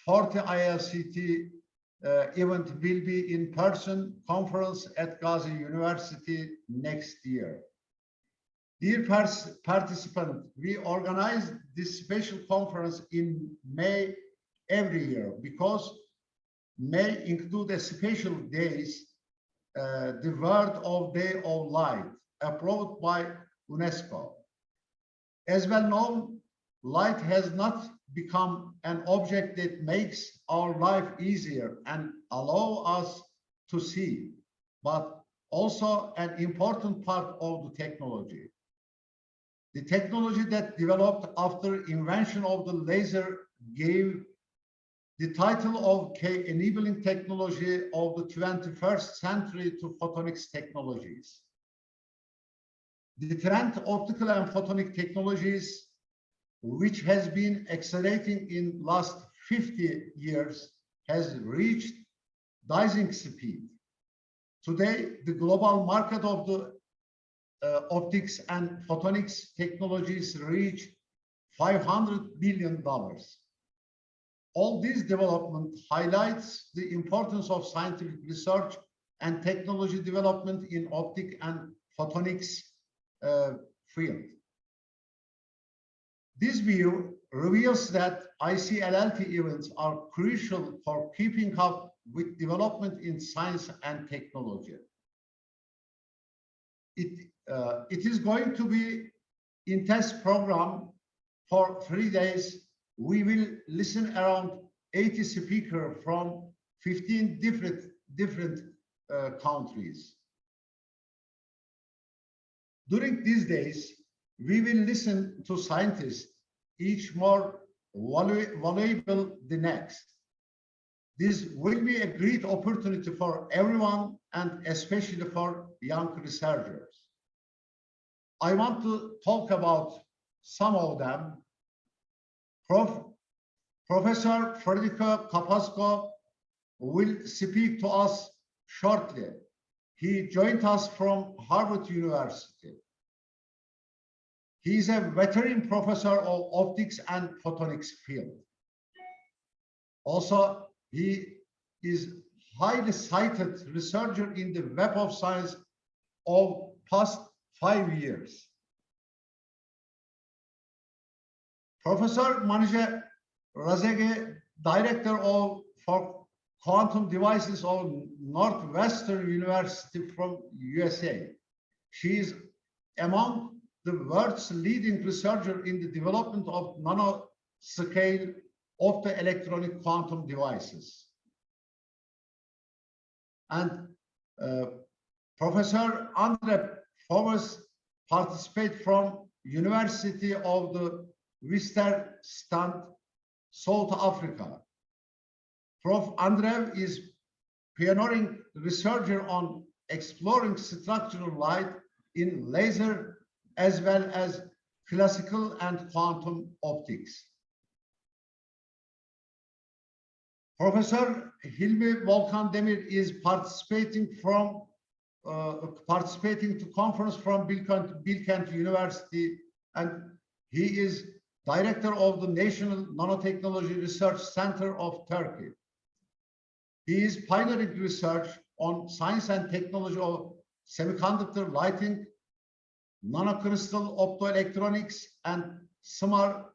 40 ICLLT event will be in-person conference at Gazi University next year. Dear participants, we organize this special conference in May every year because May include a special days, the World of Day of Light, approved by UNESCO. As well known, light has not become an object that makes our life easier and allow us to see, but also an important part of the technology. The technology that developed after invention of the laser gave the title of enabling technology of the 21st century to photonics technologies. The trend optical and photonic technologies, which has been accelerating in last 50 years, has reached dizing speed. Today, the global market of the optics and photonics technologies reach $500 billion. All this development highlights the importance of scientific research and technology development in optic and photonics field. This view reveals that ICLLT events are crucial for keeping up with development in science and technology. It is going to be intense program for 3 days. We will listen around 80 speakers from 15 different countries. During these days, we will listen to scientists, each more valuable than the next. This will be a great opportunity for everyone and especially for young researchers. I want to talk about some of them. Professor Federico Capasco will speak to us shortly. He joined us from Harvard University. He is a veteran professor of optics and photonics field. Also, he is highly cited researcher in the Web of Science of past 5 years. Professor Manije Razege, Director for Quantum Devices of Northwestern University from USA. She is among the world's leading researcher in the development of nanoscale optoelectronic quantum devices. And Professor Andre Fowers participate from University of the Witwatersrand, South Africa. Prof. Andre is pioneering researcher on exploring structural light in laser as well as classical and quantum optics. Professor Hilmi Volkan Demir is participating to conference from Bilkent University, and he is director of the National Nanotechnology Research Center of Turkey. He is pioneering research on science and technology of semiconductor lighting, nanocrystal optoelectronics, and smart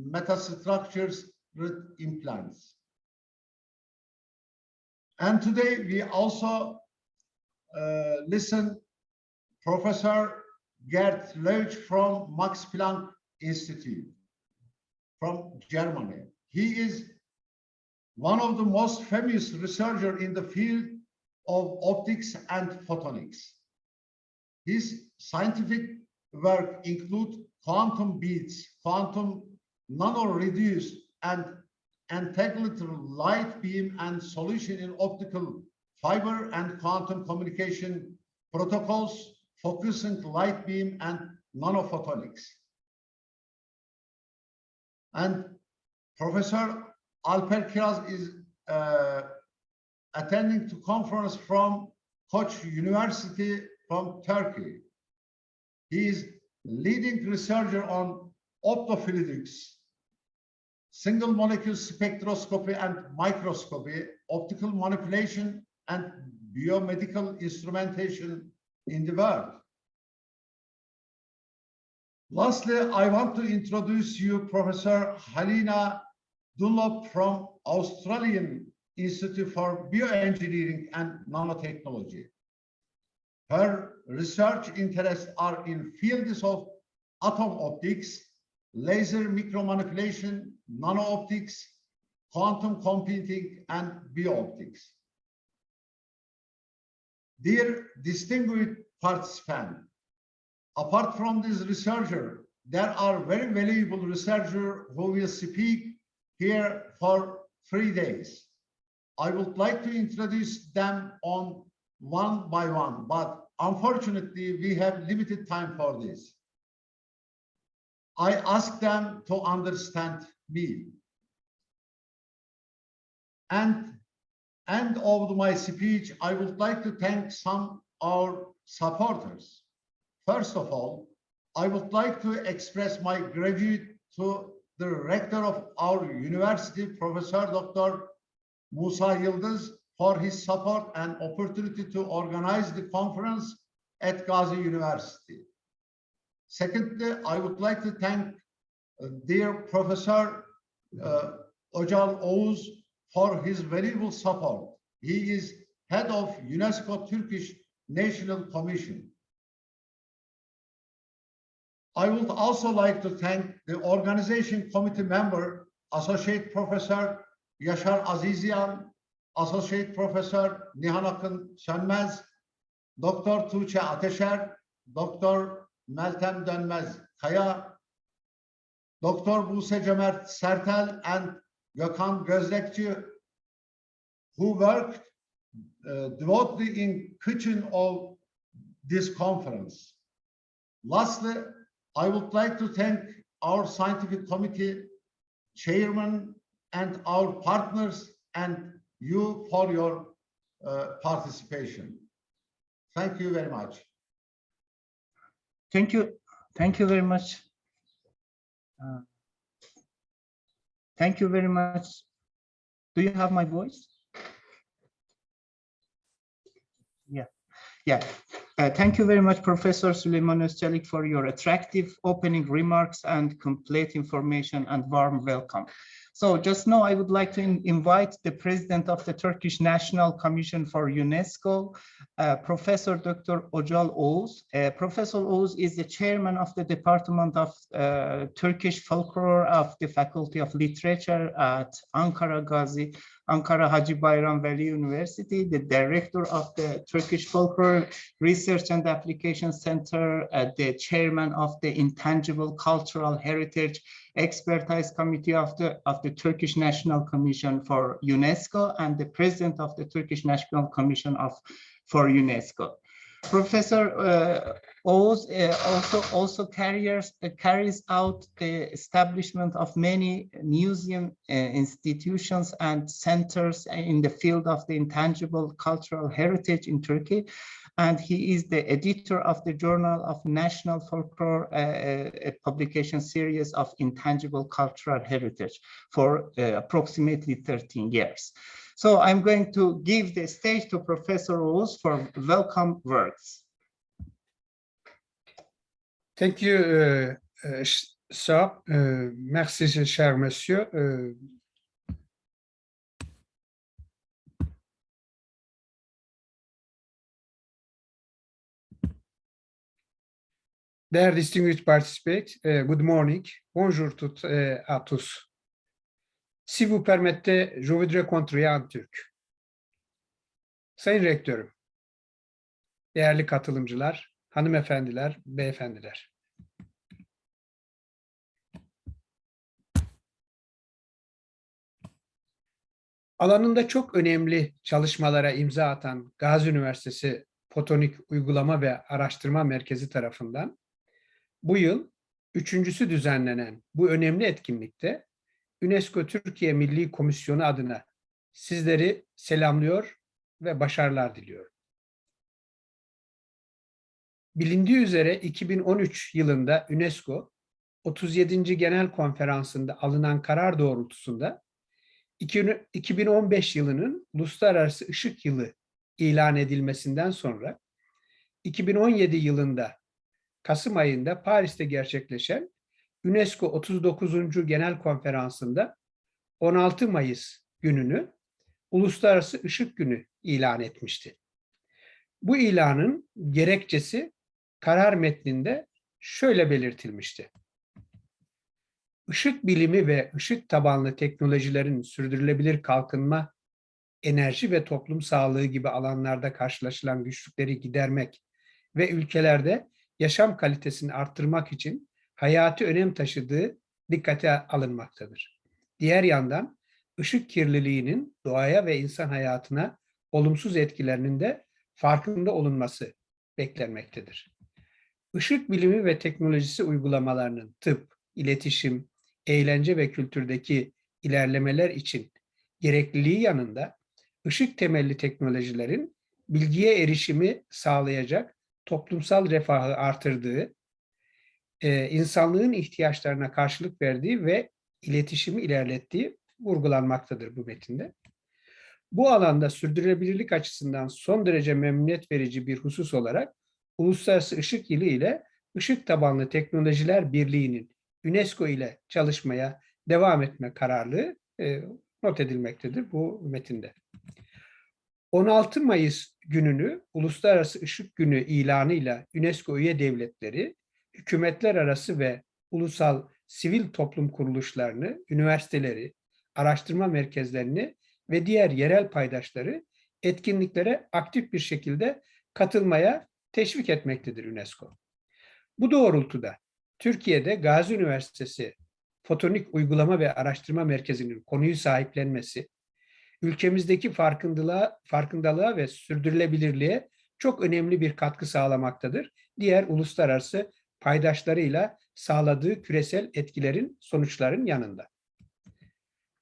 metastructures with implants. And today we also listen Professor Gerd Leuch from Max Planck Institute from Germany. He is one of the most famous researchers in the field of optics and photonics. His scientific work includes quantum beads, quantum nano-reduced and entangled light beam and solution in optical fiber and quantum communication protocols, focusing light beam and nanophotonics. And Professor Alper Kiraz is attending to conference from Koç University from Turkey. He is leading researcher on optofluidics, single molecule spectroscopy and microscopy, optical manipulation, and biomedical instrumentation in the world. Lastly, I want to introduce you Professor Helena Dunlop from Australian Institute for Bioengineering and Nanotechnology. Her research interests are in fields of atom optics, laser micromanipulation, nano-optics, quantum computing, and biooptics. Dear distinguished participants, apart from this researcher, there are very valuable researchers who will speak here for 3 days. I would like to introduce them on one by one, but unfortunately, we have limited time for this. I ask them to understand me. And end of my speech, I would like to thank some of our supporters. First of all, I would like to express my gratitude to the rector of our university, Professor Dr. Musa Yıldız, for his support and opportunity to organize the conference at Gazi University. Secondly, I would like to thank dear Professor Öcal Oğuz for his valuable support. He is head of UNESCO Turkish National Commission. I would also like to thank the organization committee member, Associate Professor Yaşar Azizyan, Associate Professor Nihan Akın Sönmez, Dr. Tuğçe Ateşer, Dr. Meltem Dönmez Kaya, Dr. Buse Cömert Sertel, and Gökhan Gözlekçi, who worked devotedly in kitchen of this conference. Lastly, I would like to thank our scientific committee chairman and our partners and you for your participation. Thank you very much. Thank you. Thank you very much. Thank you very much. Do you have my voice? Yeah. Yeah. Thank you very much, Professor Süleyman Özçelik, for your attractive opening remarks and complete information and warm welcome. So just now, I would like to invite the President of the Turkish National Commission for UNESCO, Professor Dr. Öcal Oğuz. Professor Oğuz is the chairman of the Department of Turkish Folklore of the Faculty of Literature at Ankara Gazi, Ankara Hacı Bayram Veli University, the director of the Turkish Folklore Research and Application Center, the chairman of the Intangible Cultural Heritage Expertise Committee of the Turkish National Commission for UNESCO, and the president of the Turkish National Commission for UNESCO. Professor Oğuz also carries out the establishment of many museum institutions and centers in the field of the intangible cultural heritage in Turkey. And he is the editor of the Journal of National Folklore, a publication series of intangible cultural heritage for approximately 13 years. So I'm going to give the stage to Professor Oğuz for welcome words. Thank you, sir. Merci, cher monsieur. Dear distinguished participants, good morning. Bonjour à tous. Si vous permettez, je voudrais continuer en Türk. Sayın Rektörüm, değerli katılımcılar, hanımefendiler, beyefendiler. Alanında çok önemli çalışmalara imza atan Gazi Üniversitesi Fotonik Uygulama ve Araştırma Merkezi tarafından bu yıl üçüncüsü düzenlenen bu önemli etkinlikte UNESCO Türkiye Milli Komisyonu adına sizleri selamlıyor ve başarılar diliyorum. Bilindiği üzere 2013 yılında UNESCO 37. Genel Konferansı'nda alınan karar doğrultusunda 2015 yılının Uluslararası Işık Yılı ilan edilmesinden sonra 2017 yılında Kasım ayında Paris'te gerçekleşen UNESCO 39. Genel Konferansı'nda 16 Mayıs gününü Uluslararası Işık Günü ilan etmişti. Bu ilanın gerekçesi karar metninde şöyle belirtilmişti. Işık bilimi ve ışık tabanlı teknolojilerin sürdürülebilir kalkınma, enerji ve toplum sağlığı gibi alanlarda karşılaşılan güçlükleri gidermek ve ülkelerde yaşam kalitesini arttırmak için hayati önem taşıdığı dikkate alınmaktadır. Diğer yandan ışık kirliliğinin doğaya ve insan hayatına olumsuz etkilerinin de farkında olunması beklenmektedir. Işık bilimi ve teknolojisi uygulamalarının tıp, iletişim, eğlence ve kültürdeki ilerlemeler için gerekliliği yanında ışık temelli teknolojilerin bilgiye erişimi sağlayacak toplumsal refahı artırdığı, insanlığın ihtiyaçlarına karşılık verdiği ve iletişimi ilerlettiği vurgulanmaktadır bu metinde. Bu alanda sürdürülebilirlik açısından son derece memnuniyet verici bir husus olarak Uluslararası Işık Yılı ile Işık Tabanlı Teknolojiler Birliği'nin UNESCO ile çalışmaya devam etme kararlılığı not edilmektedir bu metinde. 16 Mayıs gününü Uluslararası Işık Günü ilanıyla UNESCO üye devletleri, hükümetler arası ve ulusal sivil toplum kuruluşlarını, üniversiteleri, araştırma merkezlerini ve diğer yerel paydaşları etkinliklere aktif bir şekilde katılmaya teşvik etmektedir UNESCO. Bu doğrultuda Türkiye'de Gazi Üniversitesi Fotonik Uygulama ve Araştırma Merkezi'nin konuyu sahiplenmesi, ülkemizdeki farkındalığa ve sürdürülebilirliğe çok önemli bir katkı sağlamaktadır. Diğer uluslararası paydaşlarıyla sağladığı küresel etkilerin sonuçların yanında.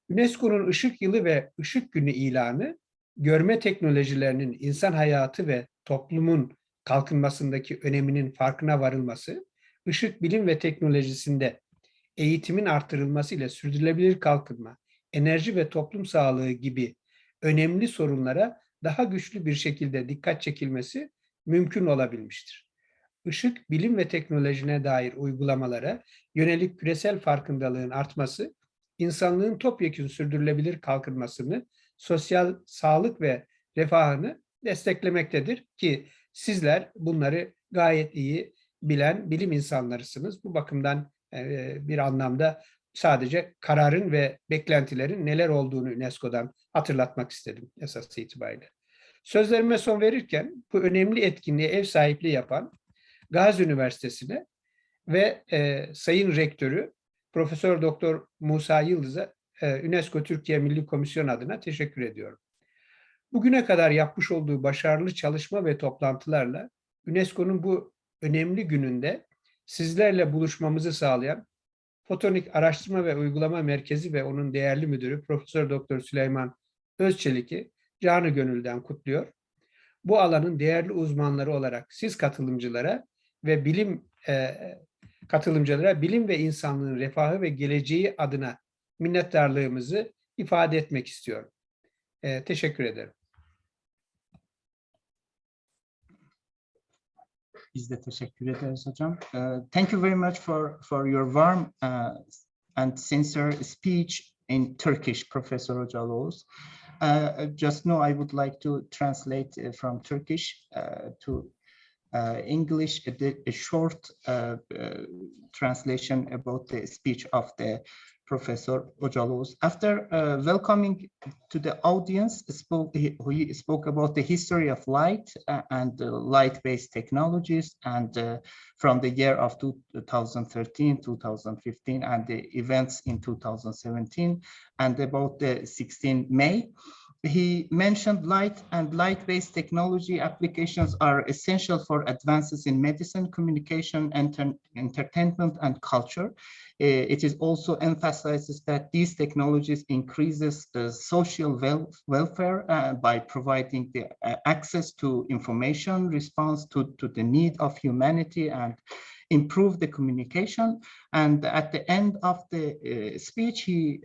UNESCO'nun Işık Yılı ve Işık Günü ilanı, görme teknolojilerinin insan hayatı ve toplumun kalkınmasındaki öneminin farkına varılması, ışık bilim ve teknolojisinde eğitimin artırılması ile sürdürülebilir kalkınma, enerji ve toplum sağlığı gibi önemli sorunlara daha güçlü bir şekilde dikkat çekilmesi mümkün olabilmiştir. Işık, bilim ve teknolojine dair uygulamalara yönelik küresel farkındalığın artması, insanlığın topyekün sürdürülebilir kalkınmasını, sosyal sağlık ve refahını desteklemektedir ki sizler bunları gayet iyi bilen bilim insanlarısınız. Bu bakımdan bir anlamda sadece kararın ve beklentilerin neler olduğunu UNESCO'dan hatırlatmak istedim esas itibariyle. Sözlerime son verirken bu önemli etkinliğe ev sahipliği yapan Gazi Üniversitesi'ne ve Sayın Rektörü Profesör Doktor Musa Yıldız'a UNESCO Türkiye Milli Komisyon adına teşekkür ediyorum. Bugüne kadar yapmış olduğu başarılı çalışma ve toplantılarla UNESCO'nun bu önemli gününde sizlerle buluşmamızı sağlayan Fotonik Araştırma ve Uygulama Merkezi ve onun değerli müdürü Profesör Doktor Süleyman Özçelik'i canı gönülden kutluyor. Bu alanın değerli uzmanları olarak siz katılımcılara ve bilim ve insanlığın refahı ve geleceği adına minnettarlığımızı ifade etmek istiyorum. Teşekkür ederim. Biz de teşekkür ederiz hocam. Thank you very much for your warm and sincere speech in Turkish, Professor Hocalıoğlu. Just now, I would like to translate from Turkish to English, a short translation about the speech of the Professor Hocalıoğlu. After welcoming to the audience, he spoke about the history of light and light-based technologies, and from the year of 2013, 2015, and the events in 2017, and about the 16 May. He mentioned light and light-based technology applications are essential for advances in medicine, communication, entertainment, and culture. It is also emphasizes that these technologies increases social welfare by providing the access to information, response to the need of humanity, and improve the communication. And at the end of the speech, he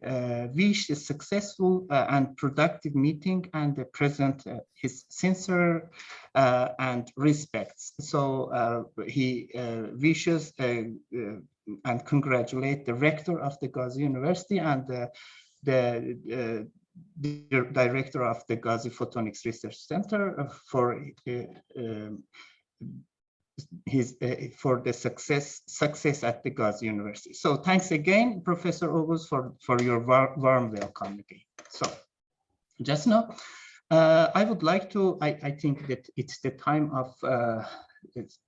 wished a successful and productive meeting and present his sincere and respects. So he wishes and congratulate the rector of the Gazi University and the director of the Gazi Photonics Research Center for for the success at the Gazi University. So thanks again, Professor August, for your warm welcome again. So just now, I would like to, I think that it's the time of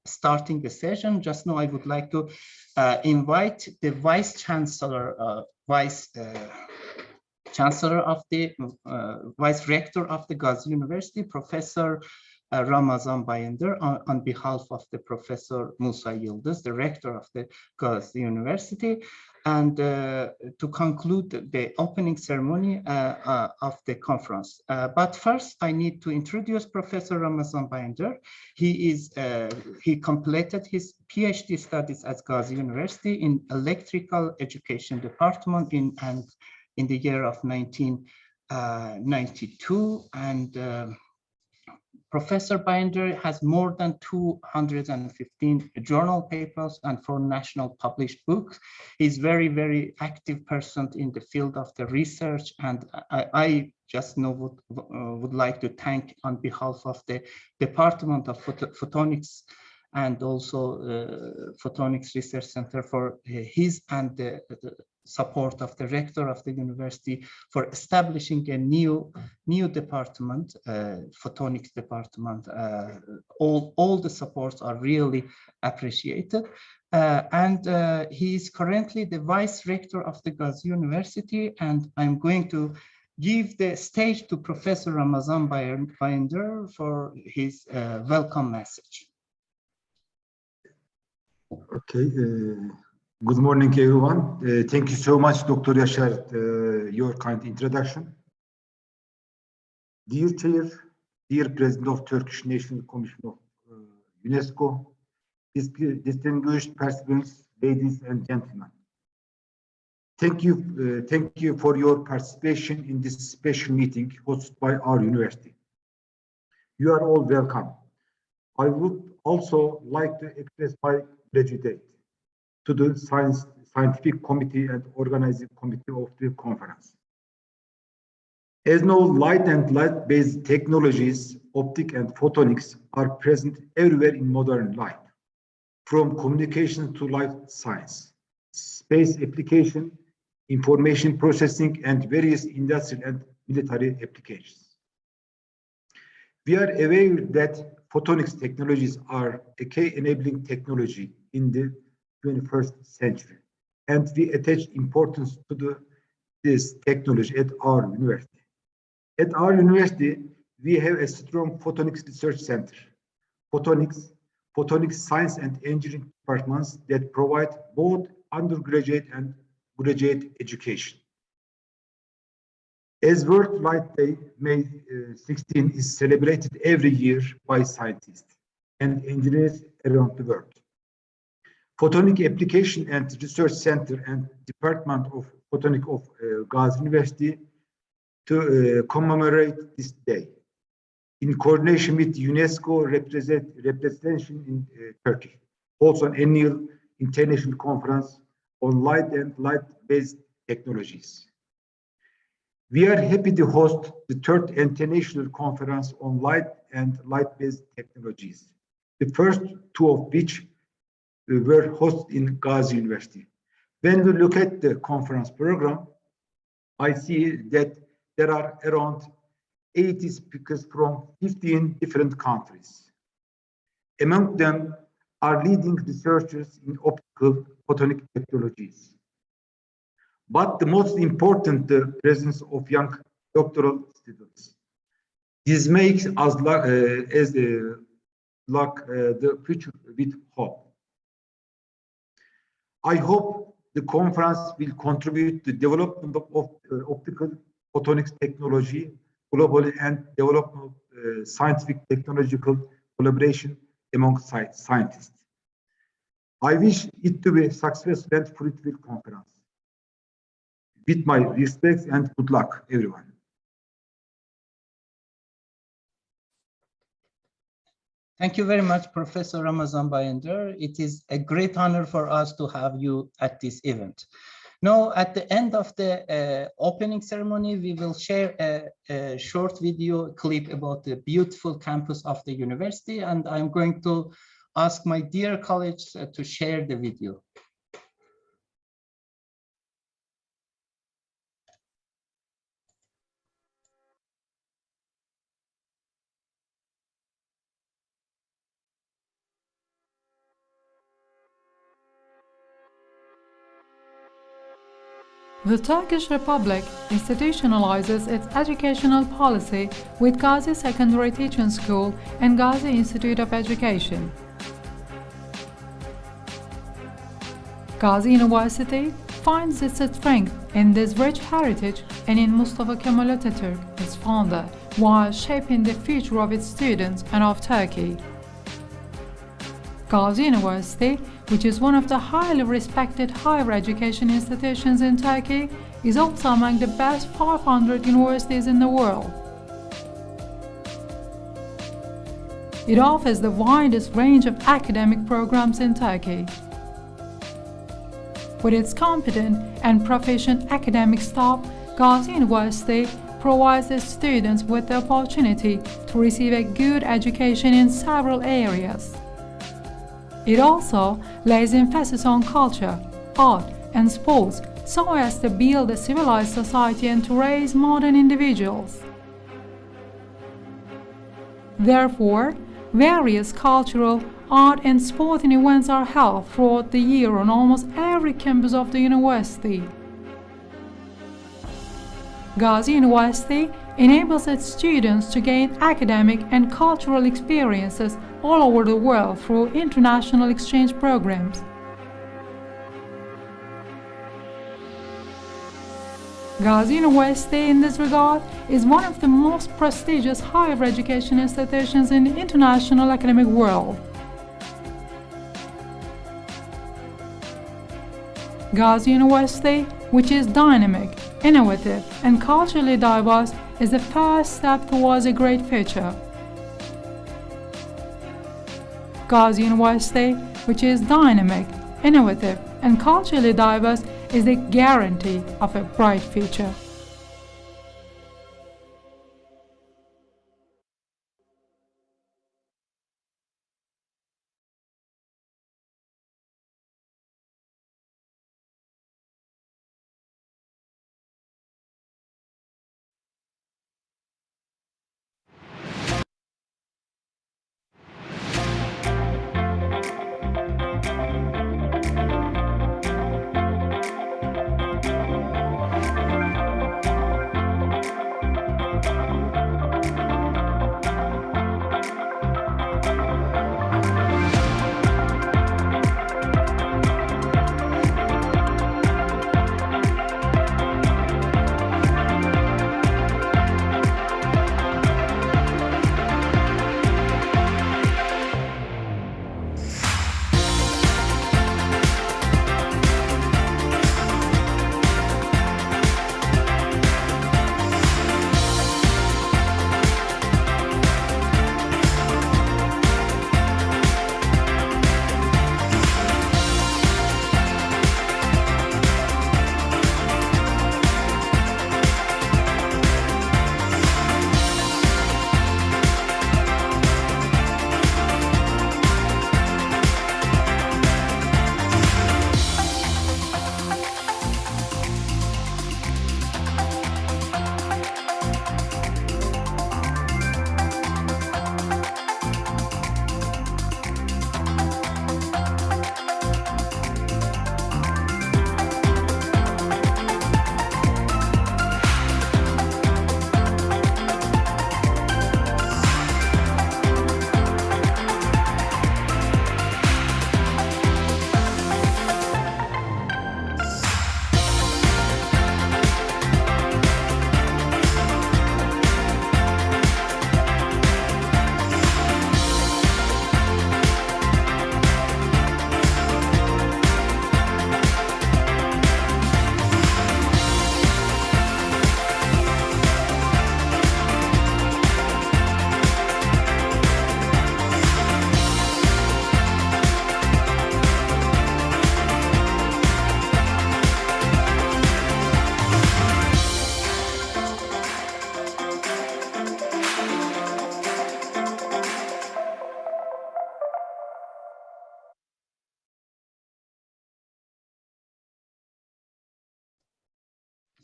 starting the session. Just now, I would like to invite the Vice Chancellor of the Vice Rector of the Gazi University, Professor Ramazan Bayındır, on behalf of the Professor Musa Yıldız, the Rector of the Gazi University, and to conclude the opening ceremony of the conference. But first, I need to introduce Professor Ramazan Bayındır. He completed his PhD studies at Gazi University in Electrical Education Department in the year of 1992, and Professor Bayındır has more than 215 journal papers and 4 national published books. He's very, very active person in the field of the research, and I just would like to thank on behalf of the Department of Photonics and also Photonics Research Center for his and the support of the rector of the university for establishing a new department, photonics department. All the supports are really appreciated. And he is currently the vice rector of the Gazi University, and I'm going to give the stage to Professor Ramazan Bayındır for his welcome message. Okay. Good morning, everyone. Thank you so much, Dr. Yaşar, your kind introduction. Dear Chair, dear President of Turkish National Commission of UNESCO, distinguished participants, ladies and gentlemen. Thank you for your participation in this special meeting hosted by our university. You are all welcome. I would also like to express my gratitude to the scientific committee and organizing committee of the conference. As no light and light-based technologies, optic and photonics are present everywhere in modern life, from communication to life science, space application, information processing, and various industrial and military applications. We are aware that photonics technologies are a key enabling technology in the 21st century, and we attach importance to this technology at our university. At our university, we have a strong photonics research center, photonics science and engineering departments that provide both undergraduate and graduate education. As World Light Day, May 16 is celebrated every year by scientists and engineers around the world. Photonic Application and Research Center and Department of Photonics of Gazi University to commemorate this day in coordination with UNESCO representation in Turkey, also an annual international conference on light and light-based technologies. We are happy to host the 3rd International Conference on Light and Light-Based Technologies, the first 2 of which were hosted in Gazi University. When we look at the conference program, I see that there are around 80 speakers from 15 different countries. Among them are leading researchers in optical photonic technologies. But the most important, the presence of young doctoral students. This makes us the future with hope. I hope the conference will contribute to the development of optical photonics technology globally and development of scientific technological collaboration among scientists. I wish it to be successful and fruitful conference. With my respects and good luck, everyone. Thank you very much, Professor Ramazan Bayındır. It is a great honor for us to have you at this event. Now, at the end of the opening ceremony, we will share a short video clip about the beautiful campus of the university, and I'm going to ask my dear colleagues to share the video. The Turkish Republic institutionalizes its educational policy with Gazi Secondary Teaching School and Gazi Institute of Education. Gazi University finds its strength in this rich heritage and in Mustafa Kemal Atatürk, its founder, while shaping the future of its students and of Turkey. Gazi University, which is one of the highly respected higher education institutions in Turkey, is also among the best 500 universities in the world. It offers the widest range of academic programs in Turkey. With its competent and proficient academic staff, Gazi University provides its students with the opportunity to receive a good education in several areas. It also lays emphasis on culture, art, and sports so as to build a civilized society and to raise modern individuals. Therefore, various cultural, art, and sporting events are held throughout the year on almost every campus of the university. Gazi University enables its students to gain academic and cultural experiences all over the world through international exchange programs. Gazi University, in this regard, is one of the most prestigious higher education institutions in the international academic world. Gazi University, which is dynamic, innovative, and culturally diverse, is the first step towards a great future. Gazi University, which is dynamic, innovative, and culturally diverse, is the guarantee of a bright future.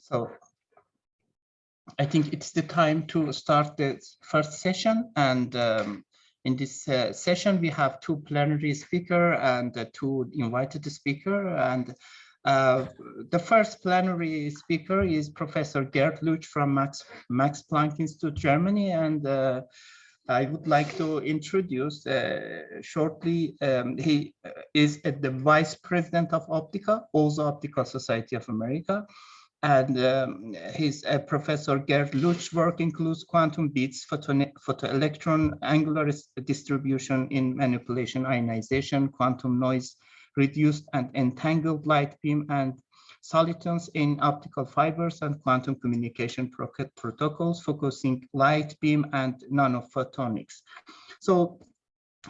So I think it's the time to start the first session. And in this session, we have two plenary speakers and two invited speakers. And the first plenary speaker is Professor Gerd Luch from Max Planck Institute, Germany. And I would like to introduce shortly, he is the Vice President of Optica, also Optical Society of America. And he's a Professor Gerd Luch work includes quantum beats, photoelectron angular distribution in manipulation ionization, quantum noise reduced and entangled light beam, and solitons in optical fibers and quantum communication protocols focusing light beam and nanophotonics. So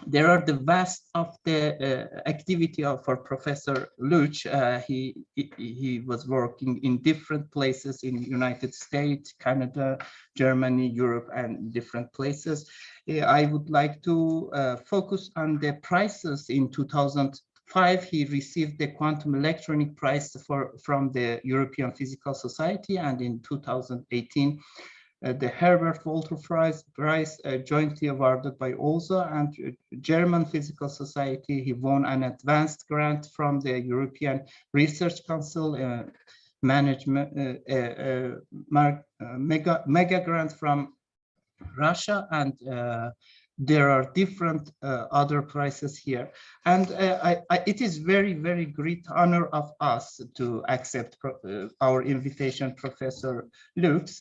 there are the vast of the activity for Professor Luch. He was working in different places in the United States, Canada, Germany, Europe, and different places. I would like to focus on the prizes. In 2005, he received the Quantum Electronic Prize from the European Physical Society, and in 2018, the Herbert Walter Prize jointly awarded by OSA and German Physical Society. He won an advanced grant from the European Research Council, management mega grant from Russia, and there are different other prizes here. And it is very, very great honor of us to accept our invitation, Professor Luch.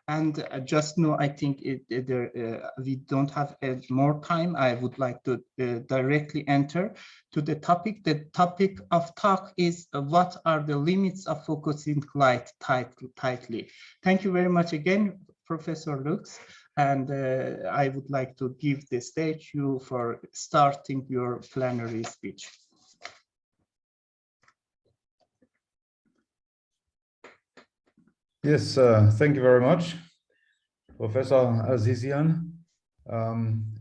And just know, I think we don't have more time. I would like to directly enter to the topic. The topic of talk is what are the limits of focusing light tightly. Thank you very much again, Professor Luch. And I would like to give the stage you for starting your plenary speech. Yes, thank you very much, Professor Azizian.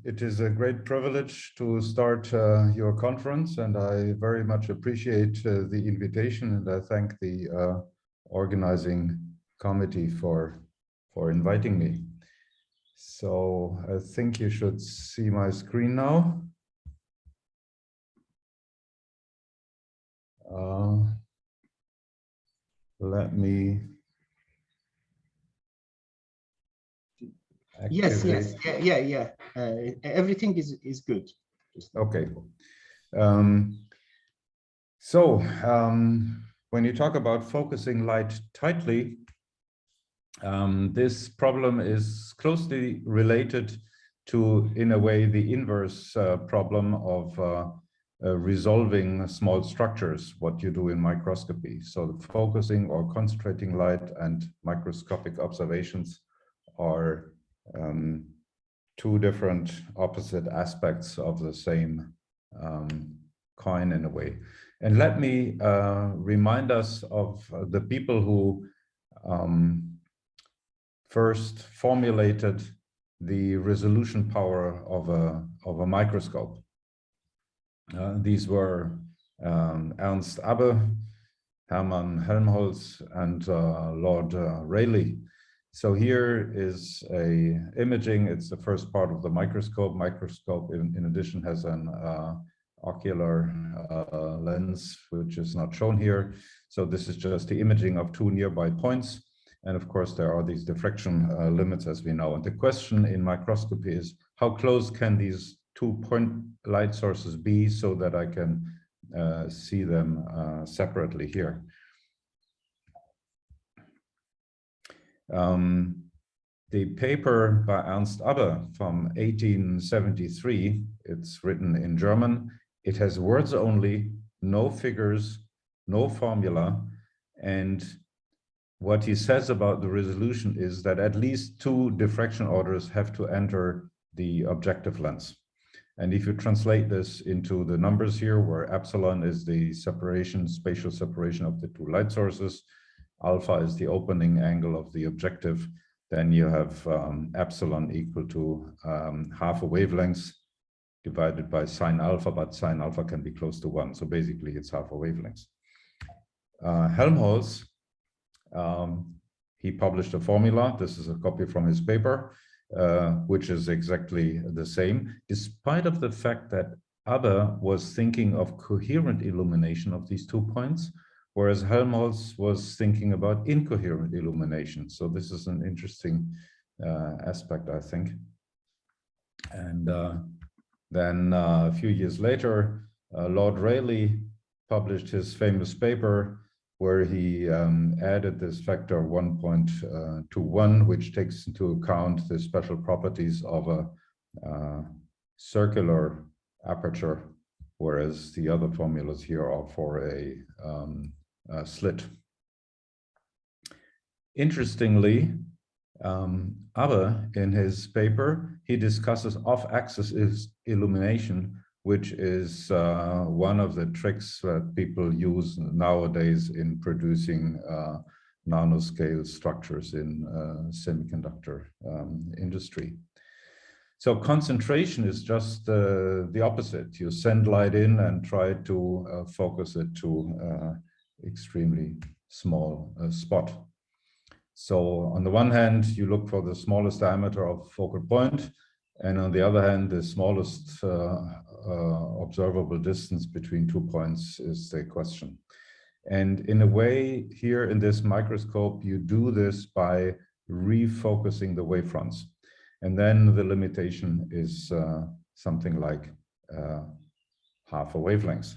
It is a great privilege to start your conference, and I very much appreciate the invitation, and I thank the organizing committee for inviting me. So I think you should see my screen now. Let me activate. Yes, yeah. Everything is good. Okay. When you talk about focusing light tightly, this problem is closely related to, in a way, the inverse problem of resolving small structures, what you do in microscopy. So the focusing or concentrating light and microscopic observations are two different opposite aspects of the same coin in a way. And let me remind us of the people who first formulated the resolution power of a microscope. These were Ernst Abbe, Hermann Helmholtz, and Lord Rayleigh. So here is a imaging. It's the first part of the microscope. Microscope, in addition, has an ocular lens, which is not shown here. So this is just the imaging of two nearby points. And of course, there are these diffraction limits, as we know. And the question in microscopy is, how close can these 2 point light sources be so that I can see them separately here? The paper by Ernst Abbe from 1873, it's written in German. It has words only, no figures, no formula, and what he says about the resolution is that at least 2 diffraction orders have to enter the objective lens. And if you translate this into the numbers here, where epsilon is the separation, spatial separation of the 2 light sources, alpha is the opening angle of the objective, then you have epsilon equal to half a wavelength divided by sine alpha, but sine alpha can be close to 1. So basically it's half a wavelength. Helmholtz He published a formula. This is a copy from his paper, which is exactly the same, despite of the fact that Abbe was thinking of coherent illumination of these 2 points, whereas Helmholtz was thinking about incoherent illumination. So this is an interesting aspect, I think. And then a few years later, Lord Rayleigh published his famous paper where he added this factor 1.21, which takes into account the special properties of a circular aperture, whereas the other formulas here are for a slit. Interestingly, Abbe, in his paper, he discusses off-axis illumination, which is one of the tricks that people use nowadays in producing nanoscale structures in semiconductor industry. So concentration is just the opposite. You send light in and try to focus it to extremely small spot. So on the one hand, you look for the smallest diameter of focal point, and on the other hand, the smallest observable distance between 2 points is the question. And in a way, here in this microscope, you do this by refocusing the wavefronts. And then the limitation is something like half a wavelength.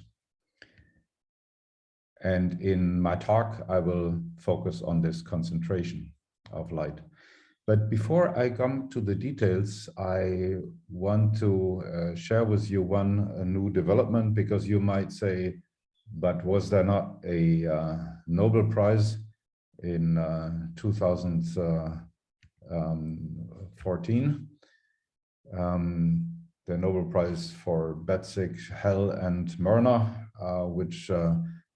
And in my talk, I will focus on this concentration of light. But before I come to the details, I want to share with you one new development, because you might say, but was there not a Nobel Prize in 2014? The Nobel Prize for Betzig, Hell, and Mörner, which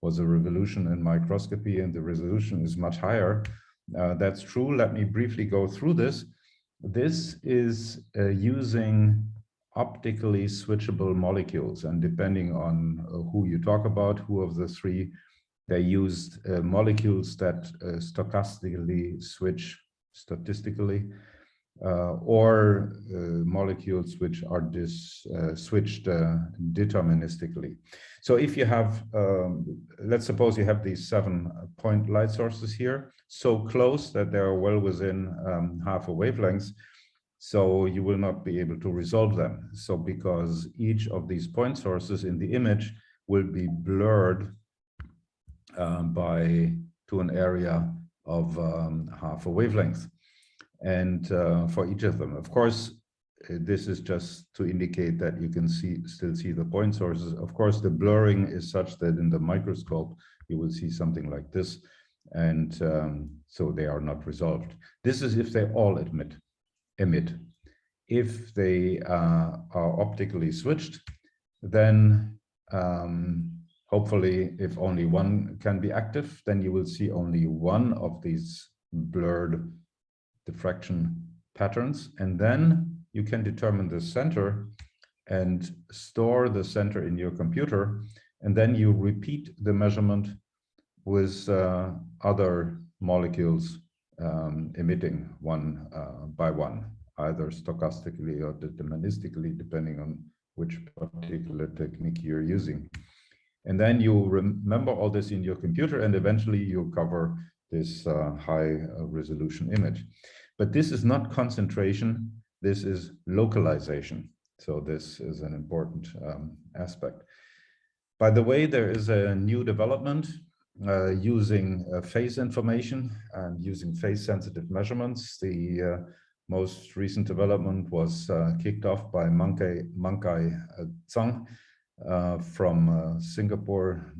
was a revolution in microscopy, and the resolution is much higher. That's true. Let me briefly go through this. This is using optically switchable molecules, and depending on who you talk about, who of the three, they used molecules that stochastically switch statistically, or molecules which are switched deterministically. So if you have, let's suppose you have these 7-point light sources here, so close that they are well within half a wavelength, so you will not be able to resolve them. So because each of these point sources in the image will be blurred to an area of half a wavelength. And for each of them, of course, this is just to indicate that you can still see the point sources. Of course, the blurring is such that in the microscope, you will see something like this. And so they are not resolved. This is if they all emit. If they are optically switched, then hopefully if only one can be active, then you will see only one of these blurred diffraction patterns, and then you can determine the center and store the center in your computer, and then you repeat the measurement with other molecules emitting one by one, either stochastically or deterministically, depending on which particular technique you're using. And then you remember all this in your computer, and eventually you cover this high resolution image. But this is not concentration, this is localization. So this is an important aspect. By the way, there is a new development using phase information and using phase sensitive measurements. The most recent development was kicked off by Mankai Zhang from Singapore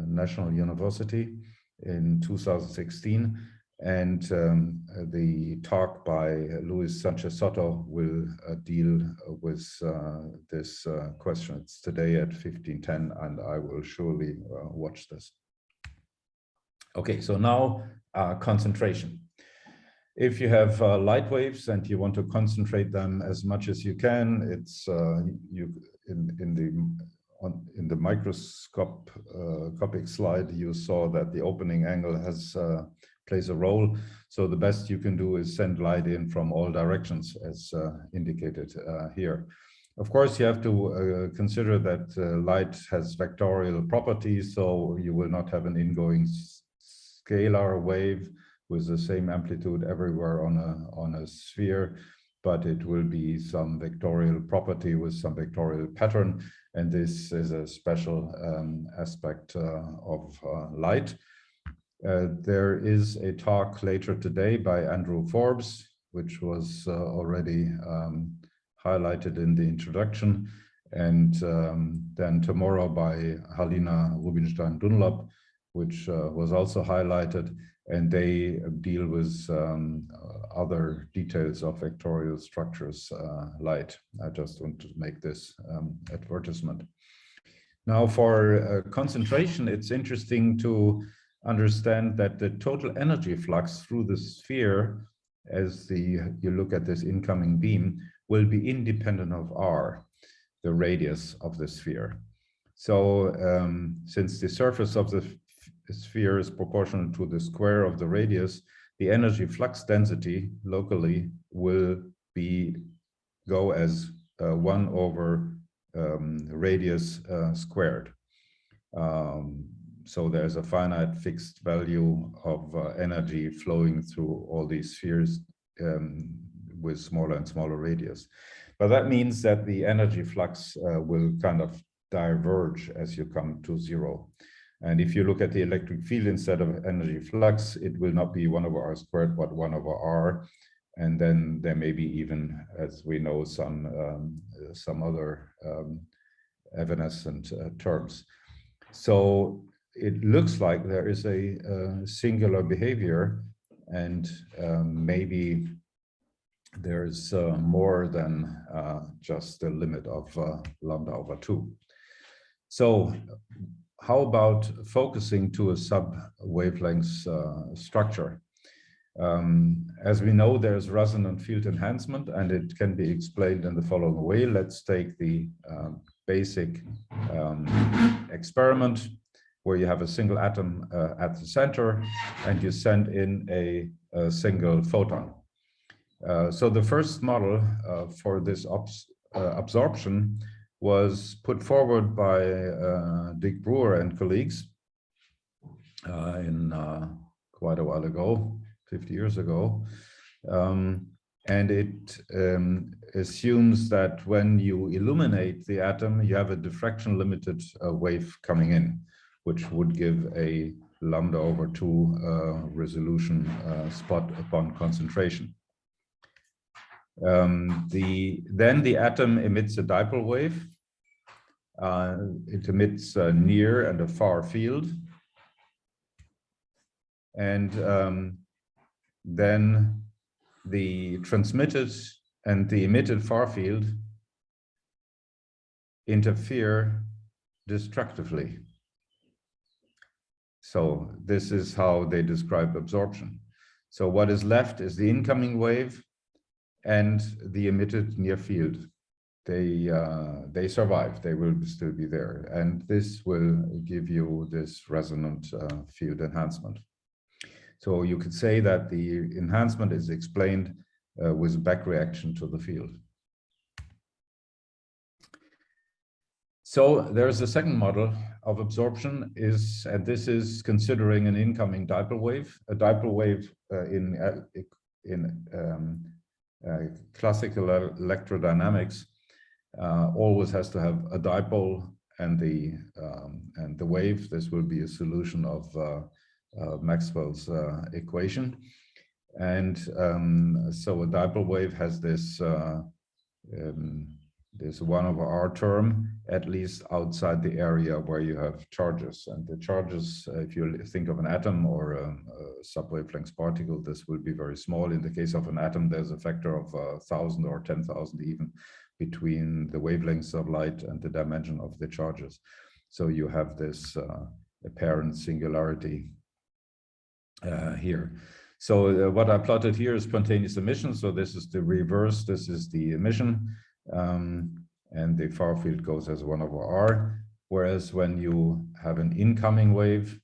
National University in 2016. And the talk by Luis Sanchez Soto will deal with this question. It's today at 15:10, and I will surely watch this. Okay, so now concentration. If you have light waves and you want to concentrate them as much as you can, it's in the microscopic slide, you saw that the opening angle plays a role. So the best you can do is send light in from all directions, as indicated here. Of course, you have to consider that light has vectorial properties, so you will not have an ingoing scalar wave with the same amplitude everywhere on a sphere, but it will be some vectorial property with some vectorial pattern, and this is a special aspect of light. There is a talk later today by Andrew Forbes, which was already highlighted in the introduction, and then tomorrow by Halina Rubinstein-Dunlop, which was also highlighted, and they deal with other details of vectorial structures light. I just want to make this advertisement. Now for concentration, it's interesting to understand that the total energy flux through the sphere, as you look at this incoming beam, will be independent of r, the radius of the sphere. So since the surface of the sphere is proportional to the square of the radius, the energy flux density locally will go as 1 over radius squared. So there's a finite fixed value of energy flowing through all these spheres with smaller and smaller radius. But that means that the energy flux will kind of diverge as you come to 0. And if you look at the electric field instead of energy flux, it will not be 1 over r squared, but 1 over r. And then there may be even, as we know, some other evanescent terms. So it looks like there is a singular behavior, and maybe there's more than just the limit of lambda over 2. So how about focusing to a sub-wavelength structure? As we know, there's resonant field enhancement, and it can be explained in the following way. Let's take the basic experiment where you have a single atom at the center and you send in a single photon. So the first model for this absorption was put forward by Dick Brewer and colleagues in quite a while ago, 50 years ago. And it assumes that when you illuminate the atom, you have a diffraction limited wave coming in, which would give a lambda over 2 resolution spot upon concentration. Then the atom emits a dipole wave. It emits a near and a far field. And then the transmitted and the emitted far field interfere destructively. So this is how they describe absorption. So what is left is the incoming wave and the emitted near field. They survive, they will still be there. And this will give you this resonant field enhancement. So you could say that the enhancement is explained with back reaction to the field. So there's a second model of absorption, and this is considering an incoming dipole wave. A dipole wave in classical electrodynamics always has to have a dipole and the wave. This will be a solution of Maxwell's equation, and so a dipole wave has this this 1 over r term, at least outside the area where you have charges. And the charges, if you think of an atom or a sub-wavelength particle, this will be very small. In the case of an atom, there's a factor of 1,000 or 10,000 even between the wavelengths of light and the dimension of the charges. So you have this apparent singularity here. So what I plotted here is spontaneous emission. So this is the reverse, this is the emission. And the far field goes as 1 over r. Whereas when you have an incoming wave,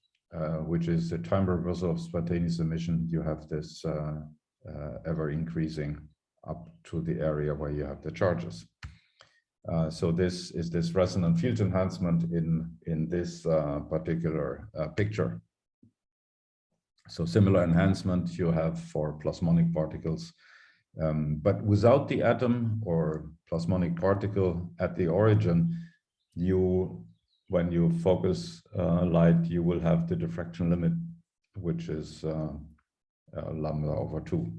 which is the time reversal of spontaneous emission, you have this ever increasing up to the area where you have the charges. So this is this resonant field enhancement in this particular picture. So similar enhancement you have for plasmonic particles, but without the atom or plasmonic particle at the origin, when you focus light, you will have the diffraction limit, which is lambda/2.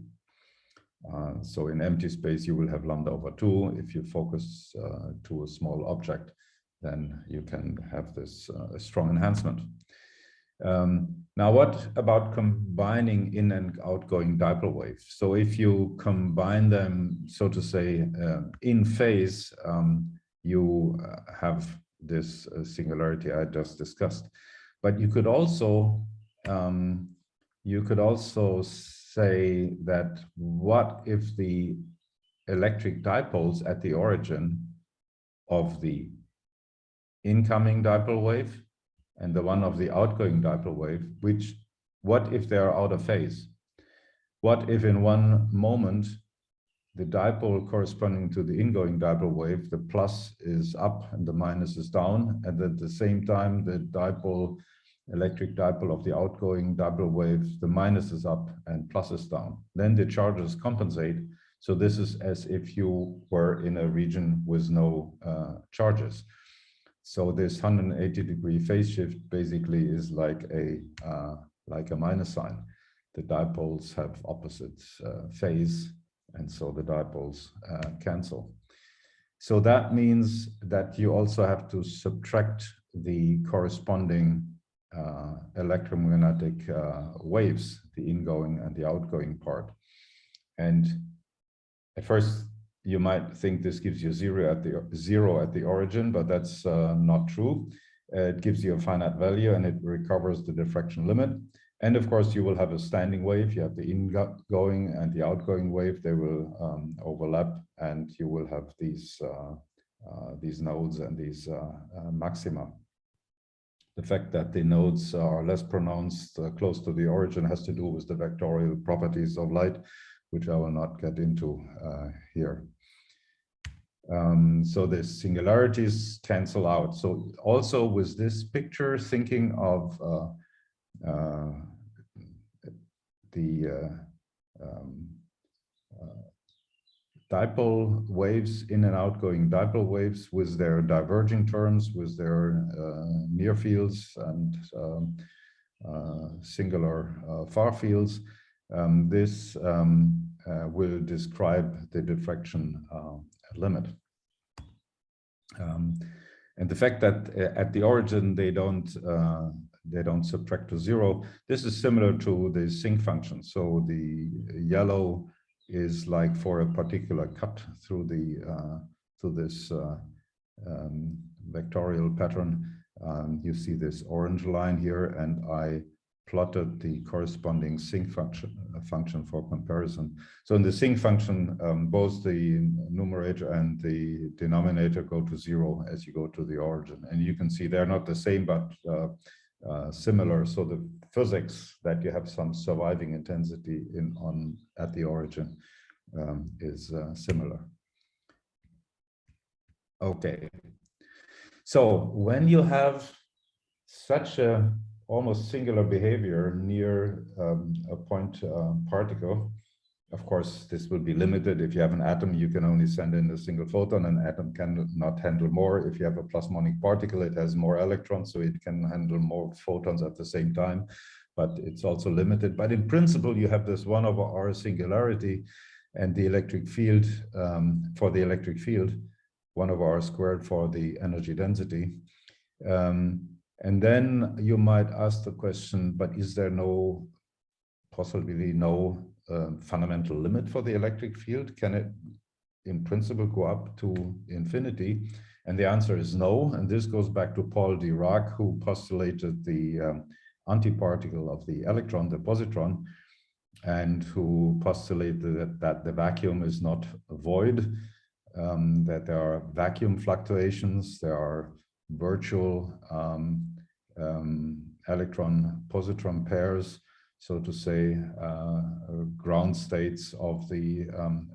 So in empty space, you will have lambda/2. If you focus to a small object, then you can have this strong enhancement. Now, what about combining in and outgoing dipole waves? So if you combine them, so to say, in phase, you have this singularity I just discussed. But you could also say that what if the electric dipoles at the origin of the incoming dipole wave and the one of the outgoing dipole wave, what if they are out of phase? What if in one moment the dipole corresponding to the ingoing dipole wave, the plus is up and the minus is down, and at the same time the electric dipole of the outgoing dipole wave, the minus is up and plus is down. Then the charges compensate. So this is as if you were in a region with no charges. So this 180-degree phase shift basically is like a minus sign. The dipoles have opposite phase, and so the dipoles cancel. So that means that you also have to subtract the corresponding electromagnetic waves, the ingoing and the outgoing part. And at first, you might think this gives you zero at the origin, but that's not true. It gives you a finite value and it recovers the diffraction limit. And of course, you will have a standing wave. You have the ingoing and the outgoing wave. They will overlap, and you will have these nodes and these maxima. The fact that the nodes are less pronounced close to the origin has to do with the vectorial properties of light, which I will not get into here. So the singularities cancel out. So also with this picture, thinking of the dipole waves, in and outgoing dipole waves with their diverging terms, with their near fields and singular far fields. This will describe the diffraction limit. And the fact that at the origin they don't subtract to zero. This is similar to the sinc function. So the yellow is like for a particular cut through this vectorial pattern. You see this orange line here, and I plotted the corresponding sinc function for comparison. So in the sinc function, both the numerator and the denominator go to zero as you go to the origin. And you can see they're not the same, but similar. So the physics that you have some surviving intensity at the origin is similar. Okay. So when you have such a almost singular behavior near a point particle, of course, this will be limited. If you have an atom, you can only send in a single photon. An atom cannot handle more. If you have a plasmonic particle, it has more electrons, so it can handle more photons at the same time, but it's also limited. But in principle, you have this 1/r singularity, and the electric field, for the electric field, 1/r squared for the energy density. And then you might ask the question, but is there possibly no fundamental limit for the electric field? Can it, in principle, go up to infinity? And the answer is no. And this goes back to Paul Dirac, who postulated the antiparticle of the electron, the positron, and who postulated that the vacuum is not a void, that there are vacuum fluctuations, there are virtual electron-positron pairs, so to say, ground states of the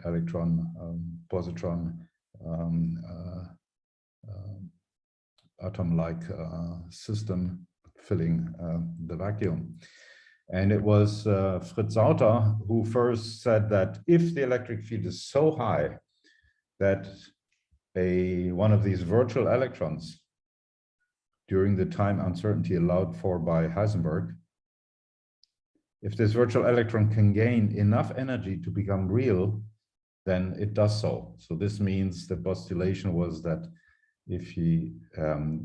electron-positron atom-like system filling the vacuum. And it was Fritz Sauter who first said that if the electric field is so high that one of these virtual electrons during the time uncertainty allowed for by Heisenberg, if this virtual electron can gain enough energy to become real, then it does so. So this means the postulation was that if the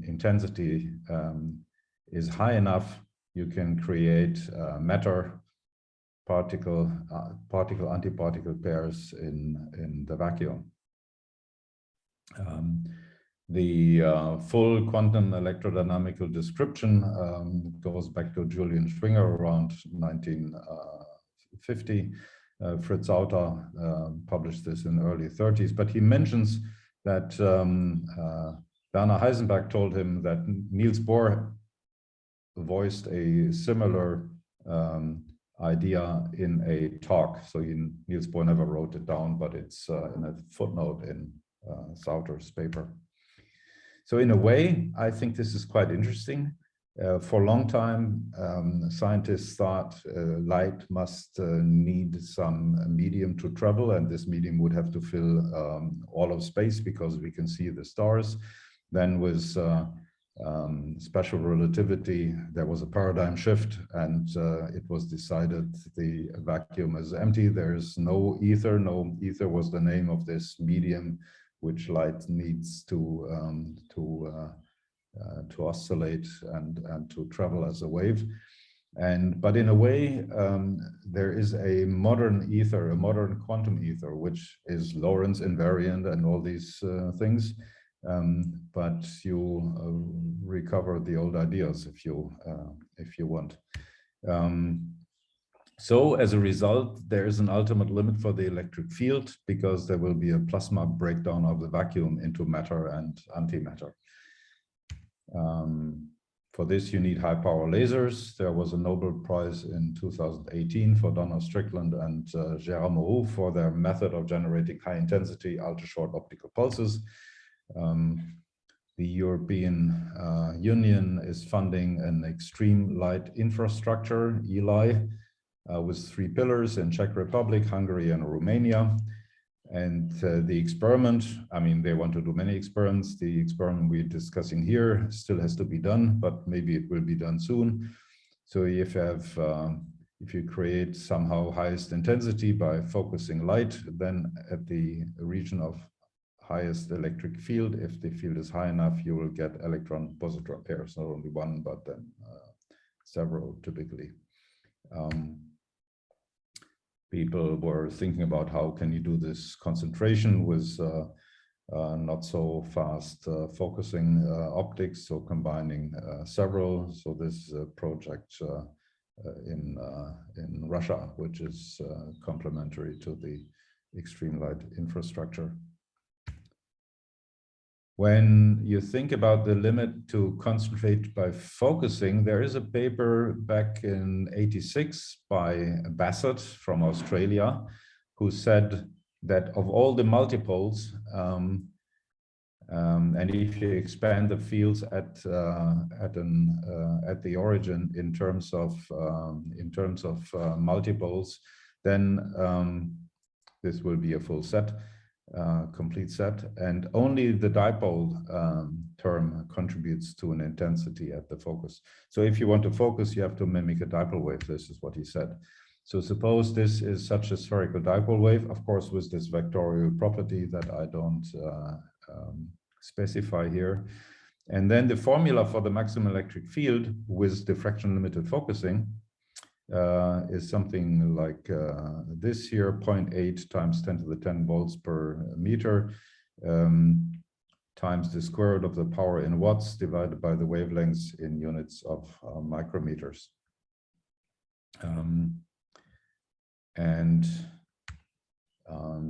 intensity is high enough, you can create matter particle-antiparticle pairs in the vacuum. The full quantum electrodynamical description goes back to Julian Schwinger around 1950. Fritz Sauter published this in the early 30s, but he mentions that Werner Heisenberg told him that Niels Bohr voiced a similar idea in a talk. So Niels Bohr never wrote it down, but it's in a footnote in Sauter's paper. So in a way, I think this is quite interesting. For a long time, scientists thought light must need some medium to travel, and this medium would have to fill all of space because we can see the stars. Then with special relativity, there was a paradigm shift, and it was decided the vacuum is empty. There's no ether. No ether was the name of this medium which light needs to oscillate and to travel as a wave. But in a way, there is a modern ether, a modern quantum ether, which is Lorentz invariant and all these things. But you recover the old ideas if you want. So as a result, there is an ultimate limit for the electric field because there will be a plasma breakdown of the vacuum into matter and antimatter. For this, you need high power lasers. There was a Nobel Prize in 2018 for Donna Strickland and Gérard Moreau for their method of generating high intensity ultra-short optical pulses. The European Union is funding an extreme light infrastructure, ELI, with 3 pillars in Czech Republic, Hungary, and Romania. And the experiment, I mean, they want to do many experiments. The experiment we're discussing here still has to be done, but maybe it will be done soon. So if you create somehow highest intensity by focusing light, then at the region of highest electric field, if the field is high enough, you will get electron-positron pairs, not only one, but then several typically. People were thinking about how can you do this concentration with not so fast focusing optics, so combining several. So this is a project in Russia, which is complementary to the extreme light infrastructure. When you think about the limit to concentrate by focusing, there is a paper back in '86 by Bassett from Australia, who said that of all the multipoles, and if you expand the fields at the origin in terms of multipoles, then this will be a full set. Complete set, and only the dipole term contributes to an intensity at the focus. So if you want to focus, you have to mimic a dipole wave. This is what he said. So suppose this is such a spherical dipole wave, of course, with this vectorial property that I don't specify here. And then the formula for the maximum electric field with diffraction limited focusing is something like this here, 0.8 times 10 to the 10 volts per meter times the square root of the power in watts divided by the wavelengths in units of micrometers.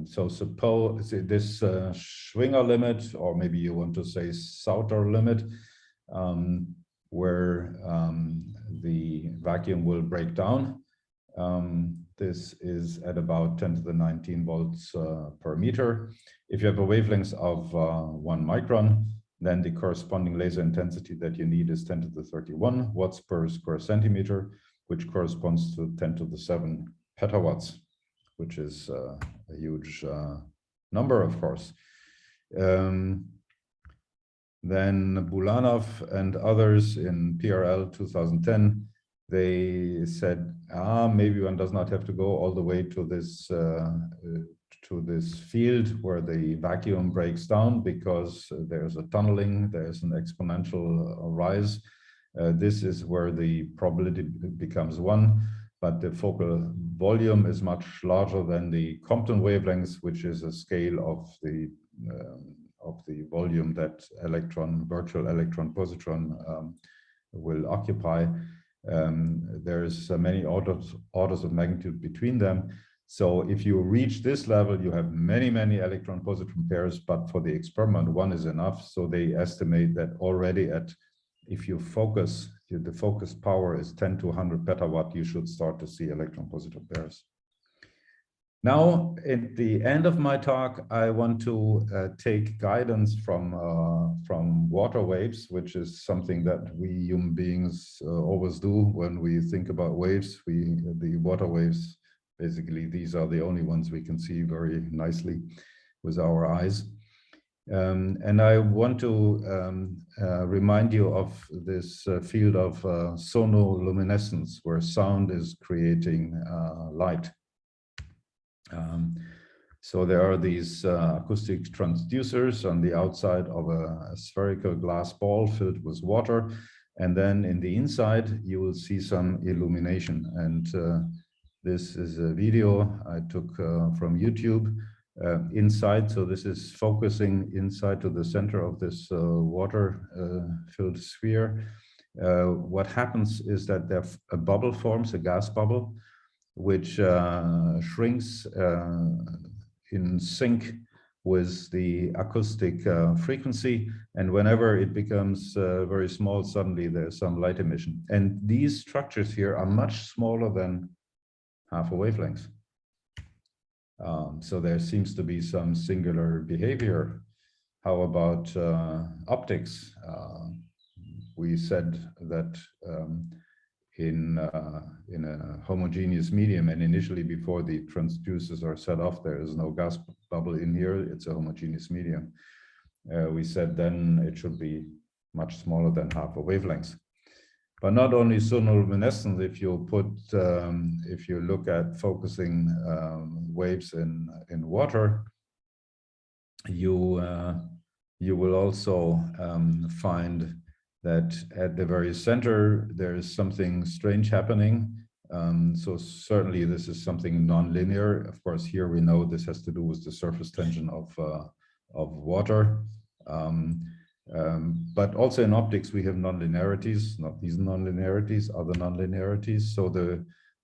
So suppose this Schwinger limit, or maybe you want to say Sauter limit, where the vacuum will break down. This is at about 10 to the 19 volts per meter. If you have a wavelength of 1 micron, then the corresponding laser intensity that you need is 10 to the 31 watts per square centimeter, which corresponds to 10 to the 7 petawatts, which is a huge number, of course. Then Bulanov and others in PRL 2010, they said, maybe one does not have to go all the way to this field where the vacuum breaks down, because there's a tunneling, there's an exponential rise. This is where the probability becomes 1, but the focal volume is much larger than the Compton wavelengths, which is a scale of the volume that virtual electron positron will occupy. There's many orders of magnitude between them. So if you reach this level, you have many electron positron pairs, but for the experiment, 1 is enough. So they estimate that already if you focus, the focus power is 10 to 100 petawatt, you should start to see electron positron pairs. Now, at the end of my talk, I want to take guidance from water waves, which is something that we human beings always do when we think about waves. The water waves, basically, these are the only ones we can see very nicely with our eyes. And I want to remind you of this field of sonoluminescence, where sound is creating light. So there are these acoustic transducers on the outside of a spherical glass ball filled with water. And then in the inside, you will see some illumination. And this is a video I took from YouTube inside. So this is focusing inside to the center of this water filled sphere. What happens is that a bubble forms, a gas bubble, which shrinks in sync with the acoustic frequency. And whenever it becomes very small, suddenly there's some light emission. And these structures here are much smaller than half a wavelength. So there seems to be some singular behavior. How about optics? We said that in a homogeneous medium, and initially before the transducers are set off, there is no gas bubble in here, it's a homogeneous medium. We said then it should be much smaller than half a wavelength. But not only sonoluminescence, if you look at focusing waves in water, you will also find that at the very center, there is something strange happening. So certainly this is something nonlinear. Of course, here we know this has to do with the surface tension of water. But also in optics, we have nonlinearities, not these nonlinearities, other nonlinearities. So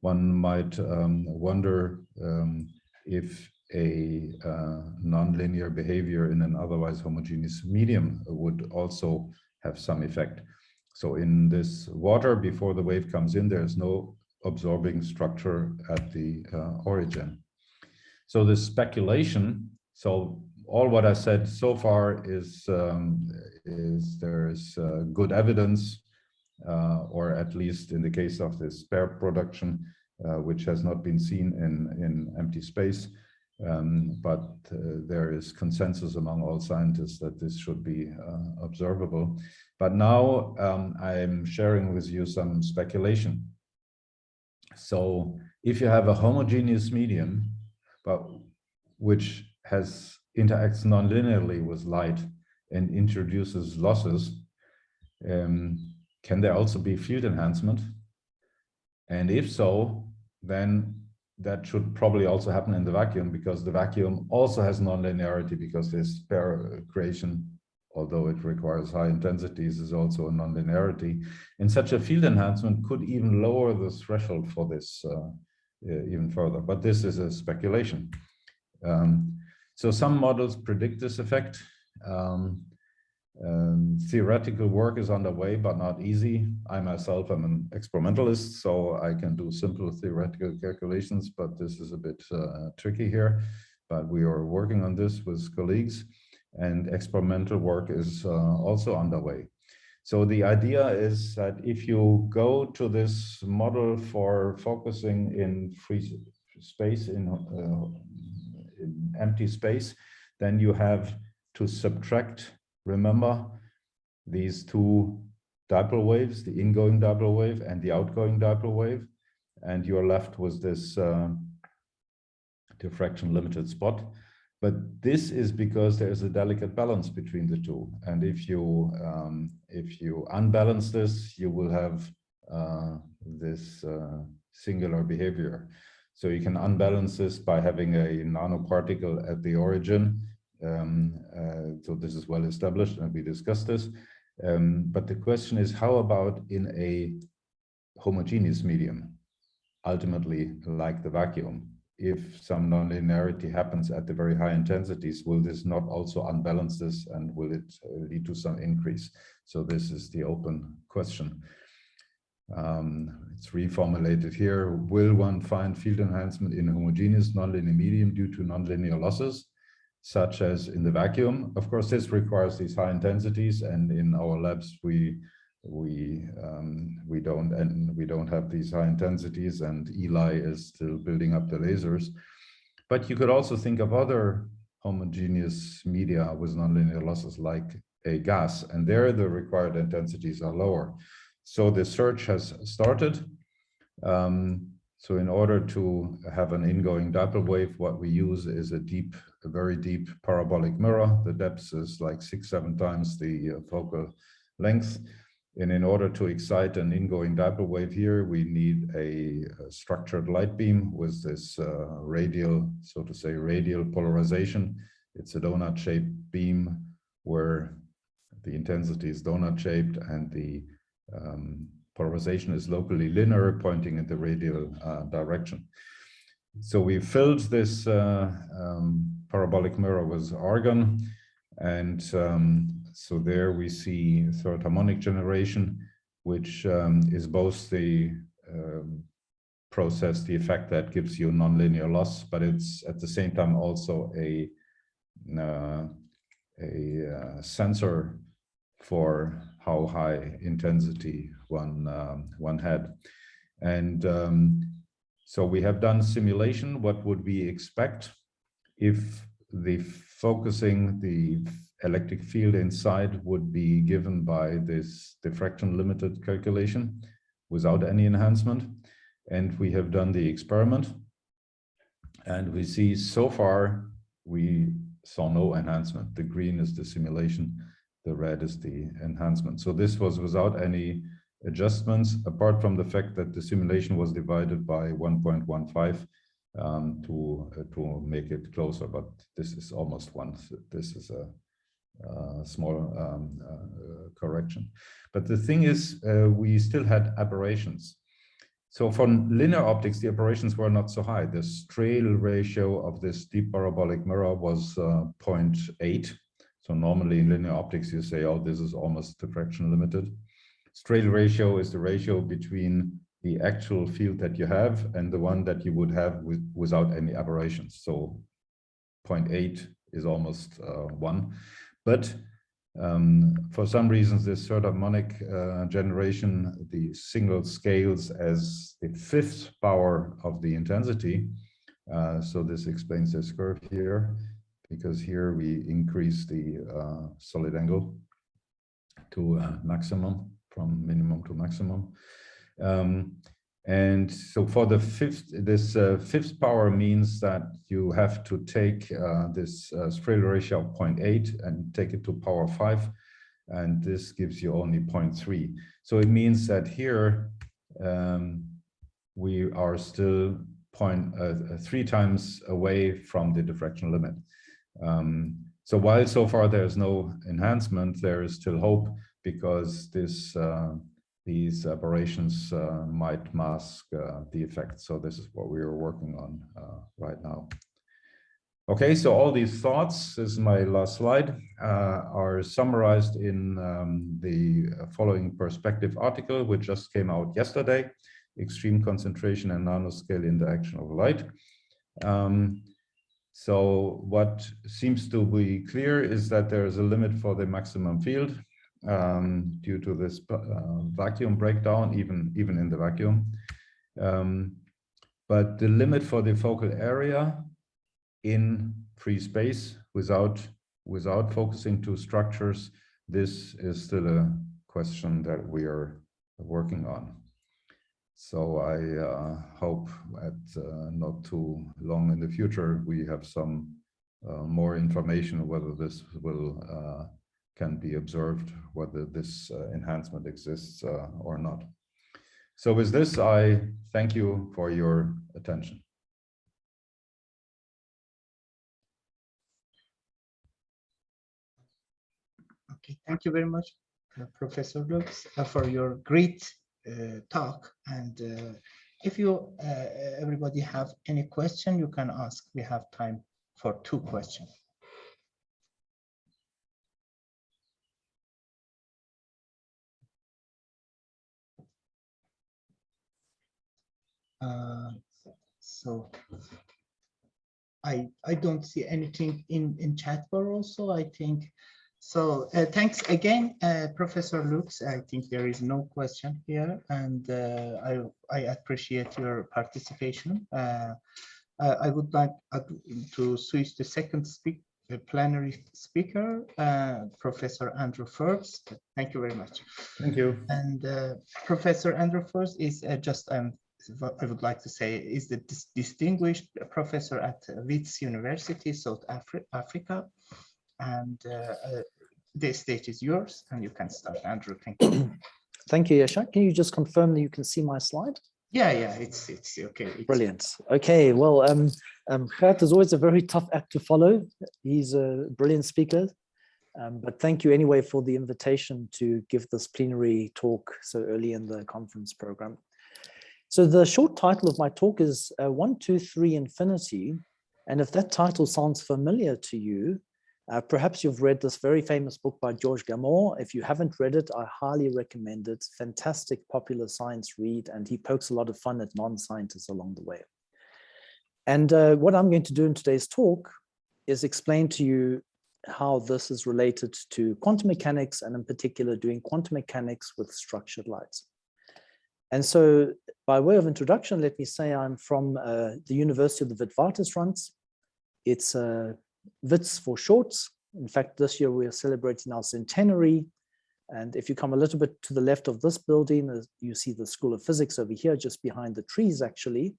one might wonder if a nonlinear behavior in an otherwise homogeneous medium would also have some effect. So in this water, before the wave comes in, there's no absorbing structure at the origin. So this speculation, so all what I said so far is there is good evidence, or at least in the case of this spare production, which has not been seen in empty space. But there is consensus among all scientists that this should be observable. But now I'm sharing with you some speculation. So if you have a homogeneous medium, but which interacts nonlinearly with light and introduces losses, can there also be field enhancement? And if so, then that should probably also happen in the vacuum, because the vacuum also has nonlinearity, because this spare creation, although it requires high intensities, is also a nonlinearity. And such a field enhancement could even lower the threshold for this even further. But this is a speculation. So some models predict this effect. Theoretical work is underway, but not easy. I myself am an experimentalist, so I can do simple theoretical calculations, but this is a bit tricky here. But we are working on this with colleagues, and experimental work is also underway. So the idea is that if you go to this model for focusing in free space, in empty space, then you have to subtract, remember, these two dipole waves, the ingoing dipole wave and the outgoing dipole wave, and you're left with this diffraction limited spot. But this is because there is a delicate balance between the two, and if you unbalance this, you will have this singular behavior. So you can unbalance this by having a nanoparticle at the origin. So this is well established, and we discussed this. But the question is, how about in a homogeneous medium, ultimately like the vacuum? If some nonlinearity happens at the very high intensities, will this not also unbalance this, and will it lead to some increase? So this is the open question. It's reformulated here. Will one find field enhancement in a homogeneous nonlinear medium due to nonlinear losses, such as in the vacuum? Of course, this requires these high intensities, and in our labs we don't have these high intensities, and Eli is still building up the lasers. But you could also think of other homogeneous media with nonlinear losses, like a gas, and there the required intensities are lower. So the search has started. So in order to have an ingoing dipole wave, what we use is a very deep parabolic mirror. The depth is like 6-7 times the focal length. And in order to excite an ingoing dipole wave here, we need a structured light beam with this radial, so to say, radial polarization. It's a donut-shaped beam where the intensity is donut-shaped and the polarization is locally linear, pointing in the radial direction. So we filled this parabolic mirror with argon, and so there we see third harmonic generation, which is both the process, the effect that gives you nonlinear loss, but it's at the same time also a sensor for how high intensity one had. And so we have done simulation. What would we expect if the focusing the electric field inside would be given by this diffraction limited calculation without any enhancement? And we have done the experiment, and we see so far we saw no enhancement. The green is the simulation, the red is the enhancement. So this was without any adjustments, apart from the fact that the simulation was divided by 1.15 to make it closer, but this is almost one. This is a small correction. But the thing is, we still had aberrations. So for linear optics, the aberrations were not so high. The Strehl ratio of this deep parabolic mirror was 0.8. So normally in linear optics, you say, oh, this is almost diffraction limited. Strehl ratio is the ratio between the actual field that you have and the one that you would have without any aberrations. So 0.8 is almost 1. But for some reasons, this third harmonic generation, the signal scales as the 5th power of the intensity. So this explains this curve here, because here we increase the solid angle to maximum, from minimum to maximum. And so for the this 5th power means that you have to take this Strehl ratio of 0.8 and take it to power 5, and this gives you only 0.3. So it means that here we are still 3 times away from the diffraction limit. So while so far there's no enhancement, there is still hope, because these aberrations might mask the effect. So this is what we are working on right now. Okay, so all these thoughts, this is my last slide, are summarized in the following perspective article, which just came out yesterday, Extreme Concentration and Nanoscale Interaction of Light. So what seems to be clear is that there is a limit for the maximum field due to this vacuum breakdown, even in the vacuum. But the limit for the focal area in free space without focusing to structures, this is still a question that we are working on. So I hope at not too long in the future we have some more information whether this will can be observed, whether this enhancement exists or not. So with this, I thank you for your attention. Okay, thank you very much, Professor Lux, for your great talk. And if you everybody have any question, you can ask. We have time for 2 questions. So I don't see anything in chat bar also, I think. So thanks again, Professor Lux. I think there is no question here, and I appreciate your participation. I would like to switch the second plenary speaker, Professor Andrew Forbes. Thank you very much. Thank you. And Professor Andrew Forbes is just I would like to say is the distinguished professor at Leeds University, South Africa. And the stage is yours, and you can start, Andrew. Thank you. Thank you, Yasha. Can you just confirm that you can see my slide? Yeah, it's okay. Brilliant. Okay, well, Gert is always a very tough act to follow. He's a brilliant speaker, but thank you anyway for the invitation to give this plenary talk so early in the conference program. So the short title of my talk is 1, 2, 3 Infinity. And if that title sounds familiar to you, perhaps you've read this very famous book by George Gamow. If you haven't read it, I highly recommend it. Fantastic popular science read, and he pokes a lot of fun at non-scientists along the way. And what I'm going to do in today's talk is explain to you how this is related to quantum mechanics, and in particular doing quantum mechanics with structured light. And so by way of introduction, let me say I'm from the University of the Witwatersrand. It's WITS for short. In fact, this year we are celebrating our centenary. And if you come a little bit to the left of this building, you see the School of Physics over here, just behind the trees, actually.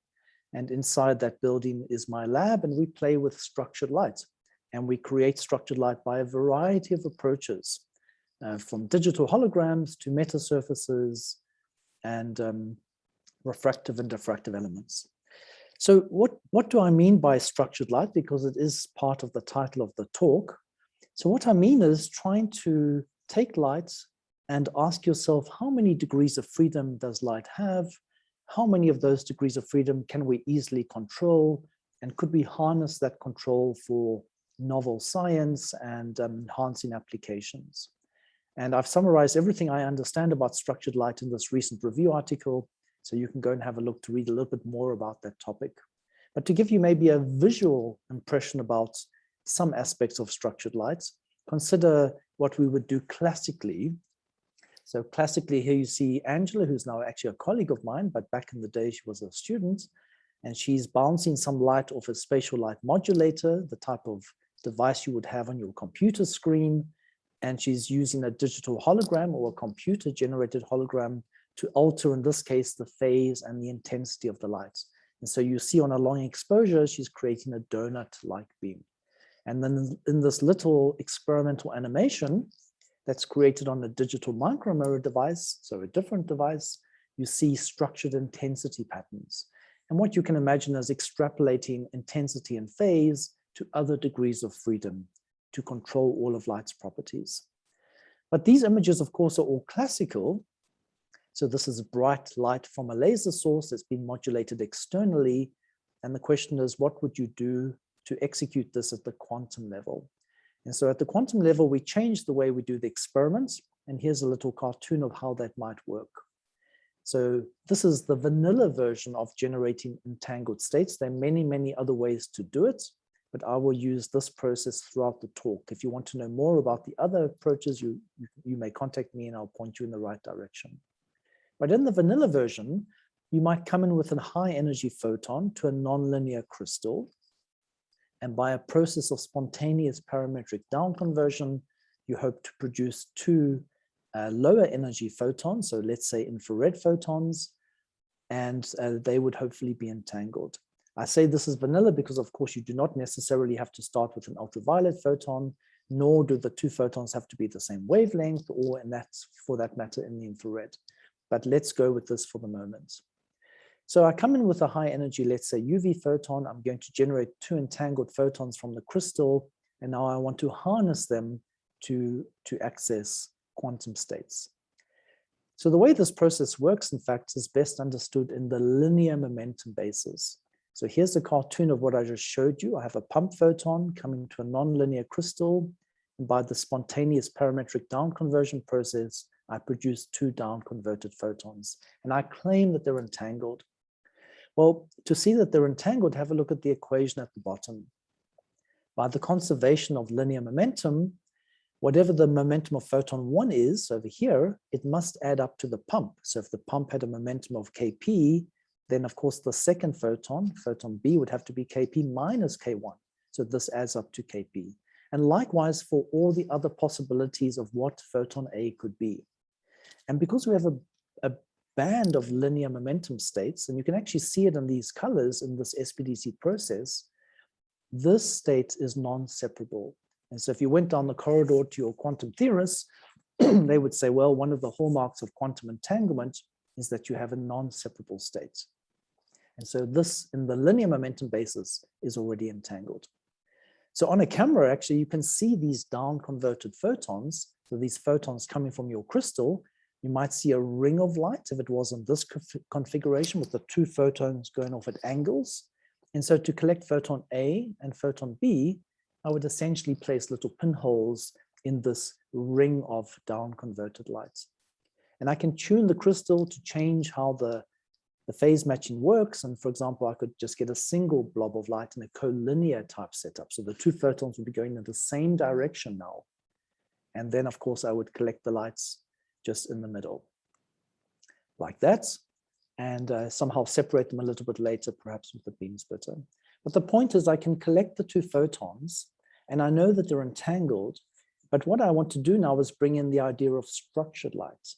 And inside that building is my lab, and we play with structured light. And we create structured light by a variety of approaches, from digital holograms to metasurfaces and refractive and diffractive elements. So what do I mean by structured light? Because it is part of the title of the talk. So what I mean is trying to take light and ask yourself, how many degrees of freedom does light have? How many of those degrees of freedom can we easily control? And could we harness that control for novel science and enhancing applications? And I've summarized everything I understand about structured light in this recent review article. So you can go and have a look to read a little bit more about that topic. But to give you maybe a visual impression about some aspects of structured light, consider what we would do classically. So classically here you see Angela, who's now actually a colleague of mine, but back in the day she was a student, and she's bouncing some light off a spatial light modulator, the type of device you would have on your computer screen. And she's using a digital hologram or a computer generated hologram to alter, in this case, the phase and the intensity of the light. And so you see on a long exposure, she's creating a donut-like beam. And then in this little experimental animation that's created on a digital micromirror device, so a different device, you see structured intensity patterns. And what you can imagine is extrapolating intensity and phase to other degrees of freedom to control all of light's properties. But these images, of course, are all classical. So this is bright light from a laser source that's been modulated externally. And the question is, what would you do to execute this at the quantum level. And so at the quantum level, we change the way we do the experiments. And here's a little cartoon of how that might work. So this is the vanilla version of generating entangled states. There are many, many other ways to do it, but I will use this process throughout the talk. If you want to know more about the other approaches, you may contact me and I'll point you in the right direction. But in the vanilla version, you might come in with a high energy photon to a nonlinear crystal. And by a process of spontaneous parametric down conversion, you hope to produce two lower energy photons, so let's say infrared photons, and they would hopefully be entangled. I say this is vanilla because, of course, you do not necessarily have to start with an ultraviolet photon, nor do the two photons have to be the same wavelength, or for that matter in the infrared. But let's go with this for the moment. So I come in with a high energy, let's say UV photon. I'm going to generate two entangled photons from the crystal, and now I want to harness them to access quantum states. So the way this process works, in fact, is best understood in the linear momentum basis. So here's a cartoon of what I just showed you. I have a pump photon coming to a nonlinear crystal, and by the spontaneous parametric down conversion process, I produce two down converted photons, and I claim that they're entangled. Well, to see that they're entangled, have a look at the equation at the bottom. By the conservation of linear momentum, whatever the momentum of photon 1 is over here, it must add up to the pump. So if the pump had a momentum of Kp, then of course the second photon, photon B, would have to be Kp minus K1. So this adds up to Kp. And likewise for all the other possibilities of what photon A could be. And because we have a band of linear momentum states, and you can actually see it in these colors in this SPDC process, this state is non-separable. And so if you went down the corridor to your quantum theorists, they would say, well, one of the hallmarks of quantum entanglement is that you have a non-separable state. And so this, in the linear momentum basis, is already entangled. So on a camera, actually, you can see these down-converted photons. So these photons coming from your crystal, you might see a ring of light if it was in this configuration with the two photons going off at angles. And so to collect photon A and photon B, I would essentially place little pinholes in this ring of down-converted light. And I can tune the crystal to change how the phase matching works. And for example, I could just get a single blob of light in a collinear type setup. So the two photons would be going in the same direction now. And then, of course, I would collect the lights just in the middle, like that, and somehow separate them a little bit later, perhaps with the beam splitter. But the point is I can collect the two photons, and I know that they're entangled, but what I want to do now is bring in the idea of structured light.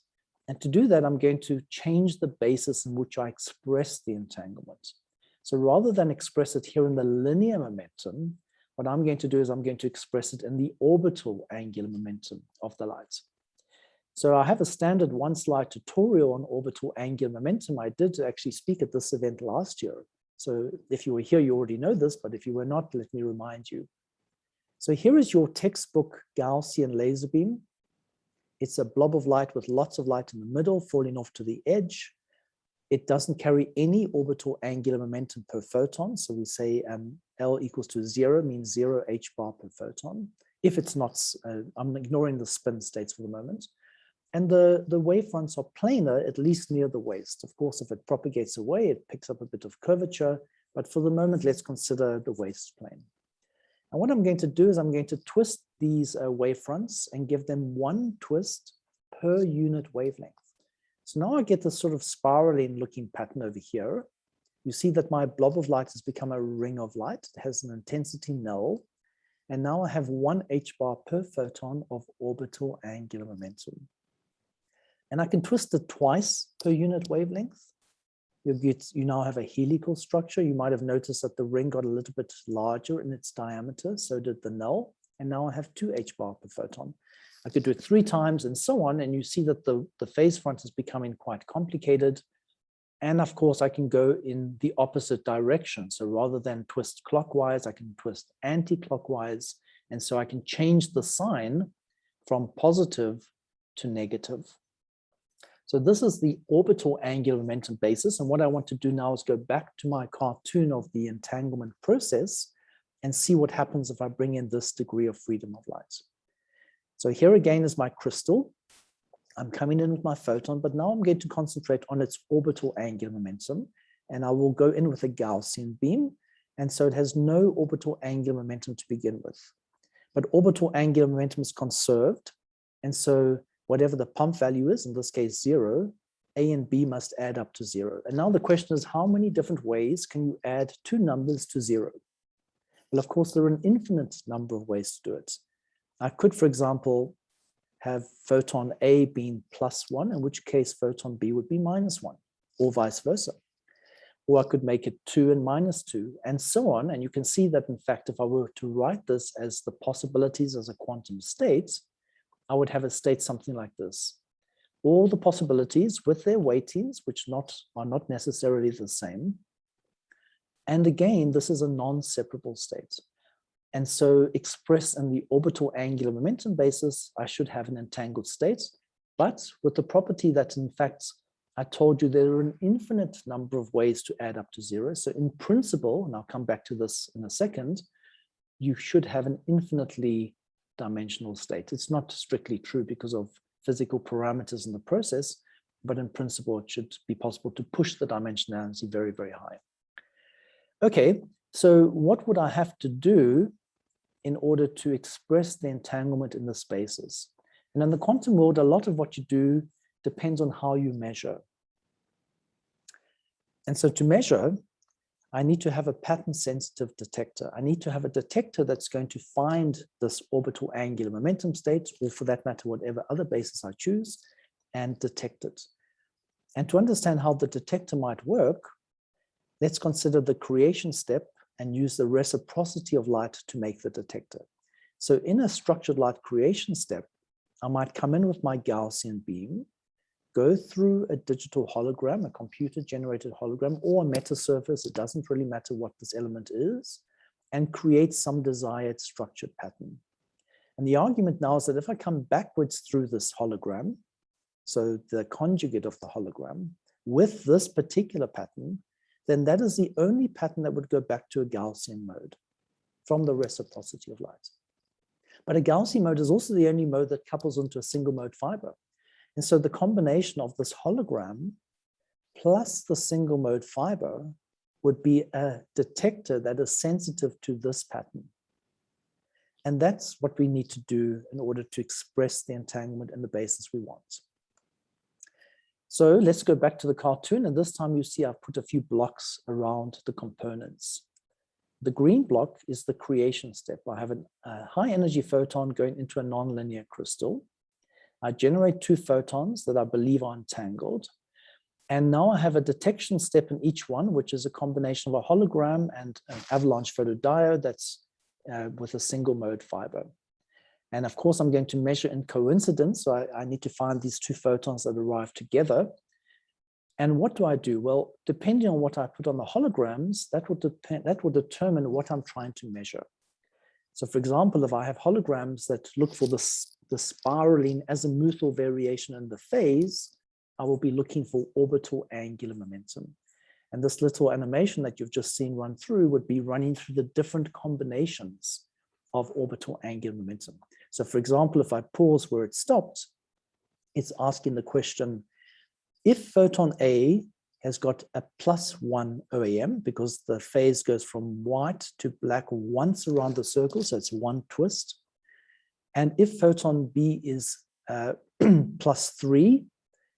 And to do that, I'm going to change the basis in which I express the entanglement. So rather than express it here in the linear momentum, what I'm going to do is I'm going to express it in the orbital angular momentum of the light. So I have a standard one-slide tutorial on orbital angular momentum. I did actually speak at this event last year. So if you were here, you already know this, but if you were not, let me remind you. So here is your textbook Gaussian laser beam. It's a blob of light with lots of light in the middle falling off to the edge. It doesn't carry any orbital angular momentum per photon. So we say L equals to 0 means 0 h bar per photon. If it's not, I'm ignoring the spin states for the moment. And the wavefronts are planar, at least near the waist. Of course, if it propagates away, it picks up a bit of curvature. But for the moment, let's consider the waist plane. And what I'm going to do is I'm going to twist these wavefronts and give them one twist per unit wavelength. So now I get this sort of spiraling looking pattern over here. You see that my blob of light has become a ring of light. It has an intensity null. And now I have 1 h bar per photon of orbital angular momentum. And I can twist it twice per unit wavelength. You now have a helical structure. You might have noticed that the ring got a little bit larger in its diameter, so did the null. And now I have 2 h bar per photon. I could do it 3 times and so on. And you see that the phase front is becoming quite complicated. And of course, I can go in the opposite direction. So rather than twist clockwise, I can twist anti-clockwise. And so I can change the sign from positive to negative. So this is the orbital angular momentum basis. And what I want to do now is go back to my cartoon of the entanglement process and see what happens if I bring in this degree of freedom of light. So here again is my crystal. I'm coming in with my photon, but now I'm going to concentrate on its orbital angular momentum, and I will go in with a Gaussian beam. And so it has no orbital angular momentum to begin with. But orbital angular momentum is conserved. And so whatever the pump value is, in this case 0, A and B must add up to 0. And now the question is, how many different ways can you add two numbers to 0? Well, of course, there are an infinite number of ways to do it. I could, for example, have photon A being +1, in which case photon B would be -1, or vice versa. Or I could make it 2 and -2, and so on. And you can see that, in fact, if I were to write this as the possibilities as a quantum state, I would have a state something like this. All the possibilities with their weightings, which are not necessarily the same. And again, this is a non-separable state. And so expressed in the orbital angular momentum basis, I should have an entangled state, but with the property that, in fact, I told you there are an infinite number of ways to add up to 0. So in principle, and I'll come back to this in a second, you should have an infinitely dimensional state. It's not strictly true because of physical parameters in the process, but in principle, it should be possible to push the dimensionality very, very high. Okay, so what would I have to do in order to express the entanglement in the spaces? And in the quantum world, a lot of what you do depends on how you measure. And so to measure, I need to have a pattern sensitive detector. I need to have a detector that's going to find this orbital angular momentum state, or for that matter, whatever other basis I choose, and detect it. And to understand how the detector might work, let's consider the creation step and use the reciprocity of light to make the detector. So in a structured light creation step, I might come in with my Gaussian beam, go through a digital hologram, a computer-generated hologram, or a meta surface, it doesn't really matter what this element is, and create some desired structured pattern. And the argument now is that if I come backwards through this hologram, so the conjugate of the hologram, with this particular pattern, then that is the only pattern that would go back to a Gaussian mode from the reciprocity of light. But a Gaussian mode is also the only mode that couples into a single mode fiber. And so the combination of this hologram plus the single mode fiber would be a detector that is sensitive to this pattern. And that's what we need to do in order to express the entanglement and the basis we want. So let's go back to the cartoon, and this time you see I've put a few blocks around the components. The green block is the creation step. I have a high energy photon going into a nonlinear crystal. I generate two photons that I believe are entangled. And now I have a detection step in each one, which is a combination of a hologram and an avalanche photodiode that's with a single mode fiber. And of course, I'm going to measure in coincidence. So I need to find these two photons that arrive together. And what do I do? Well, depending on what I put on the holograms, that will determine what I'm trying to measure. So for example, if I have holograms that look for the spiraling azimuthal variation in the phase, I will be looking for orbital angular momentum. And this little animation that you've just seen run through would be running through the different combinations of orbital angular momentum. So for example, if I pause where it stopped, it's asking the question, if photon A has got a +1 OAM, because the phase goes from white to black once around the circle, so it's one twist. And if photon B is +3,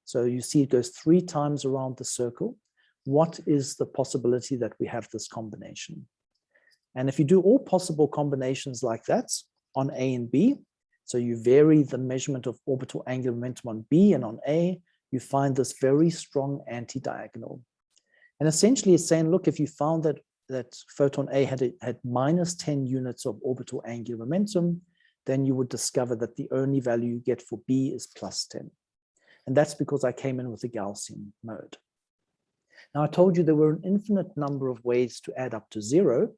so you see it goes 3 times around the circle, what is the possibility that we have this combination? And if you do all possible combinations like that on A and B, so you vary the measurement of orbital angular momentum on B and on A, you find this very strong anti-diagonal. And essentially it's saying, look, if you found that photon A had -10 units of orbital angular momentum, then you would discover that the only value you get for B is +10. And that's because I came in with a Gaussian mode. Now I told you there were an infinite number of ways to add up to 0.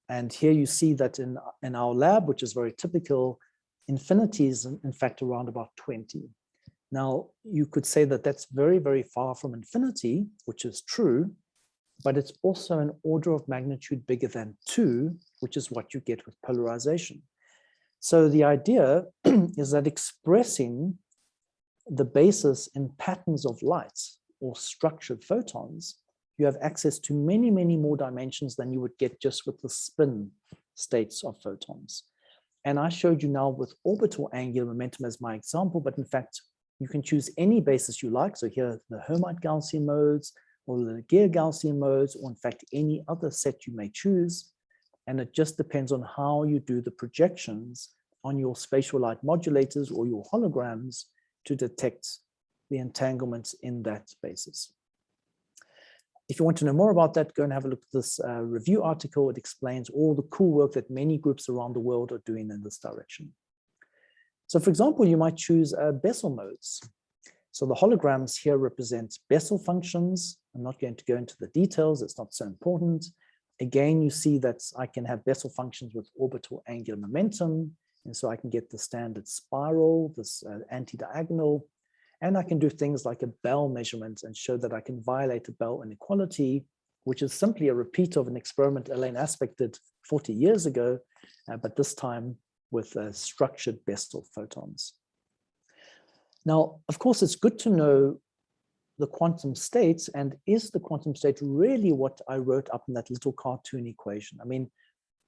And here you see that in our lab, which is very typical, infinity is in fact around about 20. Now, you could say that that's very, very far from infinity, which is true, but it's also an order of magnitude bigger than 2, which is what you get with polarization. So the idea is that expressing the basis in patterns of light or structured photons, you have access to many, many more dimensions than you would get just with the spin states of photons. And I showed you now with orbital angular momentum as my example, but in fact, you can choose any basis you like. So here are the Hermite Gaussian modes or the Laguerre Gaussian modes, or in fact, any other set you may choose. And it just depends on how you do the projections on your spatial light modulators or your holograms to detect the entanglements in that basis. If you want to know more about that, go and have a look at this review article. It explains all the cool work that many groups around the world are doing in this direction. So for example, you might choose Bessel modes. So the holograms here represent Bessel functions. I'm not going to go into the details, it's not so important. Again, you see that I can have Bessel functions with orbital angular momentum. And so I can get the standard spiral, this anti-diagonal, and I can do things like a Bell measurement and show that I can violate a Bell inequality, which is simply a repeat of an experiment Elaine Aspect did 40 years ago, but this time with structured Bessel photons. Now, of course, it's good to know the quantum states, and is the quantum state really what I wrote up in that little cartoon equation? I mean,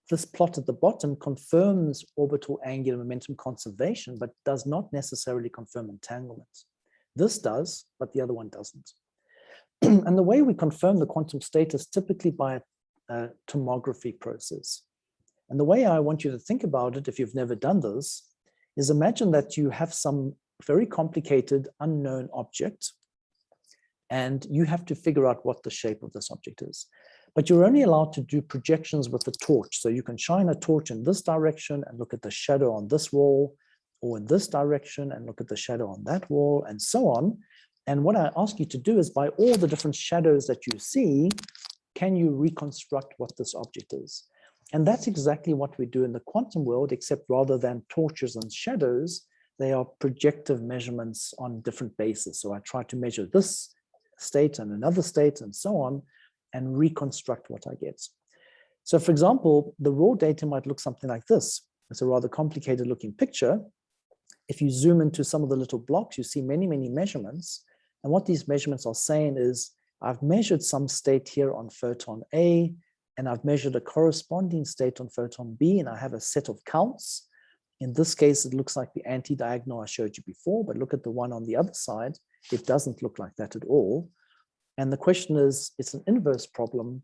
this plot at the bottom confirms orbital angular momentum conservation, but does not necessarily confirm entanglement. This does, but the other one doesn't. And the way we confirm the quantum state is typically by a tomography process. And the way I want you to think about it, if you've never done this, is imagine that you have some very complicated unknown object, and you have to figure out what the shape of this object is. But you're only allowed to do projections with a torch. So you can shine a torch in this direction and look at the shadow on this wall, or in this direction and look at the shadow on that wall, and so on. And what I ask you to do is, by all the different shadows that you see, can you reconstruct what this object is? And that's exactly what we do in the quantum world, except rather than torches and shadows, they are projective measurements on different bases. So I try to measure this state and another state and so on, and reconstruct what I get. So for example, the raw data might look something like this. It's a rather complicated looking picture. If you zoom into some of the little blocks, you see many, many measurements. And what these measurements are saying is, I've measured some state here on photon A, and I've measured a corresponding state on photon B, and I have a set of counts. In this case, it looks like the anti-diagonal I showed you before, but look at the one on the other side. It doesn't look like that at all. And the question is, it's an inverse problem.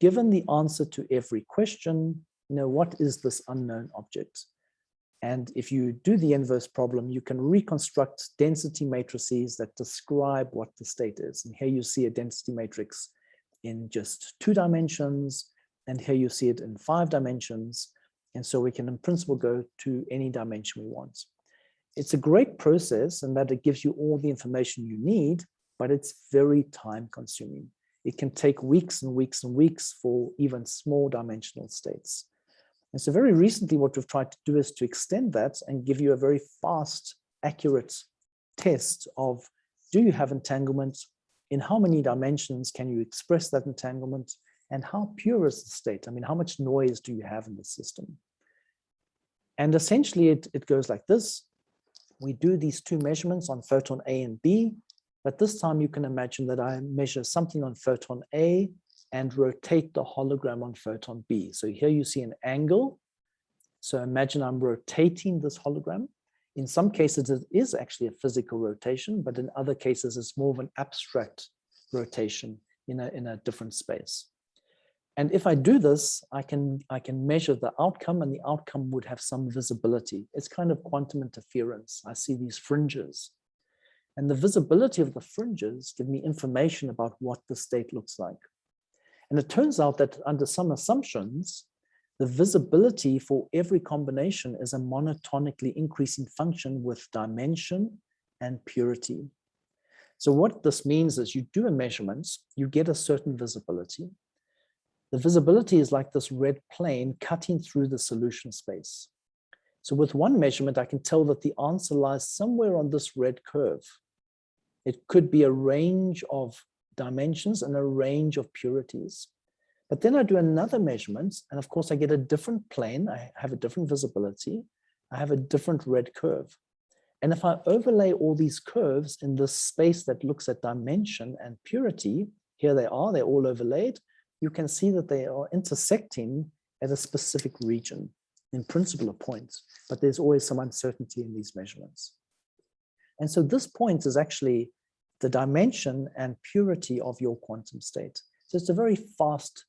Given the answer to every question, what is this unknown object? And if you do the inverse problem, you can reconstruct density matrices that describe what the state is. And here you see a density matrix in just 2 dimensions, and here you see it in 5 dimensions. And so we can, in principle, go to any dimension we want. It's a great process in that it gives you all the information you need, but it's very time consuming. It can take weeks and weeks and weeks for even small dimensional states. And so very recently, what we've tried to do is to extend that and give you a very fast, accurate test of, do you have entanglement? In how many dimensions can you express that entanglement? And how pure is the state? I mean, how much noise do you have in the system? And essentially, it goes like this. We do these 2 measurements on photon A and B, but this time you can imagine that I measure something on photon A and rotate the hologram on photon B. So here you see an angle. So imagine I'm rotating this hologram. In some cases, it is actually a physical rotation, but in other cases, it's more of an abstract rotation in a different space. And if I do this, I can measure the outcome, and the outcome would have some visibility. It's kind of quantum interference. I see these fringes. And the visibility of the fringes give me information about what the state looks like. And it turns out that under some assumptions, the visibility for every combination is a monotonically increasing function with dimension and purity. So what this means is, you do a measurement, you get a certain visibility. The visibility is like this red plane cutting through the solution space. So with one measurement, I can tell that the answer lies somewhere on this red curve. It could be a range of dimensions and a range of purities. But then I do another measurement, and of course I get a different plane, I have a different visibility, I have a different red curve. And if I overlay all these curves in this space that looks at dimension and purity, here they are, they're all overlaid, you can see that they are intersecting at a specific region, in principle a point, but there's always some uncertainty in these measurements. And so this point is actually the dimension and purity of your quantum state. So it's a very fast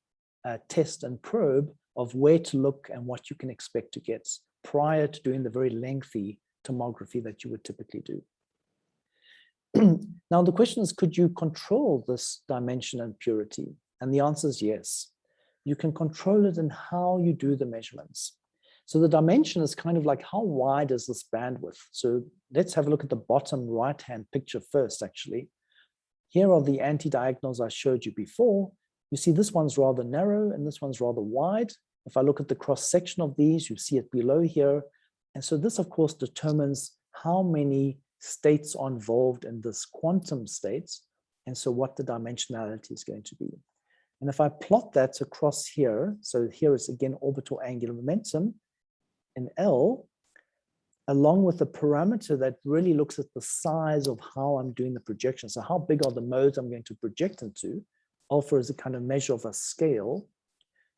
test and probe of where to look and what you can expect to get prior to doing the very lengthy tomography that you would typically do. Now the question is, could you control this dimension and purity? And the answer is yes. You can control it in how you do the measurements. So the dimension is kind of like, how wide is this bandwidth? So let's have a look at the bottom right-hand picture first, actually. Here are the anti-diagonals I showed you before. You see this one's rather narrow and this one's rather wide. If I look at the cross-section of these, you see it below here. And so this, of course, determines how many states are involved in this quantum states, and so what the dimensionality is going to be. And if I plot that across here, so here is again orbital angular momentum in L, along with a parameter that really looks at the size of how I'm doing the projection. So how big are the modes I'm going to project into? Alpha is a kind of measure of a scale.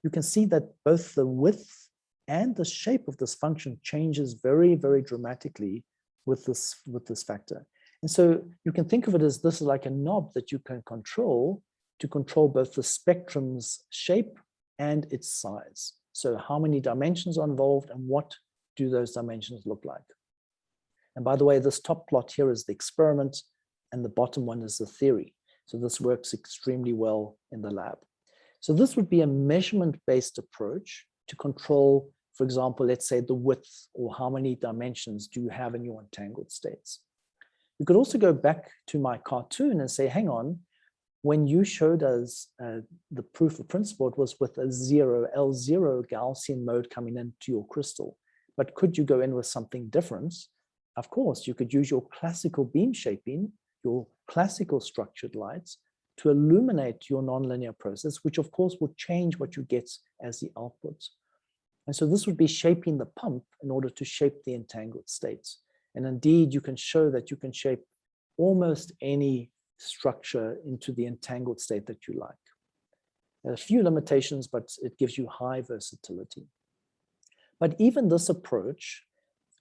You can see that both the width and the shape of this function changes very, very dramatically with this factor. And so you can think of it as this is like a knob that you can control to control both the spectrum's shape and its size. So how many dimensions are involved and what do those dimensions look like? And by the way, this top plot here is the experiment and the bottom one is the theory. So this works extremely well in the lab. So this would be a measurement-based approach to control, for example, let's say the width or how many dimensions do you have in your entangled states. You could also go back to my cartoon and say, hang on, when you showed us the proof of principle, it was with a L0 Gaussian mode coming into your crystal. But could you go in with something different? Of course, you could use your classical beam shaping, your classical structured lights to illuminate your nonlinear process, which of course will change what you get as the output. And so this would be shaping the pump in order to shape the entangled states. And indeed, you can show that you can shape almost any structure into the entangled state that you like. There are a few limitations, but it gives you high versatility. But even this approach,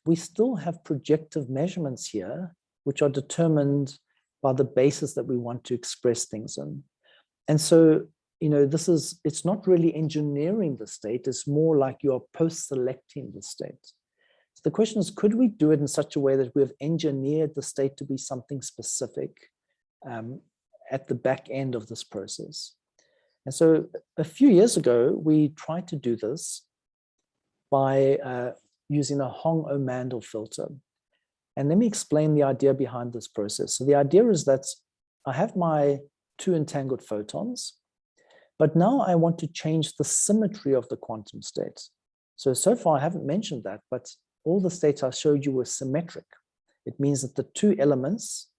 we still have projective measurements here, which are determined by the basis that we want to express things in. And so, you know, it's not really engineering the state, it's more like you're post-selecting the state. So the question is, could we do it in such a way that we have engineered the state to be something specific at the back end of this process? And so a few years ago, we tried to do this by using a Hong-O-Mandel filter. And let me explain the idea behind this process. So the idea is that I have my two entangled photons, but now I want to change the symmetry of the quantum state. So far I haven't mentioned that, but all the states I showed you were symmetric. It means that the two elements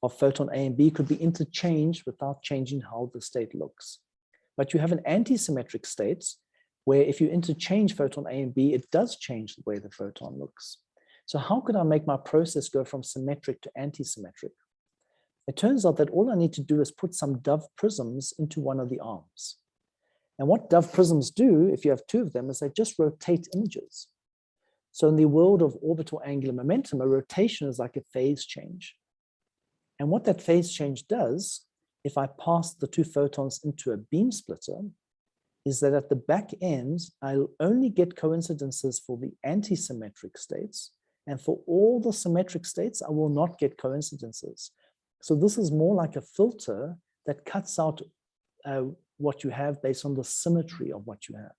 of photon A and B could be interchanged without changing how the state looks. But you have an anti-symmetric state where if you interchange photon A and B, it does change the way the photon looks. So how could I make my process go from symmetric to anti-symmetric? It turns out that all I need to do is put some Dove prisms into one of the arms. And what Dove prisms do, if you have two of them, is they just rotate images. So in the world of orbital angular momentum, a rotation is like a phase change. And what that phase change does, if I pass the two photons into a beam splitter, is that at the back end, I'll only get coincidences for the anti-symmetric states. And for all the symmetric states, I will not get coincidences. So this is more like a filter that cuts out what you have based on the symmetry of what you have.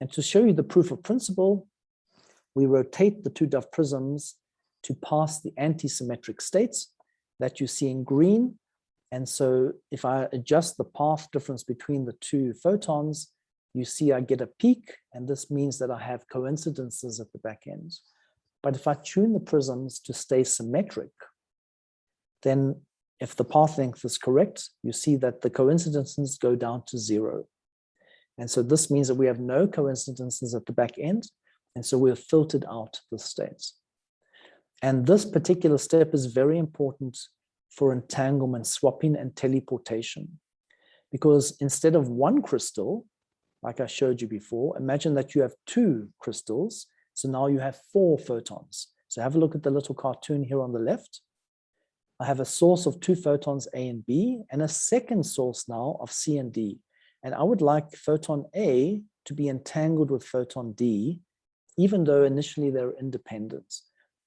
And to show you the proof of principle, we rotate the two Dove prisms to pass the anti-symmetric states that you see in green. And so if I adjust the path difference between the two photons, you see I get a peak, and this means that I have coincidences at the back end. But if I tune the prisms to stay symmetric, then if the path length is correct, you see that the coincidences go down to 0. And so this means that we have no coincidences at the back end. And so we've filtered out the states. And this particular step is very important for entanglement swapping and teleportation. Because instead of one crystal, like I showed you before, imagine that you have two crystals. So now you have 4 photons. So have a look at the little cartoon here on the left. I have a source of 2 photons, A and B, and a second source now of C and D. And I would like photon A to be entangled with photon D, even though initially they're independent.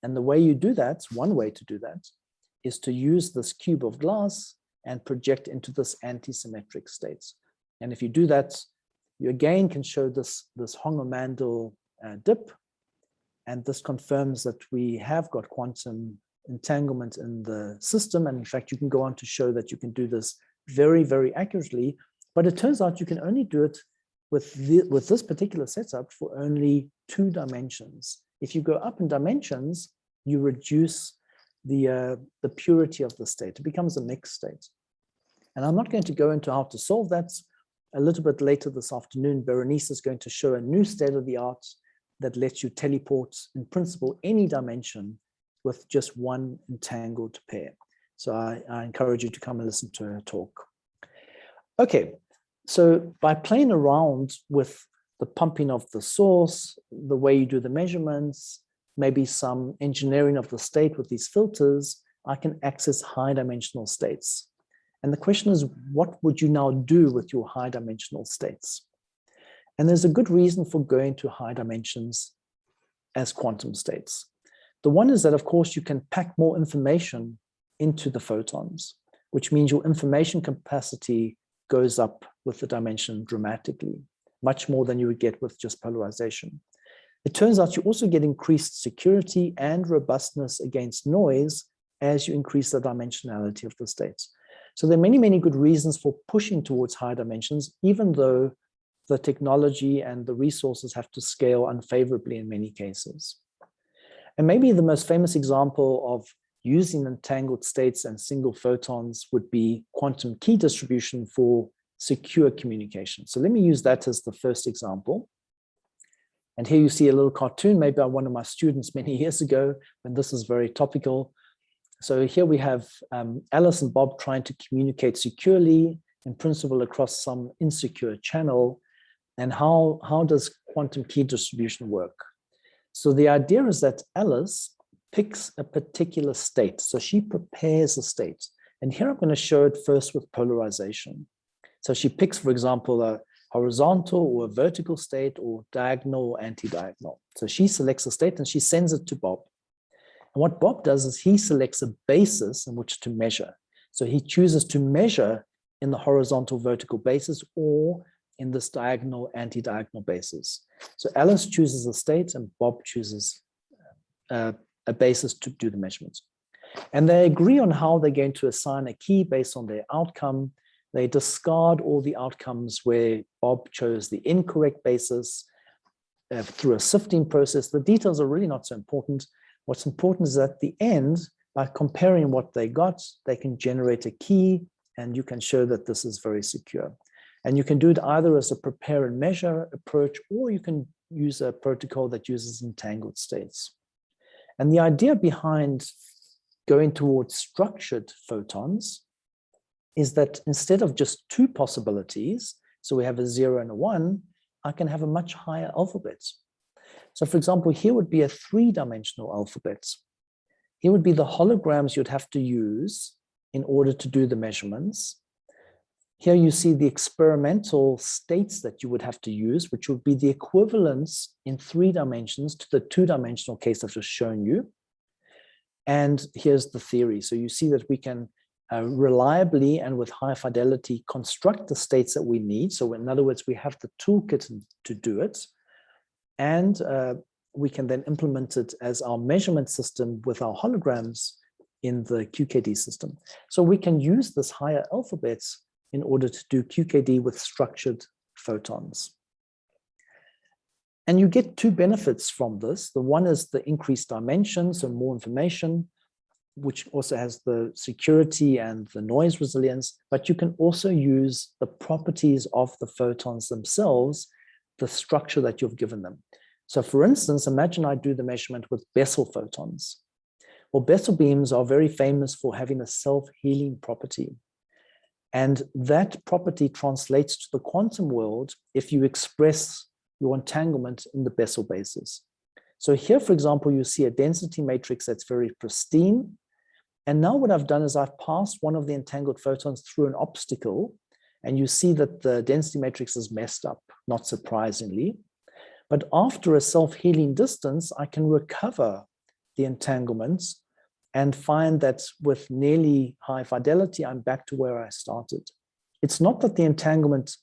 And the way you do that, one way to do that, is to use this cube of glass and project into this anti-symmetric state. And if you do that, you again can show this Honger-Mandel dip. And this confirms that we have got quantum entanglement in the system. And in fact, you can go on to show that you can do this very, very accurately. But it turns out you can only do it with this particular setup for only 2 dimensions. If you go up in dimensions, you reduce the purity of the state. It becomes a mixed state. And I'm not going to go into how to solve that. A little bit later this afternoon, Berenice is going to show a new state-of-the-art that lets you teleport, in principle, any dimension with just one entangled pair. So I encourage you to come and listen to her talk. Okay, so by playing around with the pumping of the source, the way you do the measurements, maybe some engineering of the state with these filters, I can access high dimensional states. And the question is, what would you now do with your high dimensional states? And there's a good reason for going to high dimensions as quantum states. The one is that, of course, you can pack more information into the photons, which means your information capacity goes up with the dimension dramatically, much more than you would get with just polarization. It turns out you also get increased security and robustness against noise as you increase the dimensionality of the states. So there are many, many good reasons for pushing towards higher dimensions, even though the technology and the resources have to scale unfavorably in many cases. And maybe the most famous example of using entangled states and single photons would be quantum key distribution for secure communication. So let me use that as the first example. And here you see a little cartoon made by one of my students many years ago, when this is very topical. So here we have Alice and Bob trying to communicate securely, in principle, across some insecure channel. And how does quantum key distribution work? So the idea is that Alice picks a particular state. So she prepares a state. And here I'm going to show it first with polarization. So she picks, for example, a horizontal or a vertical state, or diagonal or anti-diagonal. So she selects a state and she sends it to Bob. And what Bob does is he selects a basis in which to measure. So he chooses to measure in the horizontal vertical basis or in this diagonal anti-diagonal basis. So Alice chooses a state and Bob chooses a basis to do the measurements. And they agree on how they're going to assign a key based on their outcome. They discard all the outcomes where Bob chose the incorrect basis through a sifting process. The details are really not so important. What's important is that at the end, by comparing what they got, they can generate a key, and you can show that this is very secure. And you can do it either as a prepare and measure approach, or you can use a protocol that uses entangled states. And the idea behind going towards structured photons is that instead of just 2 possibilities, so we have a 0 and a 1, I can have a much higher alphabet. So for example, here would be a 3-dimensional alphabet. Here would be the holograms you'd have to use in order to do the measurements. Here you see the experimental states that you would have to use, which would be the equivalence in 3 dimensions to the 2-dimensional case I've just shown you. And here's the theory. So you see that we can reliably and with high fidelity construct the states that we need. So in other words, we have the toolkit to do it. And we can then implement it as our measurement system with our holograms in the QKD system. So we can use this higher alphabets in order to do QKD with structured photons. And you get 2 benefits from this. The one is the increased dimension, so more information. which also has the security and the noise resilience, but you can also use the properties of the photons themselves, the structure that you've given them. So for instance, imagine I do the measurement with Bessel photons. Well, Bessel beams are very famous for having a self-healing property. And that property translates to the quantum world if you express your entanglement in the Bessel basis. So here, for example, you see a density matrix that's very pristine. And now what I've done is I've passed one of the entangled photons through an obstacle, and you see that the density matrix is messed up, not surprisingly. But after a self-healing distance, I can recover the entanglements and find that with nearly high fidelity, I'm back to where I started. It's not that the entanglement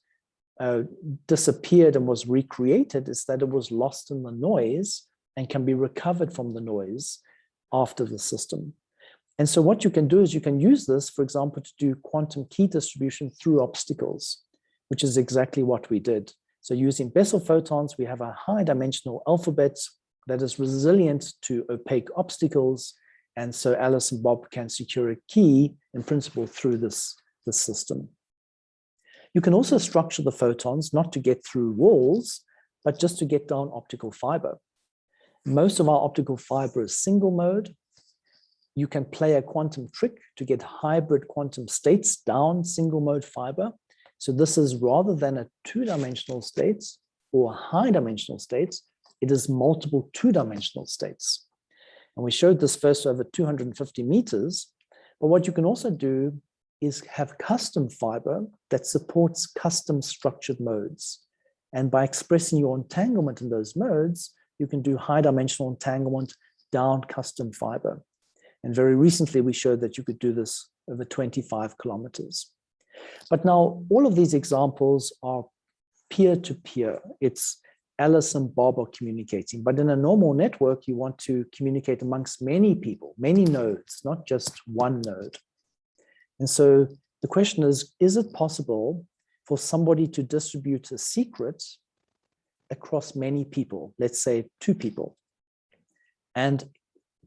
disappeared and was recreated, it's that it was lost in the noise and can be recovered from the noise after the system. And so what you can do is you can use this, for example, to do quantum key distribution through obstacles, which is exactly what we did. So using Bessel photons, we have a high dimensional alphabet that is resilient to opaque obstacles. And so Alice and Bob can secure a key in principle through this system. You can also structure the photons not to get through walls, but just to get down optical fiber. Most of our optical fiber is single mode. You can play a quantum trick to get hybrid quantum states down single mode fiber. So this is rather than a two-dimensional states or high dimensional states, it is multiple two-dimensional states. And we showed this first over 250 meters. But what you can also do is have custom fiber that supports custom structured modes. And by expressing your entanglement in those modes, you can do high dimensional entanglement down custom fiber. And very recently, we showed that you could do this over 25 kilometers. But now all of these examples are peer-to-peer. It's Alice and Bob are communicating, but in a normal network, you want to communicate amongst many people, many nodes, not just one node. And so the question is it possible for somebody to distribute a secret across many people, let's say 2 people, and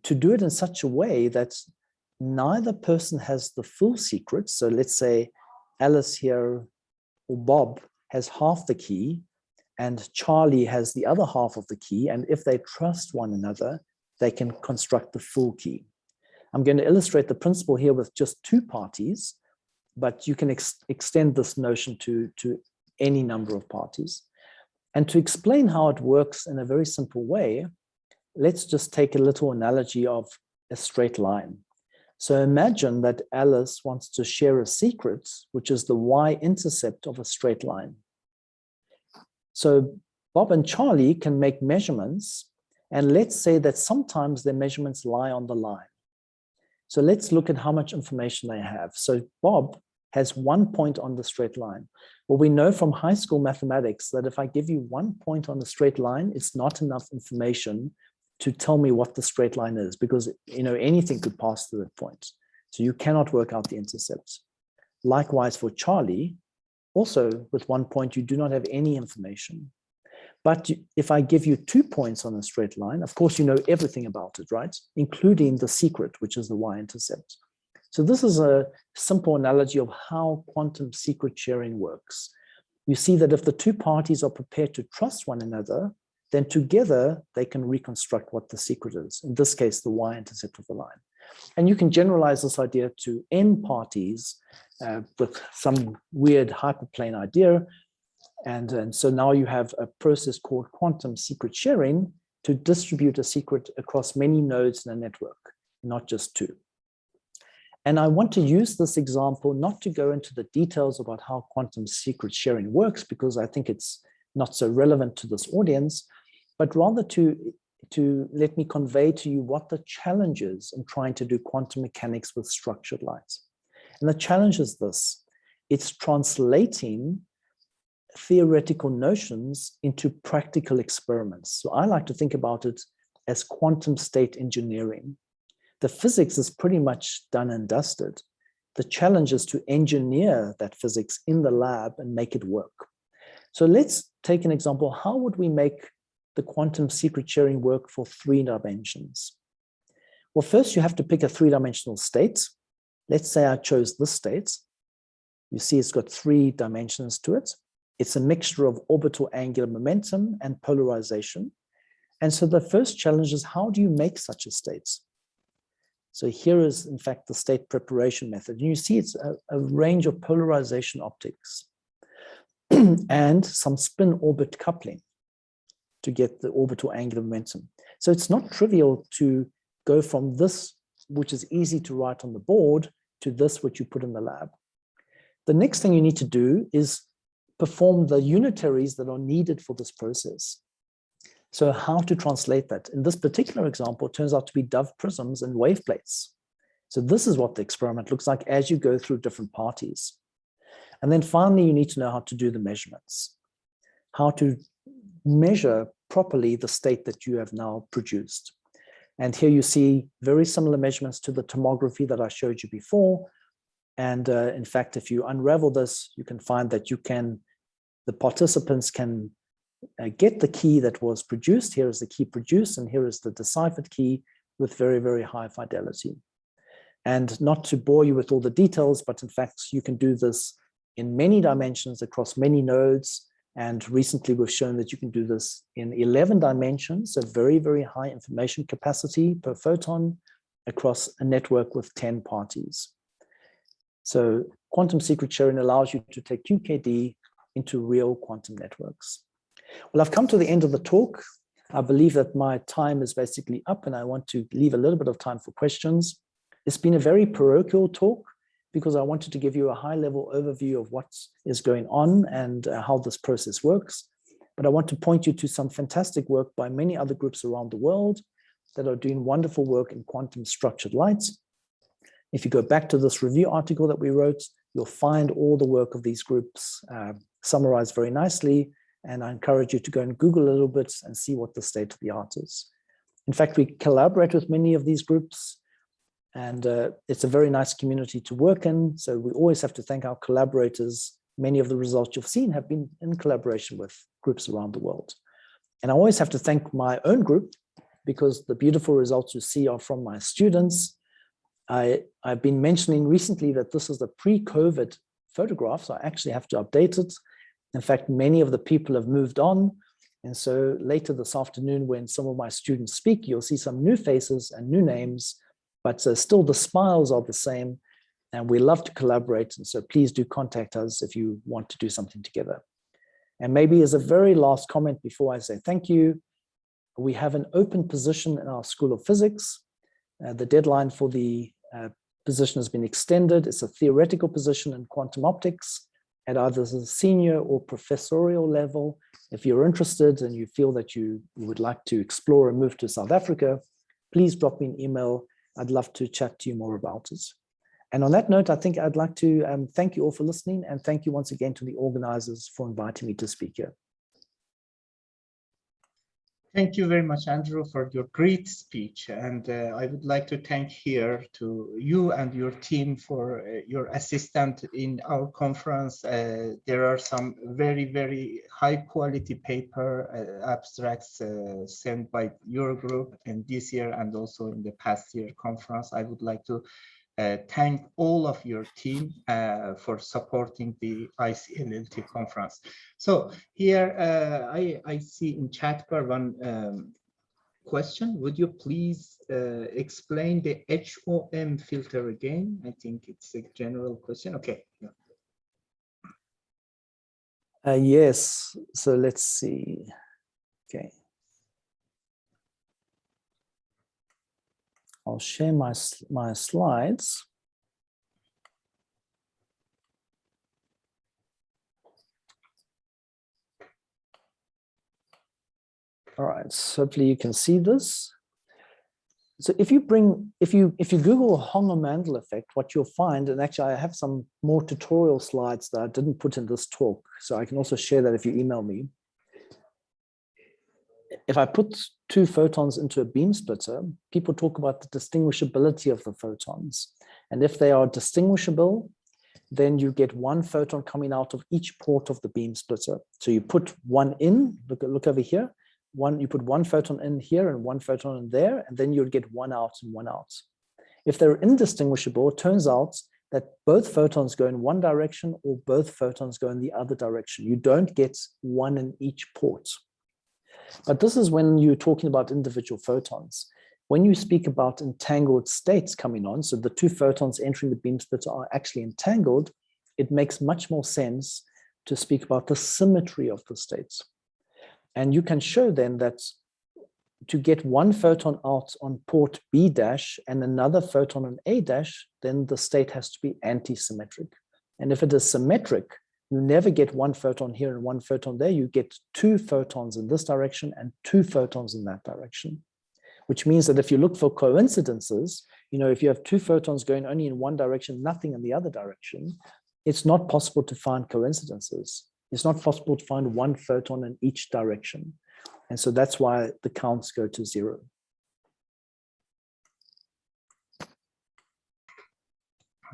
to do it in such a way that neither person has the full secret? So let's say Alice here or Bob has half the key and Charlie has the other half of the key. And if they trust one another, they can construct the full key. I'm going to illustrate the principle here with just 2 parties, but you can extend this notion to any number of parties. And to explain how it works in a very simple way, let's just take a little analogy of a straight line. So imagine that Alice wants to share a secret, which is the y-intercept of a straight line. So Bob and Charlie can make measurements, and let's say that sometimes their measurements lie on the line. So let's look at how much information they have. So Bob has 1 point on the straight line. Well, we know from high school mathematics that if I give you 1 point on the straight line, it's not enough information to tell me what the straight line is, because anything could pass through that point. So you cannot work out the intercept. Likewise for Charlie, also with 1 point, you do not have any information. But if I give you 2 points on a straight line, of course, you know everything about it, right? Including the secret, which is the y-intercept. So this is a simple analogy of how quantum secret sharing works. You see that if the 2 parties are prepared to trust one another, then together they can reconstruct what the secret is. In this case, the y-intercept of the line. And you can generalize this idea to n parties with some weird hyperplane idea. And so now you have a process called quantum secret sharing to distribute a secret across many nodes in a network, not just 2. And I want to use this example not to go into the details about how quantum secret sharing works, because I think it's not so relevant to this audience, but rather to let me convey to you what the challenge is in trying to do quantum mechanics with structured light. And the challenge is this: it's translating theoretical notions into practical experiments. So I like to think about it as quantum state engineering. The physics is pretty much done and dusted. The challenge is to engineer that physics in the lab and make it work. So let's take an example. How would we make the quantum secret sharing work for 3 dimensions? Well, first you have to pick a three-dimensional state. Let's say I chose this state. You see it's got 3 dimensions to it. It's a mixture of orbital angular momentum and polarization. And so the first challenge is, how do you make such a state? So here is, in fact, the state preparation method. And you see it's a range of polarization optics and some spin orbit coupling to get the orbital angular momentum. So it's not trivial to go from this, which is easy to write on the board, to this, which you put in the lab. The next thing you need to do is perform the unitaries that are needed for this process. So how to translate that? In this particular example, it turns out to be dove prisms and wave plates. So this is what the experiment looks like as you go through different parties. And then finally, you need to know how to do the measurements, how to measure properly the state that you have now produced. And here you see very similar measurements to the tomography that I showed you before. And in fact, if you unravel this, you can find that the participants can get the key that was produced. Here is the key produced, and here is the deciphered key with very, very high fidelity. And not to bore you with all the details, but in fact, you can do this in many dimensions across many nodes. And recently we've shown that you can do this in 11 dimensions, so very, very high information capacity per photon across a network with 10 parties. So quantum secret sharing allows you to take QKD into real quantum networks. Well, I've come to the end of the talk. I believe that my time is basically up, and I want to leave a little bit of time for questions. It's been a very parochial talk because I wanted to give you a high-level overview of what is going on and how this process works. But I want to point you to some fantastic work by many other groups around the world that are doing wonderful work in quantum structured light. If you go back to this review article that we wrote, you'll find all the work of these groups summarized very nicely. And I encourage you to go and Google a little bit and see what the state of the art is. In fact, we collaborate with many of these groups, and it's a very nice community to work in. So we always have to thank our collaborators. Many of the results you've seen have been in collaboration with groups around the world. And I always have to thank my own group, because the beautiful results you see are from my students. I've been mentioning recently that this is the pre-COVID photograph, so I actually have to update it. In fact, many of the people have moved on. And so later this afternoon, when some of my students speak, you'll see some new faces and new names, but still the smiles are the same. And we love to collaborate. And so please do contact us if you want to do something together. And maybe as a very last comment before I say thank you, we have an open position in our School of Physics. The deadline for the position has been extended. It's a theoretical position in quantum optics at either the senior or professorial level. If you're interested and you feel that you would like to explore and move to South Africa, please drop me an email. I'd love to chat to you more about it. And on that note, I think I'd like to thank you all for listening, and thank you once again to the organizers for inviting me to speak here. Thank you very much, Andrew, for your great speech. And I would like to thank here to you and your team for your assistance in our conference. There are some very, very high quality paper abstracts sent by your group in this year and also in the past year conference. I would like to thank all of your team for supporting the ICLLT conference. So here I see in chat bar one question. Would you please explain the HOM filter again? I think it's a general question. Okay. Yeah. Yes, so let's see. Okay. I'll share my slides. All right, so hopefully you can see this. So if you Google Honger-Mandel effect, what you'll find, and actually I have some more tutorial slides that I didn't put in this talk, so I can also share that if you email me. If I put 2 photons into a beam splitter, people talk about the distinguishability of the photons. And if they are distinguishable, then you get 1 photon coming out of each port of the beam splitter. So you put one in, look over here, you put one photon in here and one photon in there, and then you'd get one out and one out. If they're indistinguishable, it turns out that both photons go in one direction or both photons go in the other direction. You don't get one in each port. But this is when you're talking about individual photons. When you speak about entangled states coming on, so the two photons entering the beam splitter are actually entangled, it makes much more sense to speak about the symmetry of the states. And you can show then that to get one photon out on port B dash and another photon on A dash, then the state has to be anti-symmetric. And if it is symmetric, you never get one photon here and one photon there. You get two photons in this direction and two photons in that direction, which means that if you look for coincidences, if you have two photons going only in one direction, nothing in the other direction, it's not possible to find coincidences. It's not possible to find one photon in each direction. And so that's why the counts go to 0.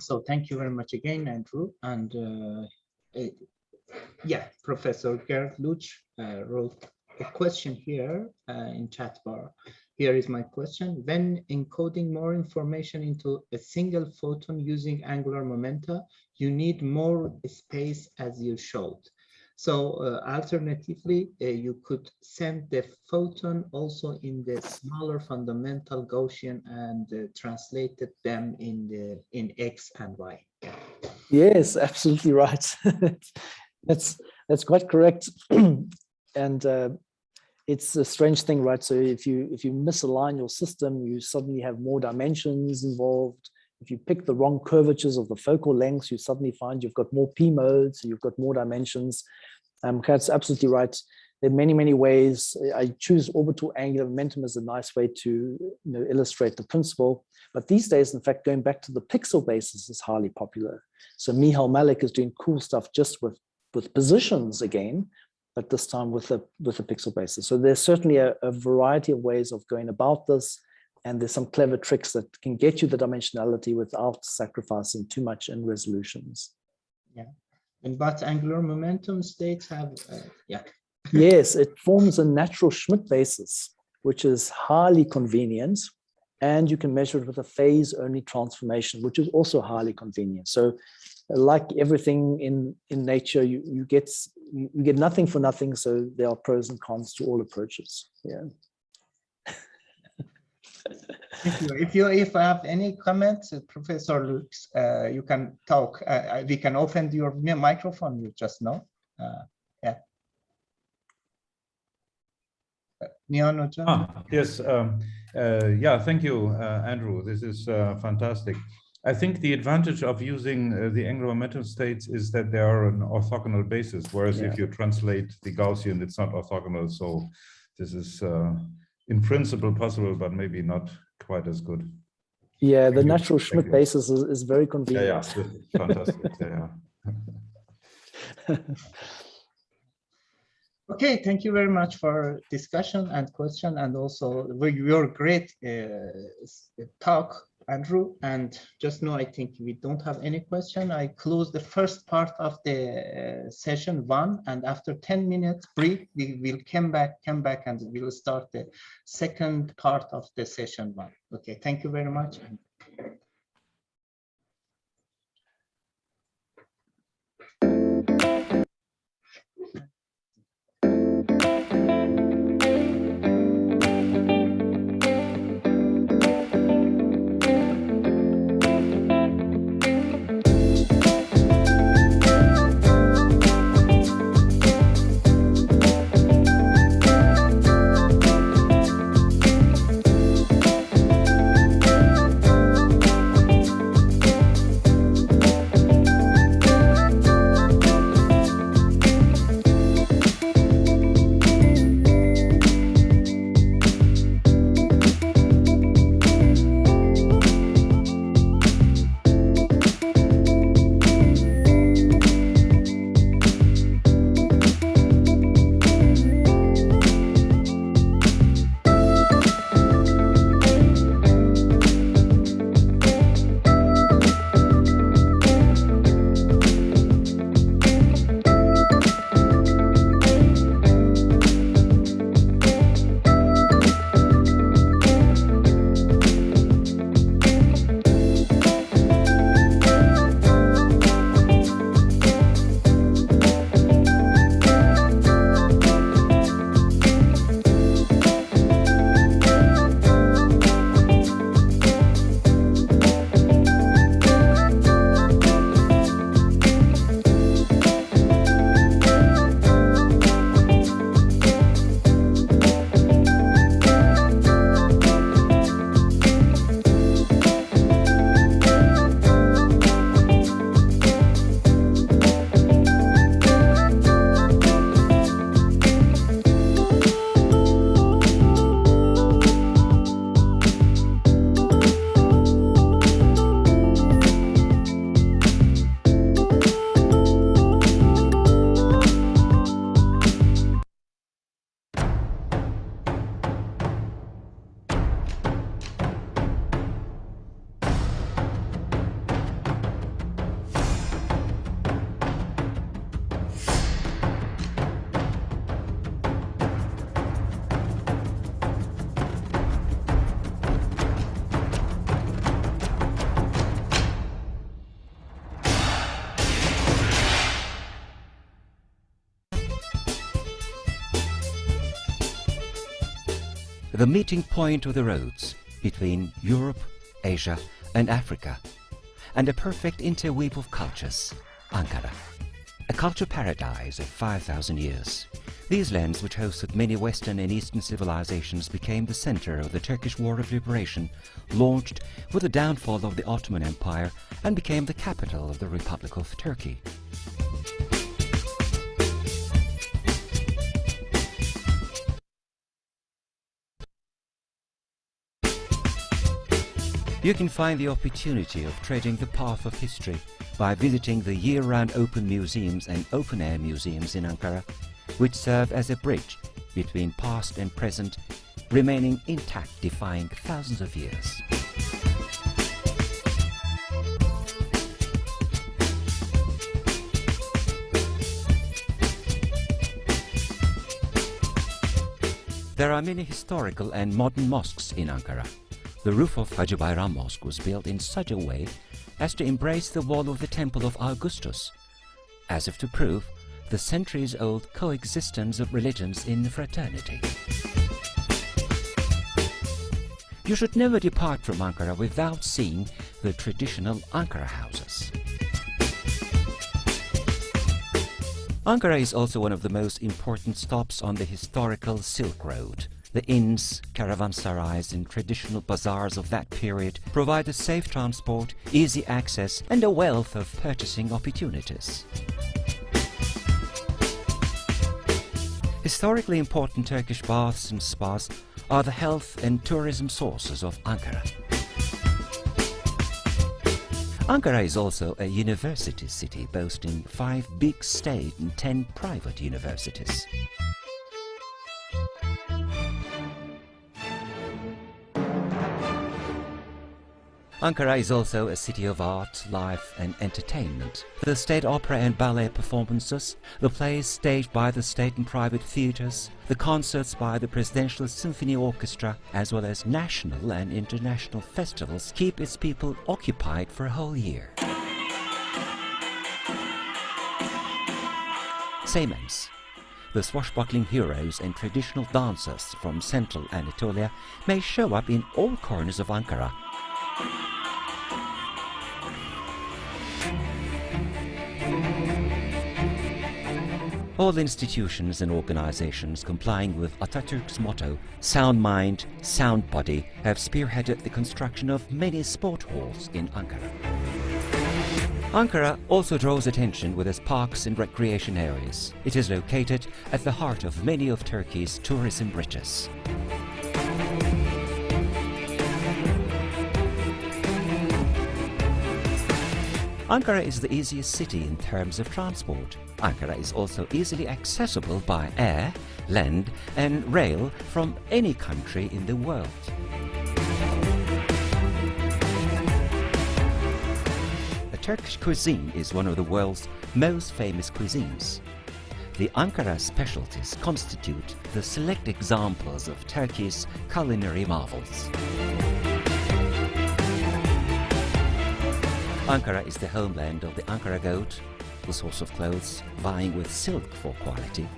So thank you very much again, Andrew. And yeah, Professor Gerd Luch wrote a question here in chat bar. Here is my question. When encoding more information into a single photon using angular momenta, you need more space as you showed. So alternatively, you could send the photon also in the smaller fundamental Gaussian and translated them in X and Y. Yes, absolutely right. That's quite correct. And it's a strange thing, right? So if you misalign your system, you suddenly have more dimensions involved. If you pick the wrong curvatures of the focal lengths, you suddenly find you've got more P modes, so you've got more dimensions. That's absolutely right. There are many, many ways. I choose orbital angular momentum as a nice way to illustrate the principle. But these days, in fact, going back to the pixel basis is highly popular. So Michal Malik is doing cool stuff just with positions again, but this time with a pixel basis. So there's certainly a variety of ways of going about this. And there's some clever tricks that can get you the dimensionality without sacrificing too much in resolutions. Yeah. But angular momentum states have, yeah. Yes, it forms a natural Schmidt basis, which is highly convenient. And you can measure it with a phase-only transformation, which is also highly convenient. So like everything in nature, you get nothing for nothing. So there are pros and cons to all approaches. Yeah. If you have any comments, Professor Lux, you can talk. We can open your microphone. You just know. Yeah. Yes. Yeah. Thank you, Andrew. This is fantastic. I think the advantage of using the angular momentum states is that they are an orthogonal basis, whereas if you translate the Gaussian, it's not orthogonal. So this is in principle possible, but maybe not quite as good. Yeah, the natural Schmidt basis is very convenient. Yeah, fantastic. Yeah. Okay, thank you very much for discussion and question, and also your great talk, Andrew. And just now, I think we don't have any question. I close the first part of the session 1, and after 10 minutes break, we will come back, and we'll start the second part of the session 1. Okay, thank you very much. the meeting point of the roads between Europe, Asia and Africa, and a perfect interweave of cultures, Ankara, a culture paradise of 5,000 years. These lands, which hosted many Western and Eastern civilizations, became the center of the Turkish War of Liberation, launched with the downfall of the Ottoman Empire, and became the capital of the Republic of Turkey. You can find the opportunity of treading the path of history by visiting the year-round open museums and open-air museums in Ankara, which serve as a bridge between past and present, remaining intact, defying thousands of years. There are many historical and modern mosques in Ankara. The roof of Hacı Bayram Mosque was built in such a way as to embrace the wall of the Temple of Augustus, as if to prove the centuries-old coexistence of religions in fraternity. You should never depart from Ankara without seeing the traditional Ankara houses. Ankara is also one of the most important stops on the historical Silk Road. The inns, caravansarais and traditional bazaars of that period provide a safe transport, easy access and a wealth of purchasing opportunities. Historically important Turkish baths and spas are the health and tourism sources of Ankara. Ankara is also a university city boasting 5 big state and 10 private universities. Ankara is also a city of art, life and entertainment. The state opera and ballet performances, the plays staged by the state and private theatres, the concerts by the Presidential Symphony Orchestra, as well as national and international festivals keep its people occupied for a whole year. Seymens, the swashbuckling heroes and traditional dancers from central Anatolia, may show up in all corners of Ankara. All institutions and organizations complying with Atatürk's motto, sound mind, sound body, have spearheaded the construction of many sport halls in Ankara. Ankara also draws attention with its parks and recreation areas. It is located at the heart of many of Turkey's tourism riches. Ankara is the easiest city in terms of transport. Ankara is also easily accessible by air, land and rail from any country in the world. The Turkish cuisine is one of the world's most famous cuisines. The Ankara specialties constitute the select examples of Turkey's culinary marvels. Ankara is the homeland of the Ankara goat, the source of clothes vying with silk for quality,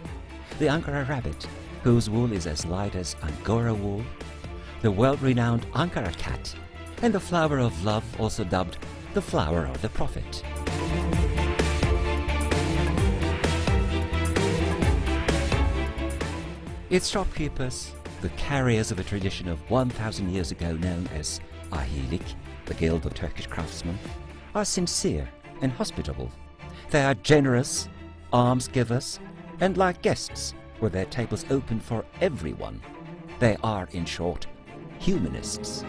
the Ankara rabbit, whose wool is as light as Angora wool, the world-renowned Ankara cat, and the flower of love, also dubbed the flower of the prophet. Its shopkeepers, the carriers of a tradition of 1,000 years ago known as Ahilik, the Guild of Turkish Craftsmen, are sincere and hospitable. They are generous, alms givers, and like guests, with their tables open for everyone. They are, in short, humanists.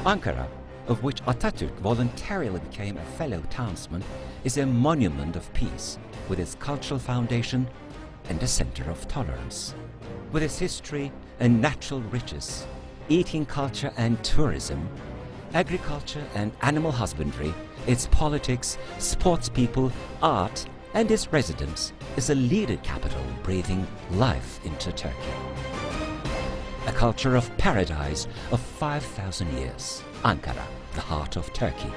Ankara, of which Atatürk voluntarily became a fellow townsman, is a monument of peace, with its cultural foundation and a center of tolerance. With its history and natural riches, eating culture and tourism, agriculture and animal husbandry, its politics, sports people, art, and its residents is a leader capital breathing life into Turkey. A culture of paradise of 5,000 years. Ankara, the heart of Turkey.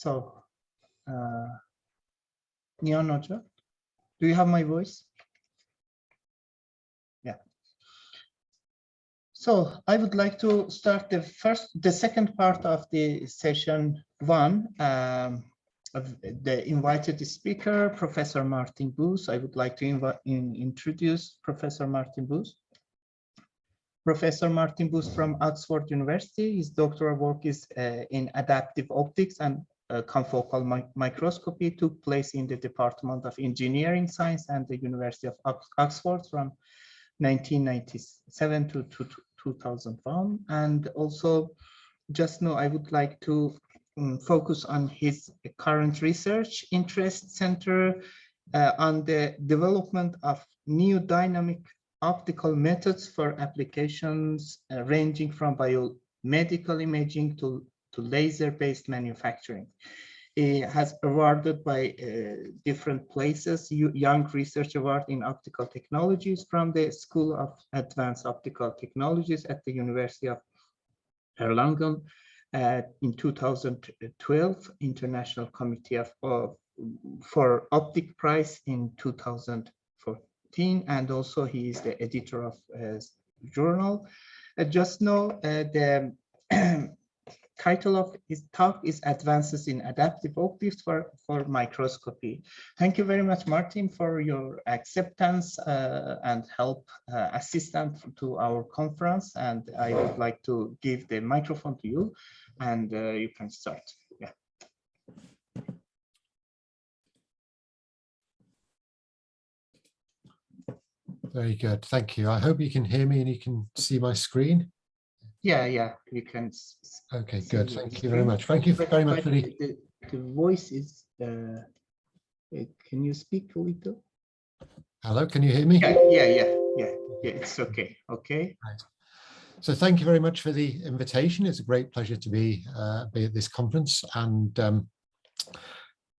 So, Nihan Hoca, do you have my voice? Yeah. So I would like to start the second part of the session one of the invited speaker, Professor Martin Boos. I would like to introduce Professor Martin Boos. Professor Martin Boos from Oxford University. His doctoral work is in adaptive optics and confocal microscopy. Took place in the Department of Engineering Science and the University of Oxford from 1997 to 2001. And also, just now I would like to focus on his current research interest center on the development of new dynamic optical methods for applications ranging from biomedical imaging to laser-based manufacturing. He has awarded by different places, Young Research Award in Optical Technologies from the School of Advanced Optical Technologies at the University of Erlangen in 2012, International Committee for Optic Prize in 2014, and also he is the editor of journal. Just know the title of his talk is Advances in Adaptive Optics for Microscopy. Thank you very much, Martin, for your acceptance and help assistance to our conference. And I would like to give the microphone to you, and you can start. Yeah. Very good, thank you. I hope you can hear me and you can see my screen. Yeah, you can. Okay, good. Thank you very much. Thank you very much for the voice is. Can you speak a little? Hello, can you hear me? Yeah. It's okay. Okay. Right. So thank you very much for the invitation. It's a great pleasure to be at this conference, and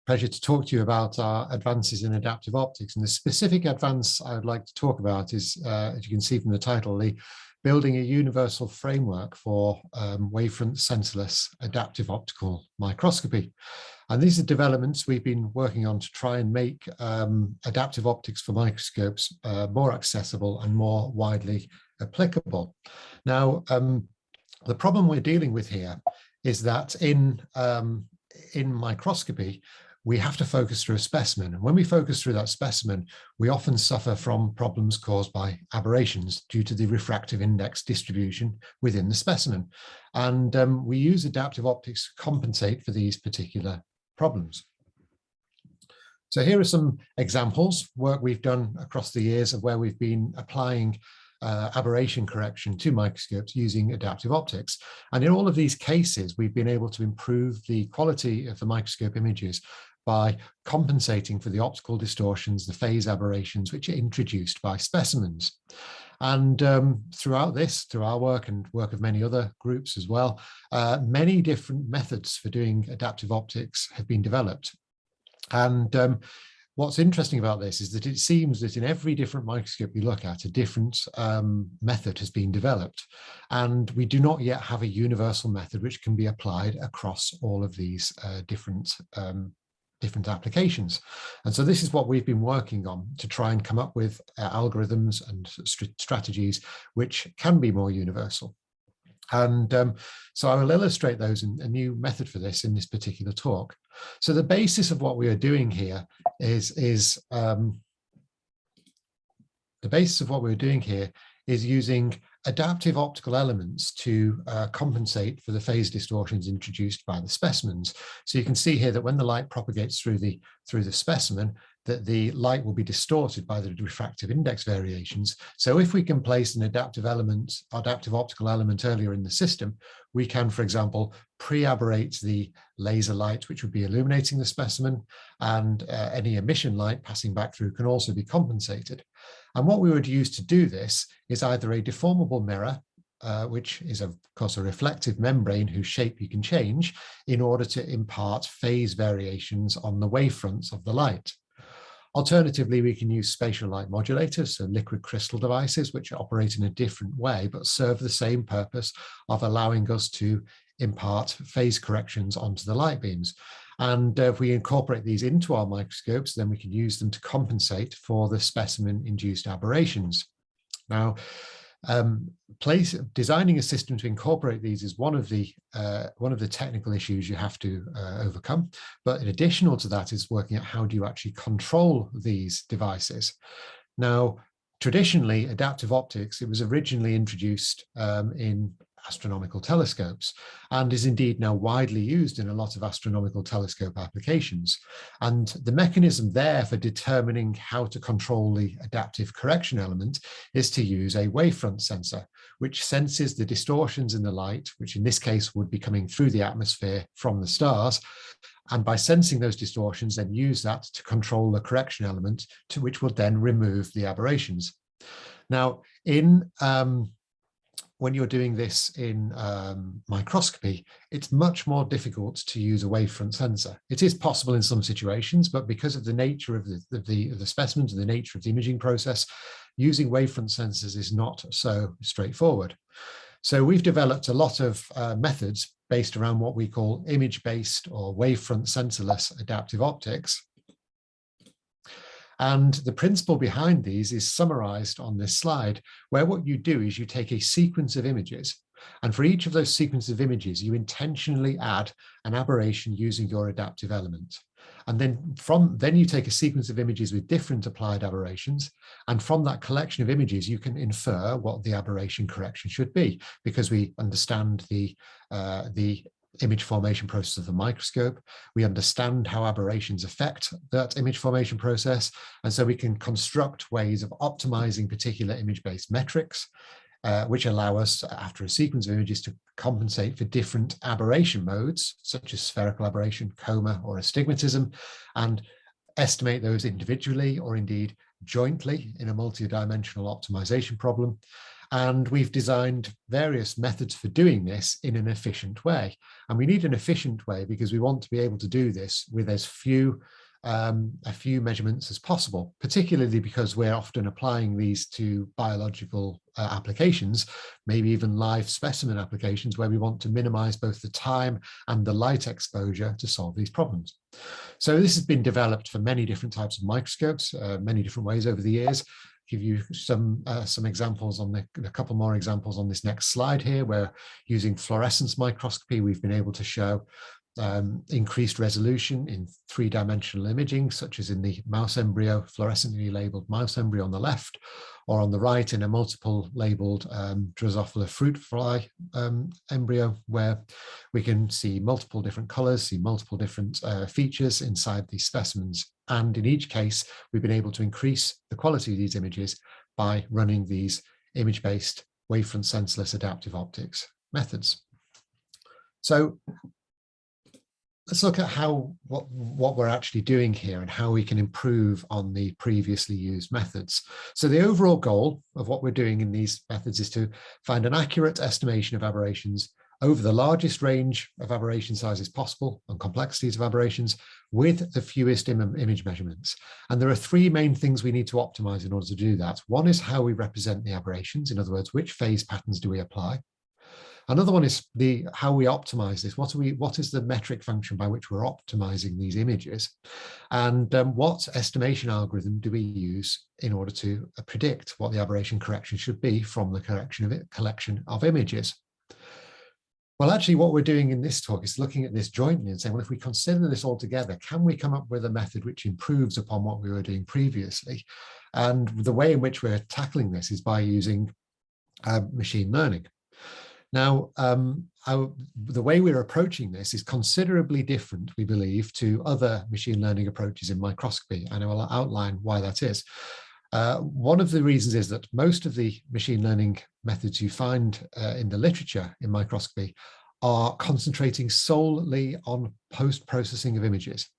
pleasure to talk to you about our advances in adaptive optics. And the specific advance I would like to talk about is, as you can see from the title, the building a universal framework for wavefront sensorless adaptive optical microscopy. And these are developments we've been working on to try and make adaptive optics for microscopes more accessible and more widely applicable. Now, the problem we're dealing with here is that in microscopy, we have to focus through a specimen. And when we focus through that specimen, we often suffer from problems caused by aberrations due to the refractive index distribution within the specimen. And we use adaptive optics to compensate for these particular problems. So here are some examples, work we've done across the years of where we've been applying aberration correction to microscopes using adaptive optics. And in all of these cases, we've been able to improve the quality of the microscope images by compensating for the optical distortions, the phase aberrations, which are introduced by specimens. And throughout this, through our work and work of many other groups as well, many different methods for doing adaptive optics have been developed. And what's interesting about this is that it seems that in every different microscope you look at, a different method has been developed. And we do not yet have a universal method which can be applied across all of these different applications. And so this is what we've been working on to try and come up with algorithms and strategies which can be more universal. And so I will illustrate those in a new method for this in this particular talk. So the basis of what we are doing here is using adaptive optical elements to compensate for the phase distortions introduced by the specimens. So you can see here that when the light propagates through the specimen, that the light will be distorted by the refractive index variations. So if we can place an adaptive optical element earlier in the system, we can, for example, pre-aberrate the laser light, which would be illuminating the specimen, and any emission light passing back through can also be compensated. And what we would use to do this is either a deformable mirror, which is of course a reflective membrane whose shape you can change in order to impart phase variations on the wavefronts of the light. Alternatively, we can use spatial light modulators, so liquid crystal devices, which operate in a different way, but serve the same purpose of allowing us to impart phase corrections onto the light beams. And if we incorporate these into our microscopes, then we can use them to compensate for the specimen-induced aberrations. Now, designing a system to incorporate these is one of the technical issues you have to overcome. But in additional to that is working out how do you actually control these devices. Now, traditionally, adaptive optics, it was originally introduced in astronomical telescopes and is indeed now widely used in a lot of astronomical telescope applications. And the mechanism there for determining how to control the adaptive correction element is to use a wavefront sensor, which senses the distortions in the light, which in this case would be coming through the atmosphere from the stars. And by sensing those distortions, then use that to control the correction element, to which will then remove the aberrations. Now, when you're doing this in microscopy, it's much more difficult to use a wavefront sensor. It is possible in some situations, but because of the nature of the specimens and the nature of the imaging process, using wavefront sensors is not so straightforward. So we've developed a lot of methods based around what we call image-based or wavefront sensorless adaptive optics. And the principle behind these is summarized on this slide, where what you do is you take a sequence of images, and for each of those sequences of images, you intentionally add an aberration using your adaptive element. And then you take a sequence of images with different applied aberrations, and from that collection of images, you can infer what the aberration correction should be, because we understand the image formation process of the microscope. We understand how aberrations affect that image formation process. And so we can construct ways of optimizing particular image-based metrics, which allow us, after a sequence of images, to compensate for different aberration modes, such as spherical aberration, coma, or astigmatism, and estimate those individually or indeed jointly in a multi-dimensional optimization problem. And we've designed various methods for doing this in an efficient way. And we need an efficient way because we want to be able to do this with as few measurements as possible, particularly because we're often applying these to biological applications, maybe even live specimen applications, where we want to minimize both the time and the light exposure to solve these problems. So this has been developed for many different types of microscopes, many different ways over the years. Give you some examples on a couple more examples on this next slide here, where using fluorescence microscopy, we've been able to show increased resolution in three-dimensional imaging, such as in the mouse embryo, fluorescently labeled mouse embryo on the left, or on the right in a multiple labeled Drosophila fruit fly embryo, where we can see multiple different colors, see multiple different features inside these specimens. And in each case, we've been able to increase the quality of these images by running these image-based wavefront sensorless adaptive optics methods. So let's look at what we're actually doing here and how we can improve on the previously used methods. So the overall goal of what we're doing in these methods is to find an accurate estimation of aberrations over the largest range of aberration sizes possible and complexities of aberrations with the fewest image measurements. And there are three main things we need to optimize in order to do that. One is how we represent the aberrations. In other words, which phase patterns do we apply? Another one is how we optimize this. What is the metric function by which we're optimizing these images? And what estimation algorithm do we use in order to predict what the aberration correction should be from the collection of images? Well, actually, what we're doing in this talk is looking at this jointly and saying, well, if we consider this all together, can we come up with a method which improves upon what we were doing previously? And the way in which we're tackling this is by using machine learning. Now, the way we're approaching this is considerably different, we believe, to other machine learning approaches in microscopy, and I will outline why that is. One of the reasons is that most of the machine learning methods you find in the literature in microscopy are concentrating solely on post-processing of images.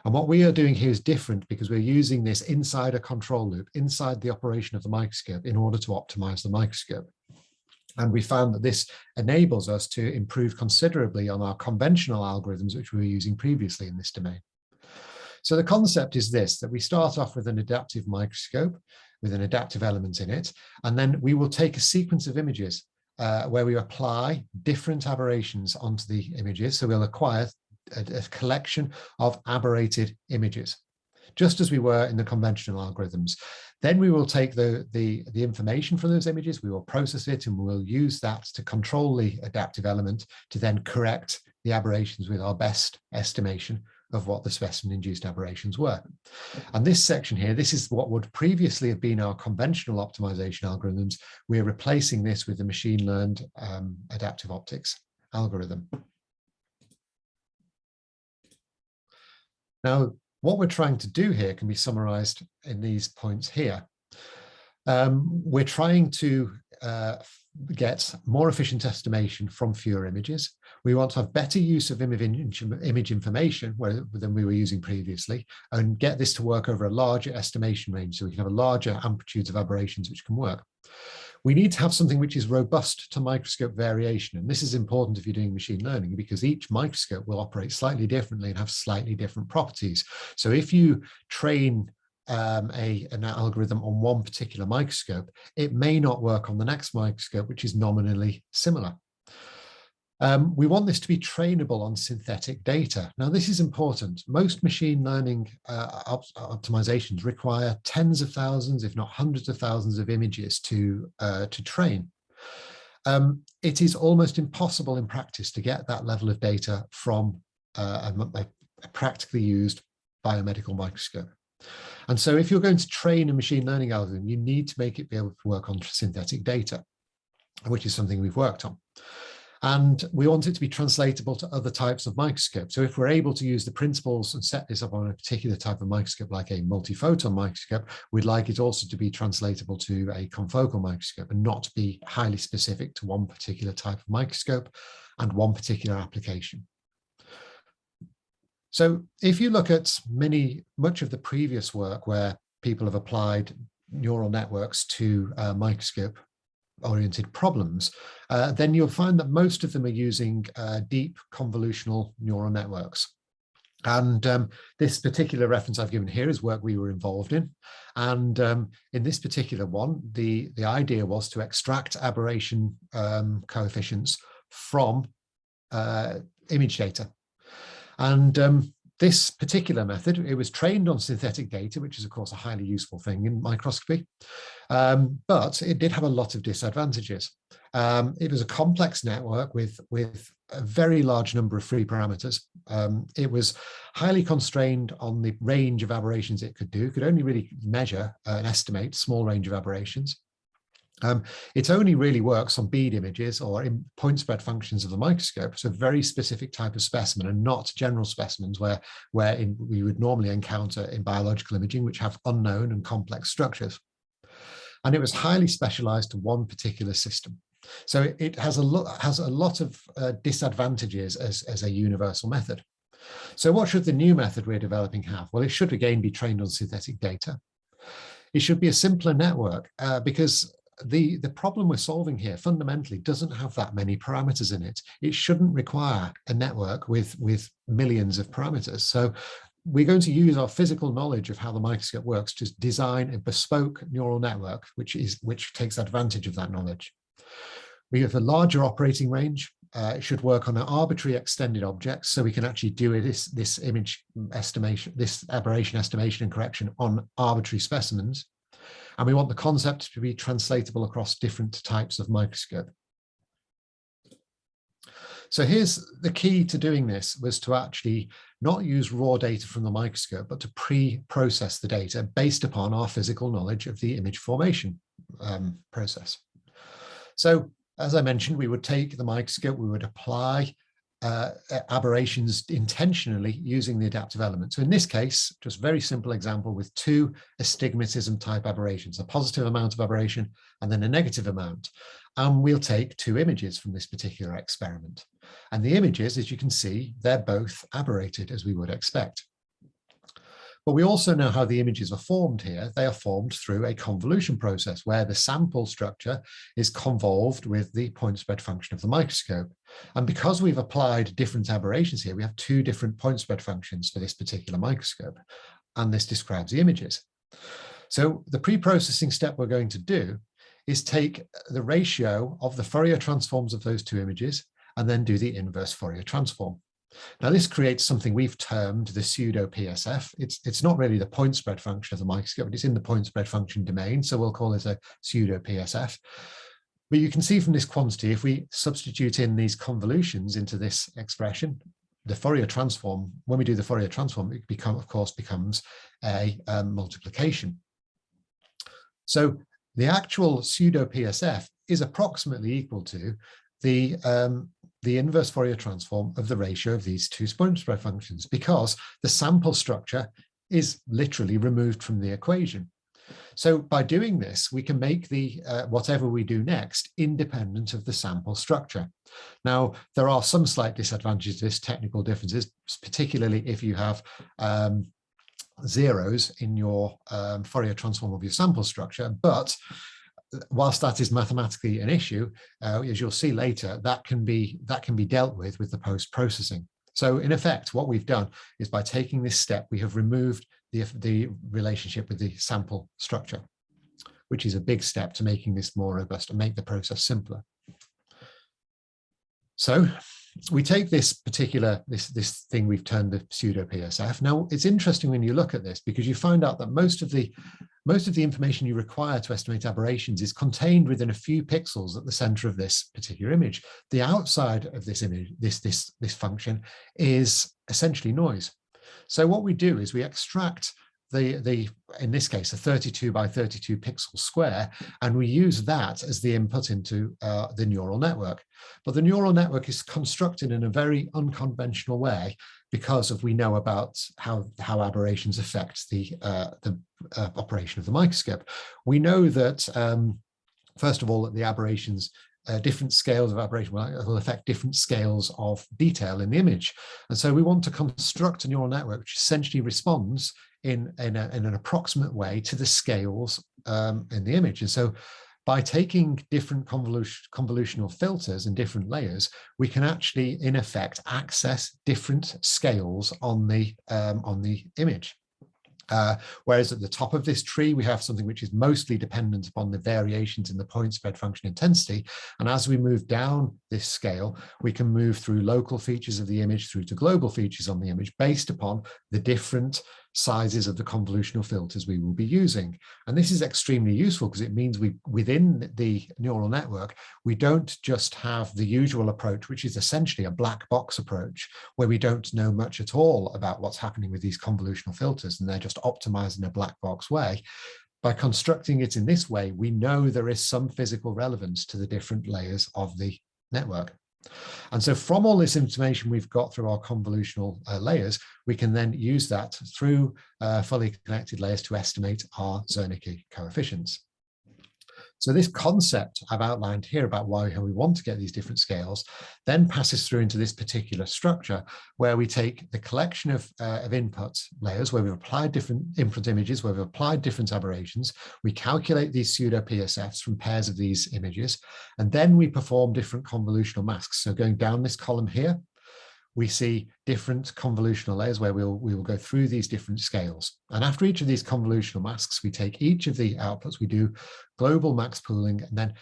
And what we are doing here is different because we're using this inside a control loop, inside the operation of the microscope, in order to optimize the microscope. And we found that this enables us to improve considerably on our conventional algorithms, which we were using previously in this domain. So the concept is this, that we start off with an adaptive microscope with an adaptive element in it, and then we will take a sequence of images where we apply different aberrations onto the images. So we'll acquire a collection of aberrated images, just as we were in the conventional algorithms. Then we will take the information from those images, we will process it, and we will use that to control the adaptive element to then correct the aberrations with our best estimation of what the specimen-induced aberrations were. And this section here, this is what would previously have been our conventional optimization algorithms. We're replacing this with the machine-learned adaptive optics algorithm. Now, what we're trying to do here can be summarized in these points here. We're trying to get more efficient estimation from fewer images. We want to have better use of image information than we were using previously, and get this to work over a larger estimation range so we can have a larger amplitudes of aberrations which can work. We need to have something which is robust to microscope variation. And this is important if you're doing machine learning, because each microscope will operate slightly differently and have slightly different properties. So if you train an algorithm on one particular microscope, it may not work on the next microscope, which is nominally similar. We want this to be trainable on synthetic data. Now, this is important. Most machine learning optimizations require tens of thousands, if not hundreds of thousands of images to train. It is almost impossible in practice to get that level of data from a practically used biomedical microscope. And so if you're going to train a machine learning algorithm, you need to make it be able to work on synthetic data, which is something we've worked on. And we want it to be translatable to other types of microscopes. So if we're able to use the principles and set this up on a particular type of microscope, like a multiphoton microscope, we'd like it also to be translatable to a confocal microscope and not be highly specific to one particular type of microscope and one particular application. So if you look at much of the previous work where people have applied neural networks to microscope-oriented problems, then you'll find that most of them are using deep convolutional neural networks. And this particular reference I've given here is work we were involved in. And in this particular one, the idea was to extract aberration coefficients from image data. And this particular method, it was trained on synthetic data, which is, of course, a highly useful thing in microscopy, but it did have a lot of disadvantages. It was a complex network with a very large number of free parameters. It was highly constrained on the range of aberrations it could do. It could only really measure and estimate a small range of aberrations. It only really works on bead images or in point spread functions of the microscope, so a very specific type of specimen, and not general specimens where we would normally encounter in biological imaging, which have unknown and complex structures. And it was highly specialized to one particular system. So it has a lot of disadvantages as a universal method. So what should the new method we're developing have? Well, it should again be trained on synthetic data. It should be a simpler network because the problem we're solving here fundamentally doesn't have that many parameters in it. It shouldn't require a network with millions of parameters. So we're going to use our physical knowledge of how the microscope works to design a bespoke neural network, which takes advantage of that knowledge. We have a larger operating range. It should work on an arbitrary extended objects, so we can actually do this image estimation, this aberration estimation and correction on arbitrary specimens. And we want the concept to be translatable across different types of microscope. So here's the key to doing this, was to actually not use raw data from the microscope, but to pre-process the data based upon our physical knowledge of the image formation process. So as I mentioned, we would take the microscope, we would apply aberrations intentionally using the adaptive element. So in this case, just very simple example with two astigmatism type aberrations, a positive amount of aberration and then a negative amount. And we'll take two images from this particular experiment. And the images, as you can see, they're both aberrated as we would expect. But we also know how the images are formed here. They are formed through a convolution process where the sample structure is convolved with the point spread function of the microscope. And because we've applied different aberrations here, we have two different point spread functions for this particular microscope. And this describes the images. So the pre-processing step we're going to do is take the ratio of the Fourier transforms of those two images and then do the inverse Fourier transform. Now, this creates something we've termed the pseudo PSF. It's not really the point spread function of the microscope, but it's in the point spread function domain. So we'll call it a pseudo PSF. But you can see from this quantity, if we substitute in these convolutions into this expression, the Fourier transform, when we do the Fourier transform, it becomes a multiplication. So the actual pseudo PSF is approximately equal to the inverse Fourier transform of the ratio of these two point spread functions, because the sample structure is literally removed from the equation. So by doing this, we can make the whatever we do next independent of the sample structure. Now, there are some slight disadvantages to this, technical differences, particularly if you have zeros in your Fourier transform of your sample structure. But whilst that is mathematically an issue, as you'll see later, that can be dealt with the post-processing. So in effect, what we've done is by taking this step, we have removed the relationship with the sample structure, which is a big step to making this more robust and make the process simpler. So we take this particular, this thing we've termed the pseudo PSF. Now, it's interesting when you look at this, because you find out that most of the information you require to estimate aberrations is contained within a few pixels at the center of this particular image. The outside of this image, this function, is essentially noise. So what we do is we extract in this case, a 32 by 32 pixel square, and we use that as the input into the neural network. But the neural network is constructed in a very unconventional way because we know about how aberrations affect the operation of the microscope. We know that, first of all, that the aberrations, different scales of aberration will affect different scales of detail in the image. And so we want to construct a neural network which essentially responds in an approximate way to the scales in the image. And so by taking different convolutional filters and different layers, we can actually, in effect, access different scales on the image. Whereas at the top of this tree, we have something which is mostly dependent upon the variations in the point spread function intensity. And as we move down this scale, we can move through local features of the image through to global features on the image based upon the different sizes of the convolutional filters we will be using. And this is extremely useful because it means within the neural network, we don't just have the usual approach, which is essentially a black box approach, where we don't know much at all about what's happening with these convolutional filters, and they're just optimized in a black box way. By constructing it in this way, we know there is some physical relevance to the different layers of the network. And so from all this information we've got through our convolutional layers, we can then use that through fully connected layers to estimate our Zernike coefficients. So this concept I've outlined here about why we want to get these different scales then passes through into this particular structure where we take the collection of input layers, where we've applied different input images, where we've applied different aberrations. We calculate these pseudo PSFs from pairs of these images, and then we perform different convolutional masks. So going down this column here, we see different convolutional layers where we will go through these different scales. And after each of these convolutional masks, we take each of the outputs, we do global max pooling, and then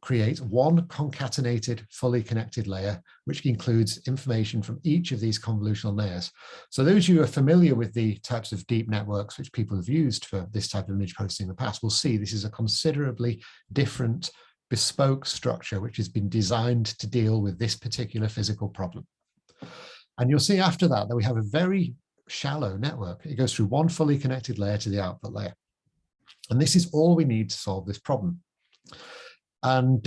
create one concatenated, fully connected layer, which includes information from each of these convolutional layers. So those of you who are familiar with the types of deep networks which people have used for this type of image processing in the past will see this is a considerably different bespoke structure which has been designed to deal with this particular physical problem. And you'll see after that we have a very shallow network. It goes through one fully connected layer to the output layer. And this is all we need to solve this problem. And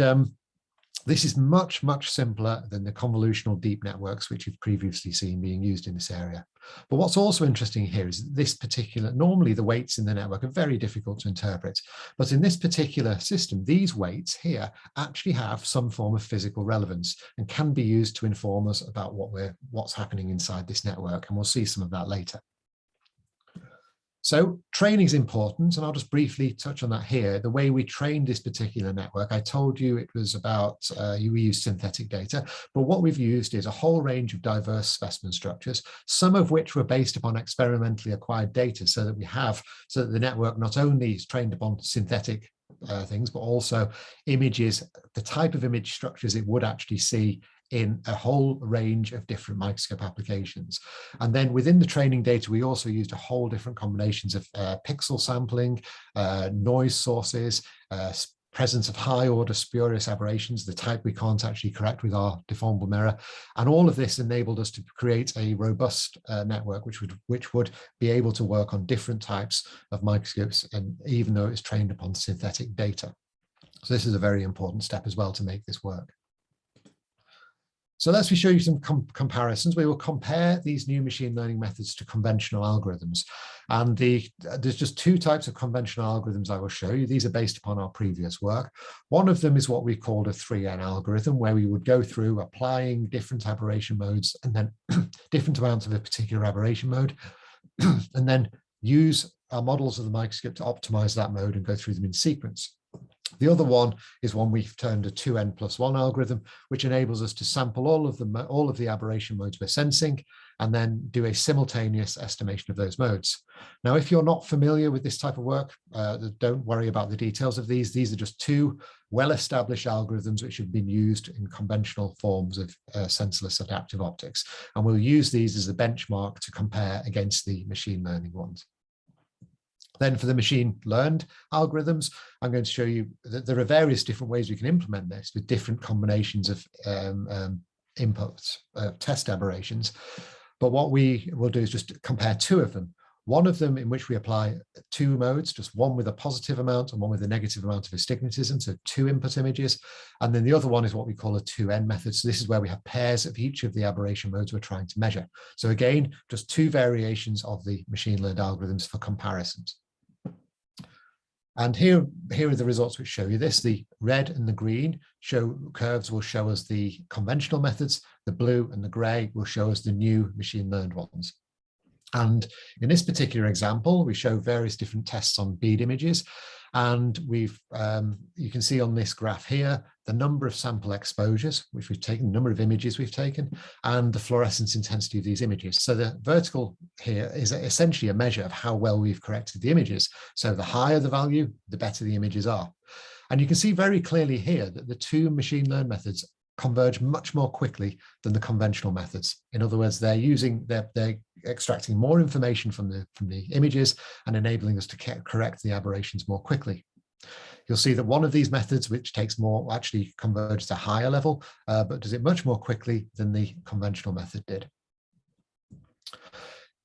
this is much, much simpler than the convolutional deep networks which you've previously seen being used in this area. But what's also interesting here is this particular, normally the weights in the network are very difficult to interpret, but in this particular system, these weights here actually have some form of physical relevance and can be used to inform us about what's happening inside this network. And we'll see some of that later. So training is important, and I'll just briefly touch on that here. The way we trained this particular network, I told you it was about, we used synthetic data, but what we've used is a whole range of diverse specimen structures, some of which were based upon experimentally acquired data, so that the network not only is trained upon synthetic things, but also images, the type of image structures it would actually see in a whole range of different microscope applications. And then within the training data, we also used a whole different combinations of pixel sampling, noise sources, presence of high order spurious aberrations, the type we can't actually correct with our deformable mirror. And all of this enabled us to create a robust network which would be able to work on different types of microscopes, and even though it's trained upon synthetic data. So this is a very important step as well to make this work. So let's show you some comparisons. We will compare these new machine learning methods to conventional algorithms. And there's just two types of conventional algorithms I will show you. These are based upon our previous work. One of them is what we called a 3N algorithm, where we would go through applying different aberration modes and then different amounts of a particular aberration mode, and then use our models of the microscope to optimize that mode and go through them in sequence. The other one is one we've termed a 2N+1 algorithm, which enables us to sample all of the aberration modes we're sensing, and then do a simultaneous estimation of those modes. Now, if you're not familiar with this type of work, don't worry about the details of these. These are just two well-established algorithms which have been used in conventional forms of sensorless adaptive optics. And we'll use these as a benchmark to compare against the machine learning ones. Then for the machine learned algorithms, I'm going to show you that there are various different ways we can implement this with different combinations of inputs, test aberrations. But what we will do is just compare two of them. One of them in which we apply two modes, just one with a positive amount and one with a negative amount of astigmatism, so two input images. And then the other one is what we call a 2N method. So this is where we have pairs of each of the aberration modes we're trying to measure. So again, just two variations of the machine learned algorithms for comparisons. And here are the results which show you this. The red and the green curves will show us the conventional methods. The blue and the gray will show us the new machine learned ones. And in this particular example, we show various different tests on bead images. And you can see on this graph here, the number of sample exposures, which we've taken, the number of images we've taken, and the fluorescence intensity of these images. So the vertical here is essentially a measure of how well we've corrected the images. So the higher the value, the better the images are. And you can see very clearly here that the two machine learned methods converge much more quickly than the conventional methods. In other words, they're extracting more information from the images and enabling us to correct the aberrations more quickly. You'll see that one of these methods, which takes more, actually converges to a higher level, but does it much more quickly than the conventional method did.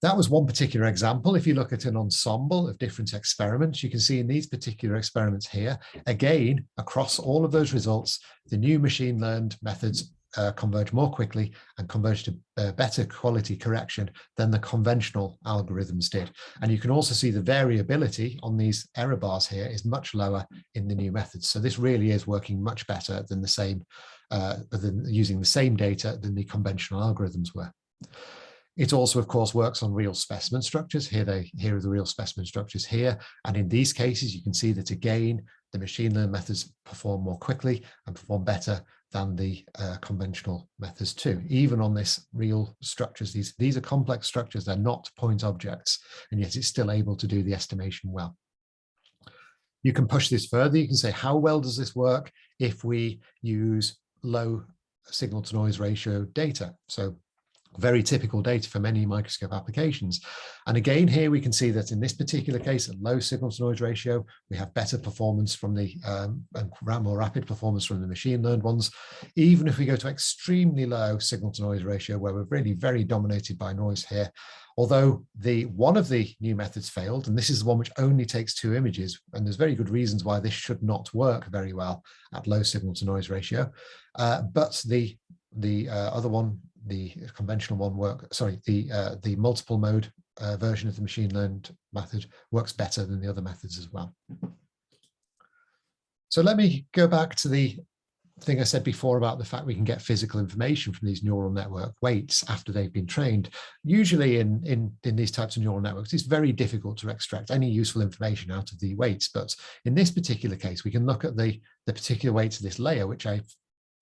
That was one particular example. If you look at an ensemble of different experiments, you can see in these particular experiments here, again, across all of those results, the new machine learned methods converge more quickly and converge to better quality correction than the conventional algorithms did. And you can also see the variability on these error bars here is much lower in the new methods. So this really is working much better than than using the same data than the conventional algorithms were. It also, of course, works on real specimen structures. Here are the real specimen structures here. And in these cases, you can see that again, the machine learned methods perform more quickly and perform better than the conventional methods too. Even on this real structures, these are complex structures, they're not point objects, and yet it's still able to do the estimation well. You can push this further. You can say, how well does this work if we use low signal to noise ratio data? So very typical data for many microscope applications. And again, here we can see that in this particular case, at low signal to noise ratio, we have better performance from the more rapid performance from the machine learned ones. Even if we go to extremely low signal to noise ratio, where we're really very dominated by noise here, although one of the new methods failed, and this is the one which only takes two images, and there's very good reasons why this should not work very well at low signal to noise ratio. But the other one, the conventional one the multiple mode version of the machine learned method works better than the other methods as well. So let me go back to the thing I said before about the fact we can get physical information from these neural network weights after they've been trained. Usually in these types of neural networks, it's very difficult to extract any useful information out of the weights. But in this particular case, we can look at the particular weights of this layer, which I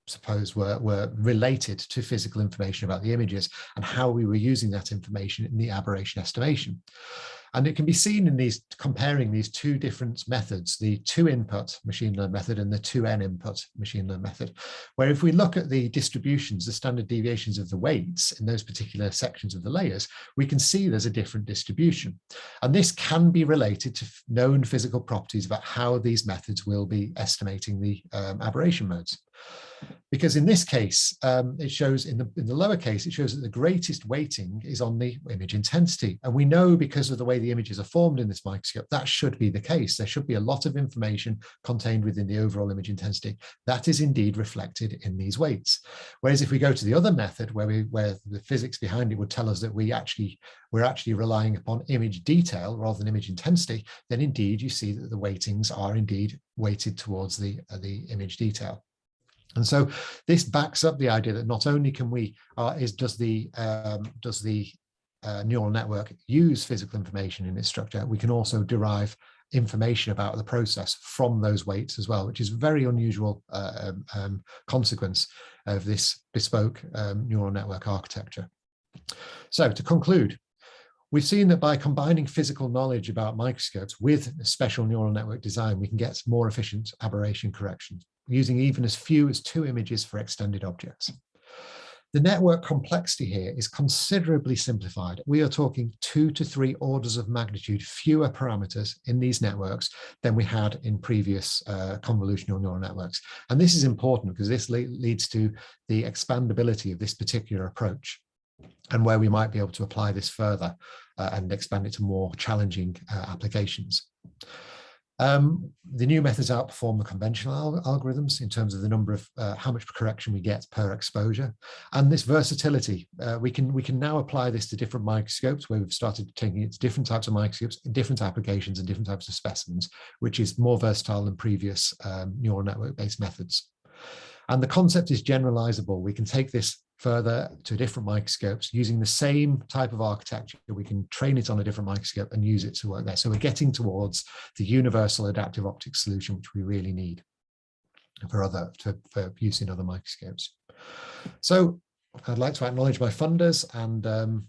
suppose were related to physical information about the images and how we were using that information in the aberration estimation. And it can be seen in these, comparing these two different methods, the 2-input machine learned method and the 2n input machine learned method, where if we look at the distributions, the standard deviations of the weights in those particular sections of the layers, we can see there's a different distribution. And this can be related to known physical properties about how these methods will be estimating the aberration modes. Because in this case, it shows in the lower case, it shows that the greatest weighting is on the image intensity. And we know because of the way the images are formed in this microscope, that should be the case. There should be a lot of information contained within the overall image intensity. That is indeed reflected in these weights. Whereas if we go to the other method where the physics behind it would tell us that we're actually relying upon image detail rather than image intensity, then indeed you see that the weightings are indeed weighted towards the image detail. And so this backs up the idea that not only can we, does the neural network use physical information in its structure, we can also derive information about the process from those weights as well, which is a very unusual consequence of this bespoke neural network architecture. So to conclude, we've seen that by combining physical knowledge about microscopes with special neural network design, we can get more efficient aberration correction, using even as few as 2 images for extended objects. The network complexity here is considerably simplified. We are talking 2 to 3 orders of magnitude fewer parameters in these networks than we had in previous convolutional neural networks. And this is important because this leads to the expandability of this particular approach, and where we might be able to apply this further and expand it to more challenging applications. The new methods outperform the conventional algorithms in terms of the number of how much correction we get per exposure, and this versatility. We can now apply this to different microscopes, where we've started taking it to different types of microscopes, different applications, and different types of specimens, which is more versatile than previous neural network-based methods. And the concept is generalizable. We can take this further to different microscopes using the same type of architecture. We can train it on a different microscope and use it to work there. So we're getting towards the universal adaptive optics solution, which we really need for use in other microscopes. So I'd like to acknowledge my funders, and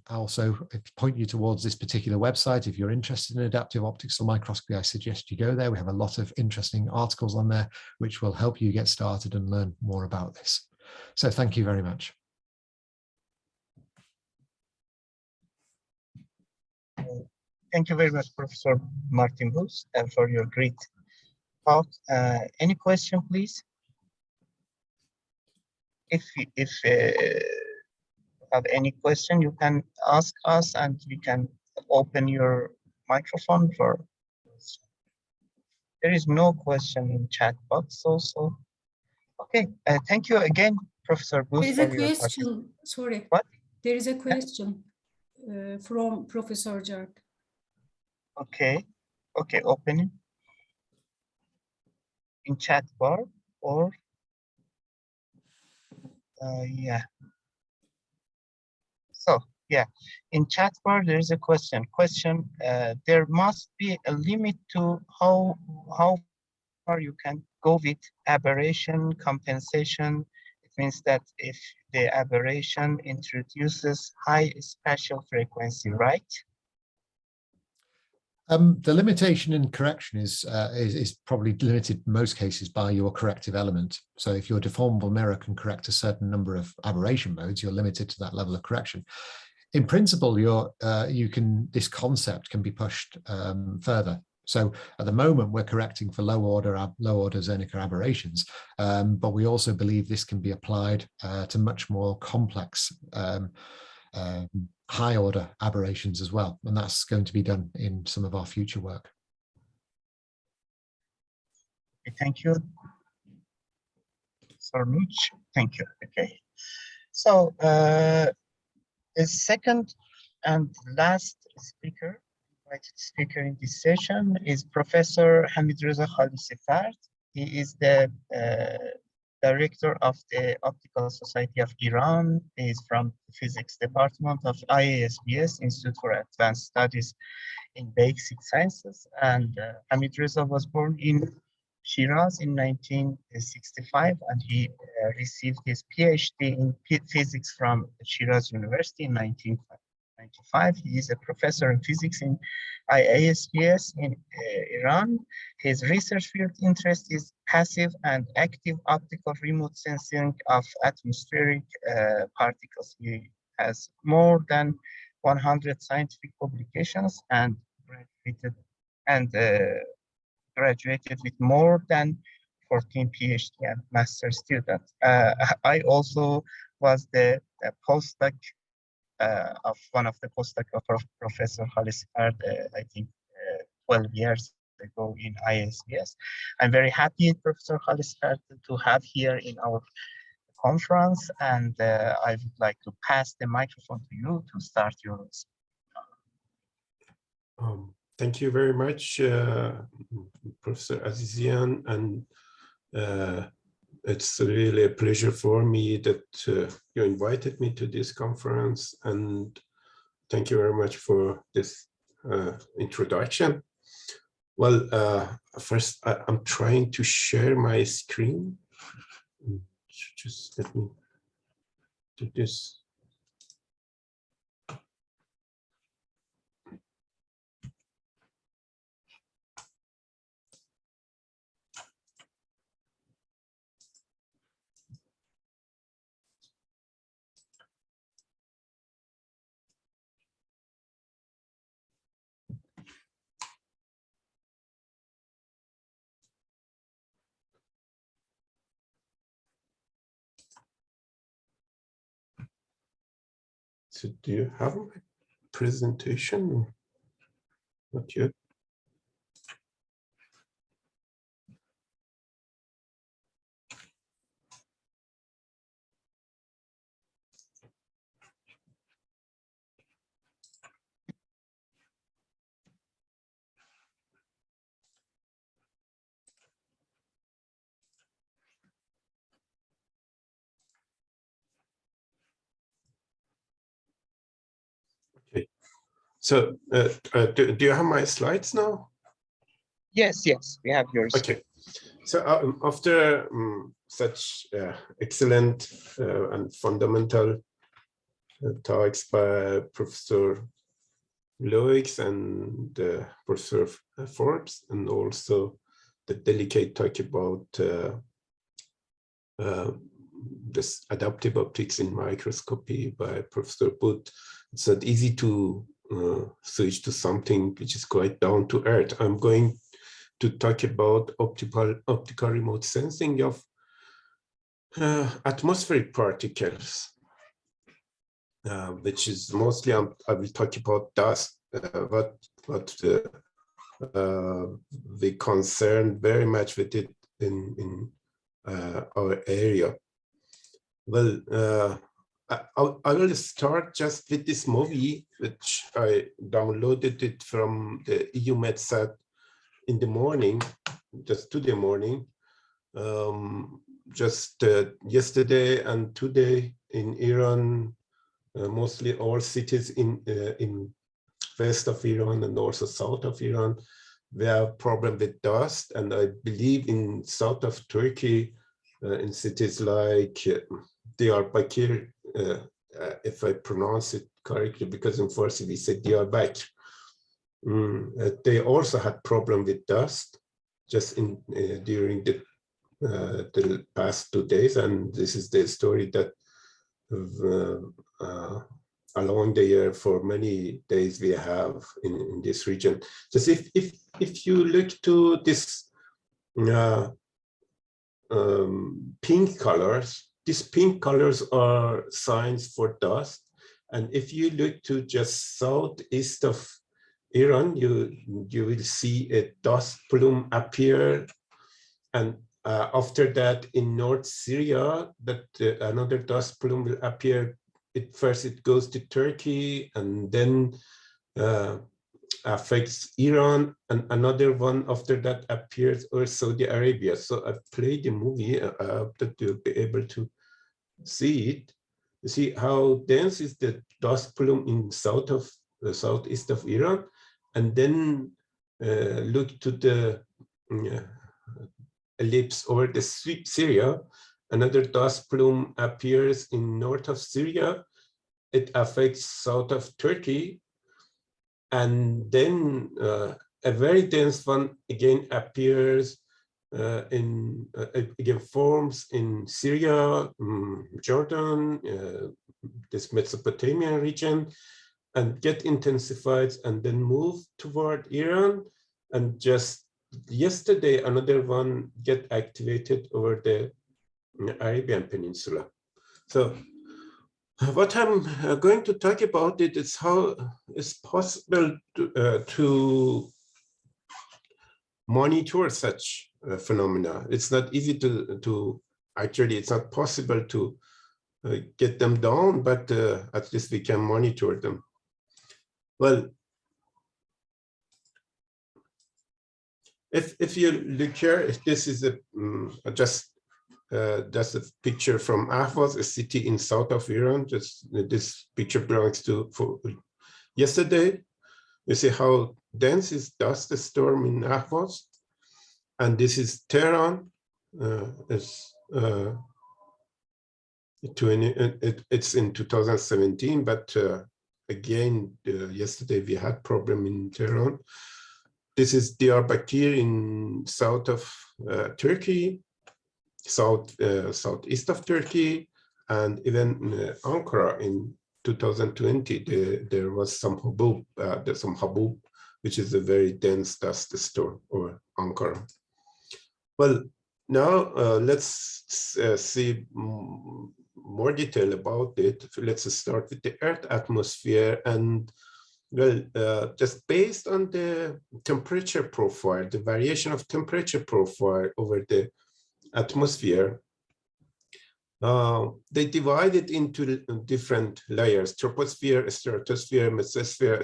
I also point you towards this particular website. If you're interested in adaptive optics or microscopy, I suggest you go there. We have a lot of interesting articles on there, which will help you get started and learn more about this. So thank you very much. Thank you very much, Professor Martin Bus, for your great talk. Any question, please? If you have any question, you can ask us, and we can open your microphone for. There is no question in chat box also. Okay, thank you again, Professor Bus. There is a question. Sorry. What? There is a question from Professor Jark. Okay, open it in chat bar or yeah. So yeah, in chat bar there is a question. There must be a limit to how far you can go with aberration compensation. It means that if the aberration introduces high spatial frequency, right? The limitation in correction is probably limited in most cases by your corrective element. So if your deformable mirror can correct a certain number of aberration modes, you're limited to that level of correction. In principle, this concept can be pushed further. So at the moment, we're correcting for low order Zernike aberrations, but we also believe this can be applied to much more complex high order aberrations as well, and that's going to be done in some of our future work. Thank you so much. Thank you. Okay, so the second and last speaker, invited speaker in this session, is Professor Hamid Reza Khalisi Fard. He is the director of the Optical Society of Iran. He is from the physics department of IASBS, Institute for Advanced Studies in Basic Sciences. And Hamid Reza was born in Shiraz in 1965, and he received his PhD in physics from Shiraz University in 1995. He is a professor in physics in IASBS in Iran. His research field interest is passive and active optical remote sensing of atmospheric particles. He has more than 100 scientific publications and graduated with more than 14 PhD and master students. I also was the postdoc of one of the postdoc of Professor Halis Ard, I think 12 years ago in ISBS. I'm very happy, Professor Halis Ard, to have here in our conference, and I would like to pass the microphone to you to start your speech. Thank you very much, Professor Azizian, and it's really a pleasure for me that you invited me to this conference, and thank you very much for this introduction. Well, first, I'm trying to share my screen. Just let me do this. So do you have my presentation? Not yet. Okay. So do you have my slides now? Yes, we have yours. Okay. So after such excellent and fundamental talks by Professor Loix and Professor Forbes, and also the delicate talk about this adaptive optics in microscopy by Professor Booth, it's not easy to switch to something which is quite down to earth. I'm going to talk about optical remote sensing of atmospheric particles, which is mostly I will talk about dust, what we concern very much with it in our area. Well, I will start just with this movie, which I downloaded it from the EU MedSat in the morning, just today morning. Just yesterday and today in Iran, mostly all cities in west of Iran and also south of Iran, we have problem with dust. And I believe in south of Turkey, in cities like Diyarbakir, if I pronounce it correctly, because in Farsi we say Diyarbakir, they also had problem with dust just during the past 2 days, and this is the story that along the year for many days we have in this region. Just if you look to this pink colors, these pink colors are signs for dust, and if you look to just southeast of Iran, you will see a dust plume appear, and after that in North Syria, that another dust plume will appear. First it goes to Turkey, and then affects Iran, and another one after that appears or Saudi Arabia. So I've played the movie. I hope that you'll be able to see it. You see how dense is the dust plume in southeast of Iran, and then look to the ellipse over the Syria. Another dust plume appears in north of Syria. It affects south of Turkey. And then a very dense one again appears again forms in Syria, Jordan, this Mesopotamian region, and get intensified and then move toward Iran. And just yesterday, another one get activated over the Arabian Peninsula. So what I'm going to talk about it is how it's possible to monitor such phenomena. It's not easy to actually, it's not possible to get them down, but at least we can monitor them. Well, if you look here, this is just that's a picture from Ahvaz, a city in south of Iran. This picture belongs to yesterday. You see how dense is dust storm in Ahvaz, and this is Tehran. It's in 2017, but again yesterday we had problem in Tehran. This is Diyarbakir in south of Turkey. Southeast of Turkey, and even Ankara in 2020, there was some Habub, which is a very dense dust storm over Ankara. Well, now let's see more detail about it. Let's start with the Earth atmosphere, and well, just based on the temperature profile, the variation of temperature profile over the atmosphere, they divide it into different layers: troposphere, stratosphere, mesosphere,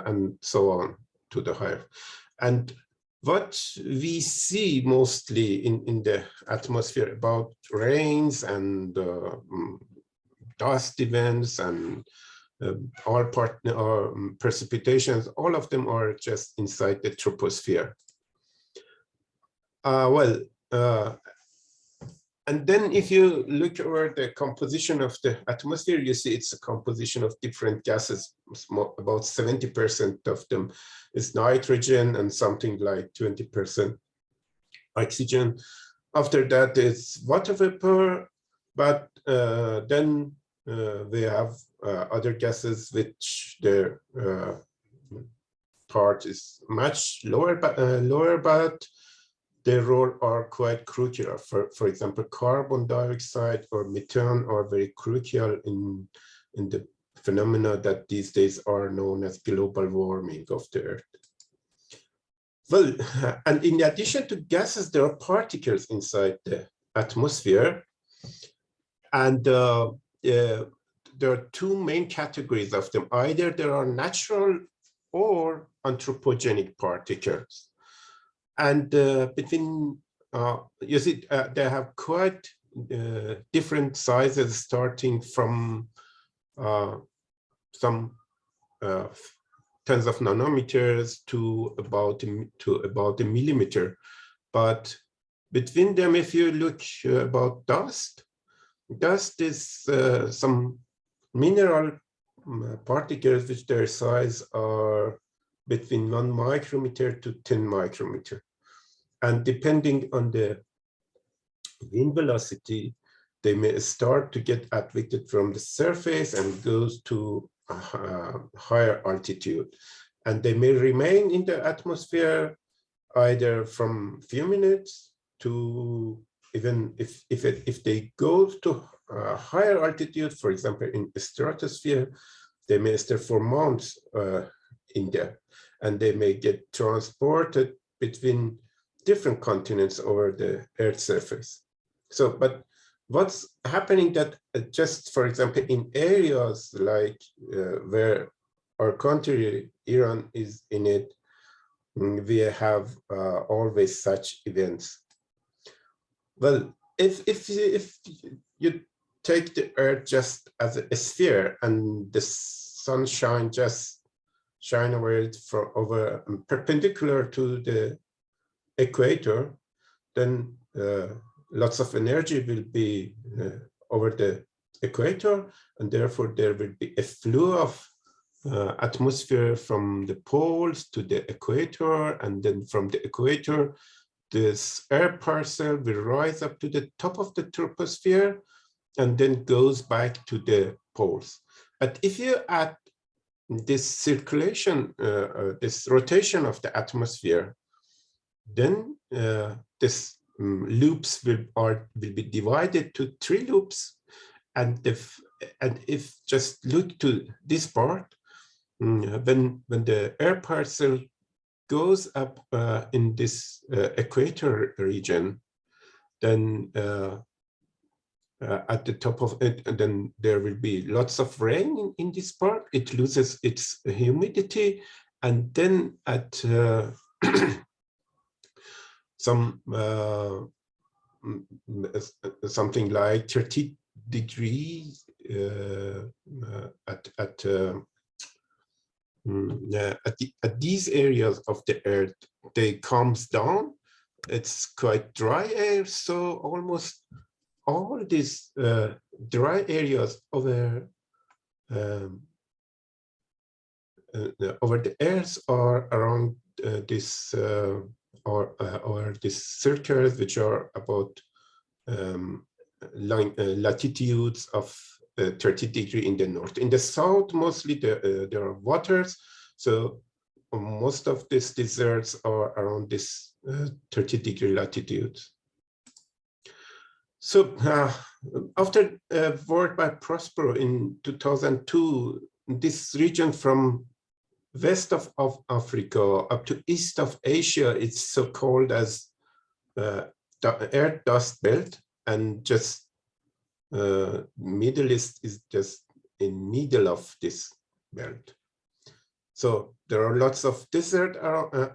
and so on to the higher. And what we see mostly in the atmosphere about rains and dust events and all precipitations, all of them are just inside the troposphere. And then if you look over the composition of the atmosphere, you see it's a composition of different gases. About 70% of them is nitrogen and something like 20% oxygen. After that, it's water vapor, but then we have other gases which their part is much lower, but their role are quite crucial. For example, carbon dioxide or methane are very crucial in the phenomena that these days are known as global warming of the Earth. Well, and in addition to gases, there are particles inside the atmosphere. And there are two main categories of them. Either there are natural or anthropogenic particles. And between, you see, they have quite different sizes, starting from some tens of nanometers to about a millimeter. But between them, if you look about dust is some mineral particles which their size are between 1 micrometer to 10 micrometer. And depending on the wind velocity, they may start to get advected from the surface and goes to a higher altitude. And they may remain in the atmosphere either from few minutes to even if they go to a higher altitude, for example, in the stratosphere, they may stay for months in there. And they may get transported between different continents over the Earth's surface. So, but what's happening that just, for example, in areas like where our country, Iran, is in it, we have always such events. Well, if you take the Earth just as a sphere and the sunshine just shine over it over perpendicular to the equator, then lots of energy will be over the equator, and therefore there will be a flow of atmosphere from the poles to the equator, and then from the equator, this air parcel will rise up to the top of the troposphere and then goes back to the poles. But if you add this circulation, this rotation of the atmosphere, then this loops will be divided to 3 loops, and if just look to this part, when the air parcel goes up in this equator region, then at the top of it, and then there will be lots of rain in this part. It loses its humidity, and then at something like 30 degrees at these areas of the Earth, they comes down. It's quite dry air, so almost all these dry areas over the Earth are around this or these circles, which are about latitudes of 30 degrees in the north. In the south, mostly there are waters, so most of these deserts are around this 30-degree latitude. So after work by Prospero in 2002, this region from west of Africa up to east of Asia, it's so called as the Earth dust belt, and just Middle East is just in middle of this belt. So there are lots of desert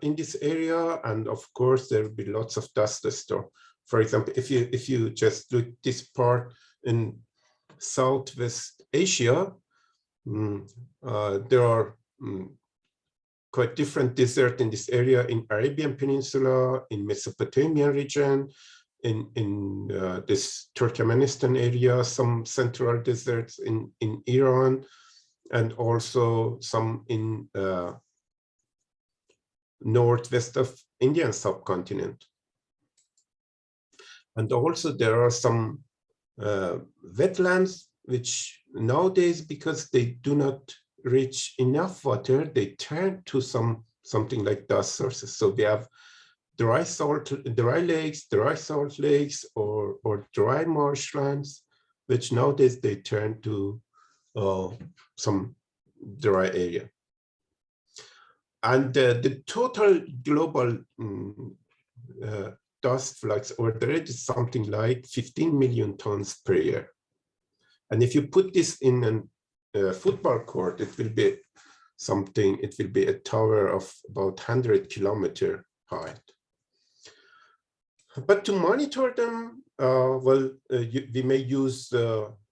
in this area, and of course there will be lots of dust storm. For example, if you just look this part in Southwest Asia, there are quite different desert in this area, in Arabian Peninsula, in Mesopotamian region, in this Turkmenistan area, some central deserts in Iran, and also some in northwest of Indian subcontinent. And also there are some wetlands, which nowadays, because they do not reach enough water, they turn to something like dust sources. So we have dry lakes, dry salt lakes, or dry marshlands, which nowadays they turn to some dry area. And the total global dust flux over there is something like 15 million tons per year. And if you put this in a football court, it will be something, it will be a tower of about 100 kilometer height. But to monitor them, we may use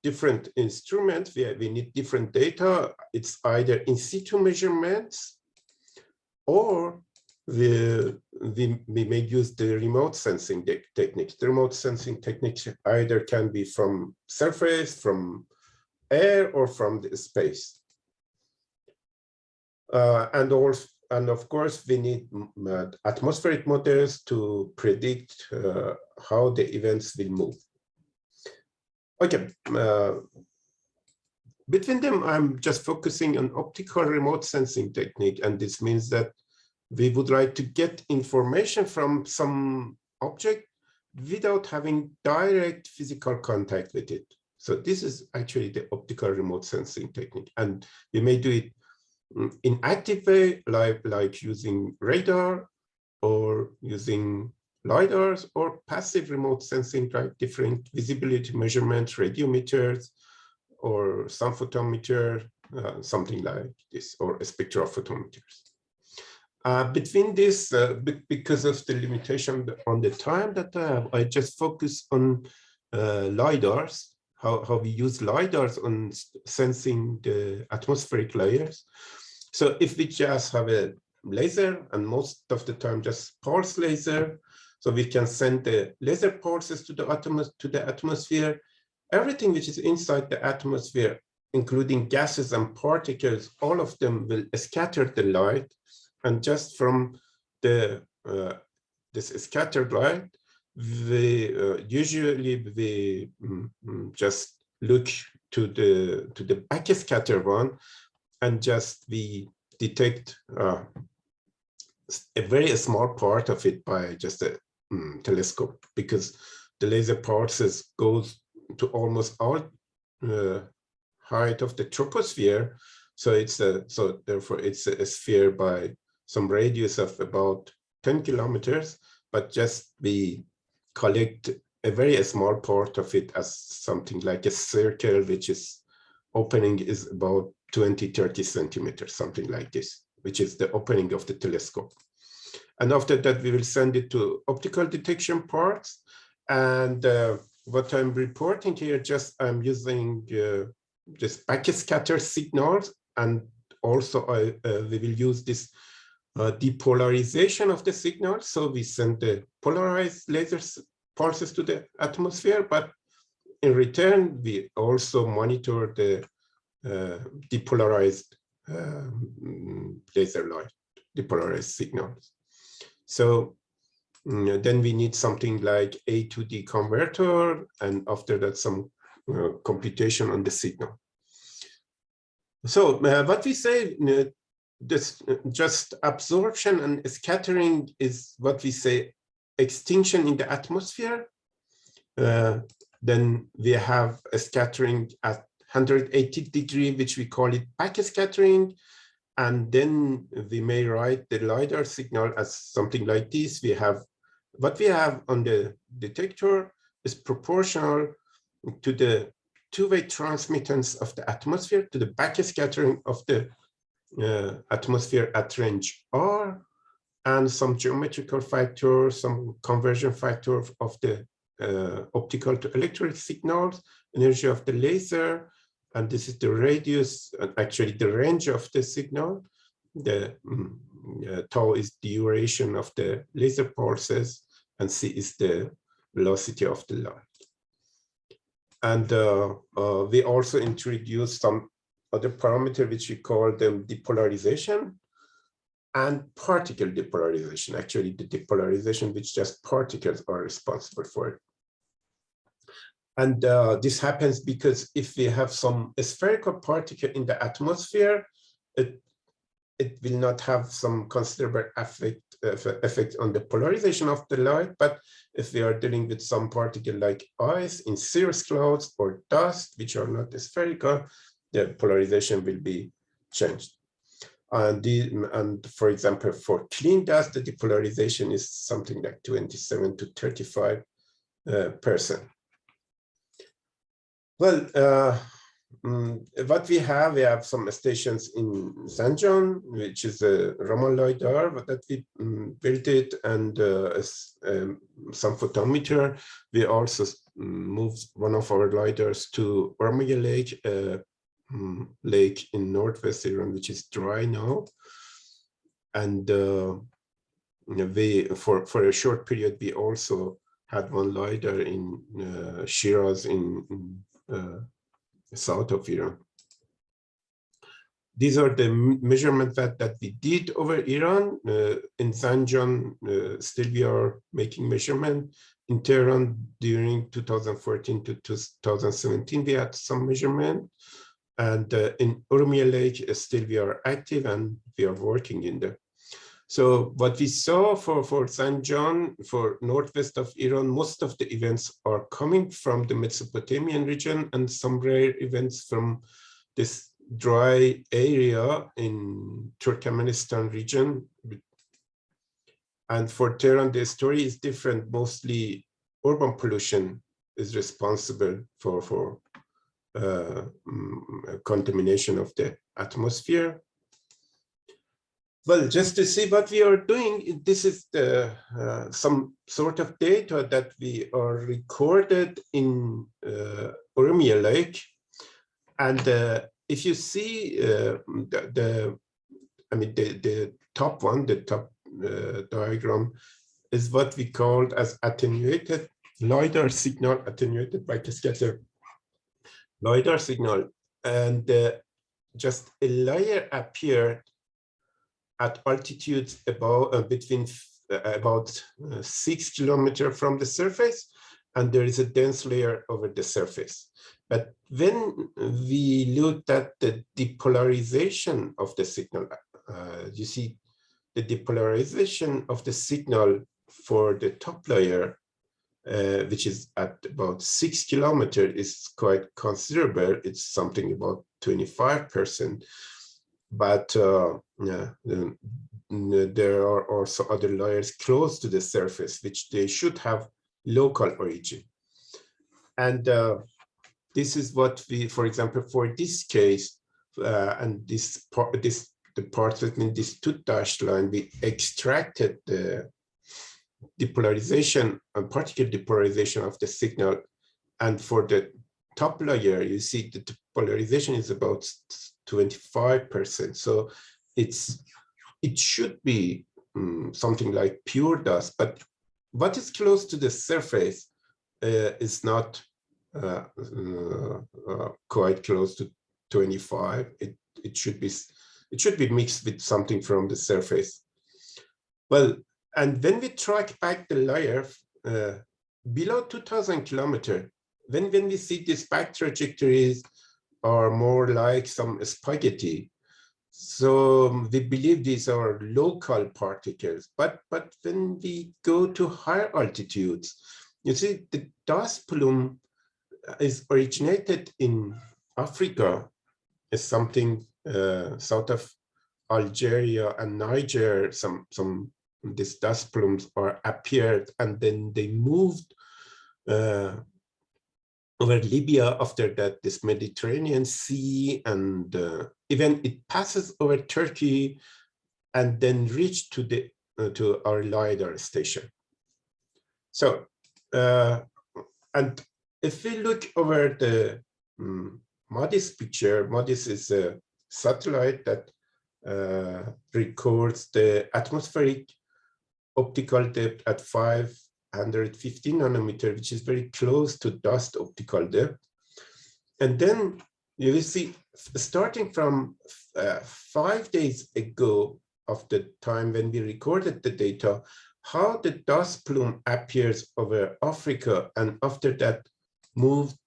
different instruments. We need different data. It's either in situ measurements, or we may use the remote sensing techniques. The remote sensing techniques either can be from surface, from air, or from the space. And of course, we need atmospheric models to predict how the events will move. Okay, between them, I'm just focusing on optical remote sensing technique, and this means that we would like to get information from some object without having direct physical contact with it. So this is actually the optical remote sensing technique, and we may do it in active way, like using radar or using LiDARs, or passive remote sensing, like different visibility measurements, radiometers, or sun photometer, something like this, or spectrophotometers. Between this, because of the limitation on the time that I have, I just focus on LiDARs, how we use LiDARs on sensing the atmospheric layers. So if we just have a laser, and most of the time just pulse laser, so we can send the laser pulses to the atmosphere. Everything which is inside the atmosphere, including gases and particles, all of them will scatter the light. And just from the this scattered light, we usually just look to the backscatter one, and just we detect a very small part of it by just a telescope, because the laser pulses goes to almost all height of the troposphere. So therefore it's a sphere by some radius of about 10 kilometers, but just we collect a very small part of it as something like a circle, which is opening is about 20-30 centimeters, something like this, which is the opening of the telescope. And after that, we will send it to optical detection parts. And what I'm reporting here, just I'm using just backscatter signals, and also we will use this depolarization of the signal. So we send the polarized laser pulses to the atmosphere, but in return, we also monitor the depolarized laser light, depolarized signals. So then we need something like A to D converter, and after that, some computation on the signal. So what we say, this just absorption and scattering is what we say extinction in the atmosphere. Then we have a scattering at 180 degree, which we call it backscattering. And then we may write the LiDAR signal as something like this. We have what we have on the detector is proportional to the two-way transmittance of the atmosphere, to the backscattering of the atmosphere at range R, and some geometrical factor, some conversion factor of the optical to electric signals, energy of the laser, and this is the radius, actually the range of the signal. The tau is the duration of the laser pulses, and c is the velocity of the light. And we also introduced some other parameter which we call them depolarization and particle depolarization. Actually, the depolarization which just particles are responsible for it. And this happens because if we have some spherical particle in the atmosphere, it will not have some considerable effect on the polarization of the light. But if we are dealing with some particle like ice in cirrus clouds or dust, which are not spherical, the polarization will be changed. And for example, for clean dust, the depolarization is something like 27 to 35%. Well, what we have some stations in Zanjan, which is a Raman LiDAR that we built it, and some photometer. We also moved one of our LiDARs to Ormia Lake, lake in northwest Iran, which is dry now. And for a short period, we also had one LiDAR in Shiraz in south of Iran. These are the measurements that we did over Iran. In Zanjan, still we are making measurement. In Tehran, during 2014 to 2017, we had some measurement. And in Urmia Lake, still we are active and we are working in there. So what we saw for Zanjan, for northwest of Iran, most of the events are coming from the Mesopotamian region and some rare events from this dry area in Turkmenistan region. And for Tehran, the story is different. Mostly urban pollution is responsible for contamination of the atmosphere. Well, just to see what we are doing, this is the some sort of data that we are recorded in Urmia Lake. And if you see the top one, the top diagram is what we called as attenuated LiDAR signal, attenuated by scatter LiDAR signal. And just a layer appeared at altitudes above between about 6 kilometers from the surface, and there is a dense layer over the surface. But when we looked at the depolarization of the signal, you see the depolarization of the signal for the top layer, which is at about 6 kilometers, is quite considerable. It's something about 25%. But there are also other layers close to the surface, which they should have local origin. And this is what we, for example, for this case, and the part between this two dashed line, we extracted the depolarization and particle depolarization of the signal. And for the top layer, you see the depolarization is about 25%. So it should be something like pure dust, but what is close to the surface is not quite close to 25. It should be mixed with something from the surface. Well, and when we track back the layer below 2,000 kilometers, when we see these back trajectories are more like some spaghetti. So we believe these are local particles, but when we go to higher altitudes, you see the dust plume is originated in Africa, is something south of Algeria and Niger. These dust plumes are appeared, and then they moved over Libya after that, this Mediterranean Sea, and even it passes over Turkey and then reached to our LiDAR station. So, and if we look over the MODIS picture, MODIS is a satellite that records the atmospheric optical depth at 550 nanometer, which is very close to dust optical depth. And then you will see, starting from 5 days ago of the time when we recorded the data, how the dust plume appears over Africa, and after that moved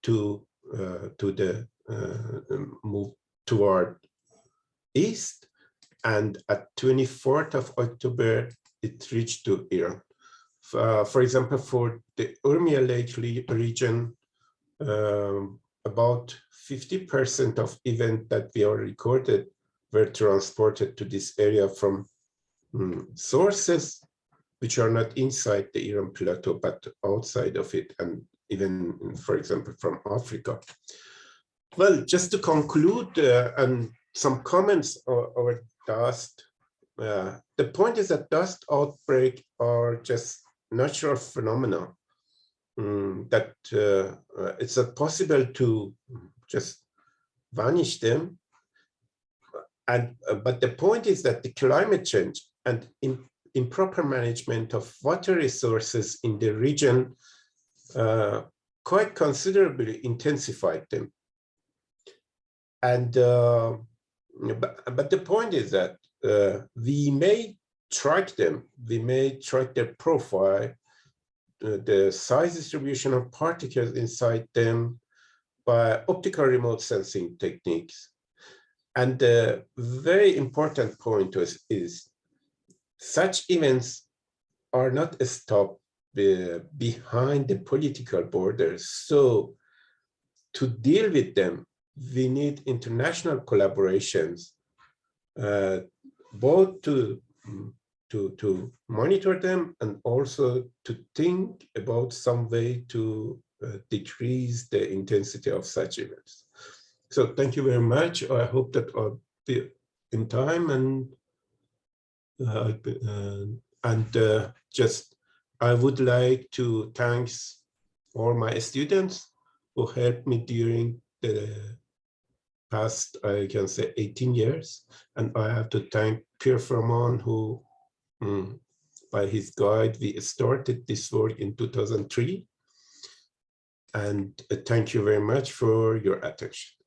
move toward east, and at 24th of October it reached to Iran. For example, for the Urmia Lake region, about 50% of events that we are recorded were transported to this area from sources which are not inside the Iran plateau, but outside of it, and even, for example, from Africa. Well, just to conclude, and some comments over dust. The point is that dust outbreaks are just natural phenomena, that it's not possible to just vanish them. And but the point is that the climate change and improper management of water resources in the region quite considerably intensified them. And but the point is that we may track them, we may track their profile, the size distribution of particles inside them by optical remote sensing techniques. And the very important point is such events are not stopped behind the political borders. So to deal with them, we need international collaborations, both to monitor them and also to think about some way to decrease the intensity of such events. So thank you very much. I hope that I'll be in time, and just I would like to thank all my students who helped me during the past, I can say, 18 years. And I have to thank Pierre Froment, who, by his guide, we started this work in 2003. And thank you very much for your attention.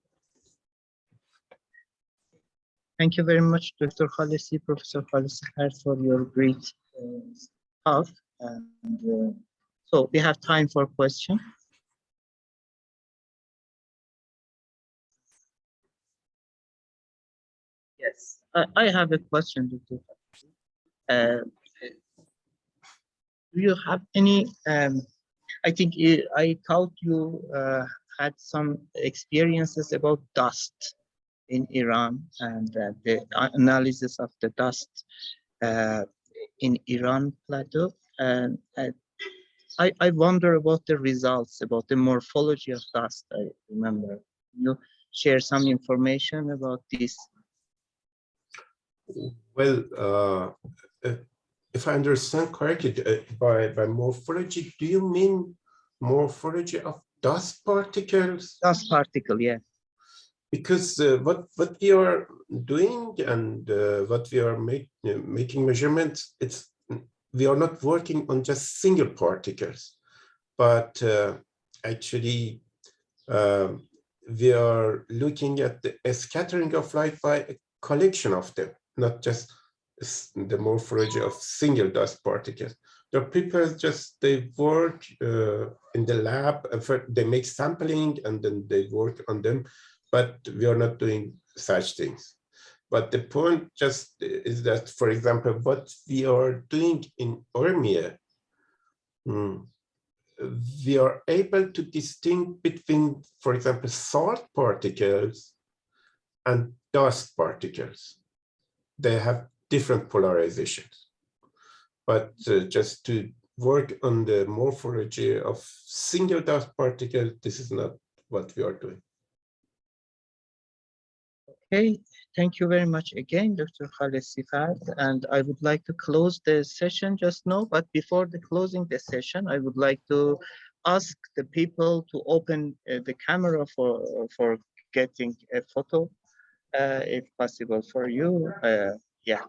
Thank you very much, Dr. Khalesi, Professor Khalesi, for your great talk. And so we have time for questions. Yes, I have a question, Dr. Khalesi. Do you have any, I think I thought you had some experiences about dust in Iran and the analysis of the dust in Iran plateau. And I wonder about the results, about the morphology of dust. I remember you share some information about this. Well, if I understand correctly, by morphology, do you mean morphology of dust particles? Dust particle, yeah. Because what we are doing and what we are making measurements, we are not working on just single particles, but actually we are looking at the scattering of light by a collection of them, not just the morphology of single dust particles. The people they work in the lab, they make sampling and then they work on them, but we are not doing such things. But the point just is that, for example, what we are doing in Urmia, we are able to distinguish between, for example, salt particles and dust particles. They have different polarizations. But just to work on the morphology of single dust particles, this is not what we are doing. Okay, thank you very much again, Dr. Khalesi. And I would like to close the session just now, but before closing the session, I would like to ask the people to open the camera for getting a photo, if possible for you. Yeah.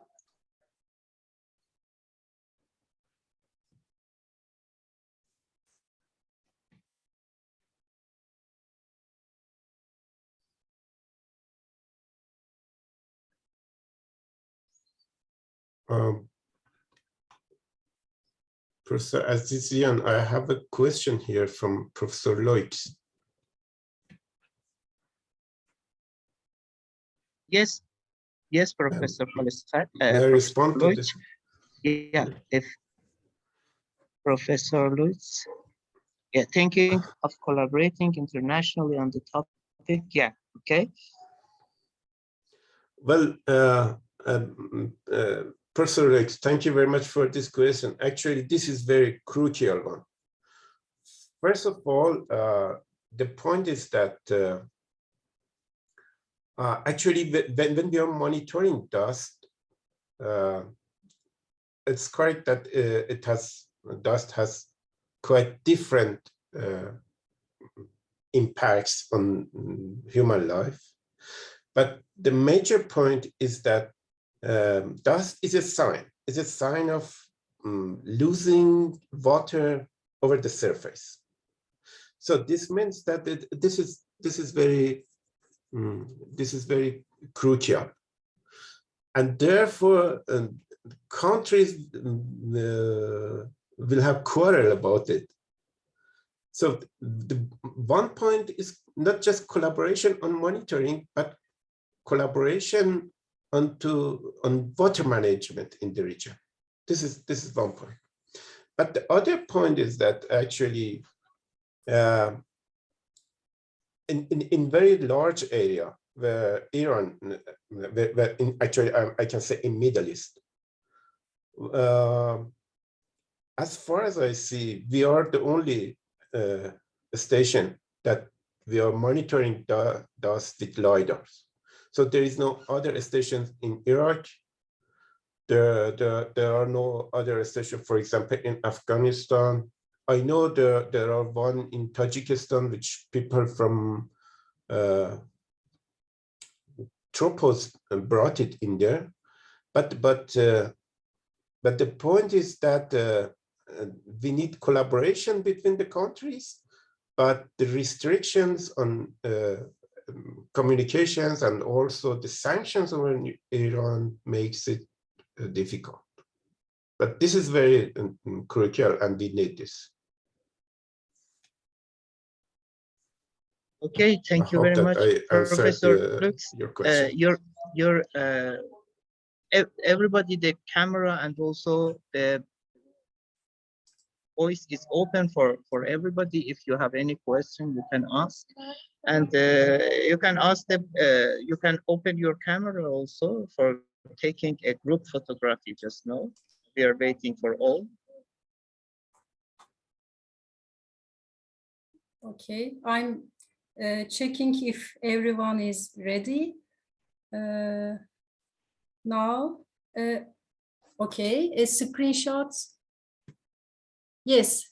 Professor Azizian, I have a question here from Professor Lloyd. Yes, Professor Khalesi. May I respond to this? Yeah, if Professor Lutz, thinking of collaborating internationally on the topic, okay. Well, Professor Rex, thank you very much for this question. Actually, this is very crucial one. First of all, the point is that actually, when we are monitoring dust, it's correct that dust has quite different impacts on human life. But the major point is that dust is a sign of losing water over the surface. So this means that this is very crucial, and therefore countries will have quarrel about it. So the one point is not just collaboration on monitoring, but collaboration on water management in the region. This is one point. But the other point is that actually in very large area where Iran, actually I can say in Middle East, as far as I see, we are the only station that we are monitoring dust with LiDARs. So there is no other stations in Iraq. There are no other stations, for example, in Afghanistan. I know there are one in Tajikistan, which people from Tropos brought it in there. But the point is that we need collaboration between the countries, but the restrictions on communications and also the sanctions over Iran makes it difficult. But this is very crucial, and we need this. Okay, thank you very much, Professor Lux. Your question. Everybody, the camera and also the voice is open for everybody. If you have any question, you can ask, and you can ask them. You can open your camera also for taking a group photography just now. We are waiting for all. Okay, I'm checking if everyone is ready. Now, okay, a screenshot. Yes,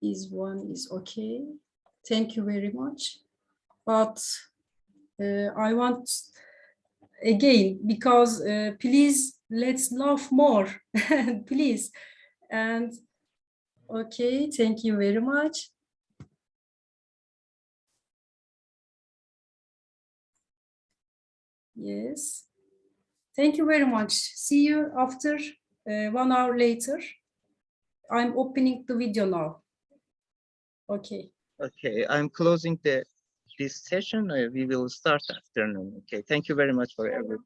this one is okay. Thank you very much. But I want again, because please, let's laugh more, please. And okay, thank you very much. Yes. Thank you very much. See you after 1 hour later. I'm opening the video now. Okay. Okay, I'm closing this session. We will start afternoon. Okay, thank you very much for everyone.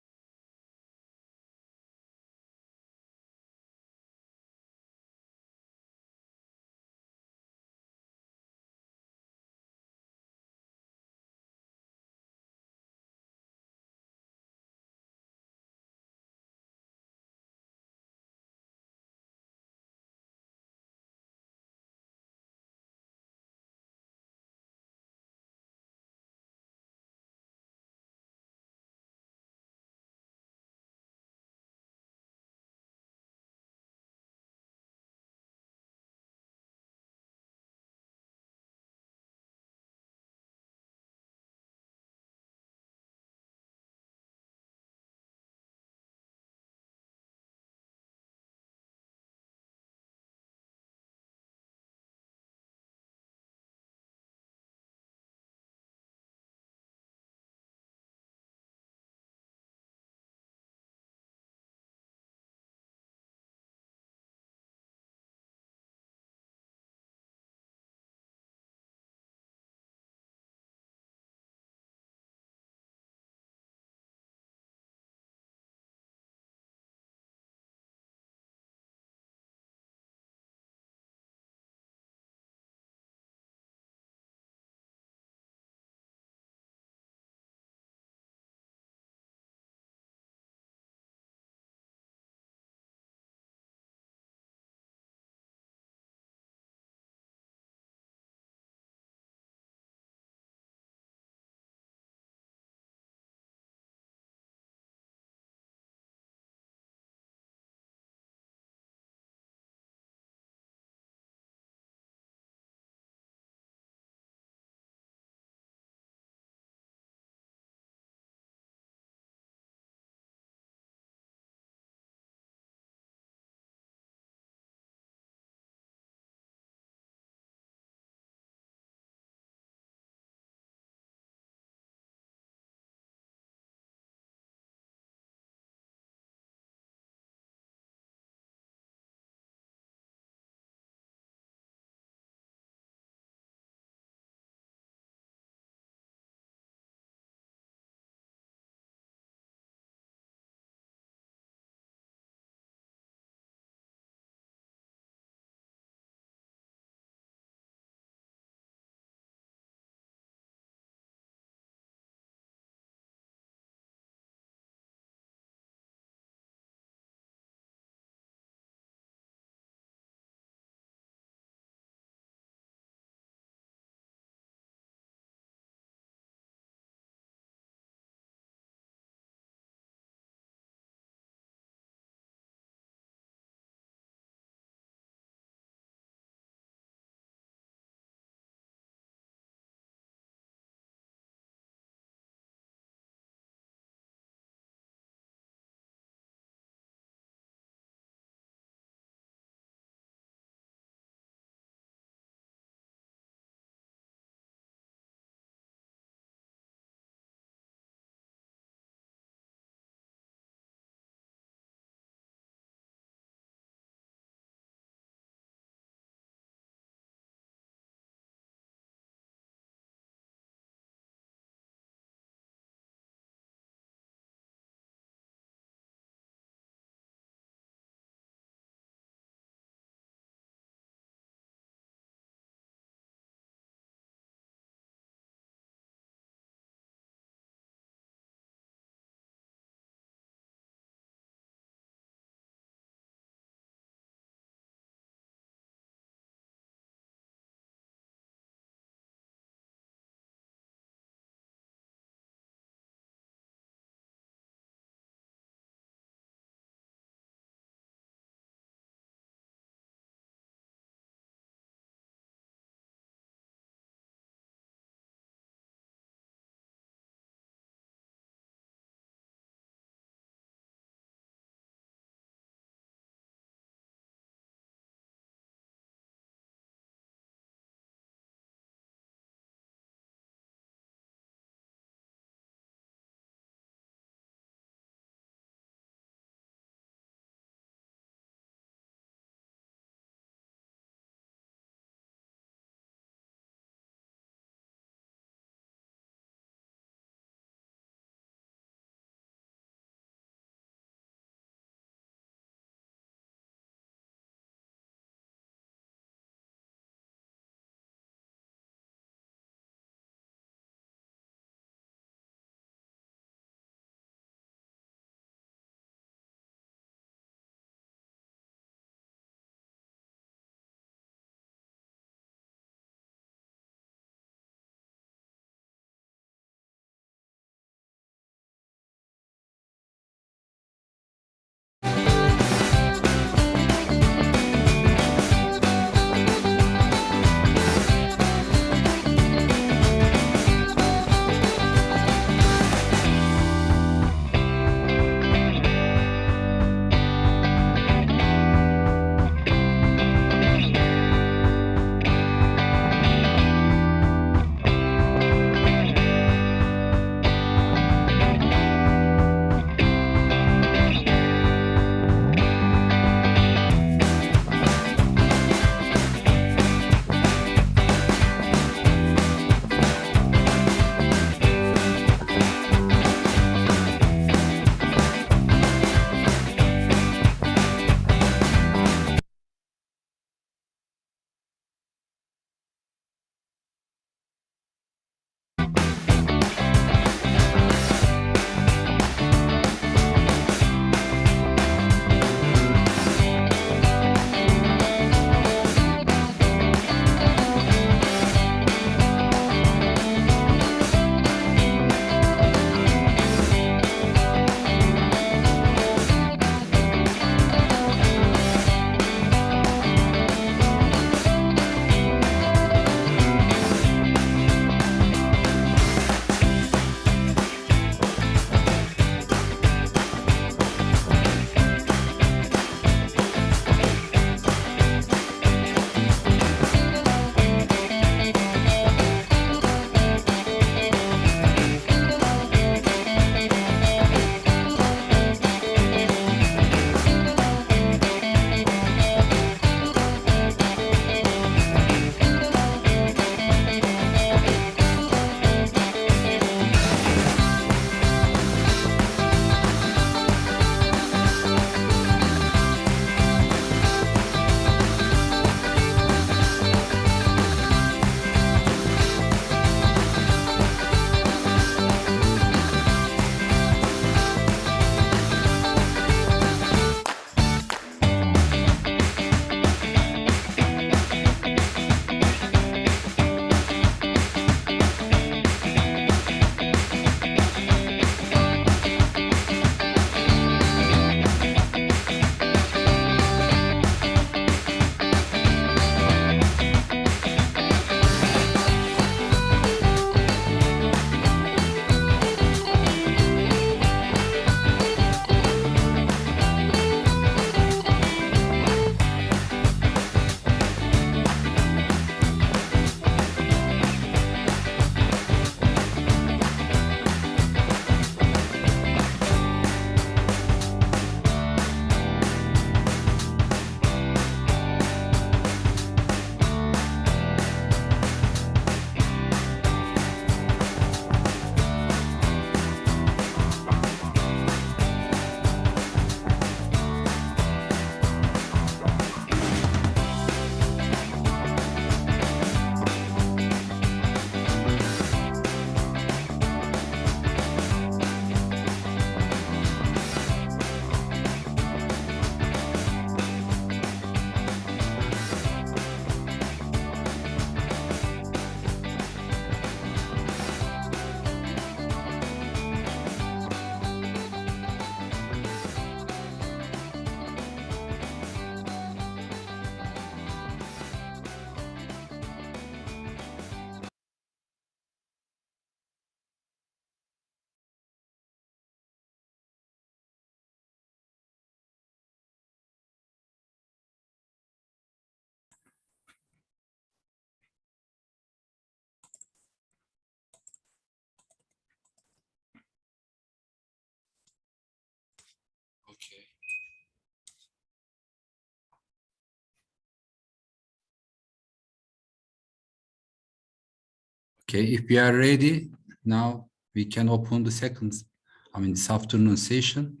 Okay, if we are ready, now we can open the this afternoon session.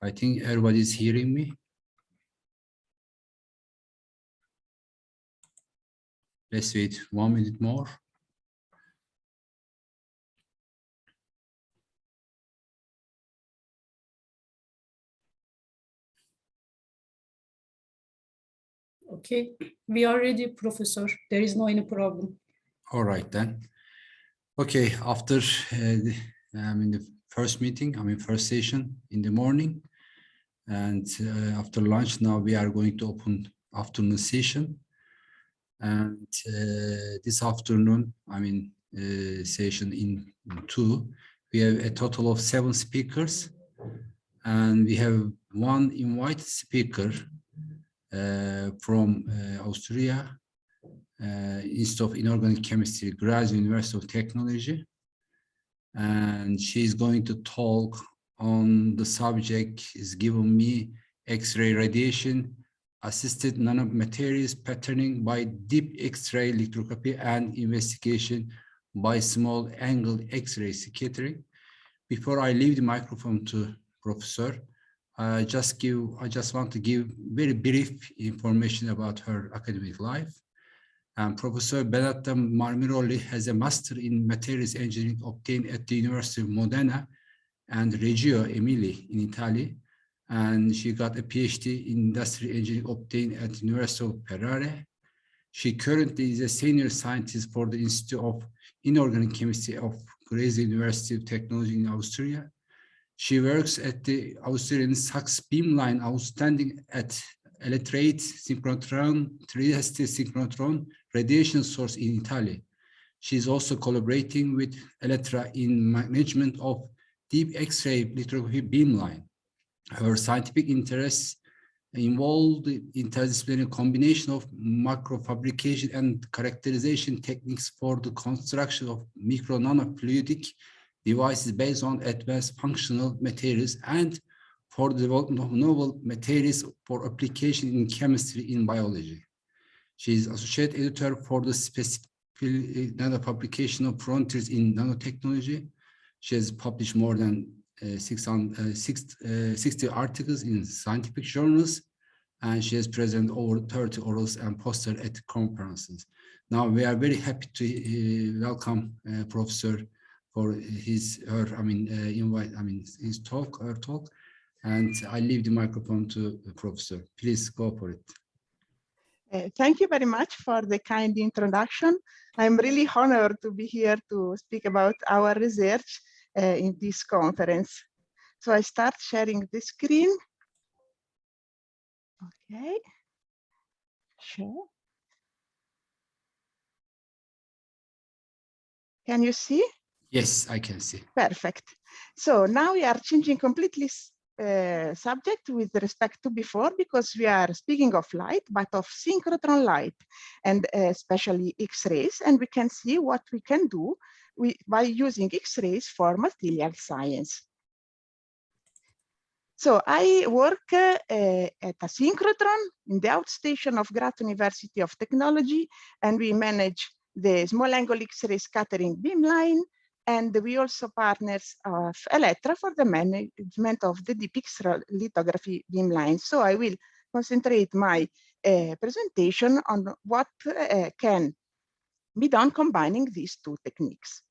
I think everybody is hearing me. Let's wait 1 minute more. Okay, we are ready, Professor. There is no any problem. All right then. Okay, after the first meeting, first session in the morning, and after lunch, now we are going to open afternoon session. And this afternoon, session in 2, we have a total of 7 speakers, and we have one invited speaker from Austria, Institute of Inorganic Chemistry, Graduate University of Technology, and she's going to talk on the subject is given me X-ray radiation assisted nanomaterials patterning by deep X-ray lithography and investigation by small angle X-ray scattering. Before I leave the microphone to Professor, I just want to give very brief information about her academic life. Professor Benedetta Marmiroli has a master in materials engineering obtained at the University of Modena and Reggio Emilia in Italy. And she got a PhD in industrial engineering obtained at the University of Ferrara. She currently is a senior scientist for the Institute of Inorganic Chemistry of Grazer University of Technology in Austria. She works at the Austrian Sachs beamline outstanding at electrate synchrotron, trieste synchrotron radiation source in Italy. She is also collaborating with Elettra in management of deep X-ray lithography beamline. Her scientific interests involve the interdisciplinary combination of macrofabrication and characterization techniques for the construction of micro-nanofluidic devices based on advanced functional materials and for the development of novel materials for application in chemistry in biology. She is associate editor for the specific nanofabrication of frontiers in nanotechnology. She has published more than 60 articles in scientific journals, and she has presented over 30 orals and posters at conferences. Now we are very happy to welcome Professor for his talk, and I leave the microphone to the Professor. Please go for it. Thank you very much for the kind introduction. I'm really honored to be here to speak about our research in this conference. So I start sharing the screen. Okay. Share. Can you see? Yes, I can see. Perfect. So now we are changing completely subject with respect to before, because we are speaking of light, but of synchrotron light, and especially X-rays, and we can see what we can do by using X-rays for material science. So I work at a synchrotron in the outstation of Graz University of Technology, and we manage the small angle X-ray scattering beamline, and we also partners of Elettra for the management of the deep X-ray lithography beamline. So I will concentrate my presentation on what can be done combining these two techniques.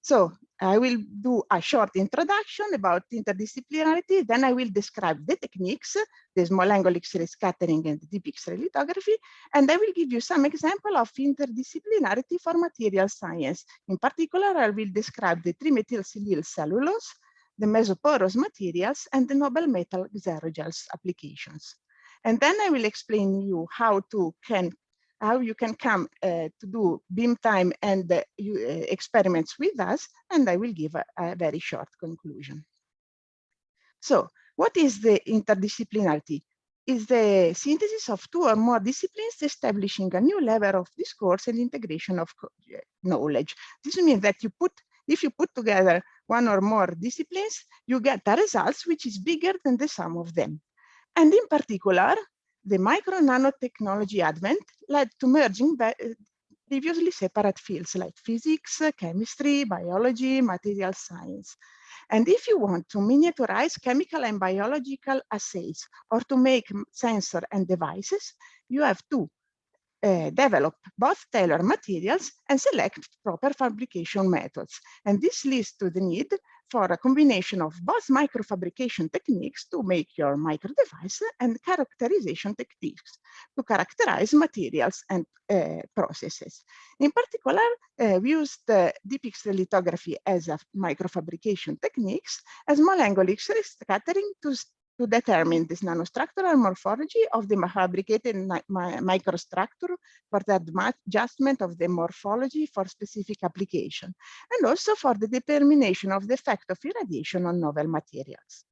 So I will do a short introduction about interdisciplinarity, then I will describe the techniques, the small angle X-ray scattering and the deep X-ray lithography, and I will give you some example of interdisciplinarity for material science. In particular, I will describe the trimethylsilyl cellulose, the mesoporous materials, and the noble metal xerogels applications. And then I will explain you how you can come to do beam time and experiments with us, and I will give a very short conclusion. So what is the interdisciplinarity? Is the synthesis of two or more disciplines establishing a new level of discourse and integration of knowledge. This means that if you put together one or more disciplines, you get a result which is bigger than the sum of them. And in particular, the micro nanotechnology advent led to merging previously separate fields like physics, chemistry, biology, material science. And if you want to miniaturize chemical and biological assays or to make sensor and devices, you have to develop both tailor materials and select proper fabrication methods. And this leads to the need for a combination of both microfabrication techniques to make your micro device and characterization techniques to characterize materials and processes. In particular, we used deep X-ray lithography as a microfabrication techniques as small angle X-ray scattering to determine this nanostructural morphology of the fabricated microstructure for the adjustment of the morphology for specific application, and also for the determination of the effect of irradiation on novel materials.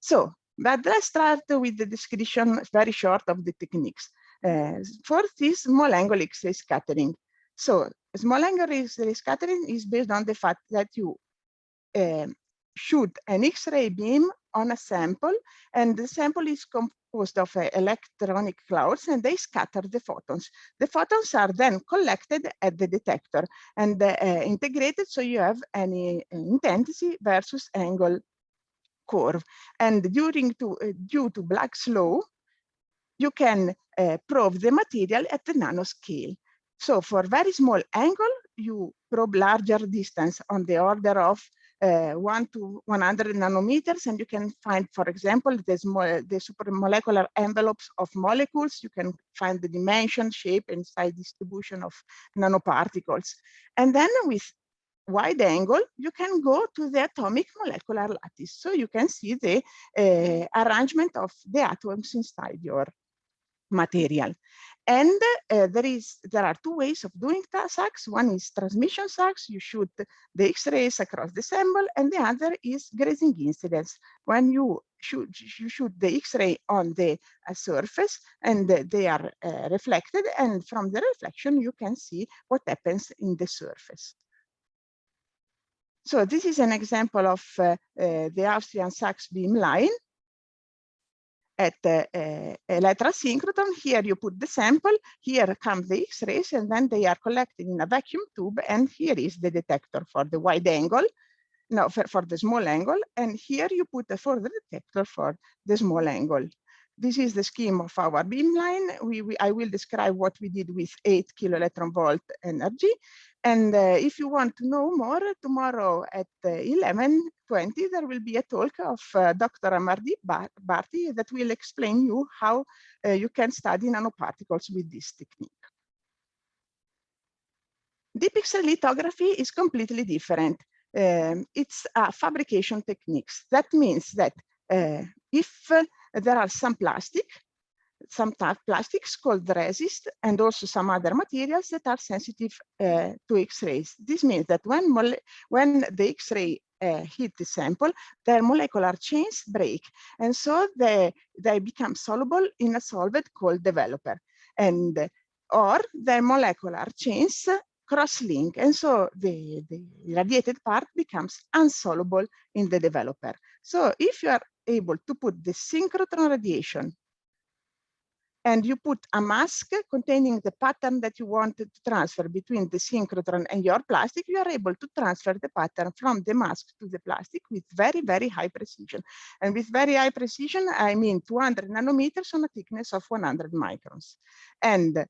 So, but let's start with the description, very short, of the techniques. First is small angle X-ray scattering. So, small angle X-ray scattering is based on the fact that you shoot an X-ray beam on a sample, and the sample is composed of electronic clouds, and they scatter the photons. The photons are then collected at the detector and integrated, so you have an intensity versus angle curve. And due to Black's law, you can probe the material at the nanoscale. So for very small angle, you probe larger distance on the order of 1 to 100 nanometers, and you can find, for example, the supramolecular envelopes of molecules. You can find the dimension, shape, and size distribution of nanoparticles. And then with wide angle, you can go to the atomic molecular lattice. So you can see the arrangement of the atoms inside your material. And there are two ways of doing SAX. One is transmission SAX. You shoot the X-rays across the sample, and the other is grazing incidence. When you shoot the X-ray on the surface, and they are reflected, and from the reflection you can see what happens in the surface. So this is an example of the Austrian SAX beamline at electron synchrotron. Here you put the sample, here come the X-rays, and then they are collected in a vacuum tube, and here is the detector for the wide angle, no, for the small angle, and here you put a further detector for the small angle. This is the scheme of our beamline. I will describe what we did with 8 kiloelectron-volt energy. And if you want to know more, tomorrow at 11:20, there will be a talk of Dr. Amardeep Bharti that will explain you how you can study nanoparticles with this technique. Deep X-ray lithography is completely different. It's a fabrication techniques. That means that if there are some plastics called resist, and also some other materials that are sensitive to X-rays. This means that when the X-ray hit the sample, their molecular chains break, and so they become soluble in a solvent called developer, and or their molecular chains cross-link, and so the irradiated part becomes insoluble in the developer. So if you are able to put the synchrotron radiation and you put a mask containing the pattern that you want to transfer between the synchrotron and your plastic, you are able to transfer the pattern from the mask to the plastic with very, very high precision. And with very high precision, I mean 200 nanometers on a thickness of 100 microns. And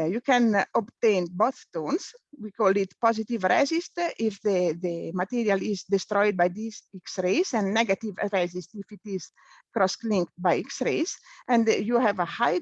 you can obtain both tones. We call it positive resist if the material is destroyed by these X-rays, and negative resist if it is cross-linked by X-rays. And you have a high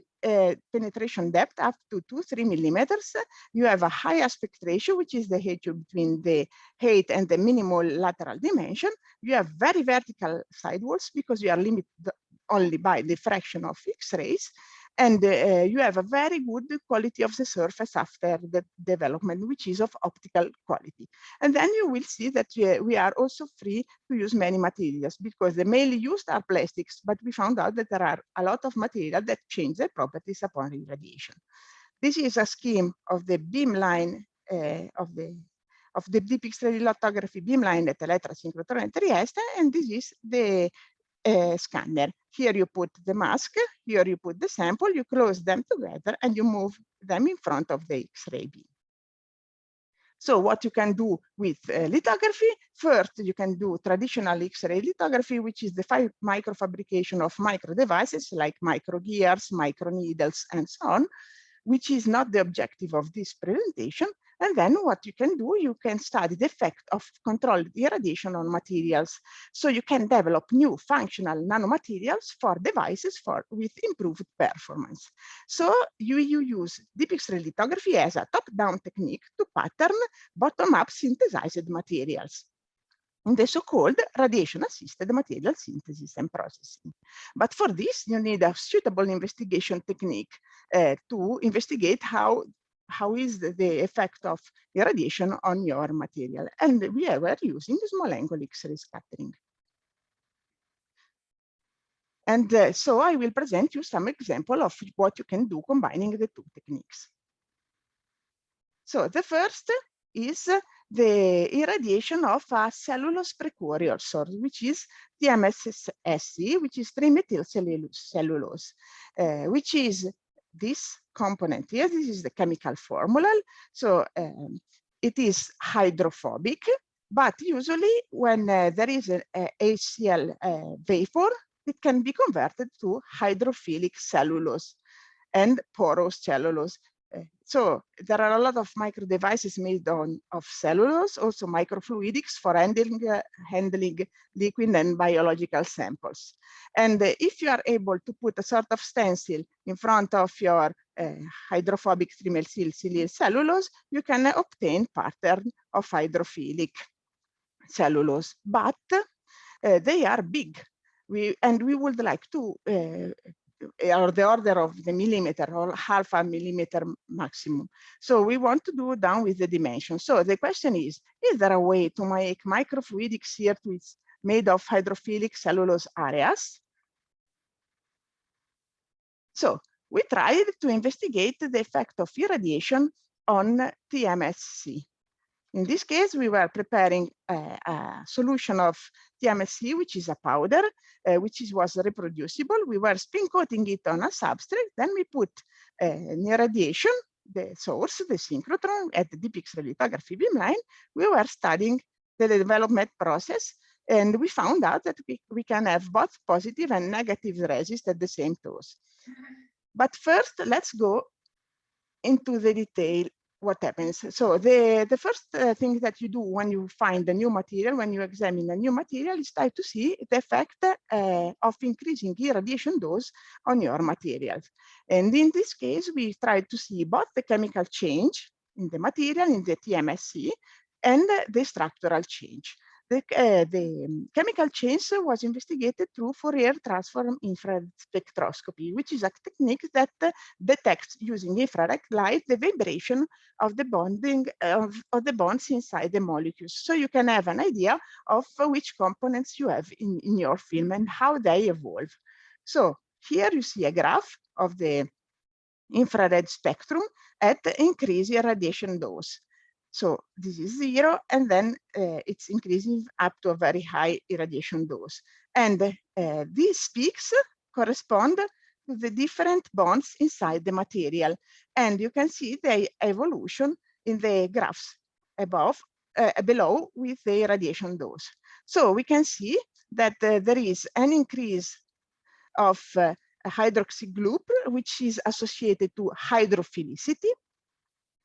penetration depth up to 2-3 millimeters. You have a high aspect ratio, which is the ratio between the height and the minimal lateral dimension. You have very vertical sidewalls because you are limited only by the fraction of X-rays. And you have a very good quality of the surface after the development, which is of optical quality. And then you will see that we are also free to use many materials, because the mainly used are plastics, but we found out that there are a lot of material that change their properties upon irradiation. This is a scheme of the beamline of the deep X-ray lithography beamline at electron synchrotron at Trieste, and this is the scanner. Here you put the mask, here you put the sample, you close them together, and you move them in front of the X-ray beam. So what you can do with lithography, first you can do traditional X-ray lithography, which is the microfabrication of micro devices like micro gears, micro needles, and so on, which is not the objective of this presentation. And then what you can do, you can study the effect of controlled irradiation on materials. So you can develop new functional nanomaterials for devices with improved performance. So you use deep X-ray lithography as a top-down technique to pattern bottom-up synthesized materials in the so-called radiation-assisted material synthesis and processing. But for this, you need a suitable investigation technique to investigate how is the effect of irradiation on your material. And we were using small angle X-ray scattering. And so I will present you some example of what you can do combining the two techniques. So the first is the irradiation of a cellulose precursor, which is TMSSC, which is 3-methyl cellulose, which is this component here. This is the chemical formula. So it is hydrophobic, but usually when there is a HCl vapor, it can be converted to hydrophilic cellulose and porous cellulose. So there are a lot of micro devices made of cellulose, also microfluidics for handling liquid and biological samples. And if you are able to put a sort of stencil in front of your hydrophobic 3-methyl cellulose, you can obtain pattern of hydrophilic cellulose, but they are big. We would like to or the order of the millimeter or half a millimeter maximum. So we want to do down with the dimension. So the question is there a way to make microfluidic circuits made of hydrophilic cellulose areas? So we tried to investigate the effect of irradiation on TMSC. In this case, we were preparing a solution of TMSC, which is a powder, which was reproducible. We were spin coating it on a substrate. Then we put an irradiation, the source, the synchrotron, at the deep X-ray lithography beamline. We were studying the development process, and we found out that we can have both positive and negative resist at the same dose. But first, let's go into the detail. What happens? So the first thing that you do when you find a new material, when you examine a new material, is try to see the effect of increasing irradiation dose on your materials. And in this case, we tried to see both the chemical change in the material, in the TMSC, and the structural change. The chemical change was investigated through Fourier transform infrared spectroscopy, which is a technique that detects using infrared light the vibration of the bonding of the bonds inside the molecules. So you can have an idea of which components you have in your film and how they evolve. So here you see a graph of the infrared spectrum at increasing radiation dose. So this is 0, and then it's increasing up to a very high irradiation dose. And these peaks correspond to the different bonds inside the material. And you can see the evolution in the graphs below with the irradiation dose. So we can see that there is an increase of a hydroxy group, which is associated to hydrophilicity.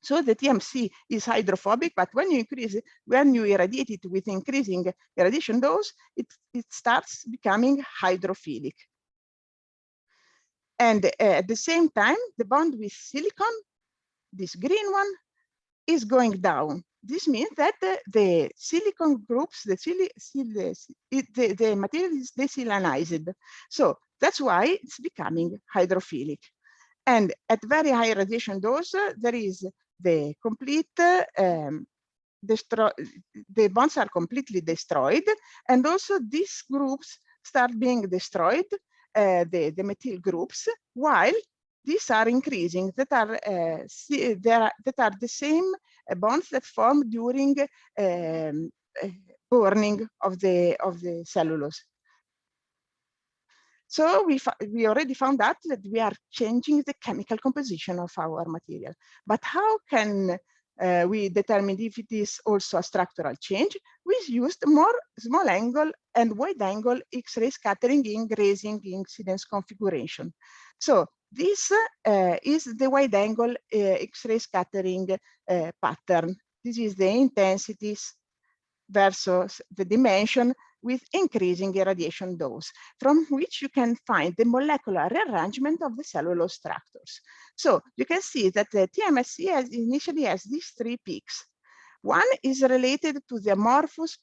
So the TMC is hydrophobic, but when you irradiate it with increasing irradiation dose, it starts becoming hydrophilic. And at the same time, the bond with silicon, this green one, is going down. This means that the silicon groups, the material is deselenized. So that's why it's becoming hydrophilic. And at very high radiation dose, there is the complete the bonds are completely destroyed, and also these groups start being destroyed, the methyl groups, while these are increasing, that are the same bonds that form during burning of the cellulose. So we already found out that we are changing the chemical composition of our material. But how can we determine if it is also a structural change? We used more small angle and wide angle X-ray scattering in grazing incidence configuration. So this is the wide angle X-ray scattering pattern. This is the intensities versus the dimension with increasing irradiation dose, from which you can find the molecular rearrangement of the cellulose structures. So you can see that the TMSC initially has these three peaks. One is related to the amorphous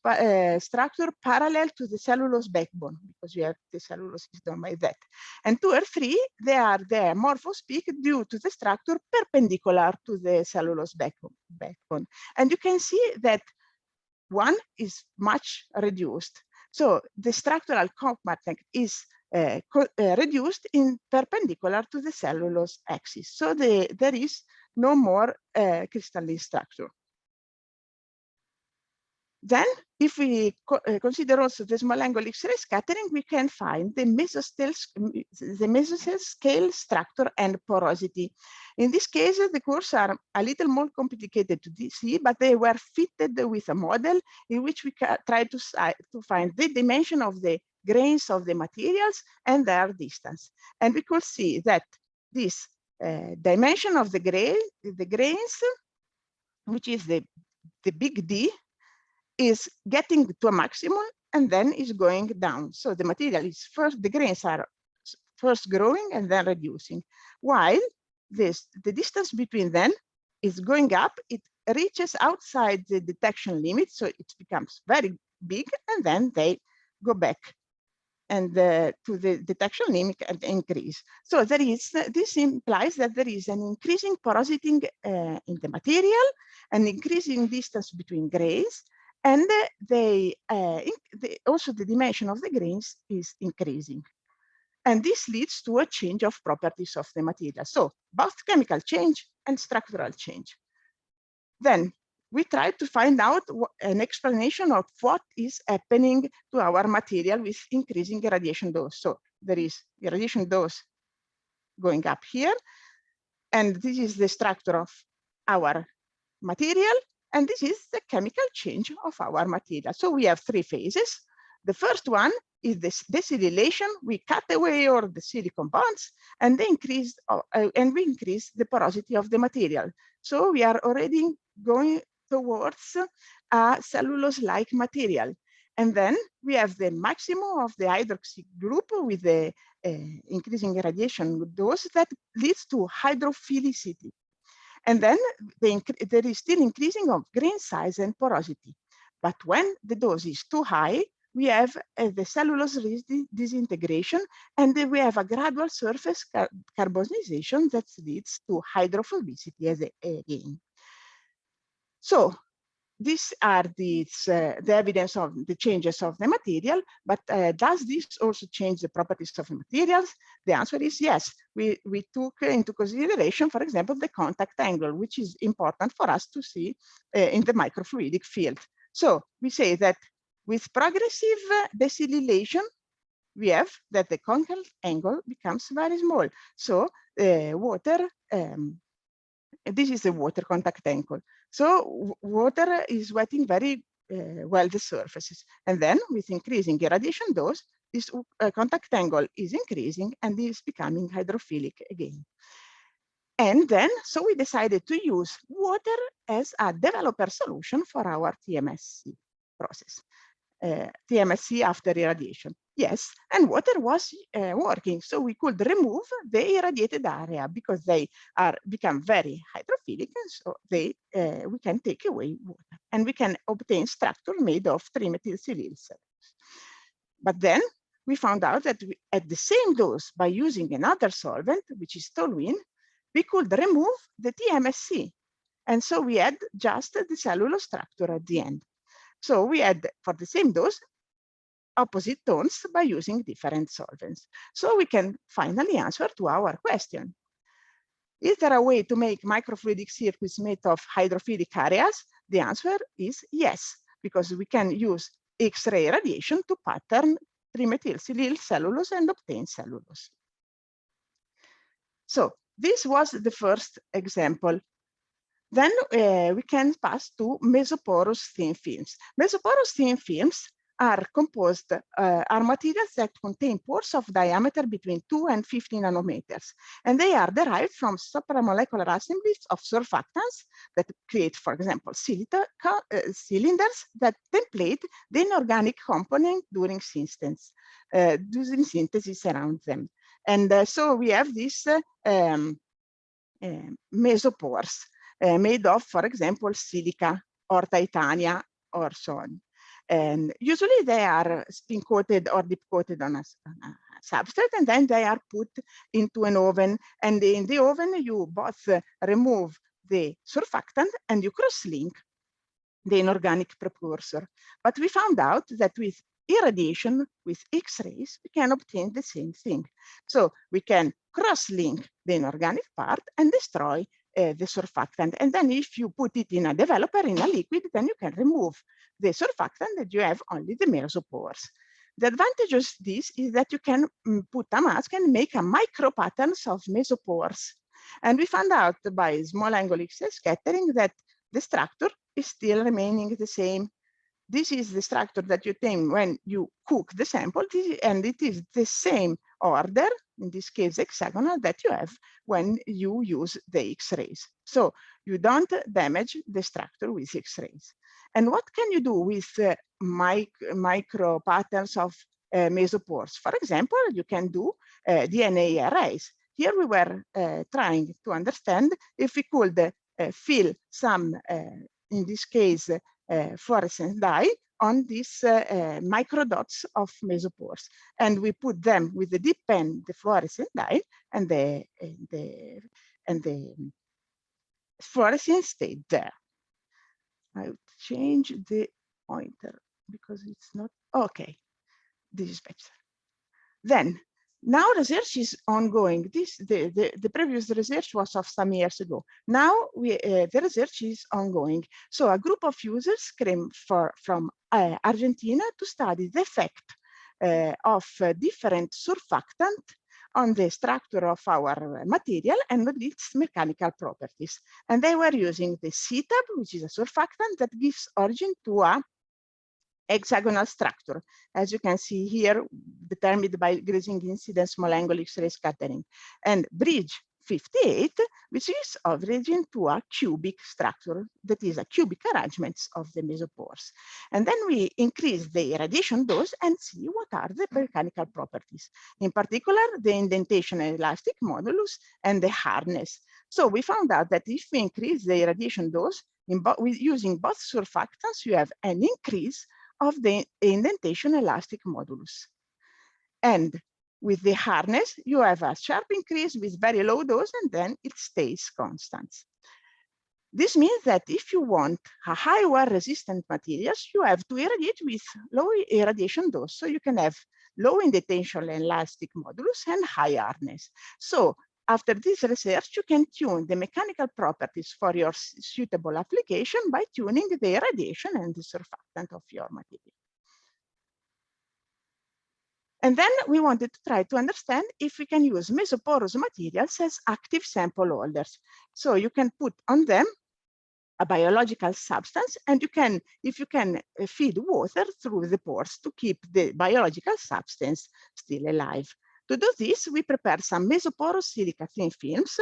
structure parallel to the cellulose backbone, because you have the cellulose is done by that. And 2 or 3, they are the amorphous peak due to the structure perpendicular to the cellulose backbone. And you can see that one is much reduced. So the structural compartment is reduced in perpendicular to the cellulose axis. So there is no more crystalline structure. Then, if we consider also the small angle X-ray scattering, we can find the mesoscale scale structure and porosity. In this case, the curves are a little more complicated to see, but they were fitted with a model in which we try to find the dimension of the grains of the materials and their distance. And we could see that this dimension of the grains, which is the big D, is getting to a maximum and then is going down. So the material is the grains are first growing and then reducing, while the distance between them is going up. It reaches outside the detection limit, so it becomes very big, and then they go back and to the detection limit and increase. So this implies that there is an increasing porosity in the material, an increasing distance between grains, and also the dimension of the grains is increasing. And this leads to a change of properties of the material. So both chemical change and structural change. Then we try to find out an explanation of what is happening to our material with increasing irradiation dose. So there is irradiation dose going up here, and this is the structure of our material, and this is the chemical change of our material. So we have 3 phases. The first one is this decellulation. We cut away all the silicon bonds, and we increase the porosity of the material. So we are already going towards a cellulose-like material. And then we have the maximum of the hydroxy group with the increasing irradiation dose that leads to hydrophilicity. And then there is still increasing of grain size and porosity. But when the dose is too high, we have the cellulose disintegration, and then we have a gradual surface carbonization that leads to hydrophobicity again. So these are the evidence of the changes of the material, but does this also change the properties of the materials? The answer is yes. We took into consideration, for example, the contact angle, which is important for us to see in the microfluidic field. So we say that with progressive decellulation, we have that the contact angle becomes very small. So water, this is the water contact angle. So water is wetting very well the surfaces. And then with increasing irradiation dose, this contact angle is increasing and is becoming hydrophilic again. And then, so we decided to use water as a developer solution for our TMSC process. TMSC after irradiation. Yes, and water was working, so we could remove the irradiated area because they become very hydrophilic, and so we can take away water, and we can obtain structure made of 3-methylsilyl cellulose. But then we found out that at the same dose, by using another solvent, which is toluene, we could remove the TMSC, and so we had just the cellulose structure at the end. So we had, for the same dose, opposite tones by using different solvents. So we can finally answer to our question. Is there a way to make microfluidic circuits made of hydrophilic areas? The answer is yes, because we can use X-ray radiation to pattern 3-methylsilyl cellulose and obtain cellulose. So this was the first example. Then we can pass to mesoporous thin films. Mesoporous thin films are composed, are materials that contain pores of diameter between 2 and 50 nanometers. And they are derived from supramolecular assemblies of surfactants that create, for example, cylinders that template the inorganic component during synthesis around them. And so we have these mesopores made of, for example, silica or titania or so on. And usually they are spin coated or dip coated on a substrate, and then they are put into an oven. And in the oven, you both remove the surfactant and you cross-link the inorganic precursor. But we found out that with irradiation, with X-rays, we can obtain the same thing. So we can cross-link the inorganic part and destroy the surfactant. And then if you put it in a developer, in a liquid, then you can remove the surfactant and you have only the mesopores. The advantage of this is that you can put a mask and make a micro patterns of mesopores. And we found out by small angle X-ray scattering that the structure is still remaining the same. This is the structure that you obtain when you cook the sample, and it is the same order, in this case hexagonal, that you have when you use the X-rays. So you don't damage the structure with X-rays. And what can you do with micro patterns of mesopores? For example, you can do DNA arrays. Here we were trying to understand if we could fill some, in this case, fluorescent dye on these microdots of mesopores, and we put them with the dip pen, the fluorescent dye, and the fluorescence stayed there. I would change the pointer because it's not okay. This is better. Then now research is ongoing. The previous research was of some years ago. Now the research is ongoing. So a group of users came from Argentina to study the effect of different surfactant on the structure of our material and its mechanical properties. And they were using the CTAB, which is a surfactant that gives origin to a hexagonal structure, as you can see here, determined by grazing incidence small angle X-ray scattering, and bridge 58, which is origin to a cubic structure, that is a cubic arrangement of the mesopores. And then we increase the irradiation dose and see what are the mechanical properties, in particular the indentation and elastic modulus and the hardness. So we found out that if we increase the irradiation dose using both surfactants, you have an increase of the indentation elastic modulus. And with the hardness, you have a sharp increase with very low dose, and then it stays constant. This means that if you want a high wear resistant materials, you have to irradiate with low irradiation dose. So you can have low indentation elastic modulus and high hardness. So after this research, you can tune the mechanical properties for your suitable application by tuning the irradiation and the surfactant of your material. And then we wanted to try to understand if we can use mesoporous materials as active sample holders. So you can put on them a biological substance, and you can, if you can feed water through the pores to keep the biological substance still alive. To do this, we prepare some mesoporous silica thin films,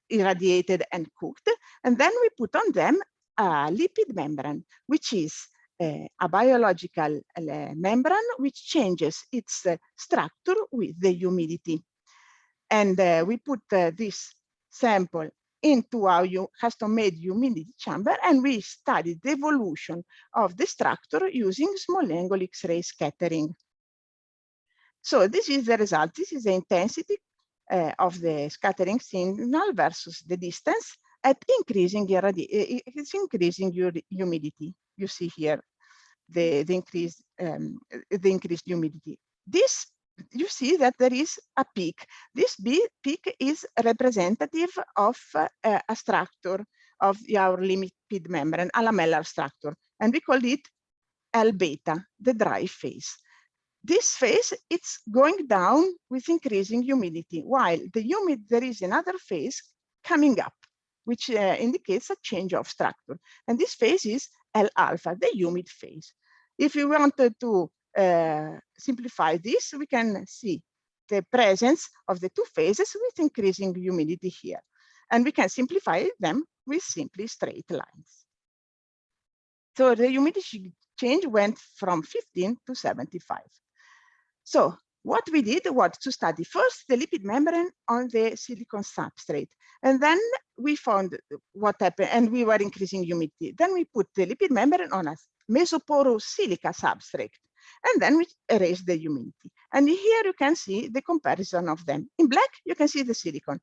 irradiated and cooked, and then we put on them a lipid membrane, which is a biological membrane which changes its structure with the humidity. And we put this sample into our custom-made humidity chamber, and we studied the evolution of the structure using small angle X-ray scattering. So this is the result. This is the intensity of the scattering signal versus the distance at increasing humidity. You see here the increased humidity. This, you see that there is a peak. This peak is representative of a structure of our lipid membrane, a lamellar structure, and we call it L beta, the dry phase. this phase, it's going down with increasing humidity, while there is another phase coming up, which indicates a change of structure. And this phase is L alpha, the humid phase. If we wanted to simplify this, we can see the presence of the two phases with increasing humidity here. And we can simplify them with simply straight lines. So the humidity change went from 15 to 75. So what we did was to study first the lipid membrane on the silicon substrate. And then we found what happened, and we were increasing humidity. Then we put the lipid membrane on a mesoporous silica substrate. And then we erased the humidity. And here you can see the comparison of them. In black, you can see the silicon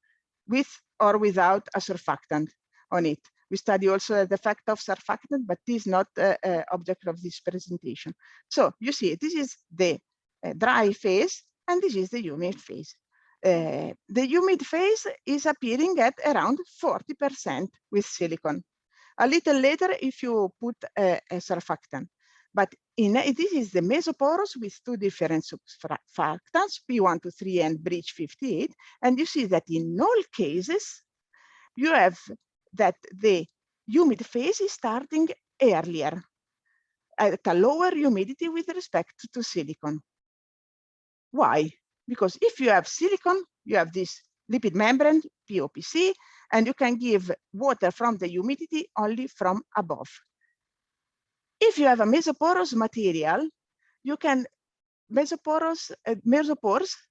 with or without a surfactant on it. We study also the effect of surfactant, but this is not object of this presentation. So you see, this is the dry phase, and this is the humid phase. The humid phase is appearing at around 40% with silicon. A little later, if you put a surfactant. But this is the mesoporous with two different surfactants, P123 and bridge 58. And you see that in all cases, you have that the humid phase is starting earlier at a lower humidity with respect to silicon. Why? Because if you have silicon, you have this lipid membrane, POPC, and you can give water from the humidity only from above. If you have a mesoporous material, you can mesopores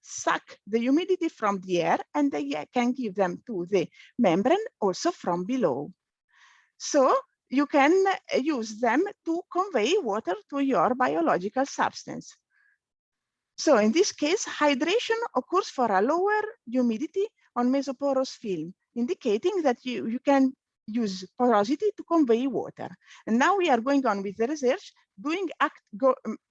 suck the humidity from the air, and they can give them to the membrane also from below. So you can use them to convey water to your biological substance. So in this case, hydration occurs for a lower humidity on mesoporous film, indicating that you can use porosity to convey water. And now we are going on with the research,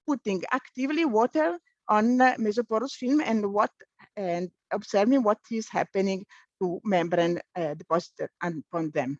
putting actively water on mesoporous film and observing what is happening to membrane deposited upon them.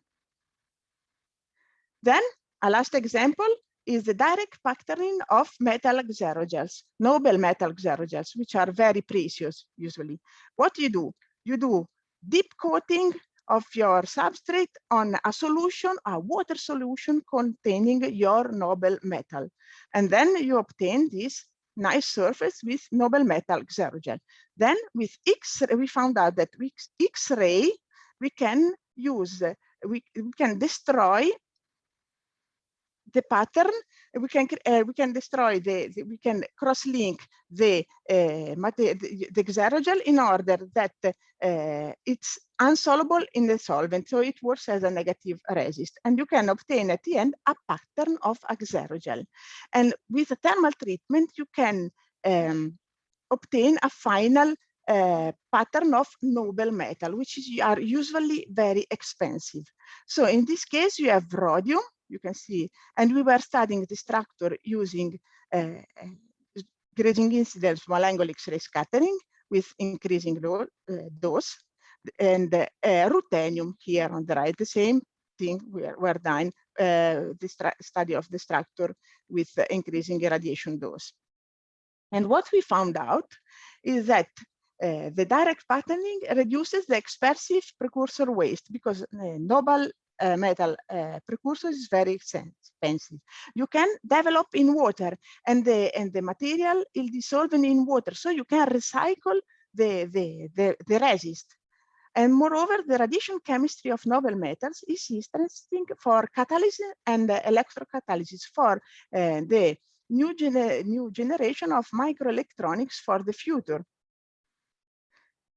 Then a last example is the direct patterning of metal xerogels, noble metal xerogels, which are very precious usually. What you do deep coating of your substrate on a solution, a water solution containing your noble metal. And then you obtain this nice surface with noble metal xerogel. Then with X-ray, we found out that with X-ray, we can use, we can destroy the pattern. We can destroy we can cross-link the xerogel in order that it's insoluble in the solvent, so it works as a negative resist, and you can obtain at the end a pattern of a xerogel. And with a thermal treatment, you can obtain a final pattern of noble metal, which are usually very expensive. So in this case, you have rhodium. You can see, and we were studying the structure using grading incidence small angle X-ray scattering with increasing dose, and ruthenium here on the right, the same thing we're done, the study of the structure with increasing irradiation dose. And what we found out is that the direct patterning reduces the expensive precursor waste, because noble metal precursor is very expensive. You can develop in water, and the material is dissolved in water, so you can recycle the resist. And moreover, the radiation chemistry of noble metals is interesting for catalysis and electrocatalysis for the new generation of microelectronics for the future.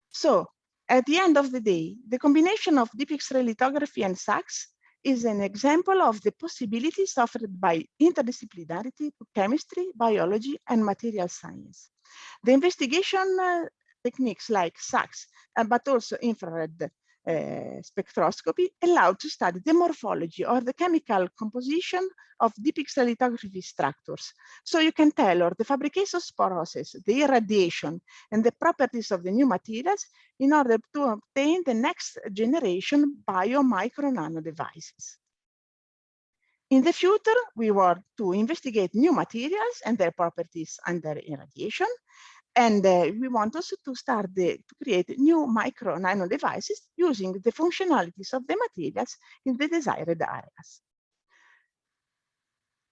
So at the end of the day, the combination of deep X-ray lithography and SACS is an example of the possibilities offered by interdisciplinarity to chemistry, biology, and material science. The investigation techniques like SACS, but also infrared spectroscopy, allow to study the morphology or the chemical composition of deep X-ray lithography structures. So you can tailor the fabrication process, the irradiation, and the properties of the new materials in order to obtain the next generation bio, micro, nano devices. In the future, we want to investigate new materials and their properties under irradiation. And we want also to start to create new micro nano devices using the functionalities of the materials in the desired areas.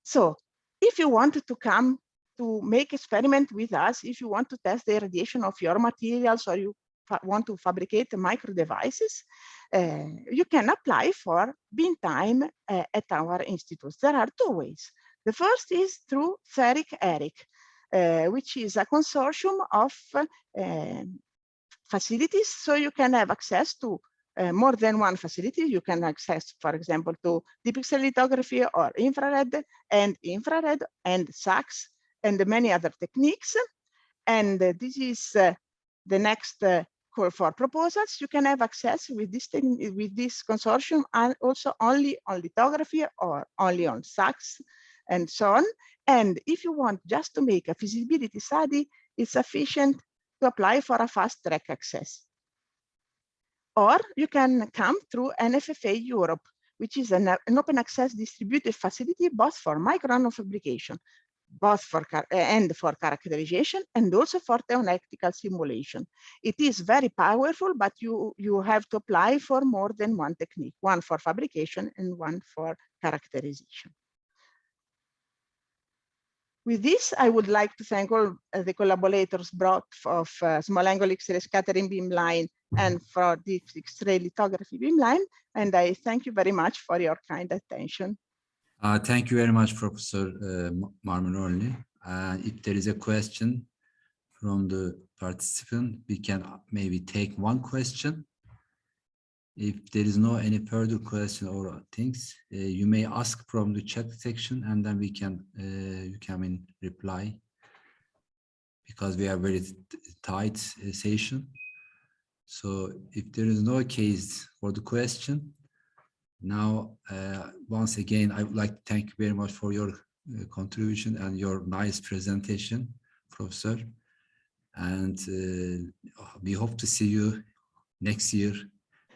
So if you want to come to make experiment with us, if you want to test the irradiation of your materials, or you want to fabricate micro devices, you can apply for beam time at our institutes. There are two ways. The first is through FERIC-ERIC, which is a consortium of facilities, so you can have access to more than one facility. You can access, for example, to deep pixel lithography or infrared and SACs and many other techniques. And this is the next call for proposals. You can have access with this consortium and also only on lithography or only on SACs and so on. And if you want just to make a feasibility study, it's sufficient to apply for a fast track access. Or you can come through NFFA Europe, which is an open access distributed facility both for micro nanofabrication, both for characterization and also for theoretical simulation. It is very powerful, but you have to apply for more than one technique, one for fabrication and one for characterization. With this, I would like to thank all the collaborators brought of small angle X-ray scattering beamline and for the X-ray lithography beamline. And I thank you very much for your kind attention. Thank you very much, Professor Marmaroli. If there is a question from the participant, we can maybe take one question. If there is no any further question or things, you may ask from the chat section, and then we can you can reply, because we are very tight session. So if there is no case for the question, now once again I would like to thank you very much for your contribution and your nice presentation, Professor. And we hope to see you next year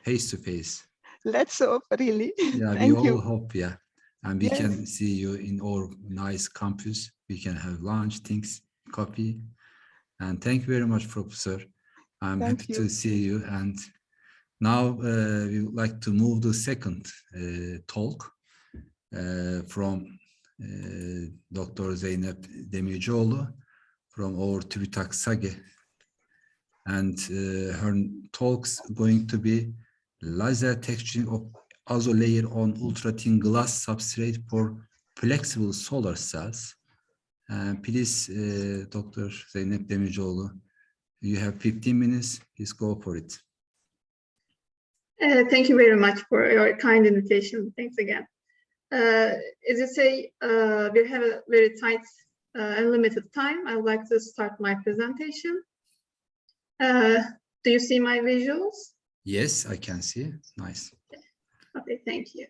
face to face. Let's hope, really. Yeah, Thank we you. all hope, yeah. And we Yes. can see you in our nice campus. We can have lunch, things, coffee. And thank you very much, Professor. I'm Thank happy you. to see you. And now we would like to move the second talk from Dr. Zeynep Demircioğlu from our TÜBİTAK SAGE. And her talk's going to be laser texturing of azo layer on ultra-thin glass substrate for flexible solar cells. Please, Dr. Zeynep Demircioğlu, you have 15 minutes. Please go for it. Thank you very much for your kind invitation. Thanks again. As you say, we have a very tight and limited time. I would like to start my presentation. Do you see my visuals? Yes, I can see. Nice. Okay, thank you.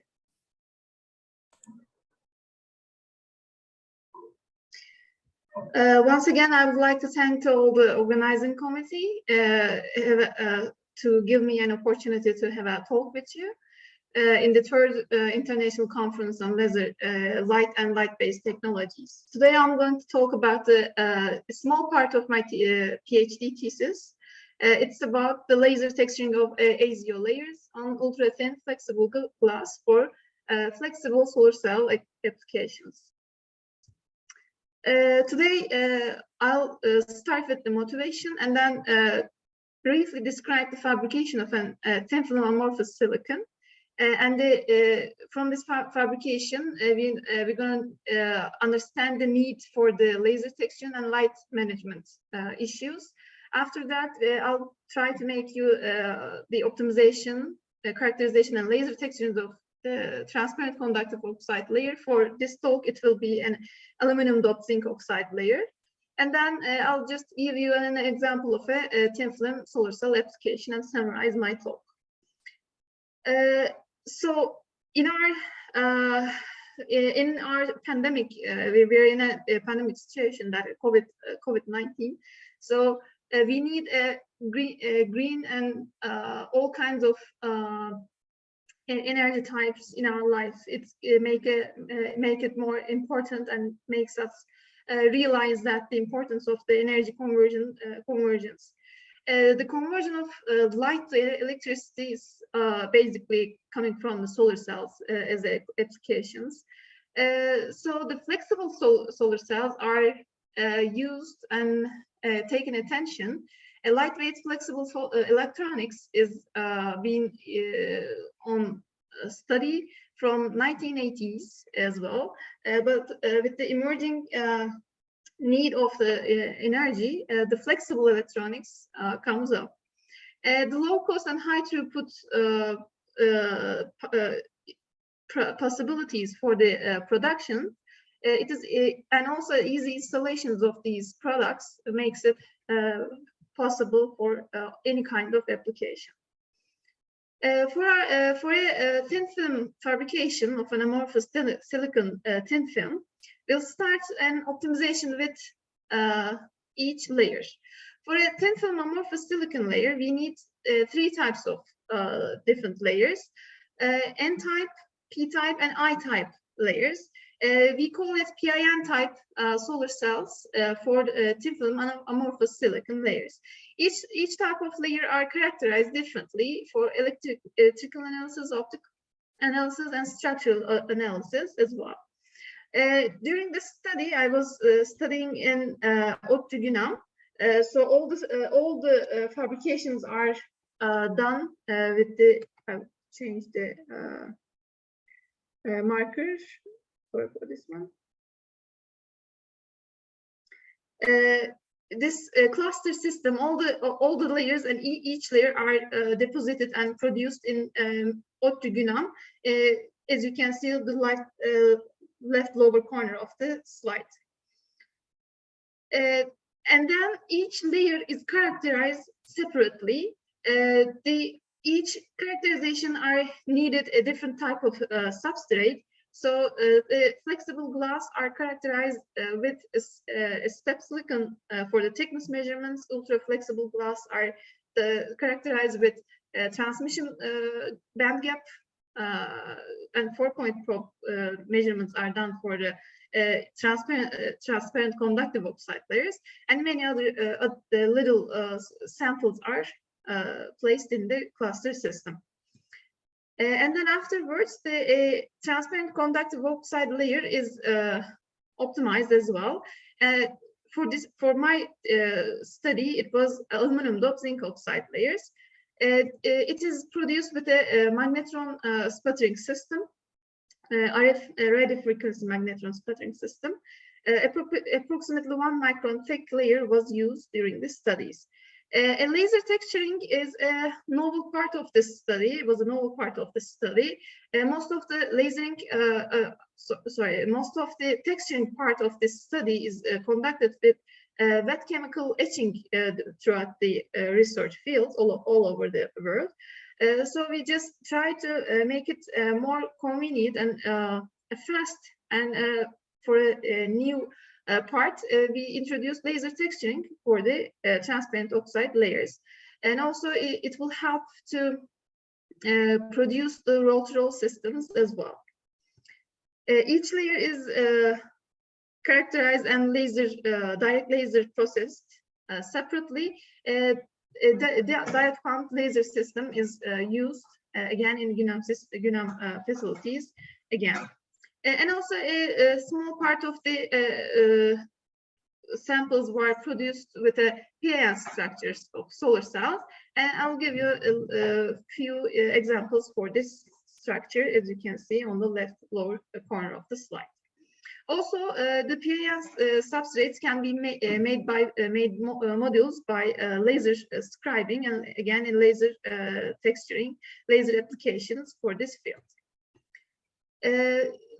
Once again, I would like to thank all the organizing committee to give me an opportunity to have a talk with you in the third International Conference on Laser, Light and Light-Based Technologies. Today, I'm going to talk about a small part of my PhD thesis. It's about the laser texturing of ASIO layers on ultra-thin flexible glass for flexible solar cell applications. Today, I'll start with the motivation and then briefly describe the fabrication of an thin film amorphous silicon. And from this fabrication, we're going to understand the need for the laser texturing and light management issues. After that, I'll try to make you the optimization, characterization, and laser texturing of the transparent conductive oxide layer. For this talk, it will be an aluminum dot zinc oxide layer. And then I'll just give you an example of a thin film solar cell application and summarize my talk. So in our pandemic, we're in a pandemic situation, that COVID-19. So we need a green and all kinds of energy types in our life. It's make it more important and makes us realize that the importance of the energy convergence. The conversion of light to electricity is basically coming from the solar cells as applications. So the flexible solar cells are used and taken attention. A lightweight flexible electronics is being on study from 1980s as well, but with the emerging need of the energy, the flexible electronics comes up. The low cost and high throughput possibilities for the production, it is and also easy installations of these products makes it possible for any kind of application. For a thin film fabrication of an amorphous silicon thin film, we'll start an optimization with each layer. For a thin film amorphous silicon layer, we need three types of different layers: N-type, P-type, and I-type layers. We call it PIN type solar cells for thin film amorphous silicon layers. Each type of layer are characterized differently for electrical analysis, optical analysis, and structural analysis as well. During this study, I was studying in ODTÜ. So all the fabrications are done with the. I'll change the marker for this one. This cluster system, all the layers and each layer are deposited and produced in ODTÜ. As you can see, the left lower corner of the slide. And then each layer is characterized separately. Each characterization are needed a different type of substrate. So the flexible glass are characterized with a step silicon for the thickness measurements. Ultra flexible glass are characterized with transmission band gap, and 4-point probe measurements are done for the transparent conductive oxide layers, and many other little samples are placed in the cluster system. And then afterwards, the transparent conductive oxide layer is optimized as well. For my study, it was aluminum doped zinc oxide layers. It is produced with a magnetron sputtering system, RF radio frequency magnetron sputtering system. Approximately 1 micron thick layer was used during the studies. A laser texturing is a novel part of this study. It was a novel part of the study. Most of the lasering, most of the texturing part of this study is conducted with wet chemical etching throughout the research fields all over the world. So we just try to make it more convenient and fast. And for a new part, we introduced laser texturing for the transparent oxide layers. And also it will help to produce the roll-to-roll systems as well. Each layer is characterized and direct laser processed separately. The direct pump laser system is used again in GUNAM facilities again. And also a small part of the samples were produced with a PIN structures of solar cells. And I'll give you a few examples for this structure, as you can see on the left lower corner of the slide. Also, the PIN substrates can be made modules by laser scribing, and again in laser texturing, laser applications for this field.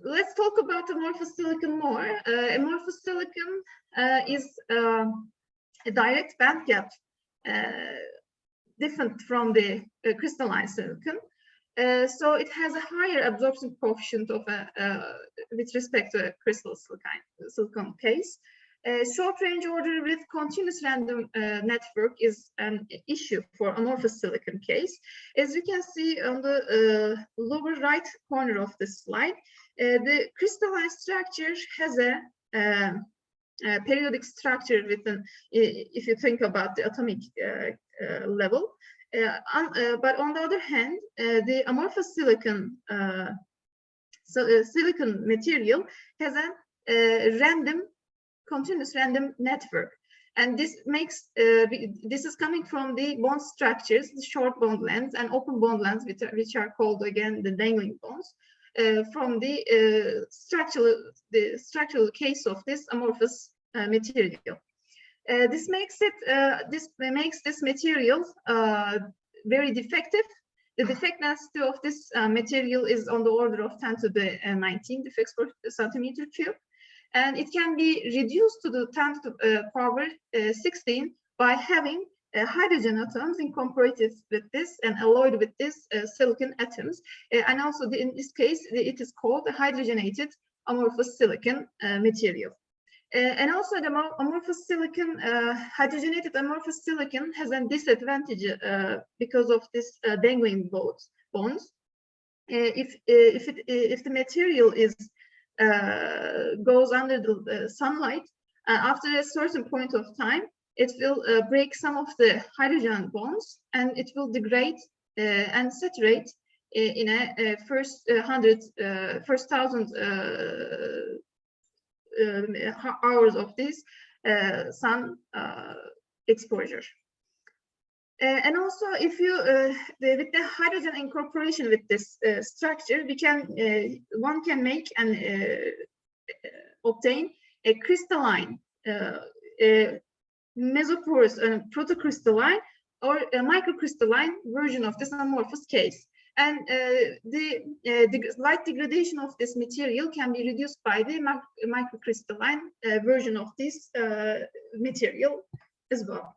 Let's talk about amorphous silicon more. Amorphous silicon is a direct band gap, different from the crystalline silicon. So it has a higher absorption coefficient of with respect to a crystal silicon case. Short-range order with continuous random network is an issue for amorphous silicon case. As you can see on the lower right corner of the slide, the crystalline structure has a periodic structure with an, if you think about the atomic level. But on the other hand, the amorphous silicon silicon material has a continuous random network, and this makes this is coming from the bond structures, the short bond lengths and open bond lengths, which are called again the dangling bonds, from the structural case of this amorphous material. This makes this material very defective. The defect density of this material is on the order of 10 to the 19 defects per centimeter cube, and it can be reduced to the 10 to the power 16 by having hydrogen atoms incorporated with this and alloyed with this silicon atoms, and also in this case it is called a hydrogenated amorphous silicon material. And also the amorphous silicon, hydrogenated amorphous silicon has a disadvantage because of this dangling bonds. If the material is goes under the sunlight, after a certain point of time, it will break some of the hydrogen bonds, and it will degrade and saturate in a first 1,000 hours of this sun exposure. And also, if you with the hydrogen incorporation with this structure, one can make and obtain a crystalline, mesoporous, protocrystalline or a microcrystalline version of this amorphous case. And the light degradation of this material can be reduced by the microcrystalline version of this material as well.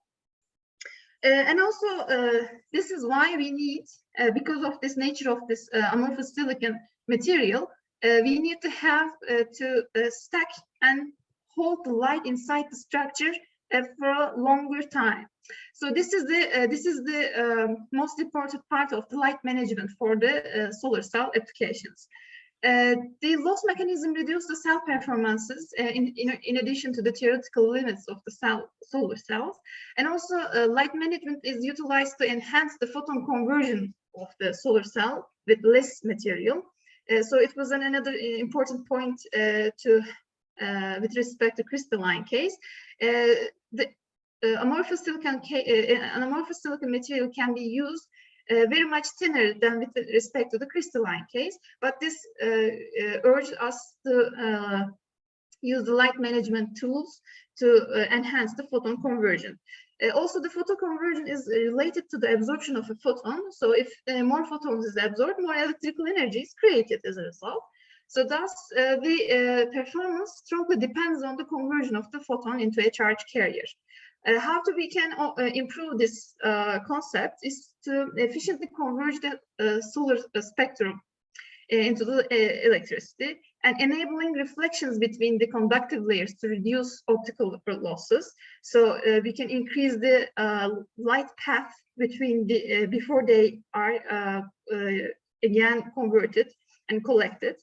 And also, this is why we need, because of this nature of this amorphous silicon material, we need to have to stack and hold the light inside the structure for a longer time. So this is the most important part of the light management for the solar cell applications. The loss mechanism reduces the cell performances in addition to the theoretical limits of the solar cells, and also light management is utilized to enhance the photon conversion of the solar cell with less material. So it was another important point with respect to crystalline case. The amorphous silicon material can be used very much thinner than with respect to the crystalline case, but this urged us to use the light management tools to enhance the photon conversion. Also, the photon conversion is related to the absorption of a photon. So if more photons is absorbed, more electrical energy is created as a result. So thus, the performance strongly depends on the conversion of the photon into a charge carrier. How we can improve this concept is to efficiently converge the solar spectrum into the electricity, and enabling reflections between the conductive layers to reduce optical losses. So we can increase the light path between the before they are again converted and collected.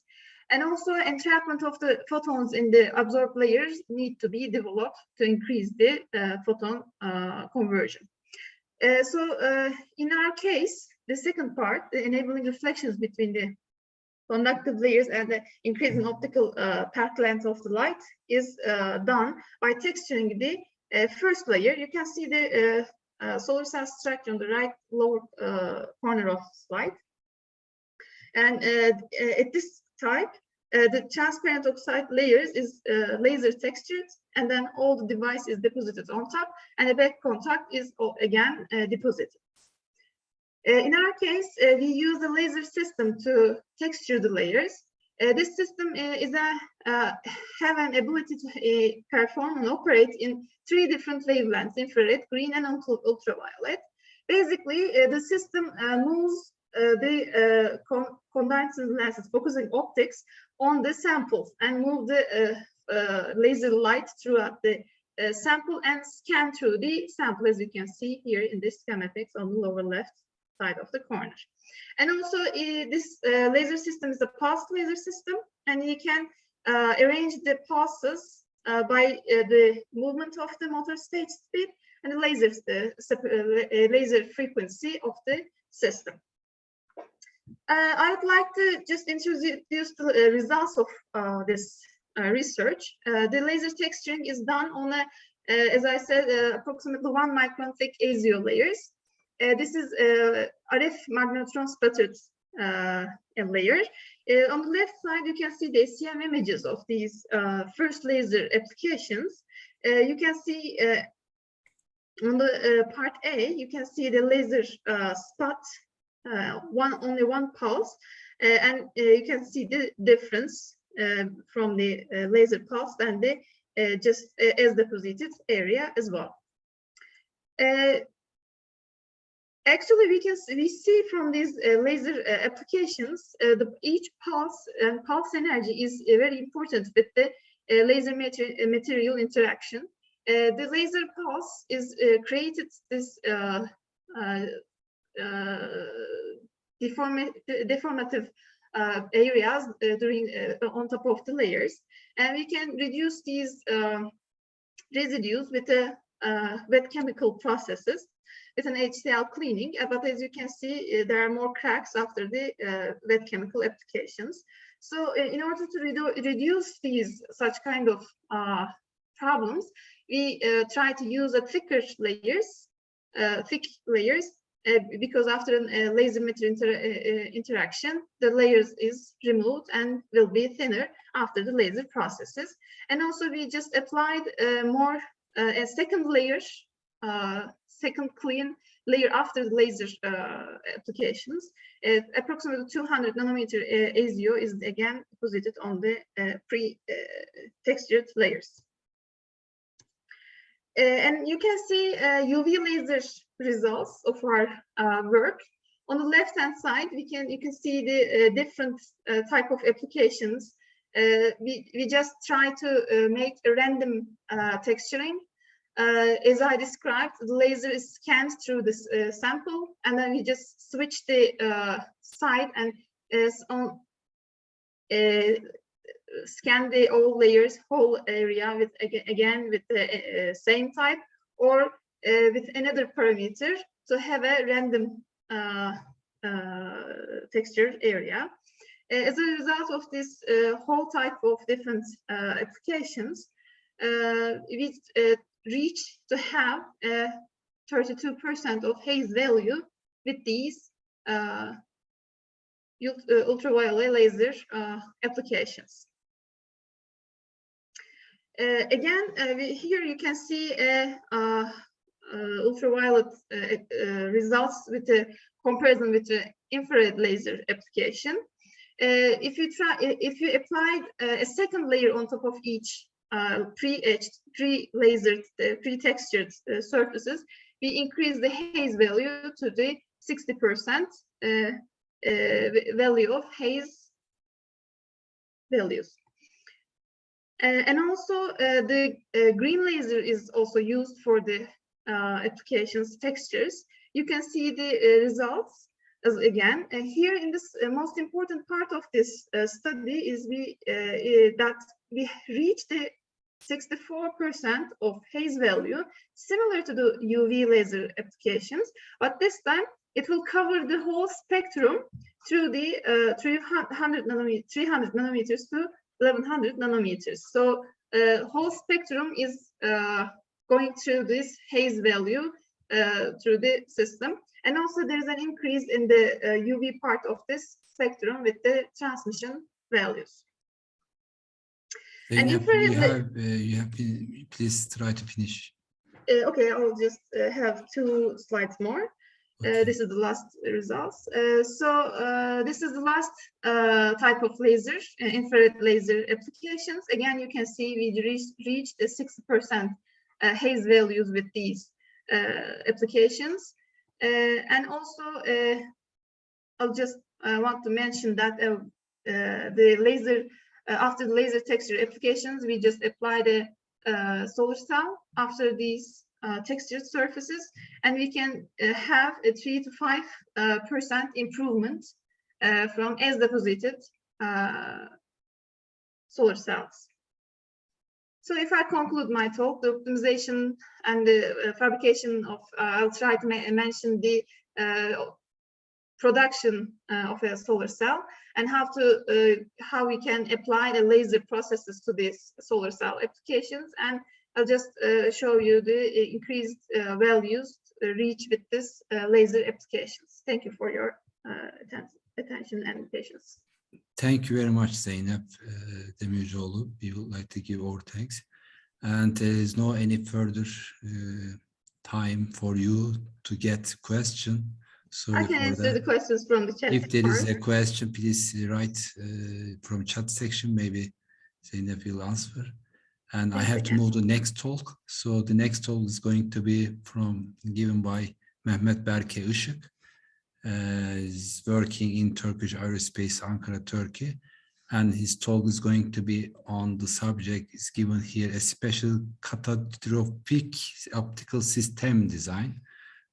And also, entrapment of the photons in the absorbed layers need to be developed to increase the photon conversion. So in our case, the second part, the enabling reflections between the conductive layers and the increasing optical path length of the light is done by texturing the first layer. You can see the solar cell structure on the right lower corner of the slide. And at this type, the transparent oxide layers is laser textured, and then all the device is deposited on top, and a back contact is again deposited. In our case, we use the laser system to texture the layers. This system is have an ability to perform and operate in 3 different wavelengths: infrared, green, and ultraviolet. Basically, the system moves the condensing lenses, focusing optics on the samples, and move the laser light throughout the sample and scan through the sample, as you can see here in this schematics on the lower left side of the corner. And also this laser system is a pulse laser system, and you can arrange the pulses by the movement of the motor stage speed and the laser frequency of the system. I would like to just introduce the results of this research. The laser texturing is done on a, as I said, approximately 1 micron thick aziyo layers. This is RF magnetron sputtered layer. On the left side, you can see the SEM images of these first laser applications. You can see on the part A, you can see the laser spot, only one pulse, and you can see the difference from the laser pulse and the just as deposited area as well. Actually, we see from these laser applications, each pulse and pulse energy is very important with the laser material interaction. The laser pulse is created this deformative areas on top of the layers, and we can reduce these residues with the wet chemical processes with an HCl cleaning. But as you can see, there are more cracks after the wet chemical applications. So in order to reduce these such kind of problems, we try to use a thicker layers, thick layers, because after a laser material interaction, the layers is removed and will be thinner after the laser processes. And also we just applied more a second layer, second clean layer after the laser applications. Approximately 200 nanometer aziyo is again deposited on the pre-textured layers. And you can see UV laser results of our work. On the left-hand side, you can see the different type of applications. We just try to make a random texturing. As I described, the laser is scanned through this sample, and then we just switch the side and scan the all layers, whole area with again with the same type, or with another parameter to have a random texture area. As a result of this whole type of different applications, we reach to have 32% of haze value with these ultraviolet laser applications. Again, here you can see ultraviolet results with the comparison with the infrared laser application. If you applied a second layer on top of each pre-etched, pre-lasered, pre-textured surfaces, we increase the haze value to the 60% value of haze values. And also the green laser is also used for the applications textures. You can see the results as again here in this most important part of this study is that we reach the 64% of haze value, similar to the UV laser applications, but this time it will cover the whole spectrum through the 300 nanometers to 1100 nanometers. So whole spectrum is going through this haze value through the system. And also there's an increase in the UV part of this spectrum with the transmission values. And infrared, you have been, please try to finish. Okay, I'll just have 2 slides more. Okay. This is the last results. This is the last type of laser, infrared laser applications. Again, you can see we reached the 60% haze values with these applications. And also, I'll just want to mention that the laser after the laser texture applications, we just apply the solar cell after these textured surfaces, and we can have a 3 to 5% improvement from as deposited solar cells. So if I conclude my talk, the optimization and the fabrication of, I'll try to mention the production of a solar cell and how we can apply the laser processes to these solar cell applications. And I'll just show you the increased values reached with this laser applications. Thank you for your attention and patience. Thank you very much, Zeynep Demircioğlu. We would like to give our thanks. And there is no any further time for you to get question. Sorry I can for answer that. the questions from the chat. If there is a question, please write from chat section. Maybe Zeynep will answer. And I have to move to the next talk. So the next talk is going to be given by Mehmet Berke Işık. He's working in Turkish Aerospace, Ankara, Turkey. And his talk is going to be on the subject is given here, a special catastrophic optical system design.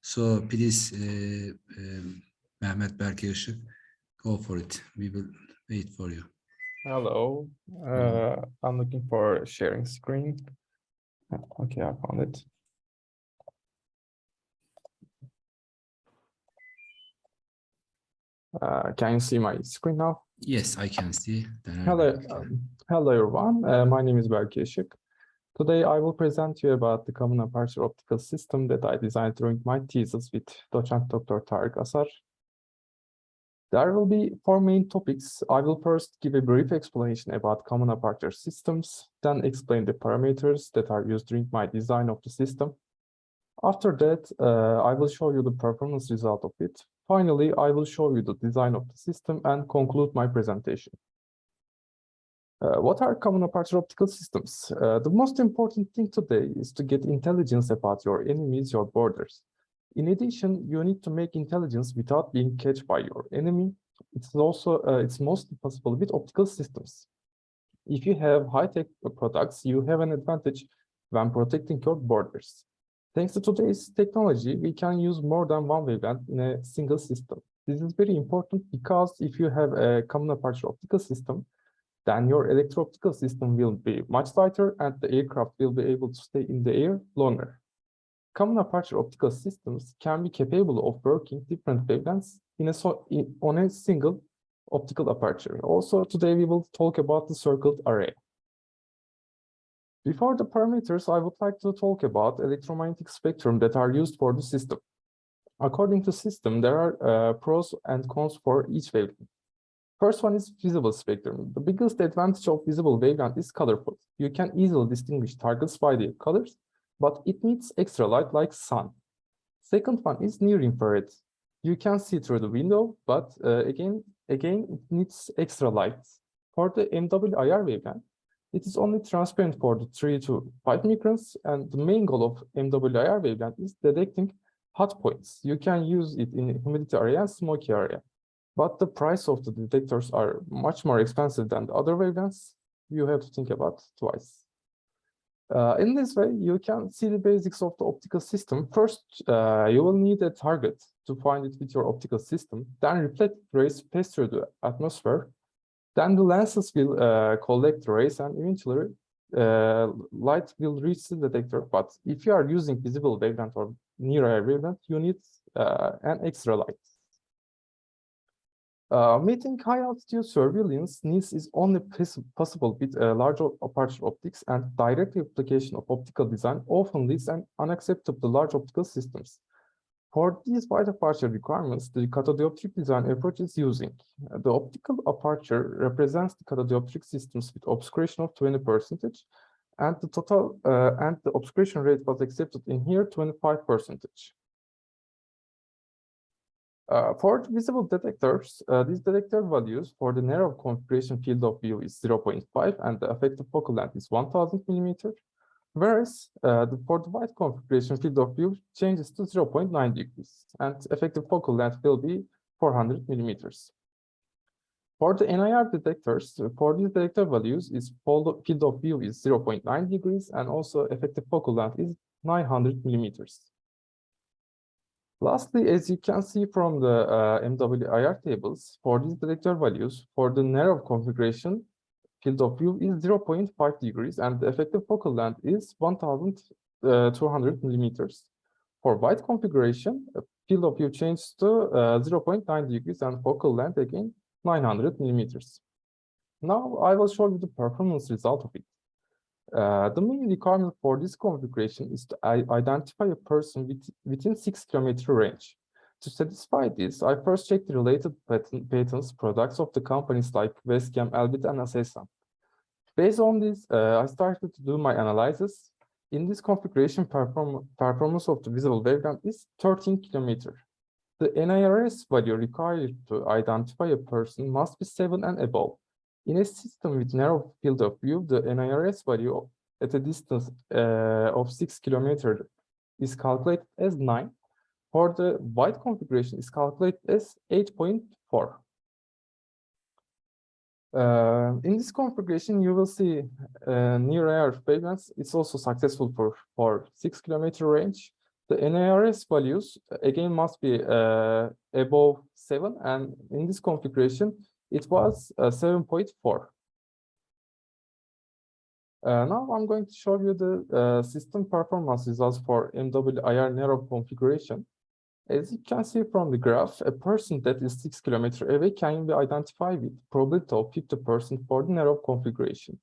So please, Mehmet Berke Işık, go for it. We will wait for you. Hello, I'm looking for sharing screen. Okay, I found it. Can you see my screen now? Yes, I can see. Hello, hello everyone. My name is Berke Işık. Today I will present you about the common aperture optical system that I designed during my thesis with Docent Dr. Tarık Asar. There will be 4 main topics. I will first give a brief explanation about common aperture systems, then explain the parameters that are used during my design of the system. After that, I will show you the performance result of it. Finally, I will show you the design of the system and conclude my presentation. What are common aperture optical systems? The most important thing today is to get intelligence about your enemies, your borders. In addition, you need to make intelligence without being catched by your enemy. It's also it's mostly possible with optical systems. If you have high-tech products, you have an advantage when protecting your borders. Thanks to today's technology, we can use more than one wavelength in a single system. This is very important because if you have a common aperture optical system, then your electro-optical system will be much lighter and the aircraft will be able to stay in the air longer. Common aperture optical systems can be capable of working different wavelengths on a single optical aperture. Also, today we will talk about the circled array. Before the parameters, I would like to talk about electromagnetic spectrum that are used for the system. According to system, there are pros and cons for each wavelength. First one is visible spectrum. The biggest advantage of visible wavelength is colorful. You can easily distinguish targets by their colors, but it needs extra light like sun. Second one is near infrared. You can see through the window, but again, it needs extra light. For the MWIR wavelength, it is only transparent for the 3 to 5 microns, and the main goal of MWIR wavelength is detecting hot points. You can use it in humidity area and smoky area, but the price of the detectors are much more expensive than the other wavelengths. You have to think about twice. In this way, you can see the basics of the optical system. First, you will need a target to find it with your optical system. Then reflected rays pass through the atmosphere. Then the lenses will collect the rays and eventually light will reach the detector. But if you are using visible wavelength or near area wavelength, you need an extra light. Meeting high altitude surveillance needs is only possible with large aperture optics, and direct application of optical design often leads an unacceptable large optical systems. For these wide aperture requirements, the catadioptric design approach is using. The optical aperture represents the catadioptric systems with obscuration of 20%, and the total and the obscuration rate was accepted in here 25%. For visible detectors, these detector values for the narrow configuration field of view is 0.5 and the effective focal length is 1000 millimeter, whereas for the wide configuration field of view changes to 0.9 degrees and effective focal length will be 400 millimeters. For the NIR detectors, for these detector values, field of view is 0.9 degrees, and also effective focal length is 900 millimeters. Lastly, as you can see from the MWIR tables, for these detector values, for the narrow configuration, field of view is 0.5 degrees, and the effective focal length is 1,200 millimeters. For wide configuration, field of view changes to 0.9 degrees, and focal length again 900 millimeters. Now I will show you the performance result of it. The main requirement for this configuration is to identify a person within 6 kilometer range. To satisfy this, I first checked the related patents products of the companies like Westcam, Elbit, and Aselsan. Based on this, I started to do my analysis. In this configuration, performance of the visible wavelength is 13 kilometer. The NIRS value required to identify a person must be 7 and above. In a system with narrow field of view, the NIRS value at a distance of 6 kilometers is calculated as 9. For the wide configuration, is calculated as 8.4. In this configuration, you will see near air wavelengths. It's also successful for 6 kilometer range. The NIRS values again must be above 7, and in this configuration, it was 7.4. Now I'm going to show you the system performance results for MWIR narrow configuration. As you can see from the graph, a person that is 6 kilometers away can be identified with probability of 50% for the narrow configuration.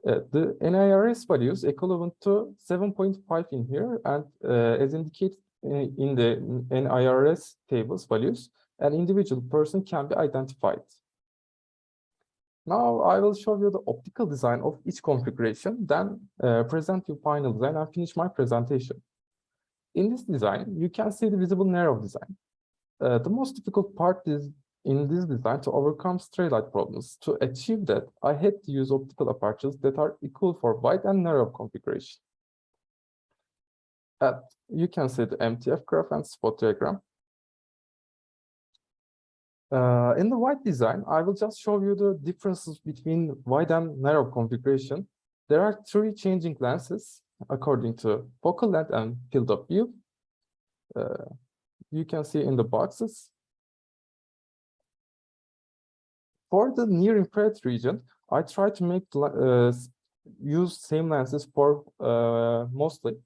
The NIRS values equivalent to 7.5 in here, and as indicated in the NIRS tables values, an individual person can be identified. Now I will show you the optical design of each configuration, then present you final design and finish my presentation. In this design, you can see the visible narrow design. The most difficult part is in this design to overcome stray light problems. To achieve that, I had to use optical apertures that are equal for wide and narrow configuration. You can see the MTF graph and spot diagram. In the wide design, I will just show you the differences between wide and narrow configuration. There are 3 changing lenses according to focal length and field of view. You can see in the boxes. For the near infrared region, I try to make use same lenses for mostly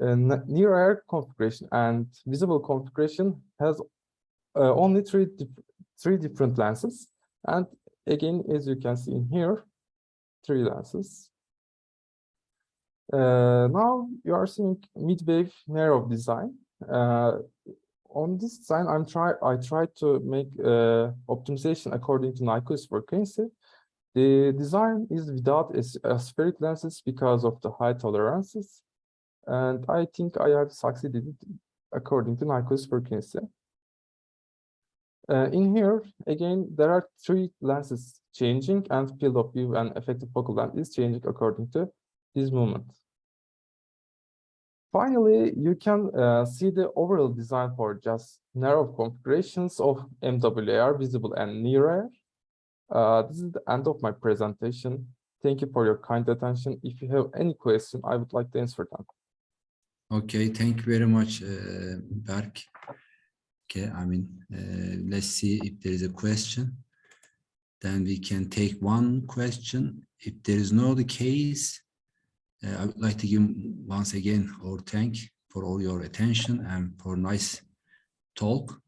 near air configuration, and visible configuration has only three different lenses, and again, as you can see in here, 3 lenses. Now you are seeing mid-wave narrow design. On this design, I tried to make optimization according to Nyquist frequency. The design is without aspheric lenses because of the high tolerances, and I think I have succeeded according to Nyquist frequency. In here, again, there are 3 lenses changing, and field of view and effective focal length is changing according to this movement. Finally, you can see the overall design for just narrow configurations of MWIR, visible and near air. This is the end of my presentation. Thank you for your kind attention. If you have any question, I would like to answer them. Okay, thank you very much, Berk. Okay, let's see if there is a question. Then we can take one question. If there is no the case, I would like to give once again our thank for all your attention and for nice talk.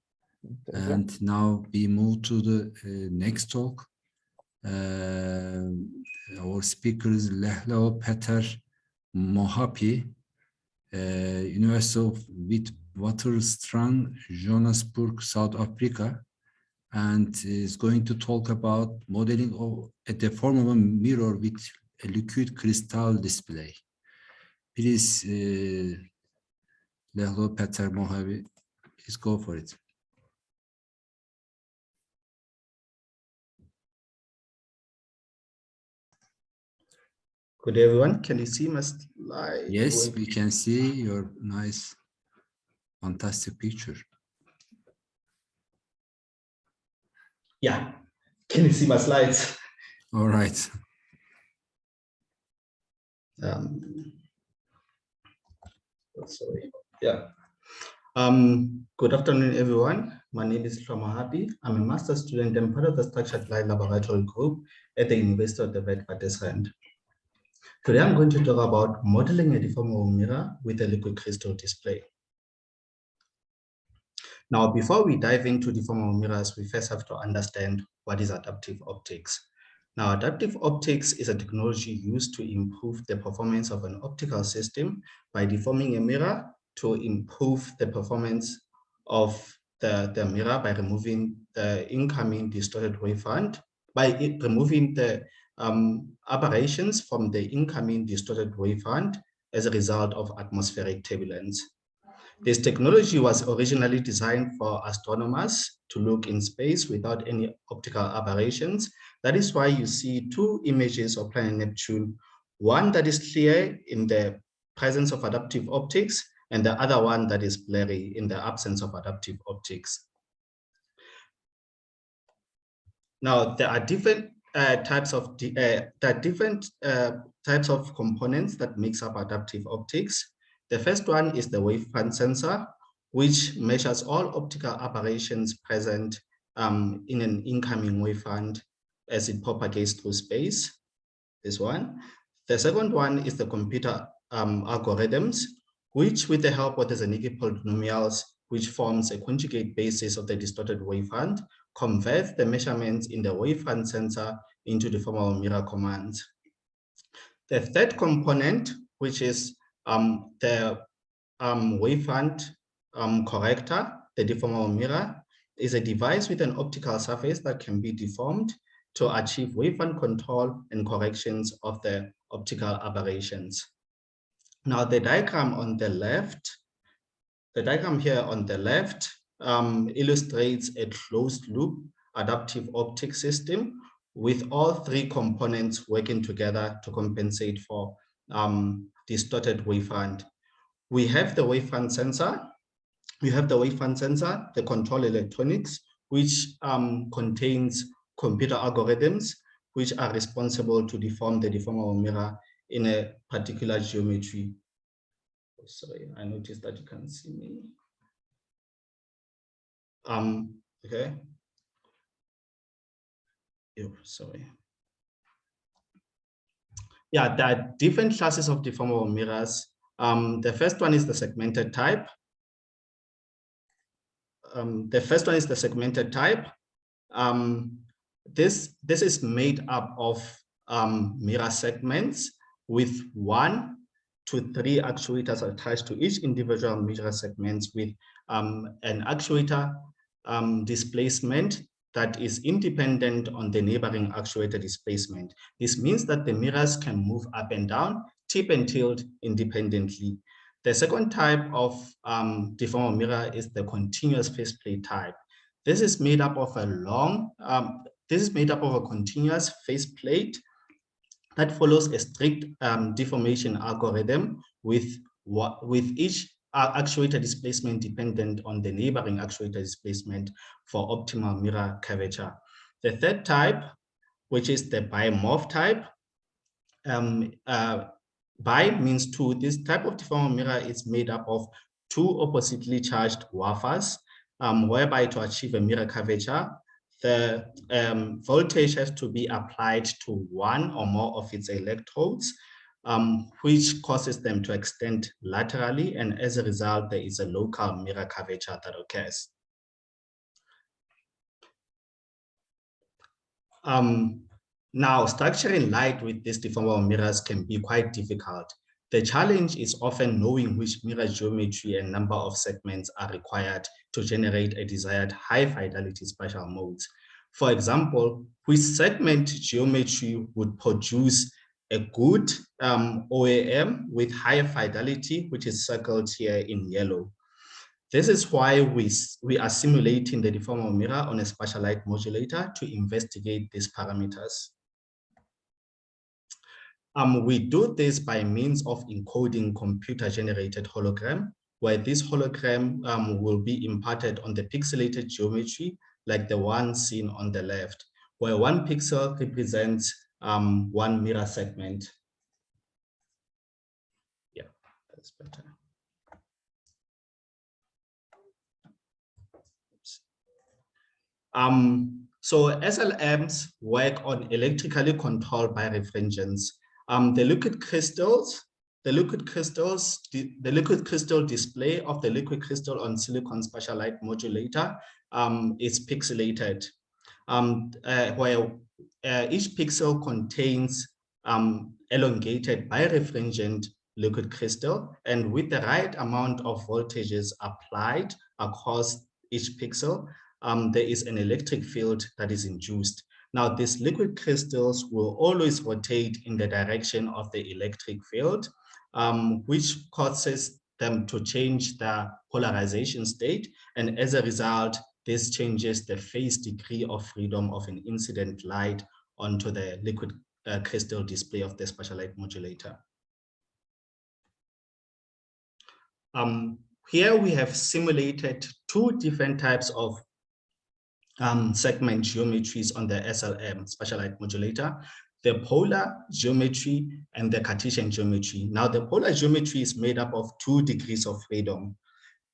And now we move to the next talk. Our speaker is Lehlo Peter Mohapi, University of Witwatersrand, Johannesburg, South Africa, and is going to talk about modeling of a deformable mirror with a liquid crystal display. Please, Lehlo Peter Mohapi, please go for it. Good day, everyone. Can you see my slide? Yes, we can see your nice, fantastic picture. Yeah, Can you see my slides? All right. Sorry. Yeah. Good afternoon, everyone. My name is Happy. I'm a master's student and part of the Structured Light Laboratory Group at the University of the Witwatersrand. Today, I'm going to talk about modeling a deformable mirror with a liquid crystal display. Now, before we dive into deformable mirrors, we first have to understand what is adaptive optics. Now, adaptive optics is a technology used to improve the performance of an optical system by deforming a mirror to improve the performance of the mirror by removing the incoming distorted wavefront, by removing the aberrations from the incoming distorted wavefront as a result of atmospheric turbulence. This technology was originally designed for astronomers to look in space without any optical aberrations. That is why you see two images of planet Neptune, one that is clear in the presence of adaptive optics and the other one that is blurry in the absence of adaptive optics. Now, there are different types of components that makes up adaptive optics. The first one is the wavefront sensor, which measures all optical aberrations present in an incoming wavefront as it propagates through space. This one. The second one is the computer algorithms, which with the help of the Zanicki polynomials, which forms a conjugate basis of the distorted wavefront, converts the measurements in the wavefront sensor into deformable mirror commands. The third component, which is the wavefront corrector, the deformable mirror, is a device with an optical surface that can be deformed to achieve wavefront control and corrections of the optical aberrations. Now, the diagram on the left, illustrates a closed loop adaptive optic system with all three components working together to compensate for distorted wavefront. We have the wavefront sensor, the control electronics, which contains computer algorithms, which are responsible to deform the deformable mirror in a particular geometry. Oh, sorry, I noticed that you can't see me. Okay. Oh, sorry. Yeah, there are different classes of deformable mirrors. The first one is the segmented type. This is made up of mirror segments with 1 to 3 actuators attached to each individual mirror segments with an actuator displacement that is independent on the neighboring actuator displacement. This means that the mirrors can move up and down, tip and tilt independently. The second type of deformable mirror is the continuous faceplate type. This is made up of a continuous faceplate that follows a strict deformation algorithm with each actuator displacement dependent on the neighboring actuator displacement for optimal mirror curvature. The third type, which is the bimorph type, bi means two. This type of deformable mirror is made up of two oppositely charged wafers, whereby to achieve a mirror curvature, the voltage has to be applied to one or more of its electrodes, which causes them to extend laterally, and as a result, there is a local mirror curvature that occurs. Now, structuring light with these deformable mirrors can be quite difficult. The challenge is often knowing which mirror geometry and number of segments are required to generate a desired high fidelity spatial modes. For example, which segment geometry would produce a good OAM with higher fidelity, which is circled here in yellow. This is why we are simulating the deformable mirror on a spatial light modulator to investigate these parameters. We do this by means of encoding computer-generated hologram, where this hologram will be imparted on the pixelated geometry, like the one seen on the left. where 1 pixel represents 1 mirror segment. Yeah, that's better. So SLMs work on electrically controlled birefringence. The liquid crystal display of the liquid crystal on silicon spatial light modulator is pixelated, where each pixel contains elongated birefringent liquid crystal, and with the right amount of voltages applied across each pixel, there is an electric field that is induced. Now, these liquid crystals will always rotate in the direction of the electric field, which causes them to change the polarization state. And as a result, this changes the phase degree of freedom of an incident light onto the liquid crystal display of the spatial light modulator. Here we have simulated 2 different types of segment geometries on the SLM spatial light modulator, the polar geometry and the Cartesian geometry. Now, the polar geometry is made up of 2 degrees of freedom,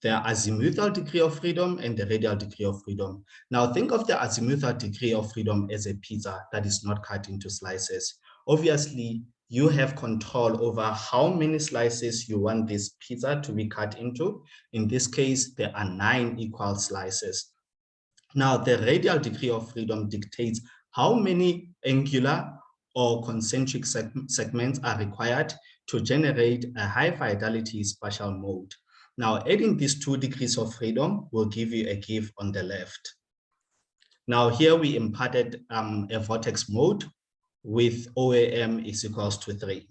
the azimuthal degree of freedom and the radial degree of freedom. Now, think of the azimuthal degree of freedom as a pizza that is not cut into slices. Obviously, you have control over how many slices you want this pizza to be cut into. In this case, there are 9 equal slices. Now, the radial degree of freedom dictates how many angular or concentric segments are required to generate a high fidelity spatial mode. Now, adding these 2 degrees of freedom will give you a give on the left. Now, here we imparted a vortex mode with OAM is equals to 3.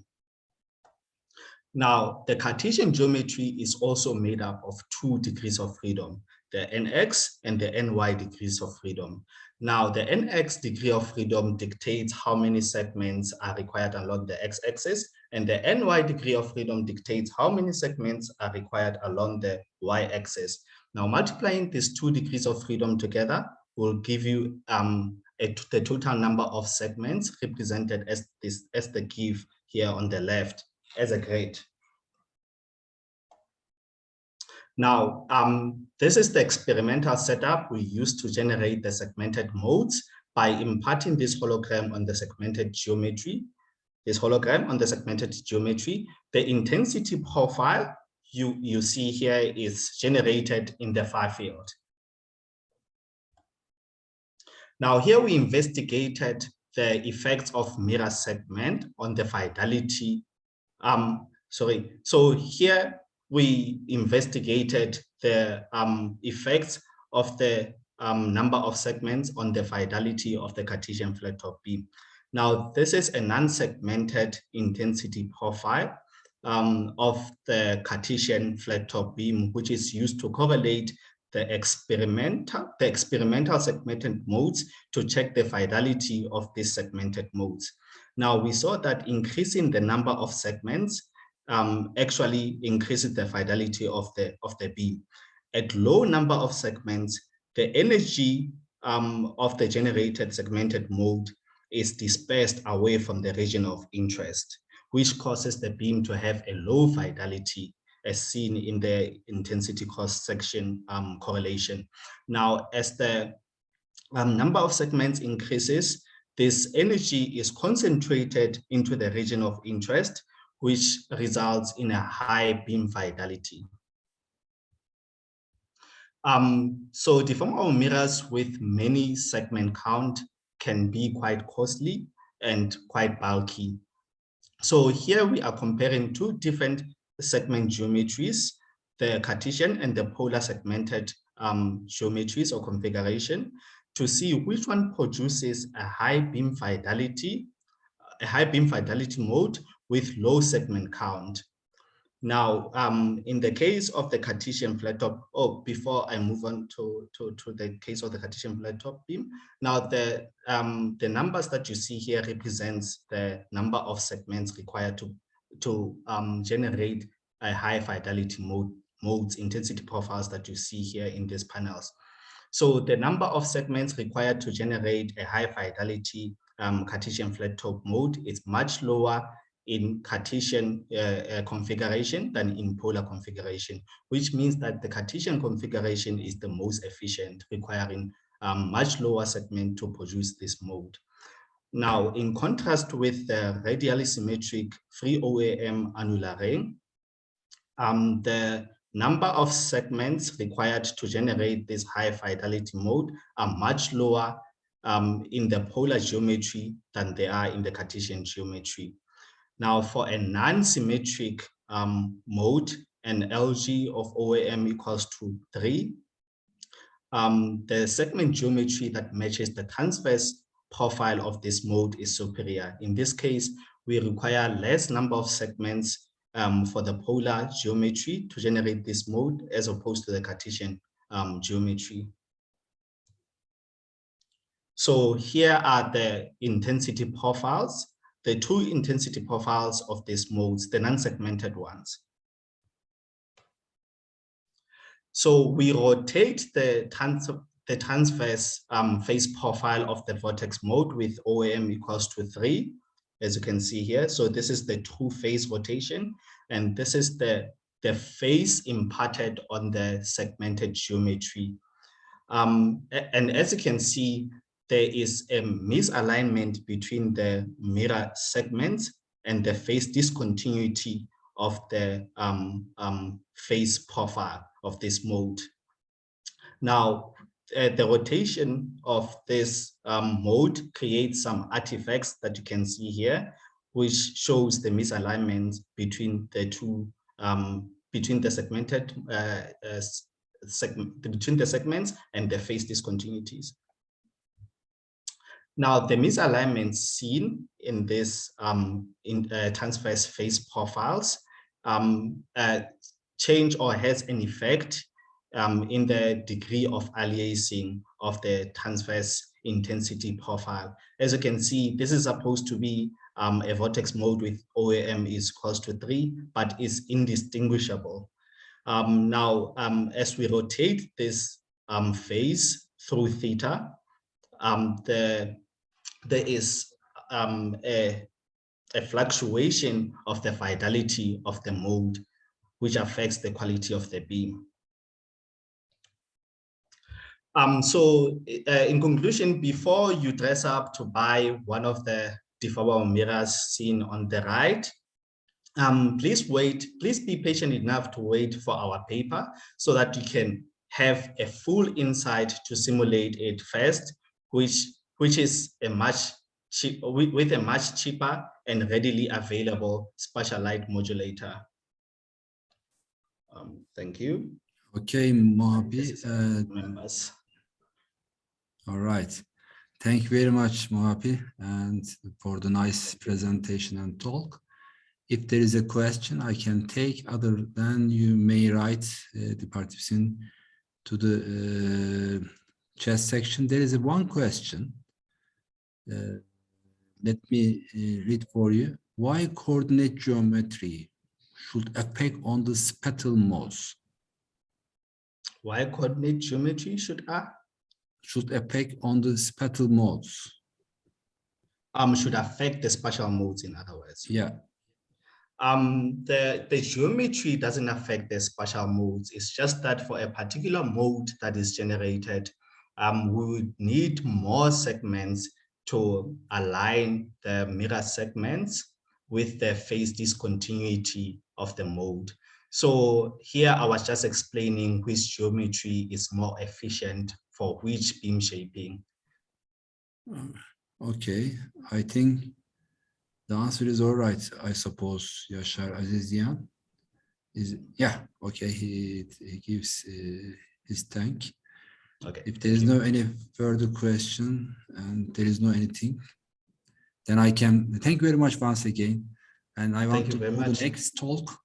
Now, the Cartesian geometry is also made up of 2 degrees of freedom, the NX and the NY degrees of freedom. Now, the NX degree of freedom dictates how many segments are required along the x-axis, and the NY degree of freedom dictates how many segments are required along the y-axis. Now, multiplying these 2 degrees of freedom together will give you the total number of segments represented as the give here on the left as a grade. Now, this is the experimental setup we use to generate the segmented modes by imparting this hologram on the segmented geometry. The intensity profile you see here is generated in the far field. Now, here we investigated the effects of mirror segment on the fidelity. So here we investigated the effects of the number of segments on the fidelity of the Cartesian flat top beam. Now, this is a non-segmented intensity profile of the Cartesian flat top beam, which is used to correlate the experimental segmented modes to check the fidelity of these segmented modes. Now, we saw that increasing the number of segments actually increases the fidelity of the beam. At low number of segments, the energy of the generated segmented mode is dispersed away from the region of interest, which causes the beam to have a low fidelity, as seen in the intensity cross-section correlation. Now, as the number of segments increases, this energy is concentrated into the region of interest, which results in a high beam fidelity. So deformable mirrors with many segment count can be quite costly and quite bulky. So here we are comparing 2 different segment geometries, the Cartesian and the polar segmented geometries or configuration, to see which one produces a high beam fidelity mode with low segment count. Now, in the case of the Cartesian flat top, before I move on to the case of the Cartesian flat top beam, now the numbers that you see here represents the number of segments required to generate a high fidelity modes intensity profiles that you see here in these panels. So the number of segments required to generate a high fidelity Cartesian flat top mode is much lower in Cartesian configuration than in polar configuration, which means that the Cartesian configuration is the most efficient, requiring much lower segment to produce this mode. Now, in contrast with the radially symmetric free OAM annular ring, the number of segments required to generate this high fidelity mode are much lower in the polar geometry than they are in the Cartesian geometry. Now, for a non-symmetric mode, an LG of OAM equals to 3, the segment geometry that matches the transverse profile of this mode is superior. In this case, we require less number of segments for the polar geometry to generate this mode as opposed to the Cartesian geometry. So here are the intensity profiles, the two intensity profiles of these modes, the non-segmented ones. So we rotate the transverse phase profile of the vortex mode with OAM equals to 3, as you can see here. So this is the true phase rotation, and this is the phase imparted on the segmented geometry. And as you can see, there is a misalignment between the mirror segments and the phase discontinuity of the phase profile of this mode. Now, the rotation of this mode creates some artifacts that you can see here, which shows the misalignment between the two, between the segmented between the segments and the phase discontinuities. Now, the misalignments seen in this transverse phase profiles change or has an effect in the degree of aliasing of the transverse intensity profile. As you can see, this is supposed to be a vortex mode with OAM is equals to 3, but is indistinguishable. Now, as we rotate this phase through theta, there is a fluctuation of the fidelity of the mode, which affects the quality of the beam. So in conclusion, before you dress up to buy one of the deformable mirrors seen on the right, please be patient enough to wait for our paper so that you can have a full insight to simulate it first, which is a much cheaper and readily available spatial light modulator. Thank you. Okay, Mohabi. Members. All right. Thank you very much, Mohabi, and for the nice presentation and talk. If there is a question I can take, other than you may write the participant to the chat section. There is one question. Let me read for you. Why coordinate geometry should affect on the spatial modes? Why coordinate geometry should affect on the spatial modes? Should affect the spatial modes, in other words. Yeah. The geometry doesn't affect the spatial modes. It's just that for a particular mode that is generated, we would need more segments to align the mirror segments with the phase discontinuity of the mode. So here I was just explaining which geometry is more efficient for which beam shaping. Okay, I think the answer is all right, I suppose. Yashar Azizian is, yeah, okay, he gives his thank. Okay. If there is no any further question and there is no anything, then I can thank you very much once again. And I want to go to the next talk.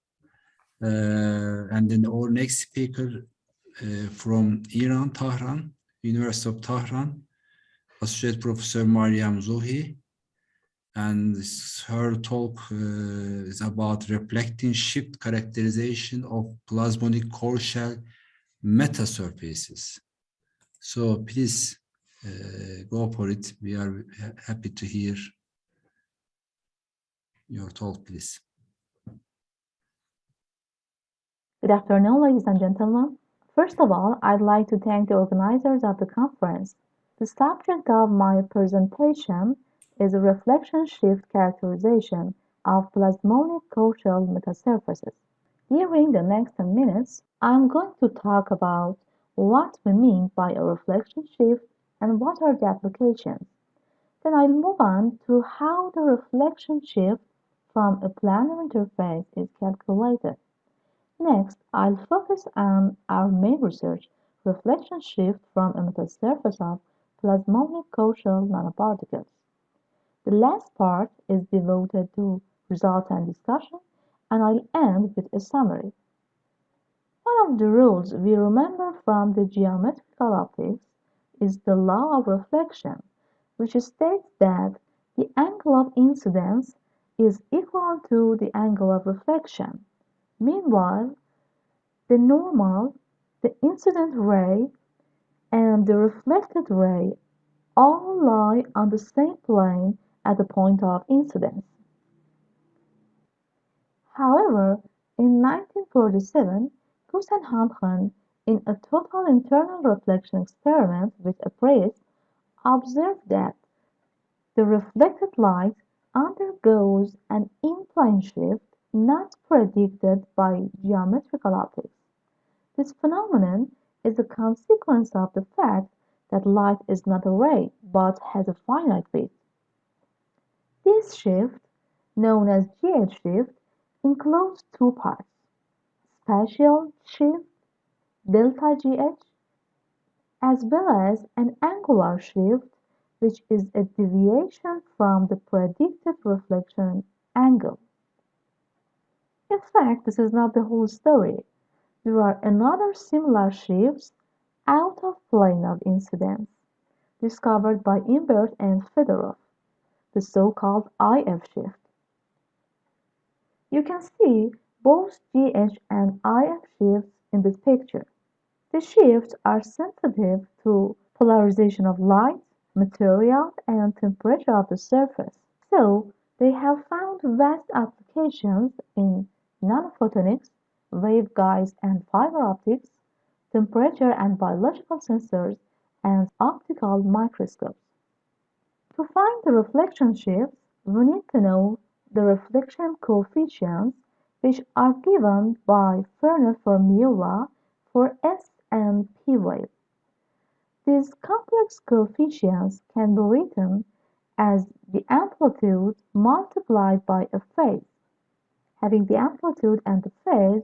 And then our next speaker from Iran, Tehran, University of Tehran, Associate Professor Mariam Zohi. And her talk is about reflecting shift characterization of plasmonic core shell metasurfaces. So please go for it. We are happy to hear your talk, please. Good afternoon, ladies and gentlemen. First of all, I'd like to thank the organizers of the conference. The subject of my presentation is a reflection shift characterization of plasmonic Kochel metasurfaces. During the next 10 minutes, I'm going to talk about what we mean by a reflection shift and what are the applications. Then I'll move on to how the reflection shift from a planar interface is calculated. Next, I'll focus on our main research, reflection shift from a metasurface of plasmonic Kochel nanoparticles. The last part is devoted to results and discussion, and I'll end with a summary. One of the rules we remember from the geometrical optics is the law of reflection, which states that the angle of incidence is equal to the angle of reflection. Meanwhile, the normal, the incident ray, and the reflected ray all lie on the same plane at the point of incidence. However, in 1947, Kusenhamgen, in a total internal reflection experiment with a prism, observed that the reflected light undergoes an in-plane shift not predicted by geometrical optics. This phenomenon is a consequence of the fact that light is not a ray but has a finite width. This shift, known as GH shift, includes two parts: spatial shift, delta GH, as well as an angular shift, which is a deviation from the predicted reflection angle. In fact, this is not the whole story. There are another similar shifts out of plane of incidence, discovered by Imbert and Fedorov, the so-called IF shift. You can see both GH and IF shifts in this picture. The shifts are sensitive to polarization of light, material, and temperature of the surface. So, they have found vast applications in nanophotonics, waveguides and fiber optics, temperature and biological sensors, and optical microscopes. To find the reflection shifts, we need to know the reflection coefficients, which are given by Ferner formula for S and P wave. These complex coefficients can be written as the amplitude multiplied by a phase. Having the amplitude and the phase,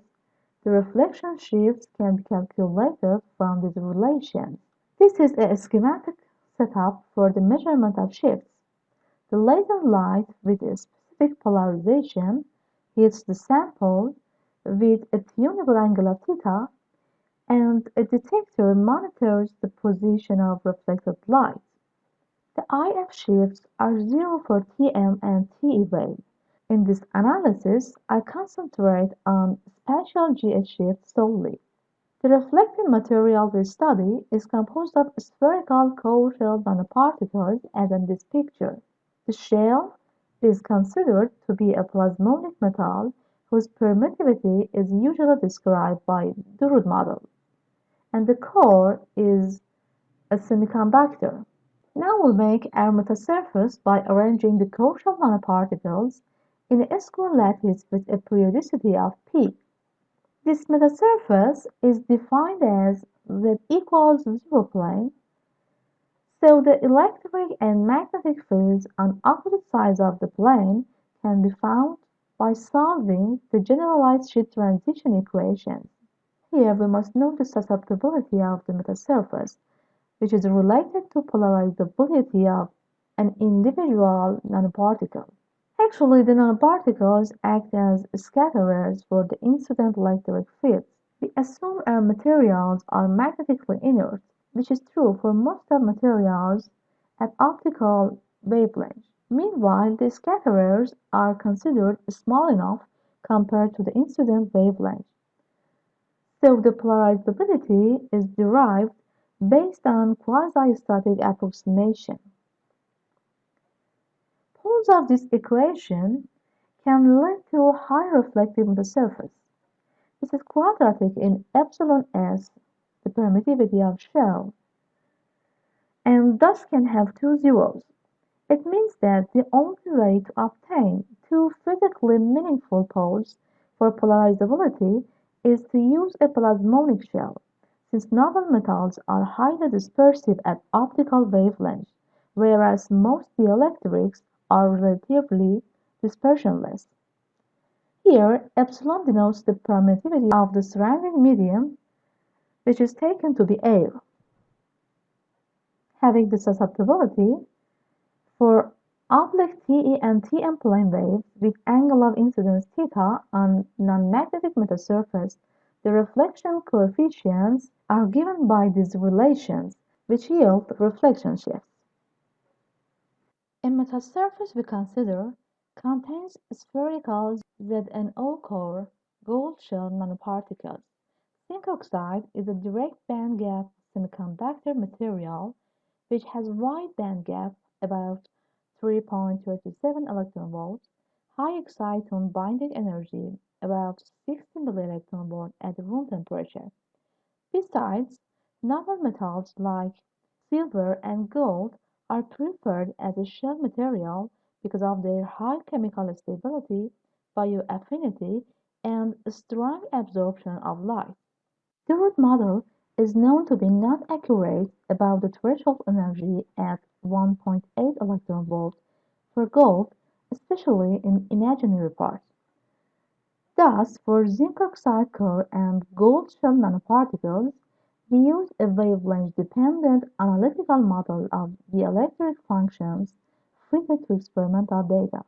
the reflection shifts can be calculated from these relations. This is a schematic setup for the measurement of shifts. The laser light with a specific polarization hits the sample with a tunable angle of theta, and a detector monitors the position of reflected light. The IF shifts are 0 for TM and TE wave. In this analysis, I concentrate on spatial GH shift solely. The reflecting material we study is composed of spherical cold-shell nanoparticles as in this picture. The shell is considered to be a plasmonic metal whose permittivity is usually described by the Ruud model, and the core is a semiconductor. Now we'll make our metasurface by arranging the Kochel nanoparticles in a square lattice with a periodicity of p. This metasurface is defined as Z equals 0 plane, so the electric and magnetic fields on opposite sides of the plane can be found by solving the generalized sheet transition equations. Here we must note the susceptibility of the metasurface, which is related to polarizability of an individual nanoparticle. Actually, the nanoparticles act as scatterers for the incident electric fields. We assume our materials are magnetically inert, which is true for most of materials at optical wavelengths. Meanwhile, the scatterers are considered small enough compared to the incident wavelength. So the polarizability is derived based on quasi-static approximation. Poles of this equation can lead to high reflective on the surface. This is quadratic in epsilon s, the permittivity of shell, and thus can have two zeros. It means that the only way to obtain two physically meaningful poles for polarizability is to use a plasmonic shell, since noble metals are highly dispersive at optical wavelengths, whereas most dielectrics are relatively dispersionless. Here, epsilon denotes the permittivity of the surrounding medium, which is taken to be air. Having the susceptibility for oblique TE and TM plane waves with angle of incidence theta on non-magnetic metasurface, the reflection coefficients are given by these relations, which yield reflection shifts. A metasurface we consider contains spherical ZnO core gold shell nanoparticles. Zinc oxide is a direct bandgap semiconductor material which has wide bandgap, about 3.37 electron volts, high exciton binding energy, about 60 millielectron volt at room temperature. Besides, noble metals like silver and gold are preferred as a shell material because of their high chemical stability, bioaffinity, and strong absorption of light. The root model is known to be not accurate about the threshold energy at 1.8 electron volt for gold, especially in imaginary parts. Thus, for zinc oxide core and gold shell nanoparticles, we use a wavelength-dependent analytical model of the electric functions fitted to experimental data.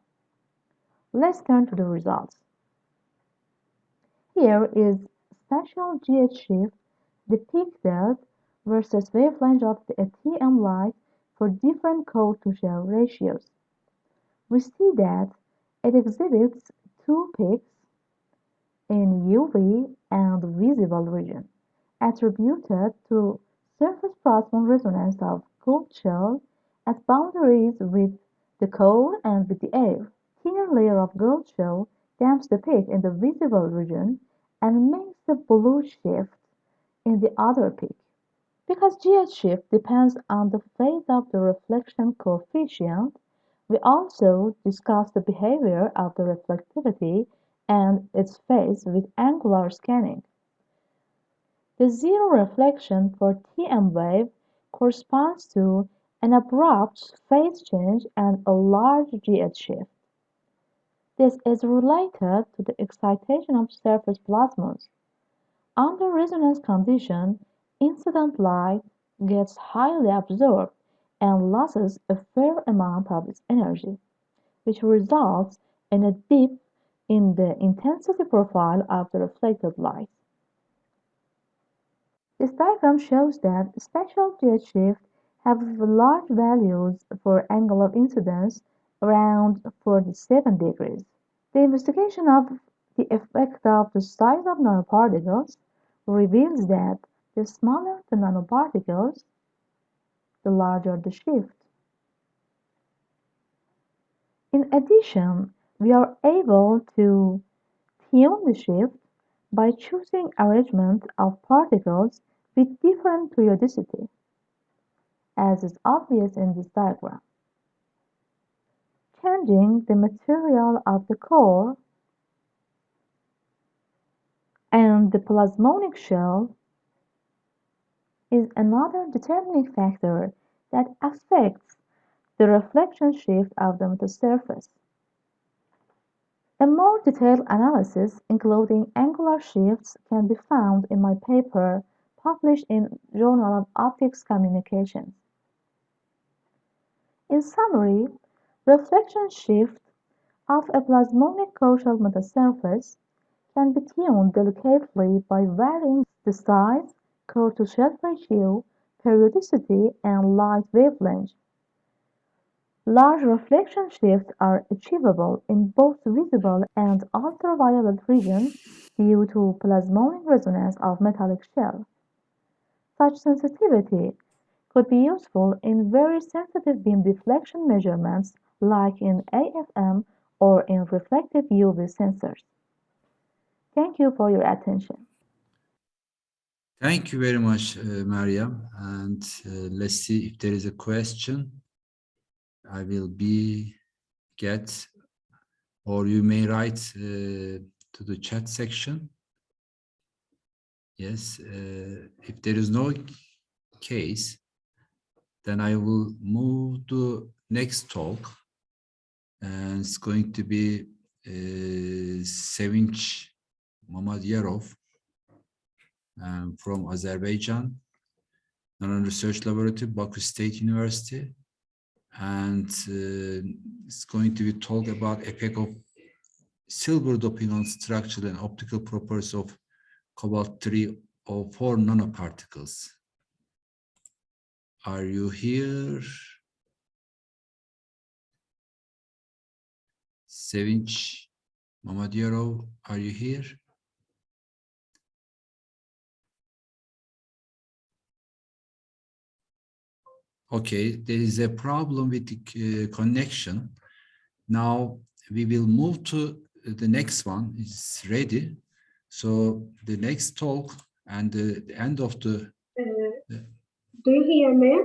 Let's turn to the results. Here is spatial GH shift depicted versus wavelength of the TM light for different core-to-shell ratios. We see that it exhibits two peaks in UV and visible region, attributed to surface plasmon resonance of gold shell at boundaries with the core and with the air. Thinner layer of gold shell damps the peak in the visible region and makes the blue shift in the other peak. Because GH shift depends on the phase of the reflection coefficient, we also discuss the behavior of the reflectivity and its phase with angular scanning. The zero reflection for TM wave corresponds to an abrupt phase change and a large GH shift. This is related to the excitation of surface plasmons. Under resonance condition, incident light gets highly absorbed and loses a fair amount of its energy, which results in a dip in the intensity profile of the reflected light. This diagram shows that spatial GH shift have large values for angle of incidence around 47 degrees. The investigation of the effect of the size of nanoparticles reveals that the smaller the nanoparticles, the larger the shift. In addition, we are able to tune the shift by choosing arrangement of particles with different periodicity, as is obvious in this diagram. Changing the material of the core and the plasmonic shell is another determining factor that affects the reflection shift of the metasurface. A more detailed analysis, including angular shifts, can be found in my paper published in Journal of Optics Communications. In summary, reflection shift of a plasmonic core-shell metasurface can be tuned delicately by varying the size, core-to-shell ratio, periodicity, and light wavelength. Large reflection shifts are achievable in both visible and ultraviolet regions due to plasmonic resonance of metallic shell. Such sensitivity could be useful in very sensitive beam deflection measurements like in AFM or in reflective UV sensors. Thank you for your attention. Thank you very much, Mariam. And let's see if there is a question. I will get, or you may write to the chat section. Yes, if there is no case, then I will move to next talk. And it's going to be Sevinç Mamadyarov from Azerbaijan, Nano Research Laboratory, Baku State University. And it's going to be talk about effect of silver doping on structural and optical properties of cobalt-3 or 4 nanoparticles. Are you here? Sevinç Mamadyarov, are you here? Okay, there is a problem with the connection. Now we will move to the next one. It's ready. So the next talk and the end of the... Do you hear me?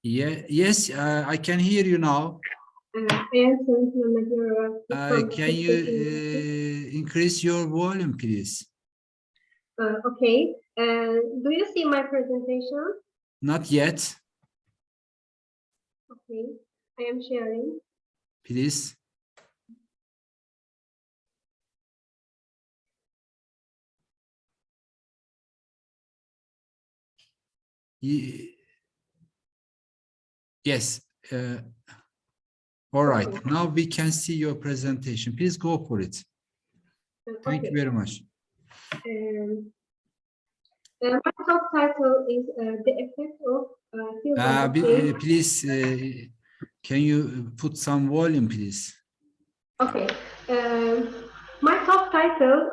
Yeah, yes, I can hear you now. Can you increase your volume, please? Okay. Do you see my presentation? Not yet. Okay. I am sharing. Please. Yes. All right. Now we can see your presentation. Please go for it. Thank you very much. My talk title is The Effect of Please, can you put some volume, please? Okay. My talk title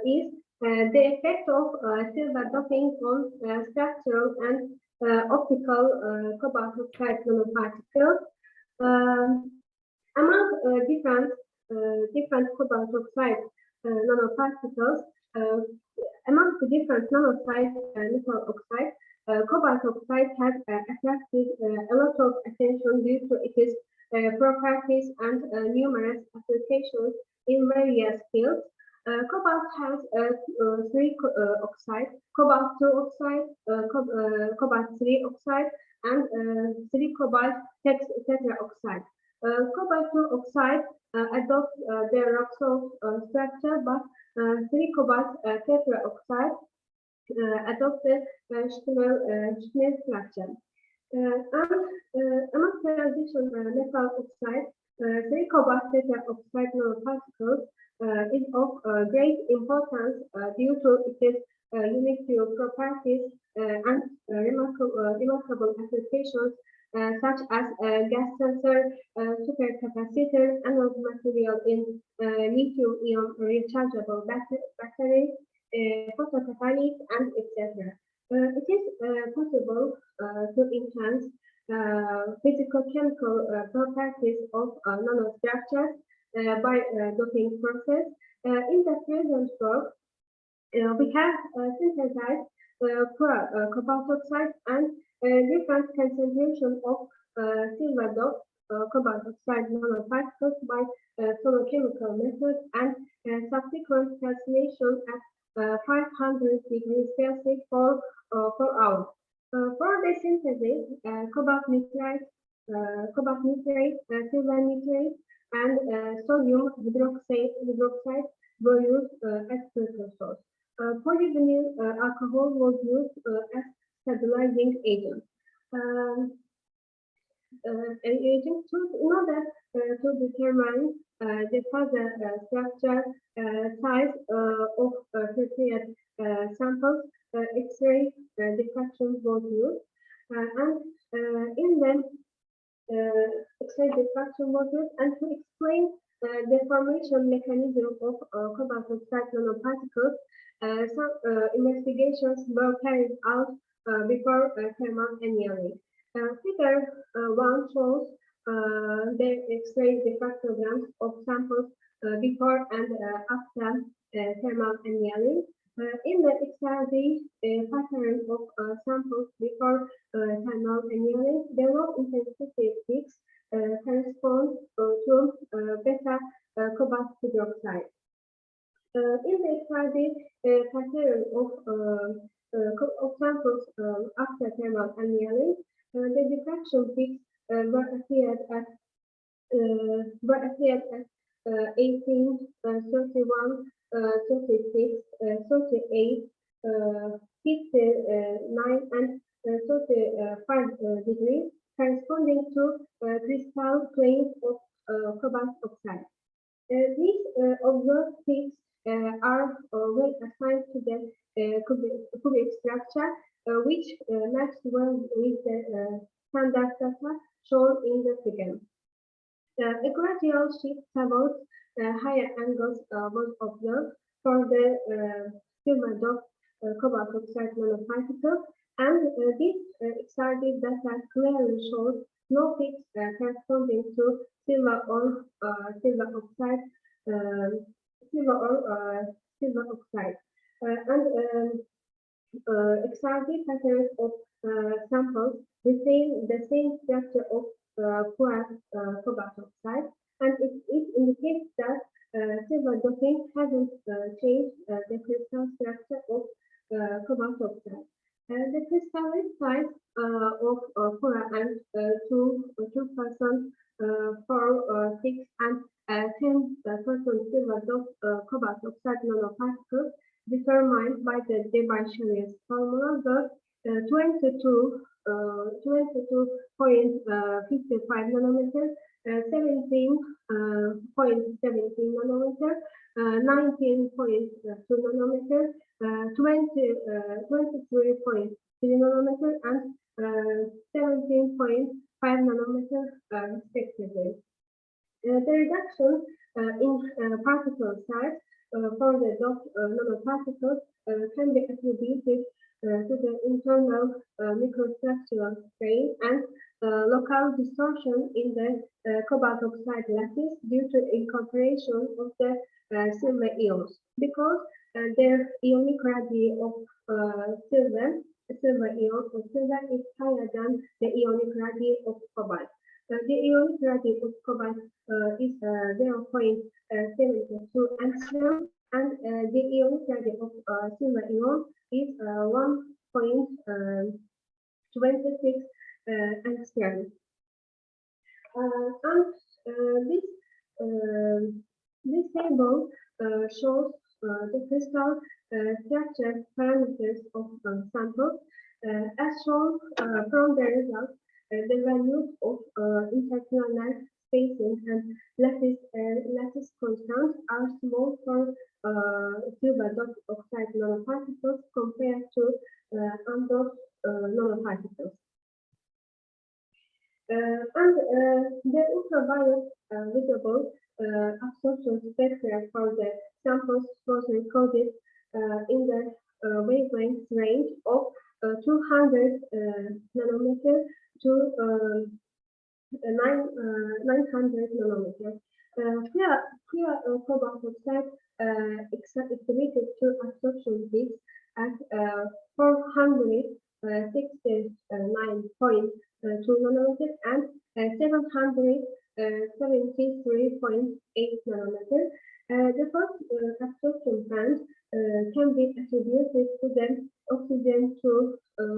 is The Effect of Silver Doping on Structural and Optical Cobalt oxide nanoparticles. Among different cobalt oxide nanoparticles, among the different nano-size nickel oxide, cobalt oxide has attracted a lot of attention due to its properties and numerous applications in various fields. Cobalt has three oxides: cobalt-2 oxide, cobalt-3 oxide, and 3 cobalt tetraoxide. Cobalt-2 oxide adopts the rock salt structure, but 3 cobalt tetraoxide adopts the Schmiel structure. Among transition metal oxide, 3 cobalt tetraoxide nanoparticles is of great importance due to its unique field properties and remarkable applications such as gas sensor, supercapacitor, anode material in lithium-ion rechargeable battery, photocatalysts, and etc. It is possible to enhance physical-chemical properties of nanostructures by doping process. In the present work, we have synthesized cobalt oxide and different concentration of silver doped cobalt oxide nanoparticles by photochemical methods and subsequent calcination at 500 degrees Celsius for hours. For the synthesis, cobalt nitride, silver nitrate, and sodium hydroxide were used as precursors. Polyvinyl alcohol was used as stabilizing agent. In order to determine the further structure size of prepared samples, X-ray diffraction was used, and in them X-ray diffraction was used, and to explain the formation mechanism of cobalt oxide nanoparticles, some investigations were carried out before thermal annealing. Figure 1 shows the X-ray diffractograms of samples before and after thermal annealing. In the XRD pattern of samples before thermal annealing, the low intensity peaks correspond to beta cobalt hydroxide. In the XRD pattern of samples after thermal annealing, the diffraction peaks were appeared at 18, 31, 36, 38, 59, and 35 degrees, corresponding to crystal planes of cobalt oxide. These observed peaks are well assigned to the cubic structure, which matched well with the standard data shown in the figure. A gradual shift towards higher angles was observed for the silver dot cobalt oxide nanoparticles, and this XRD data clearly shows no peaks corresponding to silver or silver oxide, XRD patterns of samples retain the same structure of quartz cobalt oxide, and it indicates that silver doping hasn't changed the crystal structure of cobalt oxide. The crystalline size of 4 and 2% for 6 and 10% silver cobalt oxide nanoparticles determined by the Debye-Sharier's formula were 22.55 nanometers, 17.17 nanometers, 19.2 nanometers, 23.3 nanometers, and 17.5 nanometers respectively. The reduction in particle size for the dot nanoparticles can be attributed to the internal microstructural strain and local distortion in the cobalt oxide lattice due to incorporation of the silver ions, because their ionic radii of silver ion of silver is higher than the ionic radii of cobalt. The ionic radii of cobalt is 0.72 angstrom, and the ionic radii of silver ion is 1.26 angstrom. This table shows the crystal structure parameters of samples. As shown from the results, the values of interplanar spacing and lattice constants are small for silver dot oxide nanoparticles compared to androx nanoparticles. The ultraviolet visible absorption spectra for the samples was recorded in the wavelength range of 200 nanometers to 900 nanometers. Pure cobalt oxide exhibited two absorption peaks at 469.2 nanometers and 773.8 nanometers. The first absorption band can be attributed to the oxygen to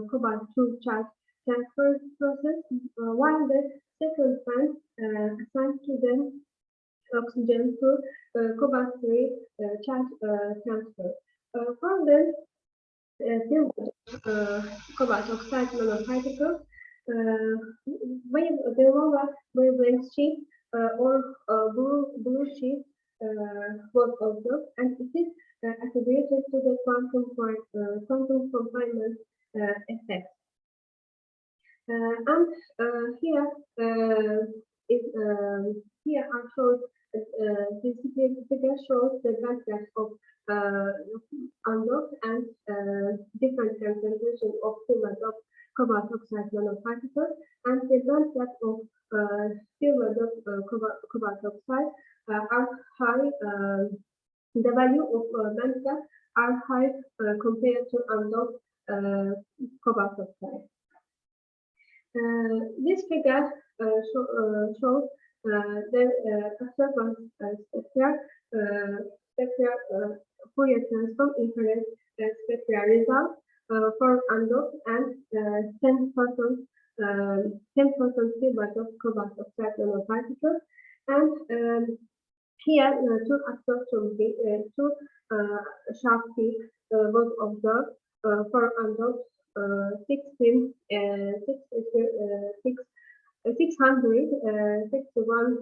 cobalt 2 charge transfer process, while the second band assigned to the oxygen to cobalt 3 charge transfer. For the silver cobalt oxide nanoparticles, the lower wavelength shift or blue shift was observed, and it is attributed to the quantum confinement effect. Here are shown this figure shows the bandgap of undoped and different concentration of silver doped cobalt oxide nanoparticles, and the bandgap of silver doped cobalt oxide are high. The value of bandgap are high compared to undoped cobalt oxide. This figure shows the absorbance spectra Fourier transform infrared spectra result for undoped and 10% silver doped cobalt oxide nanoparticles, and here two absorption two sharp peaks was observed for undoped 661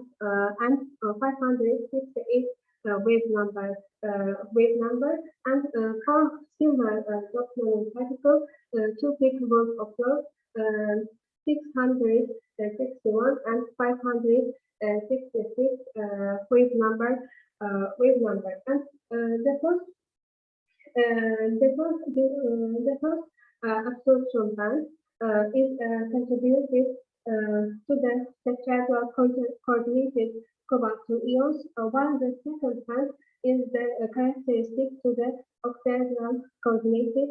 and 568 wave number, and for silver doped nanoparticle, two peaks was observed 661 and 566 wave number, and the first absorption band is contributed to the tetrahedral coordinated cobalt ions, while the second band is the characteristic to the octahedral coordinated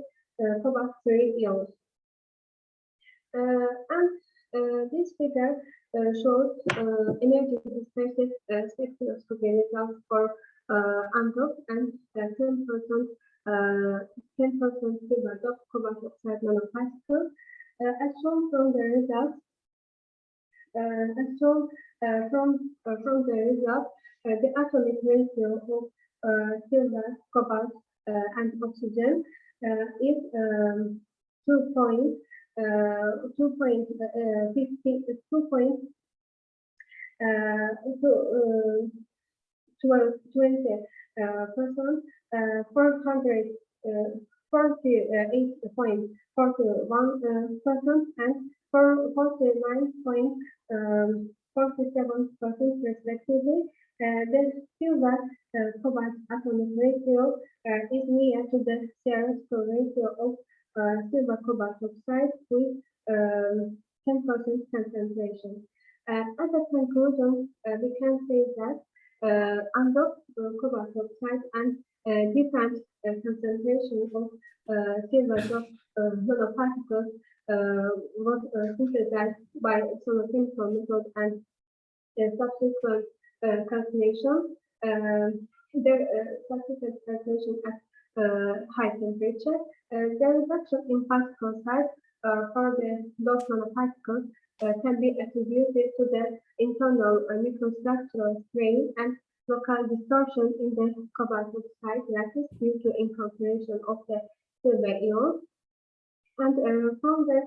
cobalt 3 ions. And this figure shows energy dispersive spectroscopy results for undoped and 10% silver doped cobalt oxide nanoparticles. As shown from the results, the atomic ratio of silver, cobalt, and oxygen is 2.20 percent, 48.41%, and 49.47% respectively. The silver cobalt atomic ratio is near to the theoretical ratio of silver cobalt oxide with 10% concentration. As a conclusion, we can say that undoped cobalt oxide and different concentration of silver doped nanoparticles was synthesized by sonochemical method and subsequent calculation. The subsequent calculation at high temperature, the reduction in particle size for the doped nanoparticles can be attributed to the internal microstructural strain and local distortion in the cobalt oxide lattice due to incorporation of the silver ions. And from the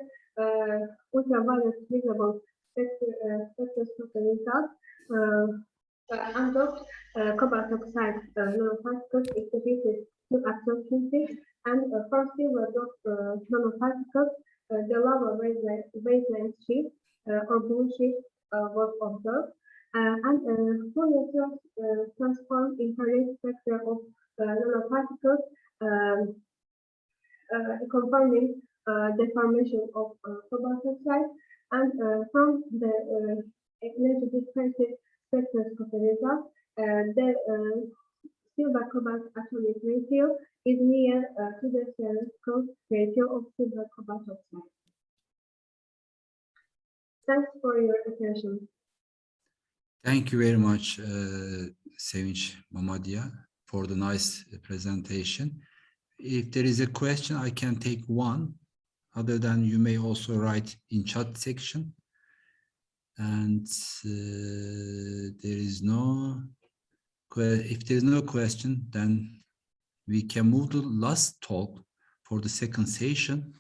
ultraviolet visible spectroscopy results, undoped cobalt oxide nanoparticles exhibited two absorption peaks, and for silver doped nanoparticles, the lower wavelength shift or blue shift was observed, and Fourier transform infrared spectra of nanoparticles confirming the formation of cobalt oxide, and from the energy dispersive spectroscopy result, the silver cobalt atomic ratio is near to the theoretical ratio of silver cobalt oxide. Thanks for your attention. Thank you very much, Sevinç Mamadia, for the nice presentation. If there is a question, I can take one. Other than, you may also write in chat section. And there is no, if there is no question, then we can move to the last talk for the second session.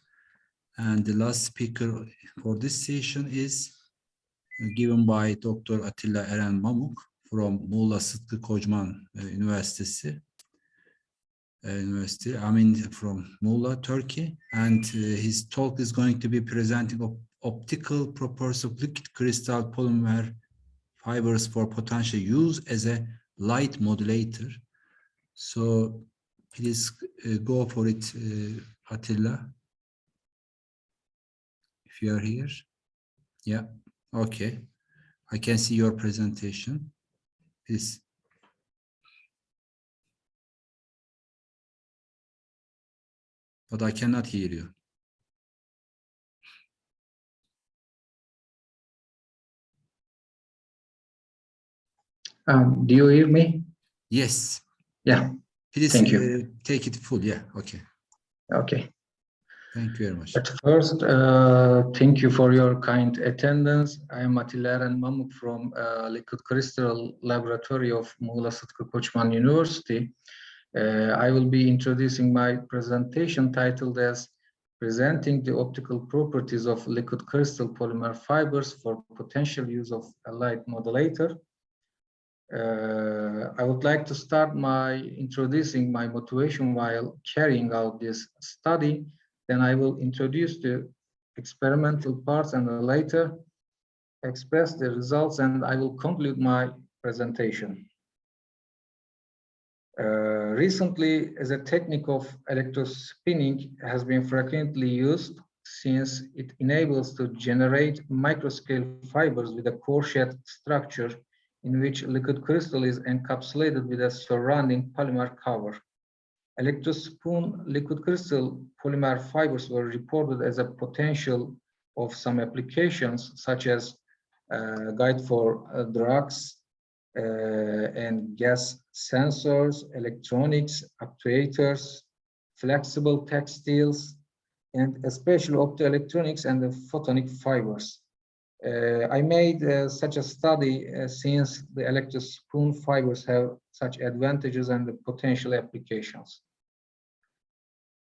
And the last speaker for this session is given by Dr. Atilla Eren Mamuk from Muğla Sıtkı Koçman University, from Muğla, Turkey. And his talk is going to be presenting optical properties of liquid crystal polymer fibers for potential use as a light modulator. So Please go for it, Attila. If you are here. Yeah, okay. I can see your presentation. Please. But I cannot hear you. Do you hear me? Yes. Yeah. Please Thank you. take it full. Yeah. Okay. Okay. Thank you very much. At first, thank you for your kind attendance. I am Atilla Eren Mamuk from Liquid Crystal Laboratory of Muğla Sıtkı Koçman University. I will be introducing my presentation titled as Presenting the Optical Properties of Liquid Crystal Polymer Fibers for Potential Use of a Light Modulator. I would like to start by introducing my motivation while carrying out this study. Then I will introduce the experimental parts and later express the results, and I will conclude my presentation. Recently, as a technique of electrospinning has been frequently used since it enables to generate microscale fibers with a core-shaped structure in which liquid crystal is encapsulated with a surrounding polymer cover. Electrospoon liquid crystal polymer fibers were reported as a potential of some applications, such as guide for drugs and gas sensors, electronics, actuators, flexible textiles, and especially optoelectronics and the photonic fibers. I made such a study since the electrospoon fibers have such advantages and the potential applications.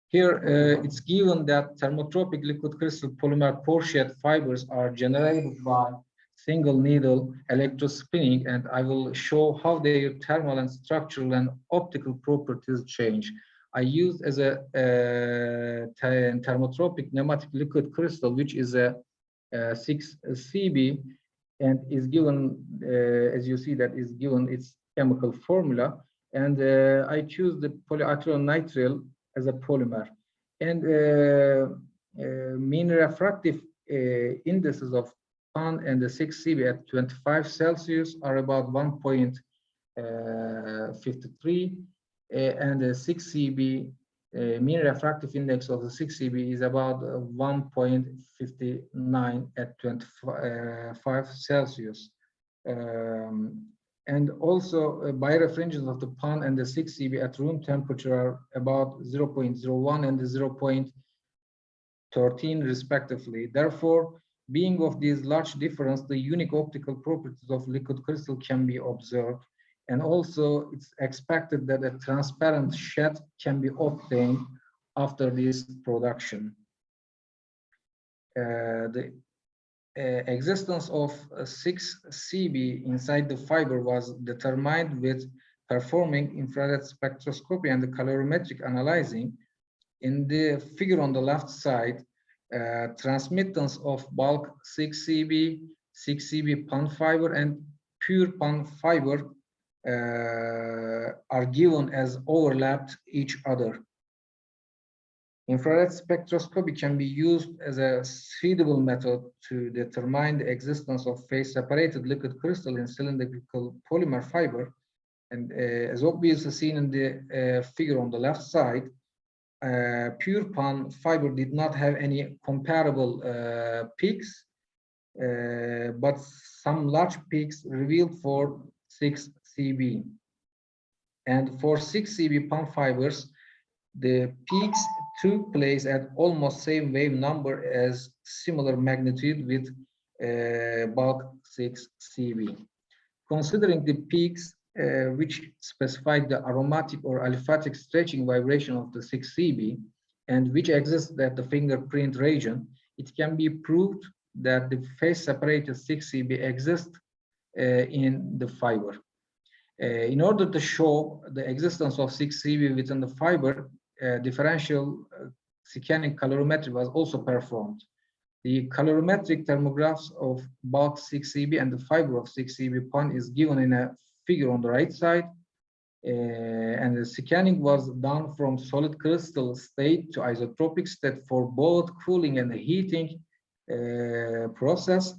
Here, it's given that thermotropic liquid crystal polymer core-shaped fibers are generated by single needle electrospinning, and I will show how their thermal and structural and optical properties change. I used as a thermotropic pneumatic liquid crystal, which is a 6Cb, and is given, as you see, that is given its chemical formula. And I choose the polyacrylonitrile as a polymer. And mean refractive indices of PAN and the 6Cb at 25 Celsius are about 1.53, and the 6Cb mean refractive index of the 6Cb is about 1.59 at 25 Celsius. And also birefringence of the PAN and the 6Cb at room temperature are about 0.01 and 0.13 respectively. Therefore, being of these large difference, the unique optical properties of liquid crystal can be observed. And also it's expected that a transparent shed can be obtained after this production. The existence of 6Cb inside the fiber was determined with performing infrared spectroscopy and the colorimetric analyzing. In the figure on the left side, transmittance of bulk 6Cb, 6Cb PAN fiber, and pure PAN fiber are given as overlapped each other. Infrared spectroscopy can be used as a suitable method to determine the existence of phase-separated liquid crystal in cylindrical polymer fiber. And as obviously seen in the figure on the left side, pure PAN fiber did not have any comparable peaks, but some large peaks revealed for 6Cb. And for 6Cb PAN fibers, the peaks took place at almost same wave number as similar magnitude with bulk 6Cb. Considering the peaks which specified the aromatic or aliphatic stretching vibration of the 6Cb and which exists at the fingerprint region, it can be proved that the phase-separated 6Cb exists in the fiber. In order to show the existence of 6Cb within the fiber, differential scanning calorimetry was also performed. The calorimetric thermographs of bulk 6Cb and the fiber of 6Cb PAN is given in a figure on the right side. And the scanning was done from solid crystal state to isotropic state for both cooling and heating process.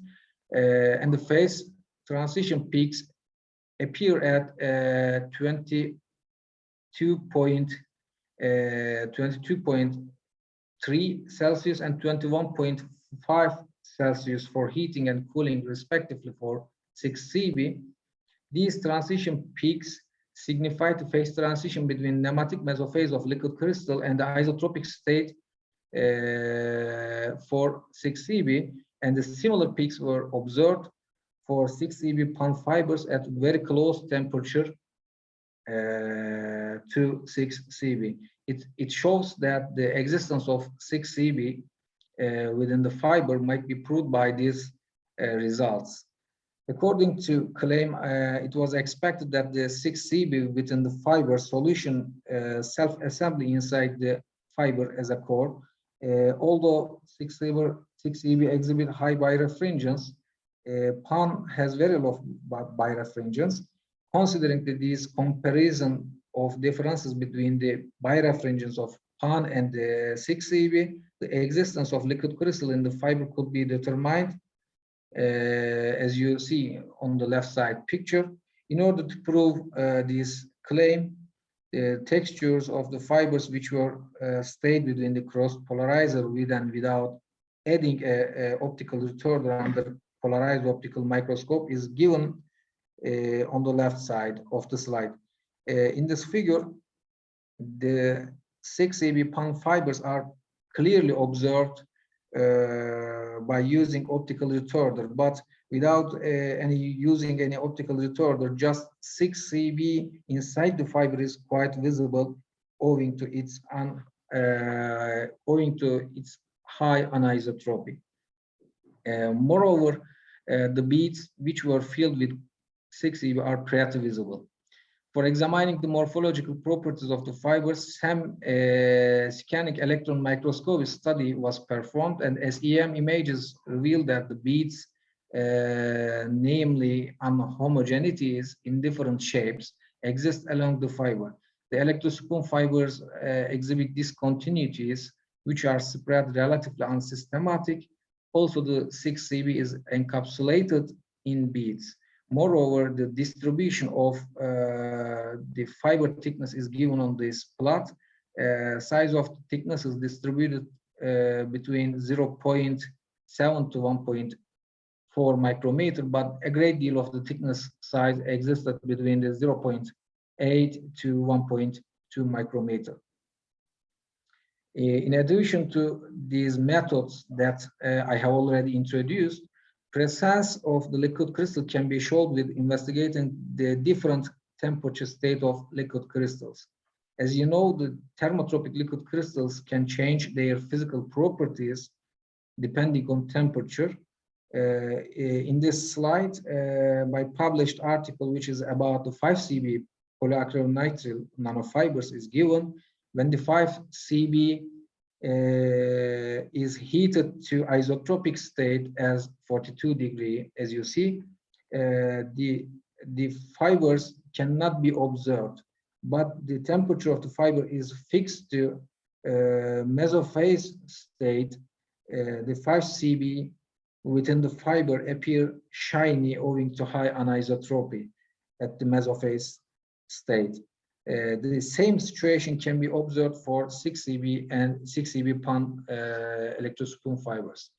And the phase transition peaks appear at 22.3 Celsius and 21.5 Celsius for heating and cooling respectively for 6 CB. These transition peaks signify the phase transition between nematic mesophase of liquid crystal and the isotropic state for 6 CB, and the similar peaks were observed for 6 CB PAN fibers at very close temperature to 6 CB. It shows that the existence of 6 CB within the fiber might be proved by these results. According to claim, it was expected that the 6 CB within the fiber solution self-assembly inside the fiber as a core. Although 6 CB exhibit high birefringence, PAN has very low birefringence. Considering these comparison of differences between the birefringence of PAN and the 6 CB, the existence of liquid crystal in the fiber could be determined, as you see on the left side picture. In order to prove this claim, the textures of the fibers which were stayed within the cross polarizer with and without adding a optical retarder under polarized optical microscope is given on the left side of the slide. In this figure, the 6 AB PAN fibers are clearly observed by using optical retarder, but without using any optical retarder, just 6 CB inside the fiber is quite visible, owing to its high anisotropy. Moreover, the beads which were filled with 6 CB are pretty visible. For examining the morphological properties of the fibers, some scanning electron microscopy study was performed, and SEM images revealed that the beads, namely unhomogeneities in different shapes, exist along the fiber. The electrospoon fibers exhibit discontinuities, which are spread relatively unsystematic. Also, the 6 CB is encapsulated in beads. Moreover, the distribution of the fiber thickness is given on this plot. Size of the thickness is distributed between 0.7 to 1.4 micrometer, but a great deal of the thickness size existed between the 0.8 to 1.2 micrometer. In addition to these methods that I have already introduced, presence of the liquid crystal can be shown with investigating the different temperature state of liquid crystals. As you know, the thermotropic liquid crystals can change their physical properties depending on temperature. In this slide, my published article, which is about the 5 CB polyacrylonitrile nanofibers, is given. When the 5 CB is heated to isotropic state as 42 degrees, as you see, the fibers cannot be observed, but the temperature of the fiber is fixed to mesophase state. The 5 CB within the fiber appear shiny owing to high anisotropy at the mesophase state. The same situation can be observed for 6 CB and 6 CB PAN electrospoon fibers.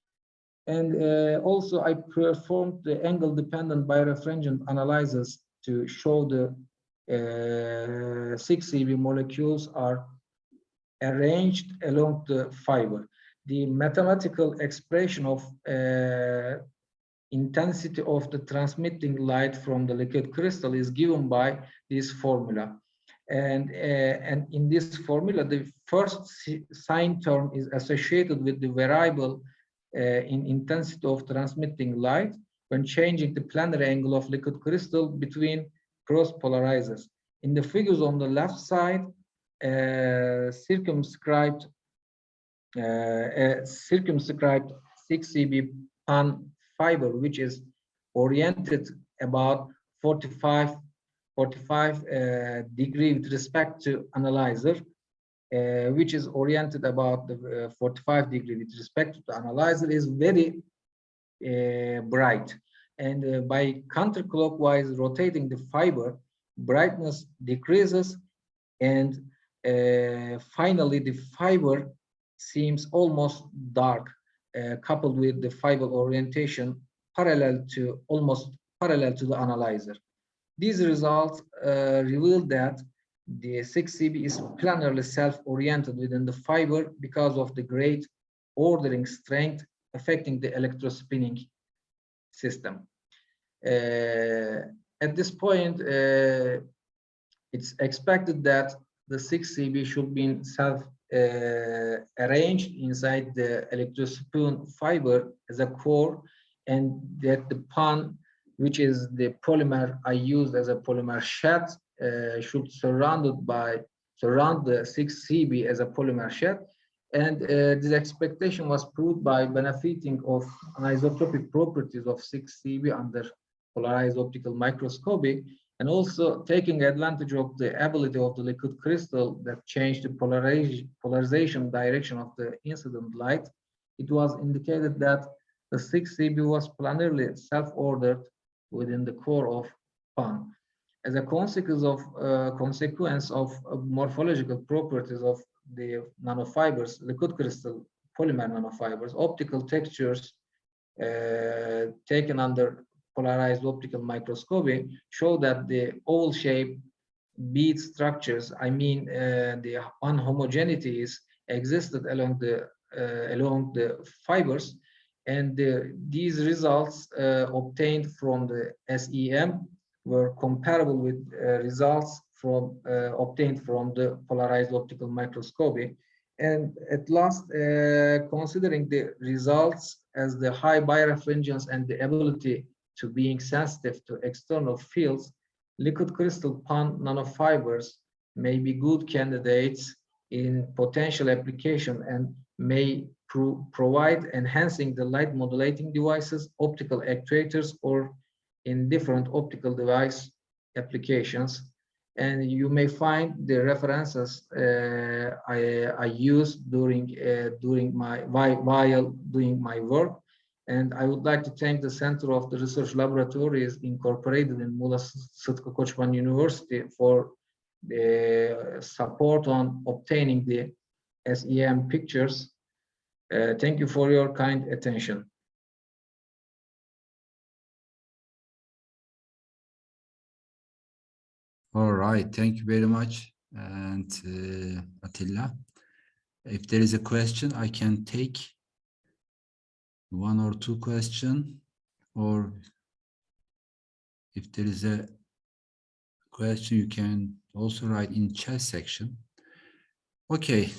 And also I performed the angle-dependent birefringent analysis to show the 6 CB molecules are arranged along the fiber. The mathematical expression of intensity of the transmitting light from the liquid crystal is given by this formula. And in this formula, the first sign term is associated with the variable in intensity of transmitting light when changing the planar angle of liquid crystal between cross polarizers. In the figures on the left side, circumscribed 6 CB PAN fiber, which is oriented about 45 45 degree with respect to analyzer, which is oriented about the 45 degree with respect to the analyzer, is very bright. And by counterclockwise rotating the fiber, brightness decreases, and finally the fiber seems almost dark, coupled with the fiber orientation almost parallel to the analyzer. These results reveal that the 6CB is planarly self-oriented within the fiber because of the great ordering strength affecting the electrospinning system. At this point, it's expected that the 6CB should be self-arranged inside the electrospin fiber as a core, and that the PAN, which is the polymer I used as a polymer shed, should surround the 6CB as a polymer shed. And this expectation was proved by benefiting of anisotropic properties of 6CB under polarized optical microscopy, and also taking advantage of the ability of the liquid crystal that changed the polarization direction of the incident light. It was indicated that the 6CB was planarly self-ordered within the core of PAN. As a consequence of morphological properties of the nanofibers, liquid crystal polymer nanofibers, optical textures taken under polarized optical microscopy show that the oval-shaped bead structures, I mean the unhomogeneities, existed along the fibers, and these results obtained from the SEM were comparable with results obtained from the polarized optical microscopy. And at last, considering the results as the high birefringence and the ability to being sensitive to external fields, liquid crystal PAN nanofibers may be good candidates in potential application and may provide enhancing the light modulating devices, optical actuators, or in different optical device applications. And you may find the references I used while doing my work. And I would like to thank the Center of the Research Laboratories incorporated in Muğla Sıtkı Koçman University for the support on obtaining the SEM pictures. Thank you for your kind attention. All right, thank you very much, and Atilla. If there is a question, I can take one or two questions, or if there is a question, you can also write in chat section. Okay.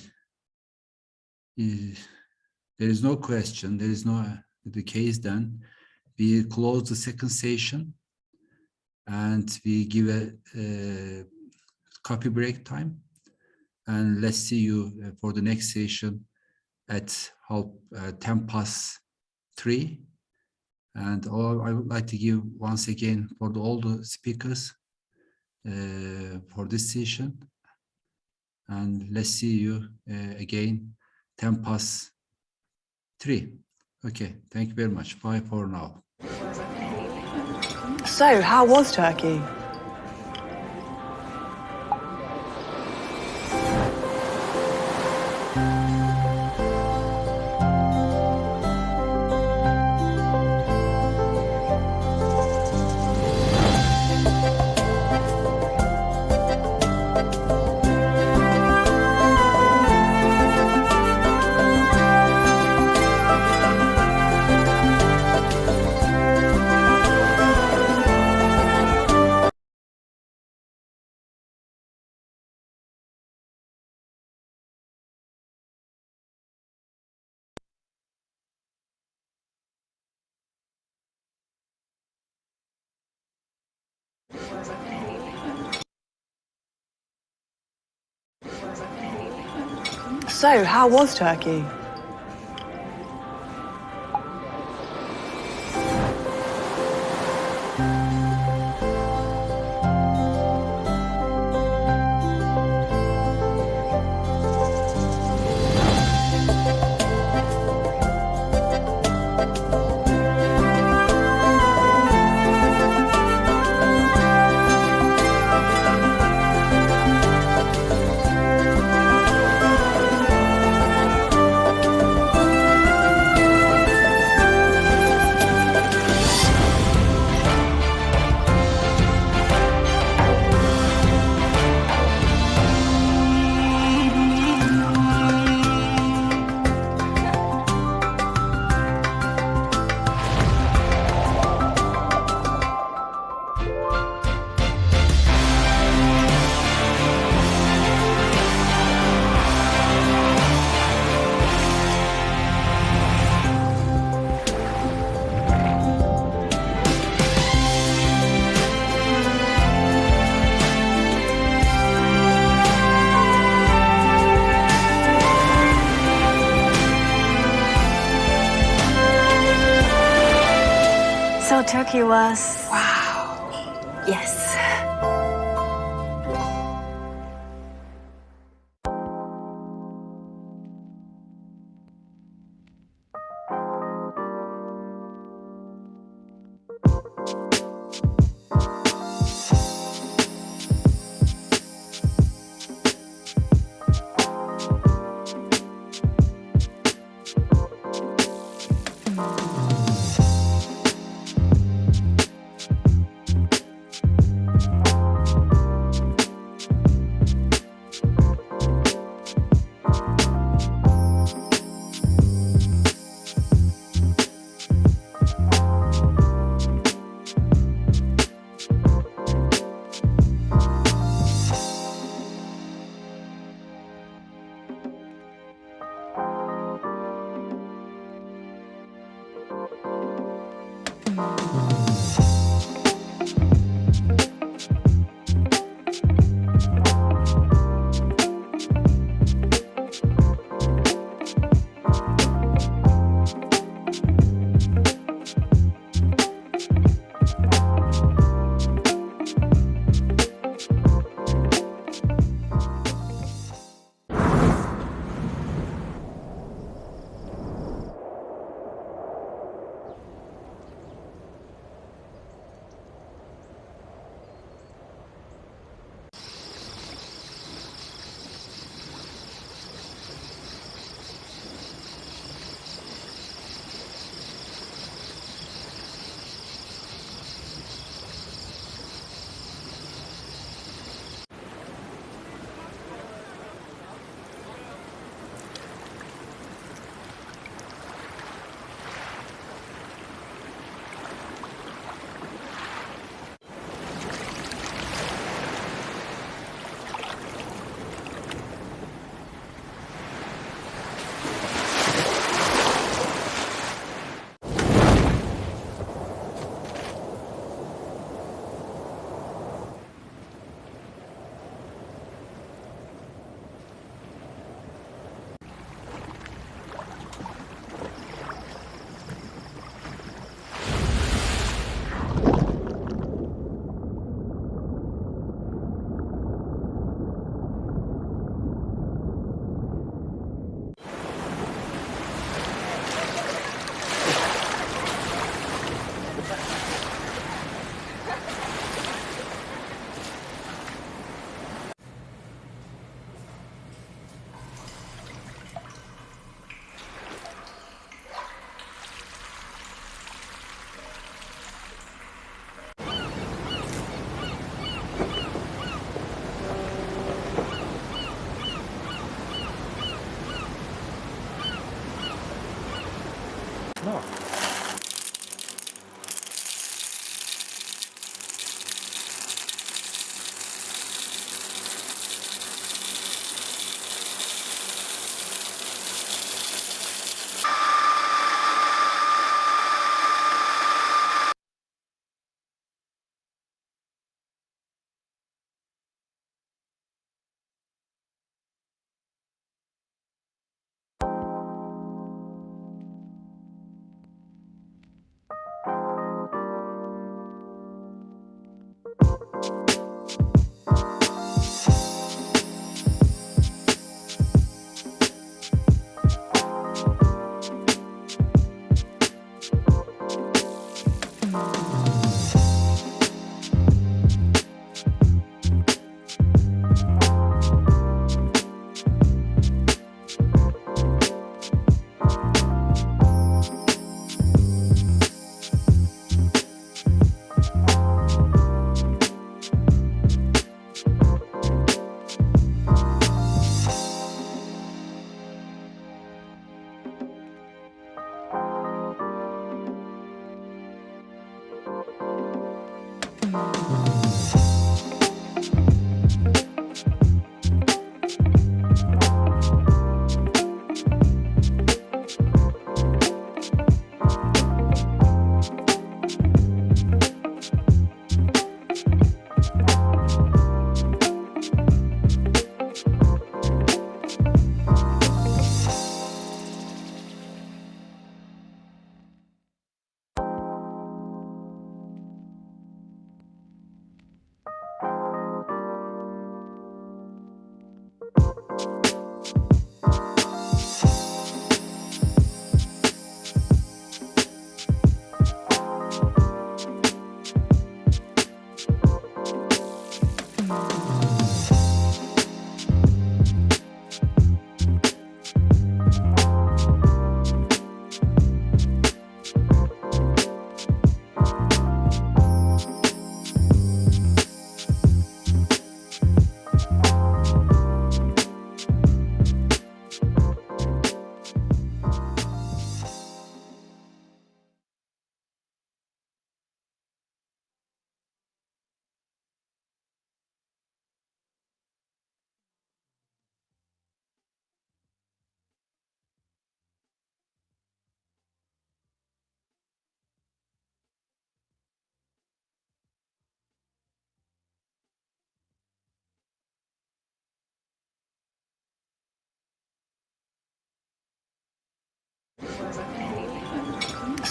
There is no question, there is no the case, then we close the second session and we give a coffee break time, and let's see you for the next session at 3:10. And I would like to give once again for all the speakers for this session, and let's see you again 3:10. Okay, thank you very much. Bye for now. So, how was Turkey? So, how was Turkey? was... Wow. Yes.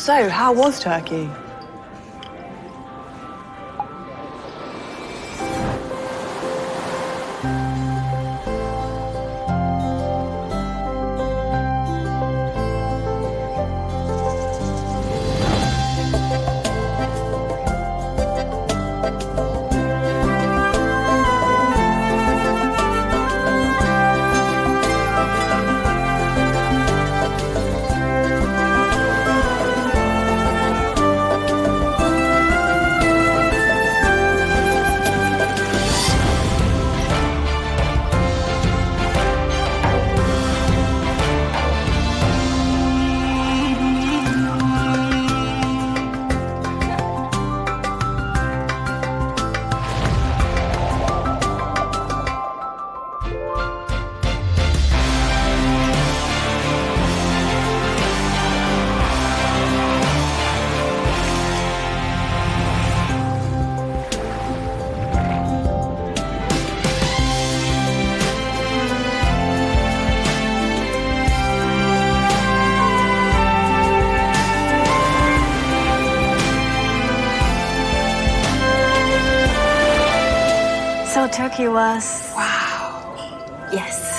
So, how was Turkey? So Turkey was... Wow. Yes.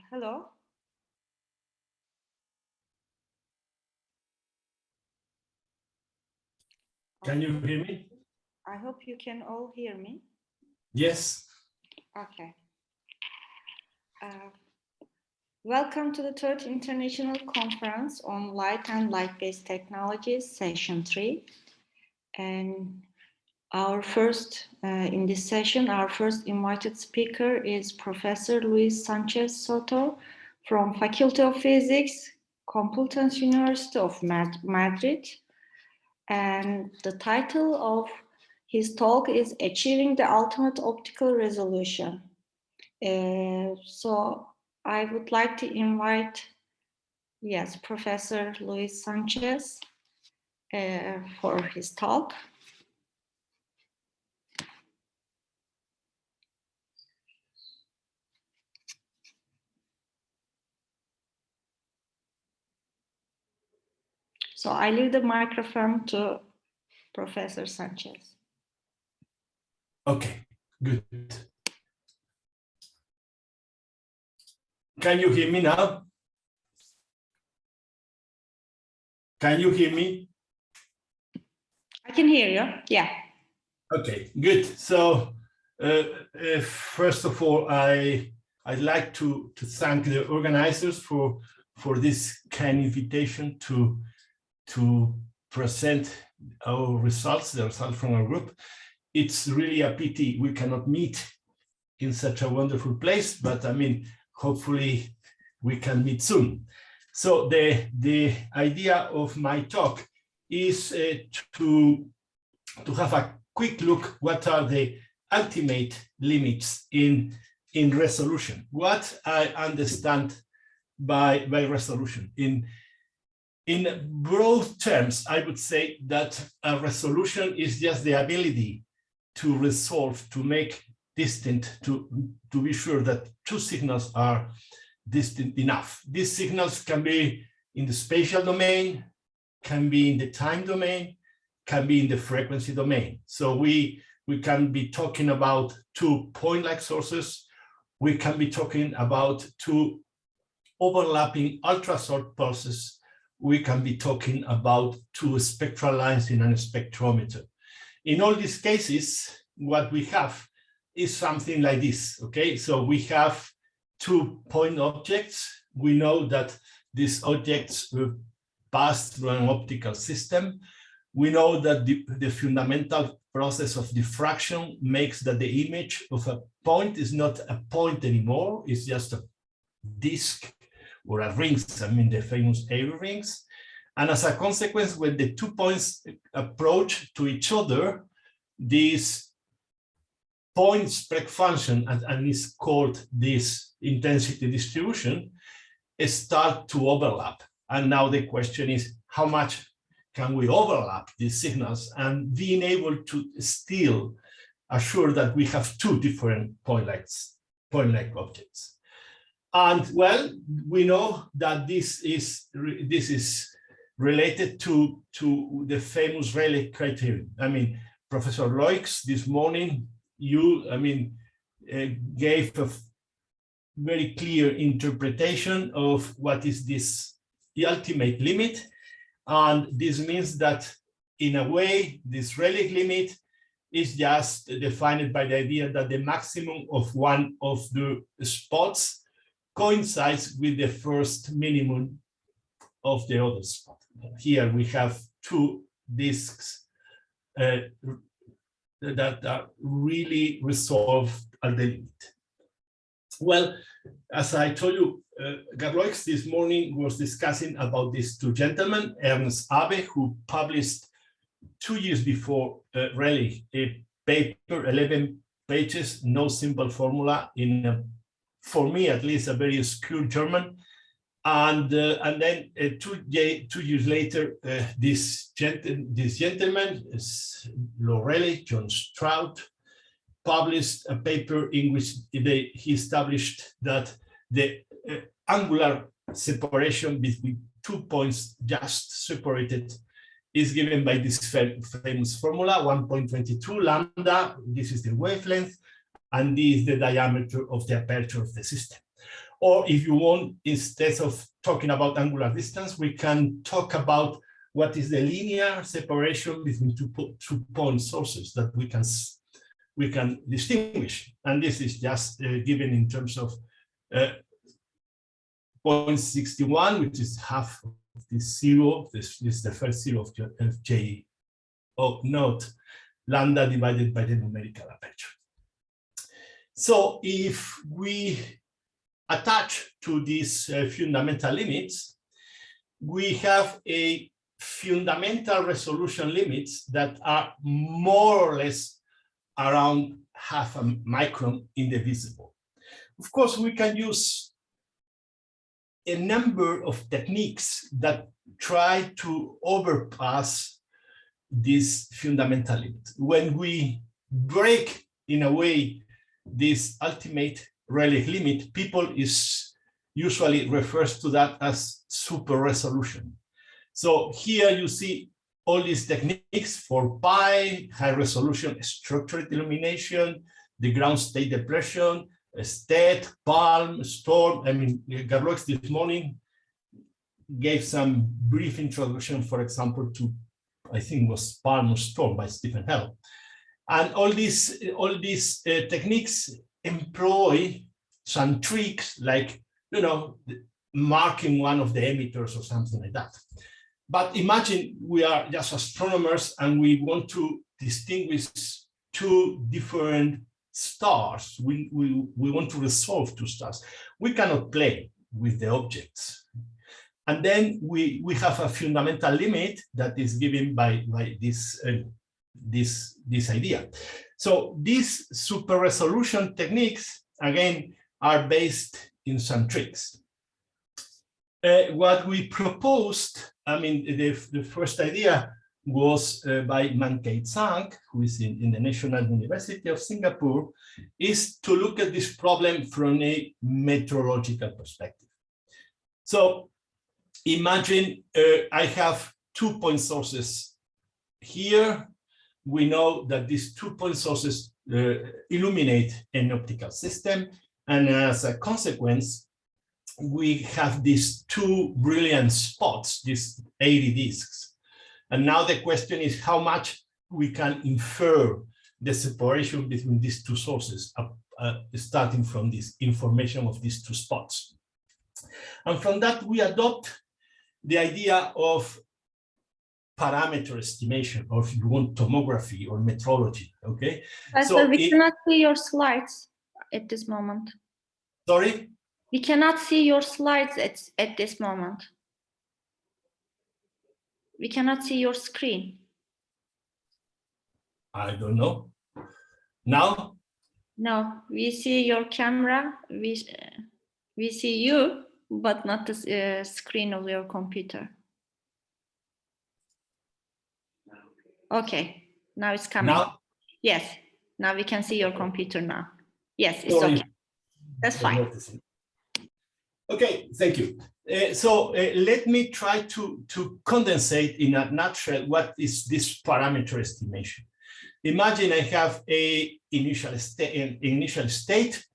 Hello. Can you hear me? I hope you can all hear me. Yes. Okay. Welcome to the third International Conference on Light and Light-Based Technologies, Session 3. And our first, in this session, our first invited speaker is Professor Luis Sanchez Soto from Faculty of Physics, Complutense University of Madrid. And the title of his talk is Achieving the Ultimate Optical Resolution. So I would like to invite, yes, Professor Luis Sanchez for his talk. So I leave the microphone to Professor Sanchez. Okay, good. Can you hear me now? Can you hear me? I can hear you, yeah. Okay, good. So first of all, I'd like to thank the organizers for this kind invitation to present our results, the results from our group. It's really a pity we cannot meet in such a wonderful place, but I mean, hopefully we can meet soon. So the idea of my talk is to have a quick look what are the ultimate limits in resolution. What I understand by resolution. In broad terms, I would say that a resolution is just the ability to resolve, to make distant, to be sure that two signals are distant enough. These signals can be in the spatial domain, can be in the time domain, can be in the frequency domain. So we can be talking about two point-like sources. We can be talking about two overlapping ultrashort pulses. We can be talking about two spectral lines in a spectrometer. In all these cases, what we have is something like this, okay? So we have 2 point objects. We know that these objects pass through an optical system. We know that the fundamental process of diffraction makes that the image of a point is not a point anymore, it's just a disk or a rings, I mean the famous Airy rings. And as a consequence, when the 2 points approach to each other, this point spread function, and is called this intensity distribution, start to overlap. And now the question is, how much can we overlap these signals and being able to still assure that we have two different point-like objects? And well, we know that this is related to the famous Rayleigh criterion. I mean, Professor Loix this morning, gave a very clear interpretation of what is the ultimate limit. And this means that in a way, this Rayleigh limit is just defined by the idea that the maximum of one of the spots coincides with the first minimum of the other spot. Here we have two disks that are really resolved at the limit. Well, as I told you, Garloix this morning was discussing about these two gentlemen, Ernst Abbe, who published 2 years before Rayleigh a paper, 11 pages, no simple formula, in for me at least a very obscure German. And then 2 years later, this gentleman, Rayleigh, John Stroud, published a paper in which he established that the angular separation between 2 points just separated is given by this famous formula, 1.22 lambda. This is the wavelength, and this is the diameter of the aperture of the system. Or if you want, instead of talking about angular distance, we can talk about what is the linear separation between two point sources that we can distinguish. And this is just given in terms of 0.61, which is half of this zero. This is the first zero of J naught lambda divided by the numerical aperture. So if we attach to these fundamental limits, we have a fundamental resolution limits that are more or less around half a micron in the visible. Of course, we can use a number of techniques that try to overpass this fundamental limit. When we break, in a way, this ultimate Rayleigh limit, people usually refers to that as super resolution. So here you see all these techniques for pi, high resolution structured illumination, the ground state depression, state, palm, storm. I mean, Garlox this morning gave some brief introduction, for example, to, I think it was Palm Storm by Stephen Hell. And all these techniques employ some tricks like, you know, marking one of the emitters or something like that. But imagine we are just astronomers and we want to distinguish two different stars. We want to resolve two stars. We cannot play with the objects. And then we have a fundamental limit that is given by this idea. So these super resolution techniques, again, are based in some tricks. What we proposed, I mean, the first idea was by Mankei Zhang, who is in the National University of Singapore, is to look at this problem from a meteorological perspective. So imagine I have 2 point sources here. We know that these 2 point sources illuminate an optical system. And as a consequence, we have these two brilliant spots, these 80 disks. And now the question is how much we can infer the separation between these two sources, starting from this information of these two spots. And from that, we adopt the idea of parameter estimation, or if you want, tomography or metrology, okay? So we cannot see your slides at this moment. Sorry? We cannot see your slides at this moment. We cannot see your screen. I don't know. Now? No, we see your camera. We see you, but not the screen of your computer. Okay, now it's coming. Now? Yes, now we can see your computer now. Yes, it's okay. That's fine. Okay, thank you. So let me try to condensate in a nutshell what is this parameter estimation. Imagine I have an initial state.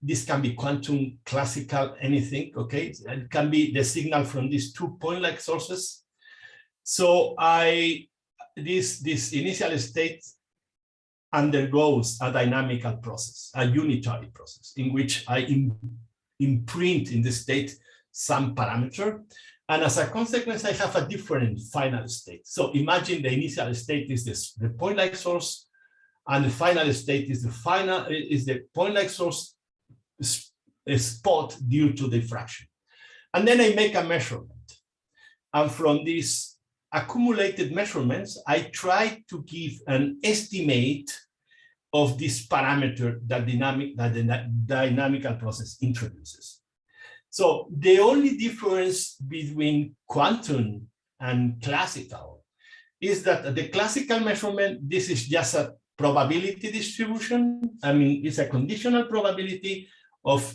This can be quantum, classical, anything, okay? It can be the signal from these 2 point-like sources. So this initial state undergoes a dynamical process, a unitary process, in which I imprint in the state some parameter. And as a consequence, I have a different final state. So imagine the initial state is the point-like source, and the final state is the point-like source spot due to diffraction. And then I make a measurement. And from these accumulated measurements, I try to give an estimate of this parameter that the dynamical process introduces. So the only difference between quantum and classical is that the classical measurement, this is just a probability distribution. I mean, it's a conditional probability of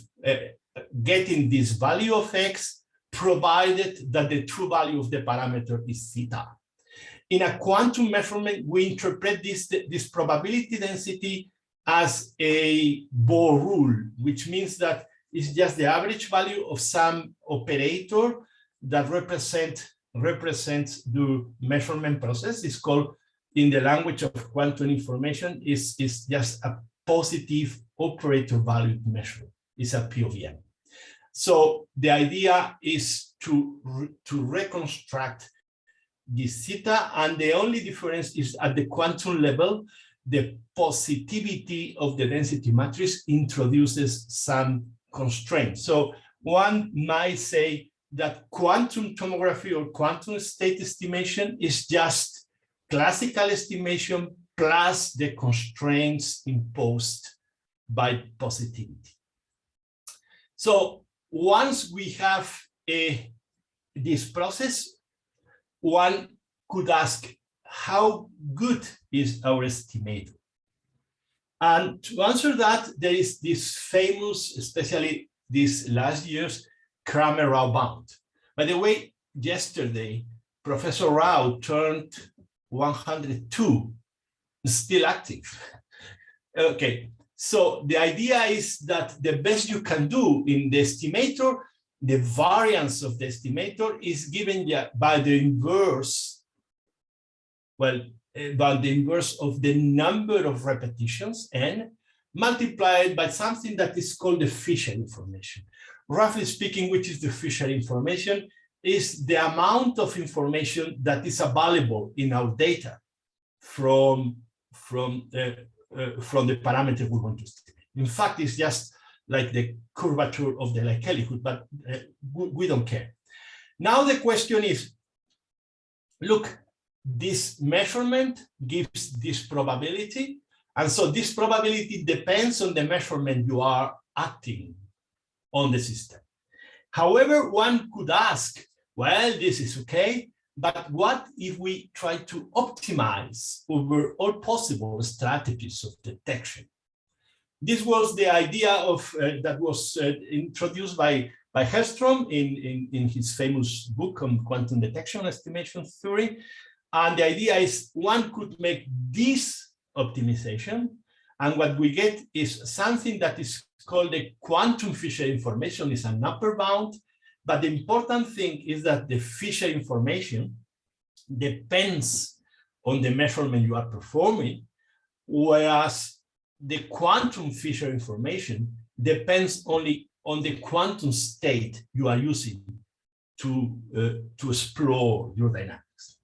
getting this value of X, provided that the true value of the parameter is theta. In a quantum measurement, we interpret this probability density as a Bohr rule, which means that is just the average value of some operator that represents the measurement process. It's called, in the language of quantum information, is just a positive operator value measure. It's a P of n. So the idea is to reconstruct this theta, and the only difference is at the quantum level, the positivity of the density matrix introduces some constraints. So one might say that quantum tomography or quantum state estimation is just classical estimation plus the constraints imposed by positivity. So once we have this process, one could ask, how good is our estimator? And to answer that, there is this famous, especially this last year's, Kramer-Rao bound. By the way, yesterday, Professor Rao turned 102, still active. Okay, so the idea is that the best you can do in the estimator, the variance of the estimator is given by the inverse, by the inverse of the number of repetitions, n, multiplied by something that is called the Fisher information. Roughly speaking, which is the Fisher information, is the amount of information that is available in our data from the parameter we want to estimate. In fact, it's just like the curvature of the likelihood, but we don't care. Now the question is, look, this measurement gives this probability, and so this probability depends on the measurement you are acting on the system. However, one could ask, well, this is okay, but what if we try to optimize over all possible strategies of detection? This was the idea of that was introduced by Hellstrom in his famous book on quantum detection estimation theory. And the idea is one could make this optimization, and what we get is something that is called the quantum Fisher information. Is an upper bound, but the important thing is that the Fisher information depends on the measurement you are performing, whereas the quantum Fisher information depends only on the quantum state you are using to explore your dynamics.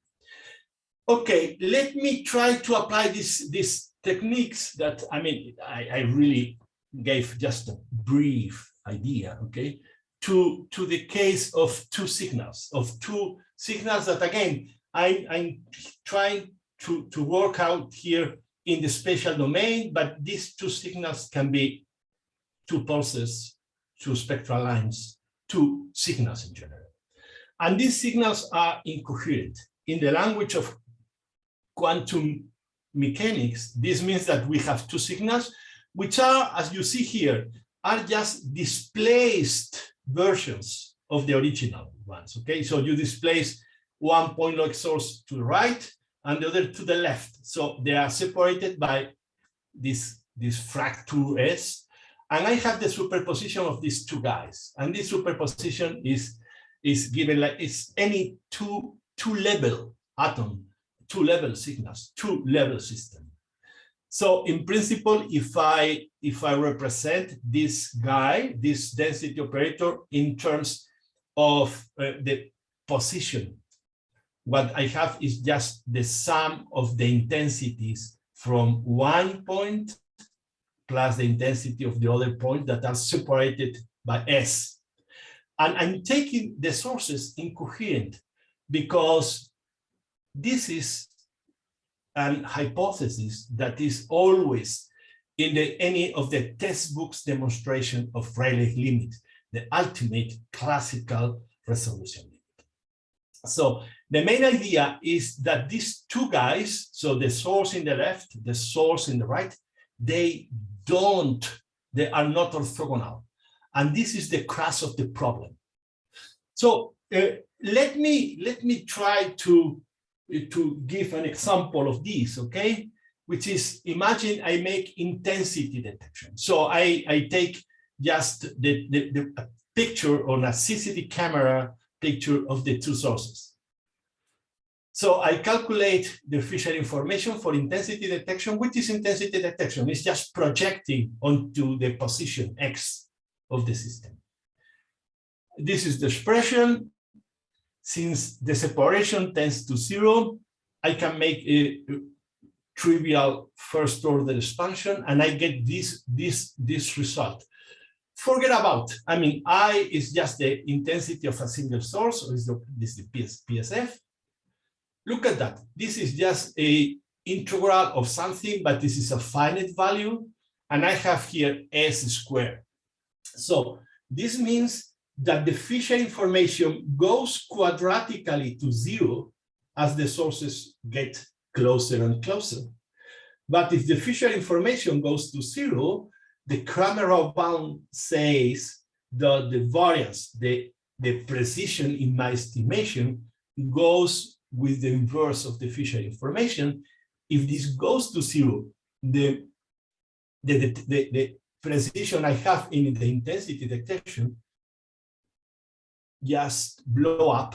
Okay, let me try to apply these techniques that, I mean, I really gave just a brief idea, okay, to the case of two signals that, again, I'm trying to work out here in the spatial domain, but these two signals can be two pulses, two spectral lines, two signals in general. And these signals are incoherent. In the language of quantum mechanics, this means that we have two signals, which are, as you see here, are just displaced versions of the original ones, okay? So you displace one point logic source to the right and the other to the left. So they are separated by this fracture S. And I have the superposition of these two guys. And this superposition is given like it's any two-level atom, two-level signals, two-level system. So in principle, if I represent this guy, this density operator in terms of the position, what I have is just the sum of the intensities from one point plus the intensity of the other point that are separated by S. And I'm taking the sources incoherent because this is an hypothesis that is always in any of the textbooks demonstration of Rayleigh limit, the ultimate classical resolution limit. So the main idea is that these two guys, so the source in the left, the source in the right, they are not orthogonal. And this is the crux of the problem. So let me try to give an example of this, okay? Which is, imagine I make intensity detection. So I take just the picture on a CCD camera picture of the two sources. So I calculate the Fisher information for intensity detection. What is intensity detection? It's just projecting onto the position X of the system. This is the expression. Since the separation tends to 0, I can make a trivial first order expansion and I get this result. Forget about, I mean, I is just the intensity of a single source, or is the PSF. Look at that. This is just a integral of something, but this is a finite value. And I have here S squared. So this means that the Fisher information goes quadratically to 0 as the sources get closer and closer. But if the Fisher information goes to 0, the Kramerov bound says that the variance, the precision in my estimation goes with the inverse of the Fisher information. If this goes to 0, the precision I have in the intensity detection just blow up,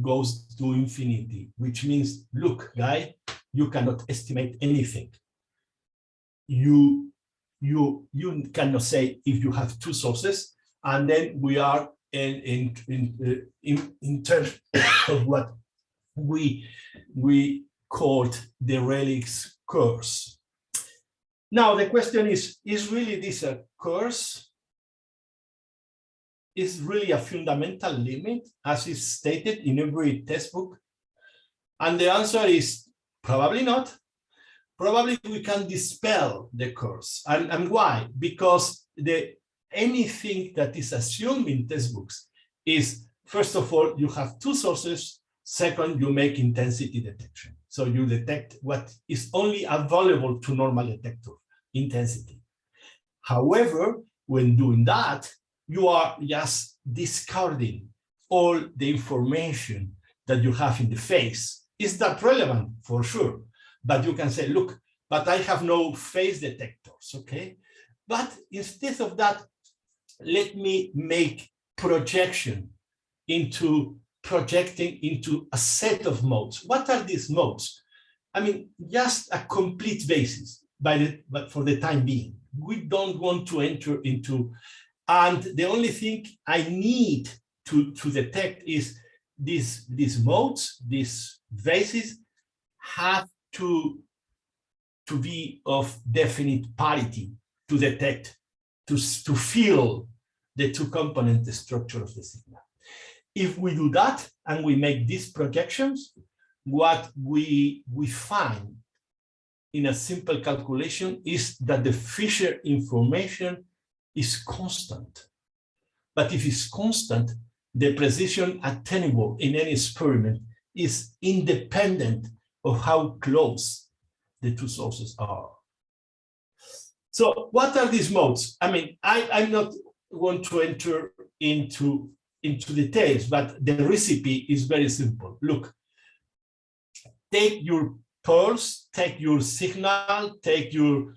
goes to infinity, which means, look, guy, you cannot estimate anything. You cannot say if you have two sources, and then we are in terms of what we called the Rayleigh's curse. Now the question is really this a curse? Is really a fundamental limit, as is stated in every textbook? And the answer is probably not. Probably we can dispel the curse. And why? Because anything that is assumed in textbooks is, first of all, you have two sources. Second, you make intensity detection. So you detect what is only available to normal detector, intensity. However, when doing that, you are just discarding all the information that you have in the face. Is that relevant? For sure. But you can say, look, but I have no phase detectors, okay? But instead of that, let me make projecting into a set of modes. What are these modes? I mean, just a complete basis, but for the time being. We don't want to enter into, and the only thing I need to detect is these modes, these bases have to be of definite parity to detect, to feel the two-component structure of the signal. If we do that and we make these projections, what we find in a simple calculation is that the Fisher information is constant. But if it's constant, the precision attainable in any experiment is independent of how close the two sources are. So what are these modes? I mean, I'm not going to enter into details, but the recipe is very simple. Look, take your pulse, take your signal, take your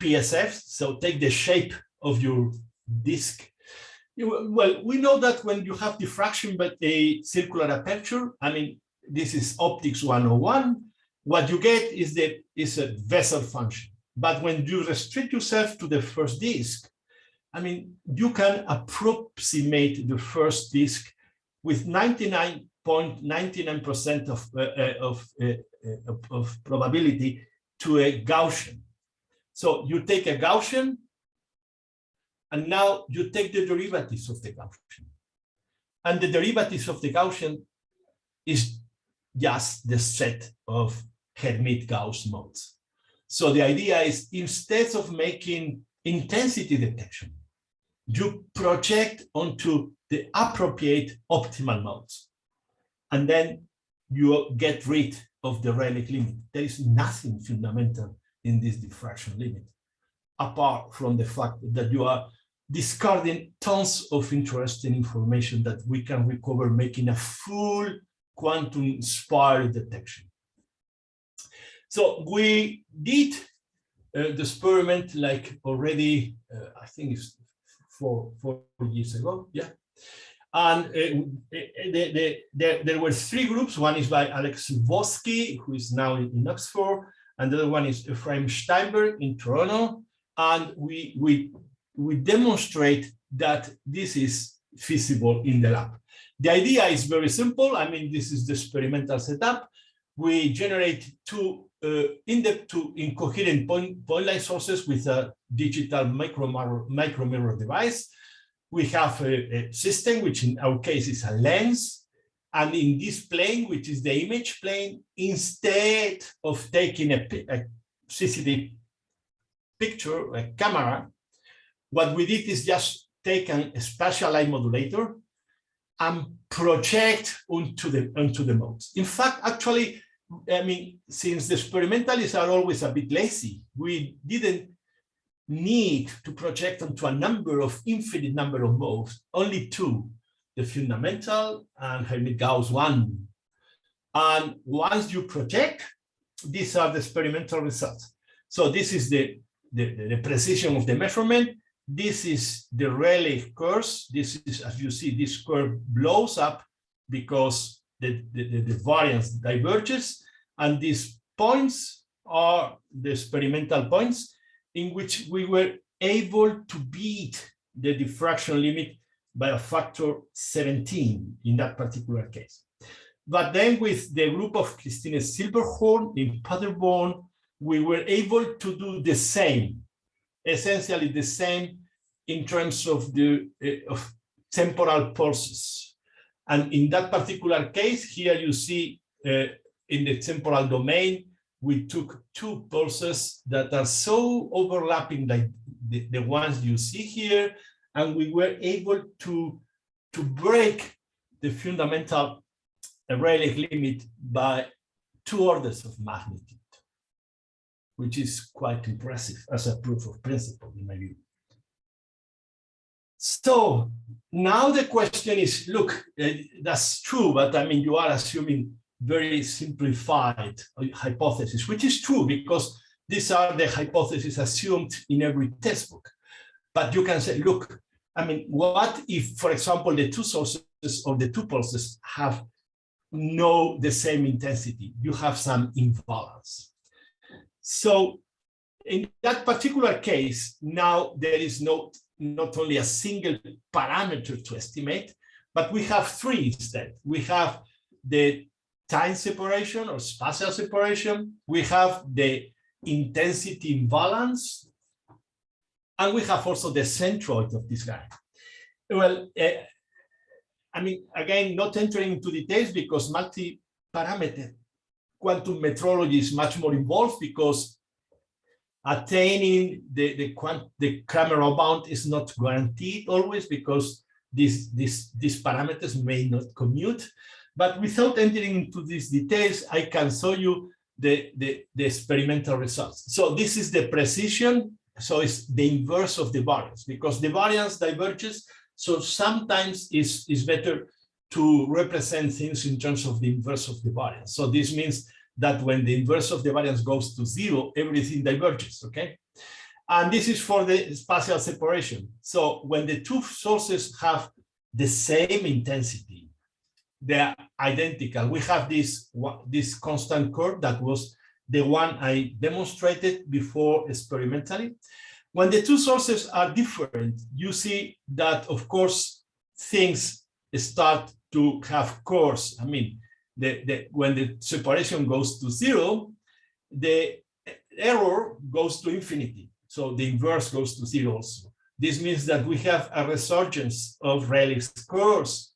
PSF, so take the shape of your disk. Well, we know that when you have diffraction but a circular aperture, I mean, this is optics 101, what you get is a Bessel function. But when you restrict yourself to the first disk, I mean, you can approximate the first disk with 99.99% of probability to a Gaussian. So you take a Gaussian, and now you take the derivatives of the Gaussian. And the derivatives of the Gaussian is just the set of Hermite-Gauss modes. So the idea is, instead of making intensity detection, you project onto the appropriate optimal modes. And then you get rid of the Rayleigh limit. There is nothing fundamental in this diffraction limit, apart from the fact that you are discarding tons of interesting information that we can recover, making a full quantum spiral detection. So we did the experiment like already, I think it's four years ago, yeah. And there were three groups. One is by Alex Vosky, who is now in Oxford, and the other one is Ephraim Steinberg in Toronto. And we demonstrate that this is feasible in the lab. The idea is very simple. I mean, this is the experimental setup. We generate two in-depth to incoherent point light sources with a digital micromirror device. We have a system, which in our case is a lens. And in this plane, which is the image plane, instead of taking a CCD picture, a camera, what we did is just take a spatial light modulator and project onto the modes. In fact, actually, I mean, since the experimentalists are always a bit lazy, we didn't need to project onto a infinite number of modes, only two, the fundamental and Hermite-Gauss one. And once you project, these are the experimental results. So this is the precision of the measurement. This is the Rayleigh curve. This is, as you see, this curve blows up because the variance diverges. And these points are the experimental points in which we were able to beat the diffraction limit by a factor 17 in that particular case. But then with the group of Christine Silberhorn in Paderborn, we were able to do the same, essentially the same in terms of the temporal pulses. And in that particular case, here you see in the temporal domain, we took two pulses that are so overlapping like the ones you see here, and we were able to break the fundamental Rayleigh limit by 2 orders of magnitude, which is quite impressive as a proof of principle in my view. So now the question is, look, that's true, but I mean, you are assuming very simplified hypothesis, which is true because these are the hypotheses assumed in every textbook. But you can say, look, I mean, what if, for example, the two sources or the two pulses have the same intensity? You have some imbalance. So in that particular case, now there is not only a single parameter to estimate, but we have three instead. We have the time separation or spatial separation, we have the intensity imbalance, and we have also the centroid of this guy. Well, I mean, again, not entering into details because multi-parameter quantum metrology is much more involved because attaining the Cramer bound is not guaranteed always because these parameters may not commute. But without entering into these details, I can show you the experimental results. So this is the precision. So it's the inverse of the variance because the variance diverges. So sometimes it's better to represent things in terms of the inverse of the variance. So this means that when the inverse of the variance goes to 0, everything diverges, okay? And this is for the spatial separation. So when the two sources have the same intensity, they're identical. We have this constant curve that was the one I demonstrated before experimentally. When the two sources are different, you see that, of course, things start to have curves. I mean, when the separation goes to 0, the error goes to infinity. So the inverse goes to 0 also. This means that we have a resurgence of Rayleigh's curves.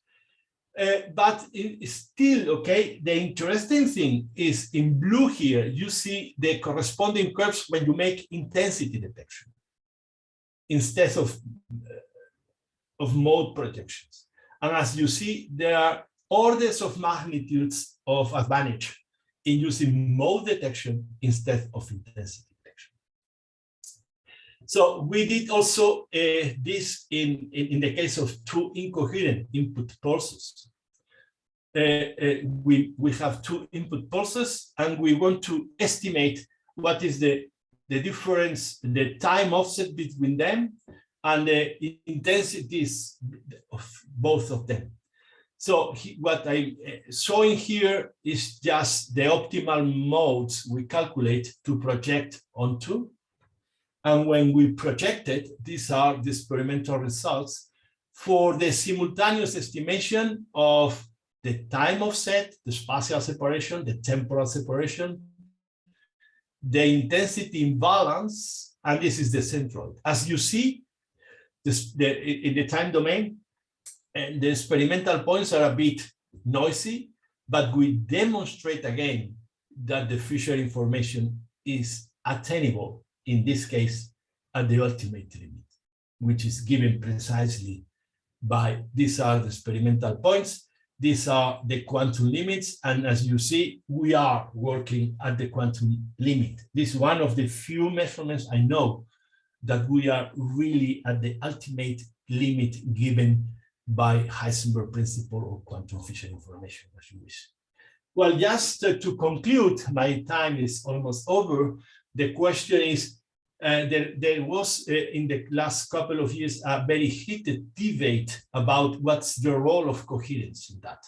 But it's still, okay, the interesting thing is in blue here, you see the corresponding curves when you make intensity detection instead of mode projections. And as you see, there are orders of magnitudes of advantage in using mode detection instead of intensity detection. So we did also this in the case of two incoherent input pulses. We have two input pulses and we want to estimate what is the the difference, the time offset between them, and the intensities of both of them. So what I'm showing here is just the optimal modes we calculate to project onto. And when we projected, these are the experimental results for the simultaneous estimation of the time offset, the spatial separation, the temporal separation, the intensity imbalance, and this is the centroid. As you see, in the time domain, and the experimental points are a bit noisy, but we demonstrate again that the future information is attainable, in this case, at the ultimate limit, which is given precisely by, these are the experimental points, these are the quantum limits, and as you see, we are working at the quantum limit. This is one of the few measurements I know that we are really at the ultimate limit given by Heisenberg principle or quantum Fisher information, as you wish. Well, just to conclude, my time is almost over. The question is, there was in the last couple of years a very heated debate about what's the role of coherence in that.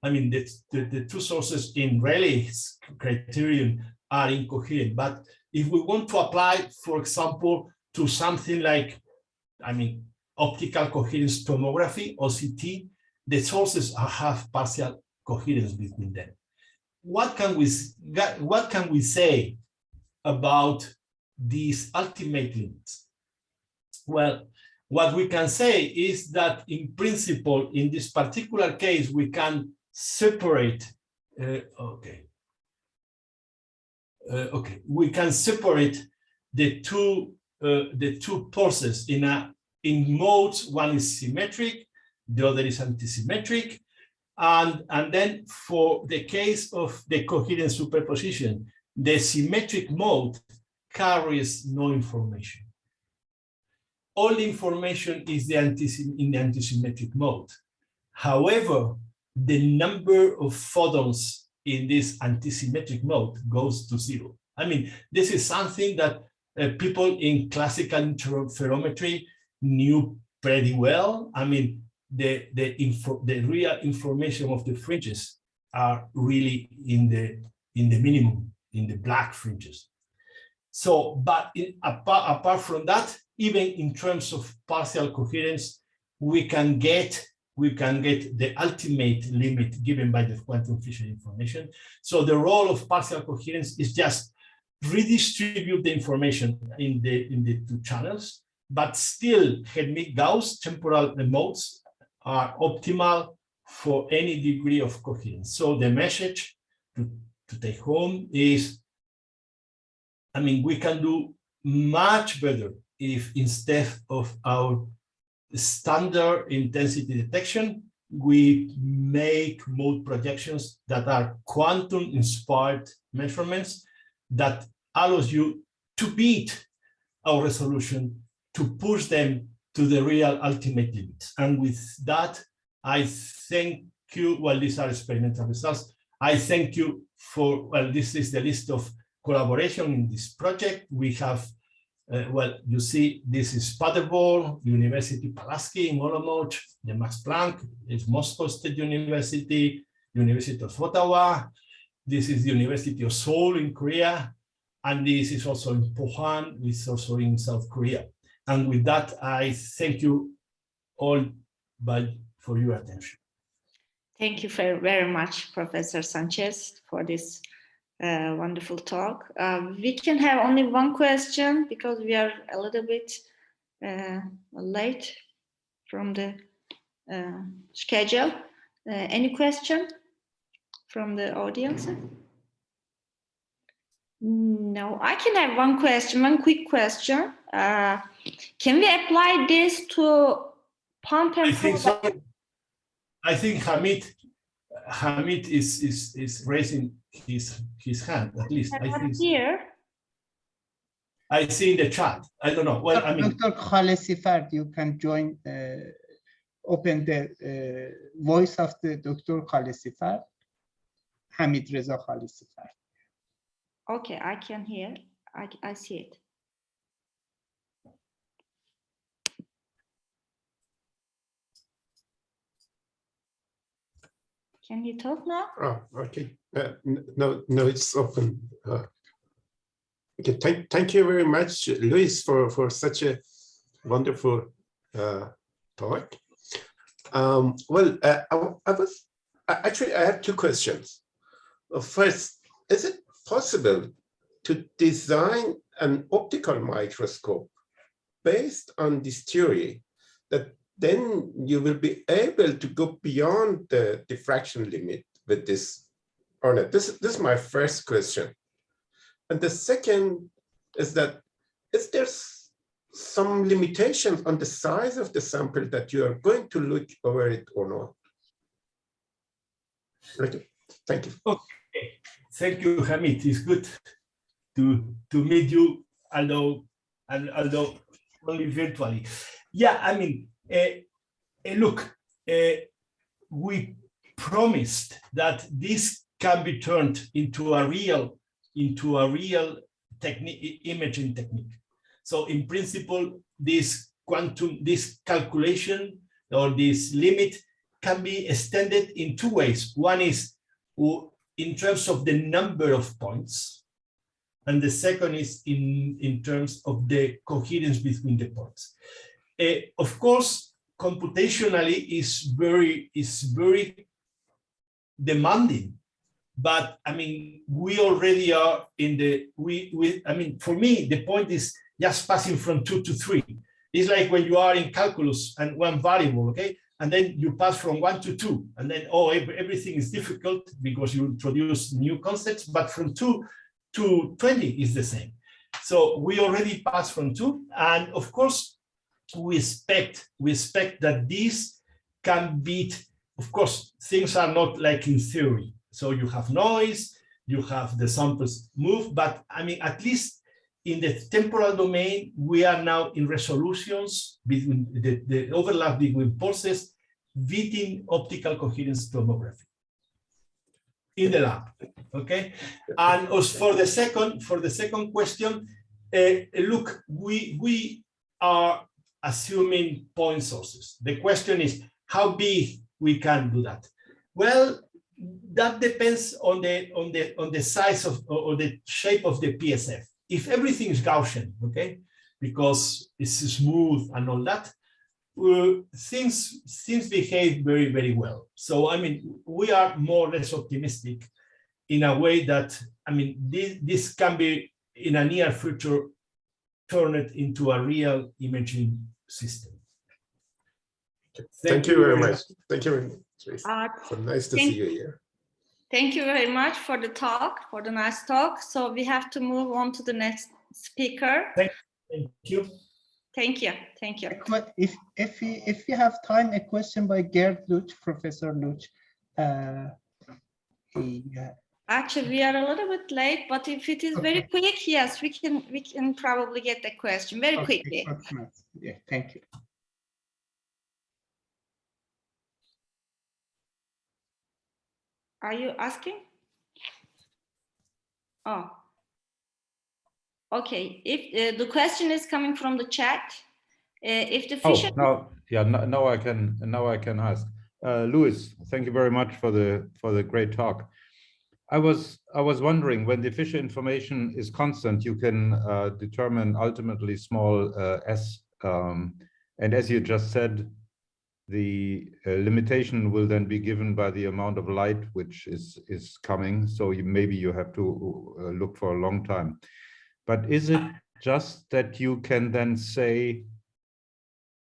I mean, the two sources in Rayleigh's criterion are incoherent, but if we want to apply, for example, to something like, I mean, optical coherence tomography, OCT, the sources have partial coherence between them. What can we say about these ultimate limits? Well, what we can say is that in principle, in this particular case, we can separate, we can separate the two pulses in modes. One is symmetric, the other is antisymmetric. And then for the case of the coherent superposition, the symmetric mode carries no information. All information is in the antisymmetric mode. However, the number of photons in this antisymmetric mode goes to 0. I mean, this is something that people in classical interferometry knew pretty well. I mean, the real information of the fringes are really in the minimum, in the black fringes. So, but apart from that, even in terms of partial coherence, we can get the ultimate limit given by the quantum Fisher information. So the role of partial coherence is just redistribute the information in the two channels, but still Hermite-Gauss temporal modes are optimal for any degree of coherence. So the message to take home is, I mean, we can do much better if instead of our standard intensity detection, we make mode projections that are quantum-inspired measurements that allows you to beat our resolution, to push them to the real ultimate limits. And with that, I thank you. Well, these are experimental results. I thank you for, well, this is the list of collaboration in this project. We have, well, you see, this is Paderborn, University Pulaski in Olomouc, the Max Planck is Moscow State University, University of Ottawa. This is the University of Seoul in Korea. And this is also in Pohang, which is also in South Korea. And with that, I thank you all for your attention. Thank you very much, Professor Sanchez, for this wonderful talk. We can have only one question because we are a little bit late from the schedule. Any question from the audience? No, I can have one question, one quick question. Can we apply this to pump and product? I think Hamid is raising his hand, at least. I think here. I see in the chat. I don't know. Well, I mean, Dr. Khalesifard, you can join, open the voice of the Dr. Khalesifard, Hamid Reza Khalesifard. Okay, I can hear. I see it. Can you talk now? Oh, okay. No, it's open. Okay, thank you very much, Luis, for such a wonderful talk. Well, I have two questions. First, is it possible to design an optical microscope based on this theory that then you will be able to go beyond the diffraction limit with this or not? This is my first question. And the second is that is there some limitations on the size of the sample that you are going to look over it or not? Okay, thank you. Okay, thank you, Hamid. It's good to meet you, although only virtually. Yeah, I mean, look, we promised that this can be turned into a real imaging technique. So in principle, this calculation or this limit can be extended in two ways. One is in terms of the number of points, and the second is in terms of the coherence between the points. Of course, computationally is very demanding, but I mean, we already are in the, I mean, for me, the point is just passing from 2 to 3. It's like when you are in calculus and one variable, okay? And then you pass from 1 to 2, and then, oh, everything is difficult because you introduce new concepts, but from 2 to 20 is the same. So we already passed from 2, and of course, we expect that this can beat, of course, things are not like in theory. So you have noise, you have the samples move, but I mean, at least in the temporal domain, we are now in resolutions between the overlap between pulses beating optical coherence tomography in the lab. Okay, and as for the second question, look, we are assuming point sources. The question is how big we can do that. Well, that depends on the size of or the shape of the PSF. If everything is Gaussian, okay, because it's smooth and all that, things behave very, very well. So I mean, we are more or less optimistic in a way that, I mean, this can be in a near future turned into a real imaging system. Thank you very much. Thank you very much. So nice to see you here. Thank you very much for the talk, for the nice talk. So we have to move on to the next speaker. Thank you. Thank you. Thank you. If we have time, a question by Gerd Luch, Professor Luch. Actually, we are a little bit late, but if it is very quick, yes, we can probably get the question very quickly. Yeah, thank you. Are you asking? Oh, okay. If the question is coming from the chat, if the fission. Oh, now I can ask. Luis, thank you very much for the great talk. I was wondering, when the Fisher information is constant, you can determine ultimately small s, and as you just said, the limitation will then be given by the amount of light which is coming. So maybe you have to look for a long time. But is it just that you can then say,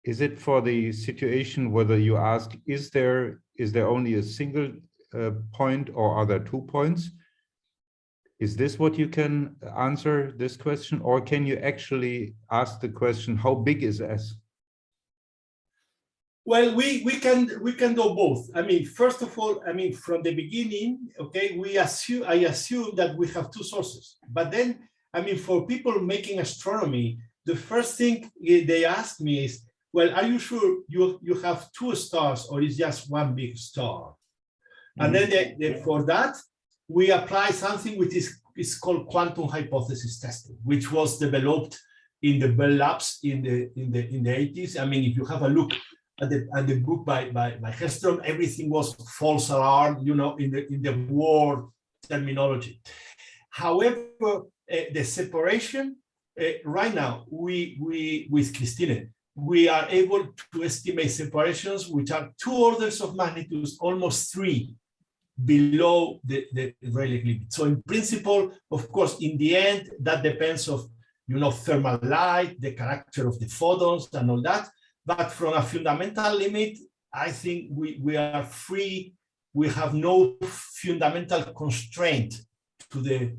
is it for the situation whether you ask, is there only a single point or are there 2 points? Is this what you can answer this question, or can you actually ask the question, how big is S? Well, we can do both. I mean, first of all, I mean, from the beginning, okay, I assume that we have 2 sources. But then, I mean, for people making astronomy, the first thing they ask me is, well, are you sure you have 2 stars or is just one big star? And then for that, we apply something which is is called quantum hypothesis testing, which was developed in the Bell Labs in the 80s. I mean, if you have a look at the book by Hellstrom, everything was false alarm, you know, in the war terminology. However, the separation right now, we with Christine, we are able to estimate separations which are 2 orders of magnitude, almost 3 below the Rayleigh limit. So in principle, of course, in the end, that depends of, you know, thermal light, the character of the photons and all that. But from a fundamental limit, I think we are free. We have no fundamental constraint to the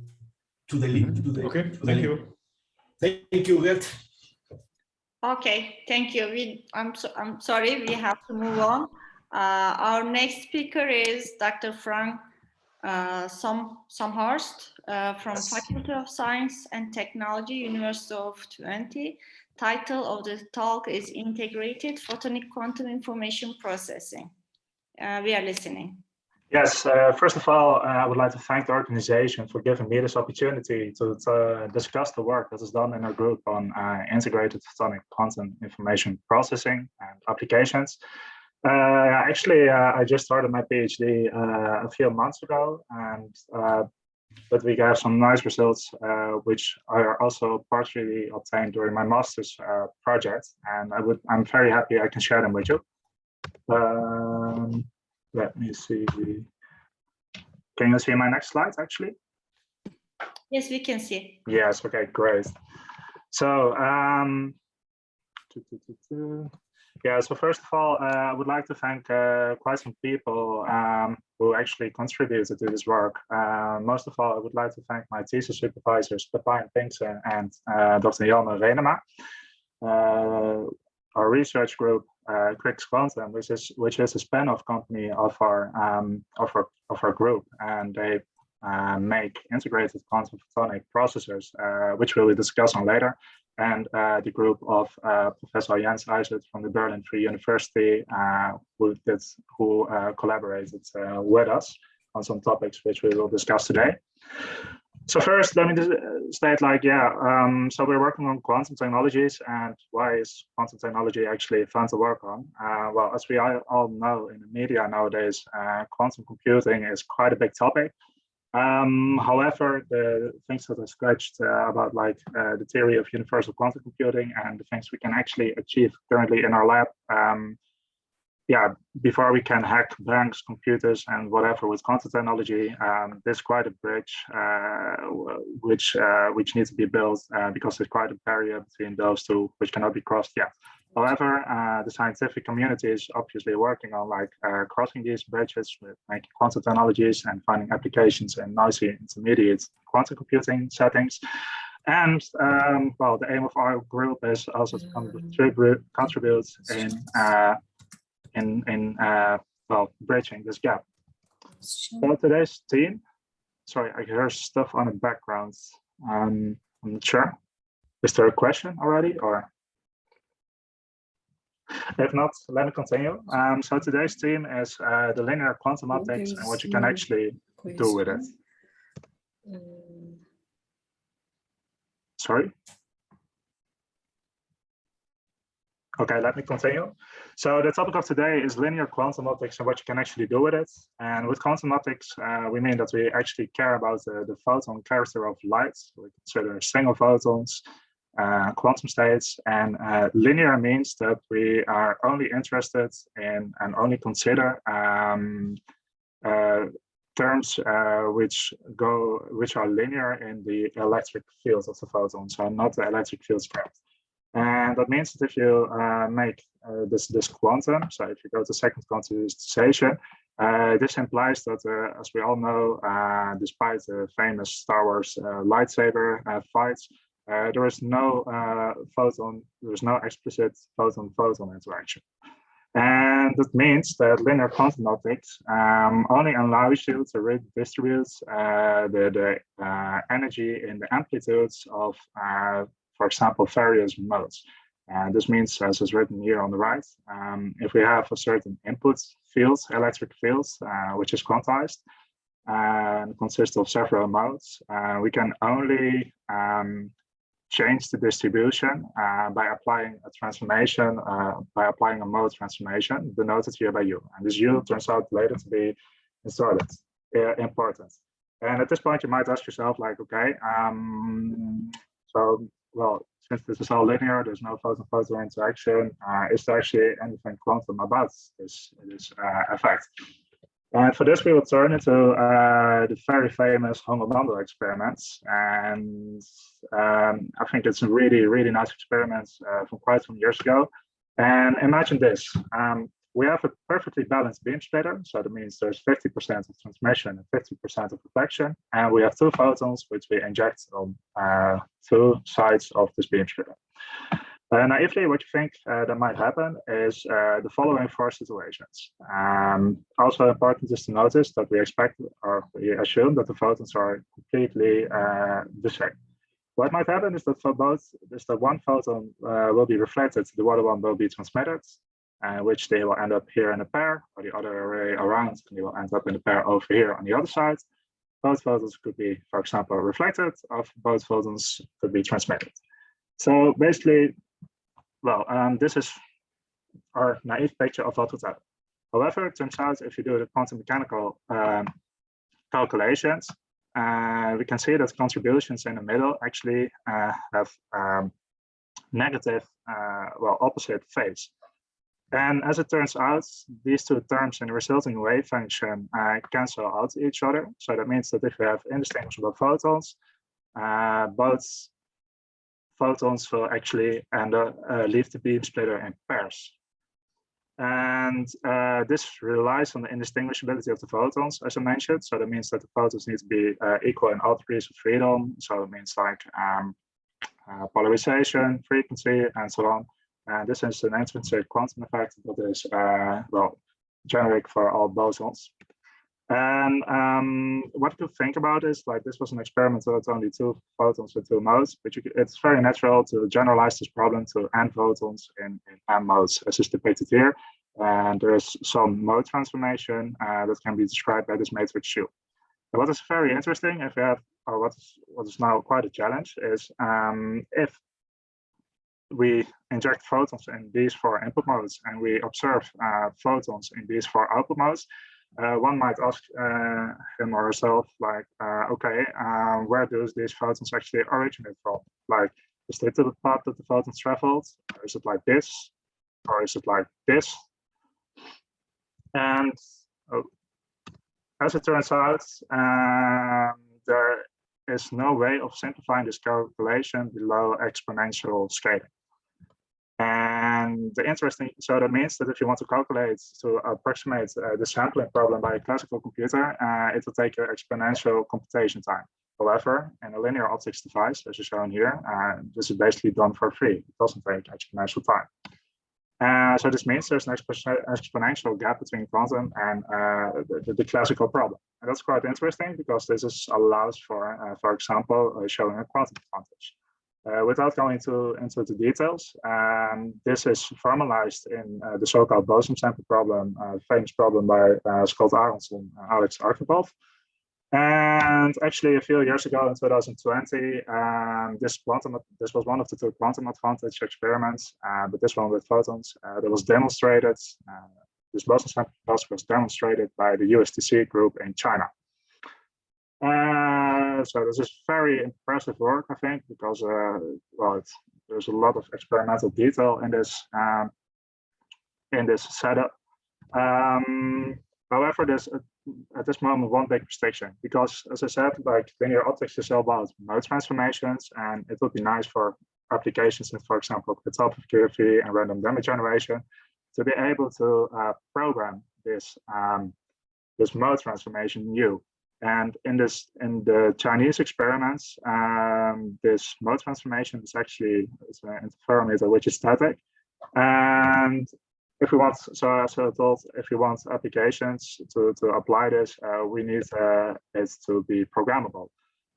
limit. Okay, thank you. Thank you, Gert. Okay, thank you. I'm sorry, we have to move on. Our next speaker is Dr. Frank Somhurst from Faculty of Science and Technology, University of Twente. Title of the talk is Integrated Photonic Quantum Information Processing. We are listening. Yes, first of all, I would like to thank the organization for giving me this opportunity to discuss the work that is done in our group on integrated photonic quantum information processing and applications. Actually, I just started my PhD a few months ago, and but we got some nice results, which are also partially obtained during my master's project, and I'm very happy I can share them with you. Let me see. Can you see my next slide, actually? Yes, we can see. Yes, okay, great. So, yeah, so first of all, I would like to thank quite some people who actually contributed to this work. Most of all, I would like to thank my thesis supervisors, Pepijn Pinkse and Dr. Janne Renema. Our research group, Quix Quantum, which is a spin-off company of our group, and they make integrated quantum photonic processors, which we will discuss on later. And the group of Professor Jens Eisert from the Berlin Free University, who collaborated with us on some topics which we will discuss today. So first, let me state, like, so we're working on quantum technologies, and why is quantum technology actually fun to work on? Well, as we all know in the media nowadays, quantum computing is quite a big topic. However, the things that I sketched about, like, the theory of universal quantum computing and the things we can actually achieve currently in our lab, before we can hack banks, computers, and whatever with quantum technology, there's quite a bridge which needs to be built because there's quite a barrier between those two, which cannot be crossed yet. However, the scientific community is obviously working on, like, crossing these bridges with making quantum technologies and finding applications in noisy intermediate quantum computing settings. And well, the aim of our group is also to contribute in well, bridging this gap. So today's theme, sorry, I hear stuff on the background. I'm not sure. Is there a question already, or? If not, let me continue. So today's theme is the linear quantum optics and what you can actually do with it. Sorry? Okay, let me continue. So the topic of today is linear quantum optics and what you can actually do with it. And with quantum optics, we mean that we actually care about the photon character of light. So we consider single photons, quantum states, and linear means that we are only interested in and only consider terms which are linear in the electric fields of the photon, so not the electric field spread. And that means that if you make this quantum, so if you go to second quantization, this implies that, as we all know, despite the famous Star Wars lightsaber fights, there is no there's no explicit photon-photon interaction. And that means that linear quantum optics only allows you to redistribute the energy in the amplitudes of, for example, various modes. And this means, as is written here on the right, if we have a certain input field, electric field, which is quantized, and consists of several modes. We can only change the distribution by applying a transformation, by applying a mode transformation denoted here by U. And this U turns out later to be important. And at this point, you might ask yourself, like, okay, so, well, since this is all linear, there's no photon-photon interaction, is there actually anything quantum about this effect? And for this, we will turn into the very famous Hommel-Mandel experiments. And I think it's a really, really nice experiment from quite some years ago. And imagine this. We have a perfectly balanced beam splitter. So that means there's 50% of transmission and 50% of reflection. And we have two photons, which we inject on two sides of this beam splitter. Naively, what you think that might happen is the following four situations. Also important is to notice that we expect, or we assume, that the photons are completely the same. What might happen is that for both, one photon will be reflected, the other one will be transmitted, which they will end up here in a pair, or the other way around, and they will end up in a pair over here on the other side. Both photons could be, for example, reflected, or both photons could be transmitted. So basically, well, this is our naive picture of what would happen. However, it turns out if you do the quantum mechanical calculations, we can see that contributions in the middle actually have negative, well, opposite phase. And as it turns out, these two terms in the resulting wave function cancel out each other. So that means that if we have indistinguishable photons, both photons will actually leave the beam splitter in pairs. And this relies on the indistinguishability of the photons, as I mentioned. So that means that the photons need to be equal in all degrees of freedom. So it means like polarization, frequency, and so on. And this is an intrinsic quantum effect that is, well, generic for all bosons. And what to think about is, like, this was an experiment with only two photons with two modes, but it's very natural to generalize this problem to n photons in n modes, as is depicted here. And there is some mode transformation that can be described by this matrix U. And what is very interesting, if you have, or what is now quite a challenge, is if we inject photons in these four input modes and we observe photons in these four output modes, one might ask him or herself, like, okay, where do these photons actually originate from? Like, is this the path that the photons traveled? Or is it like this? Or is it like this? And as it turns out, there is no way of simplifying this calculation below exponential scaling. And the interesting, so that means that if you want to calculate, to approximate the sampling problem by a classical computer, it will take exponential computation time. However, in a linear optics device, as is shown here, this is basically done for free. It doesn't take exponential time. So this means there's an exponential gap between quantum and the classical problem. And that's quite interesting because this allows for example, showing a quantum advantage. Without going into the details, this is formalized in the so-called boson sample problem, famous problem by Scott Aronson and Alex Archipov. And actually, a few years ago in 2020, this was one of the two quantum advantage experiments, but this one with photons that was demonstrated. This boson sample task was demonstrated by the USTC group in China. So this is very impressive work, I think, because well, there's a lot of experimental detail in this setup. However, there's at this moment one big restriction, because, as I said, like, linear optics is all about mode transformations, and it would be nice for applications in, for example, cryptography and random number generation, to be able to program this this mode transformation U. And in the Chinese experiments, this mode transformation is actually an interferometer which is static. And if we want, so as I told, if we want applications to apply this, we need it to be programmable.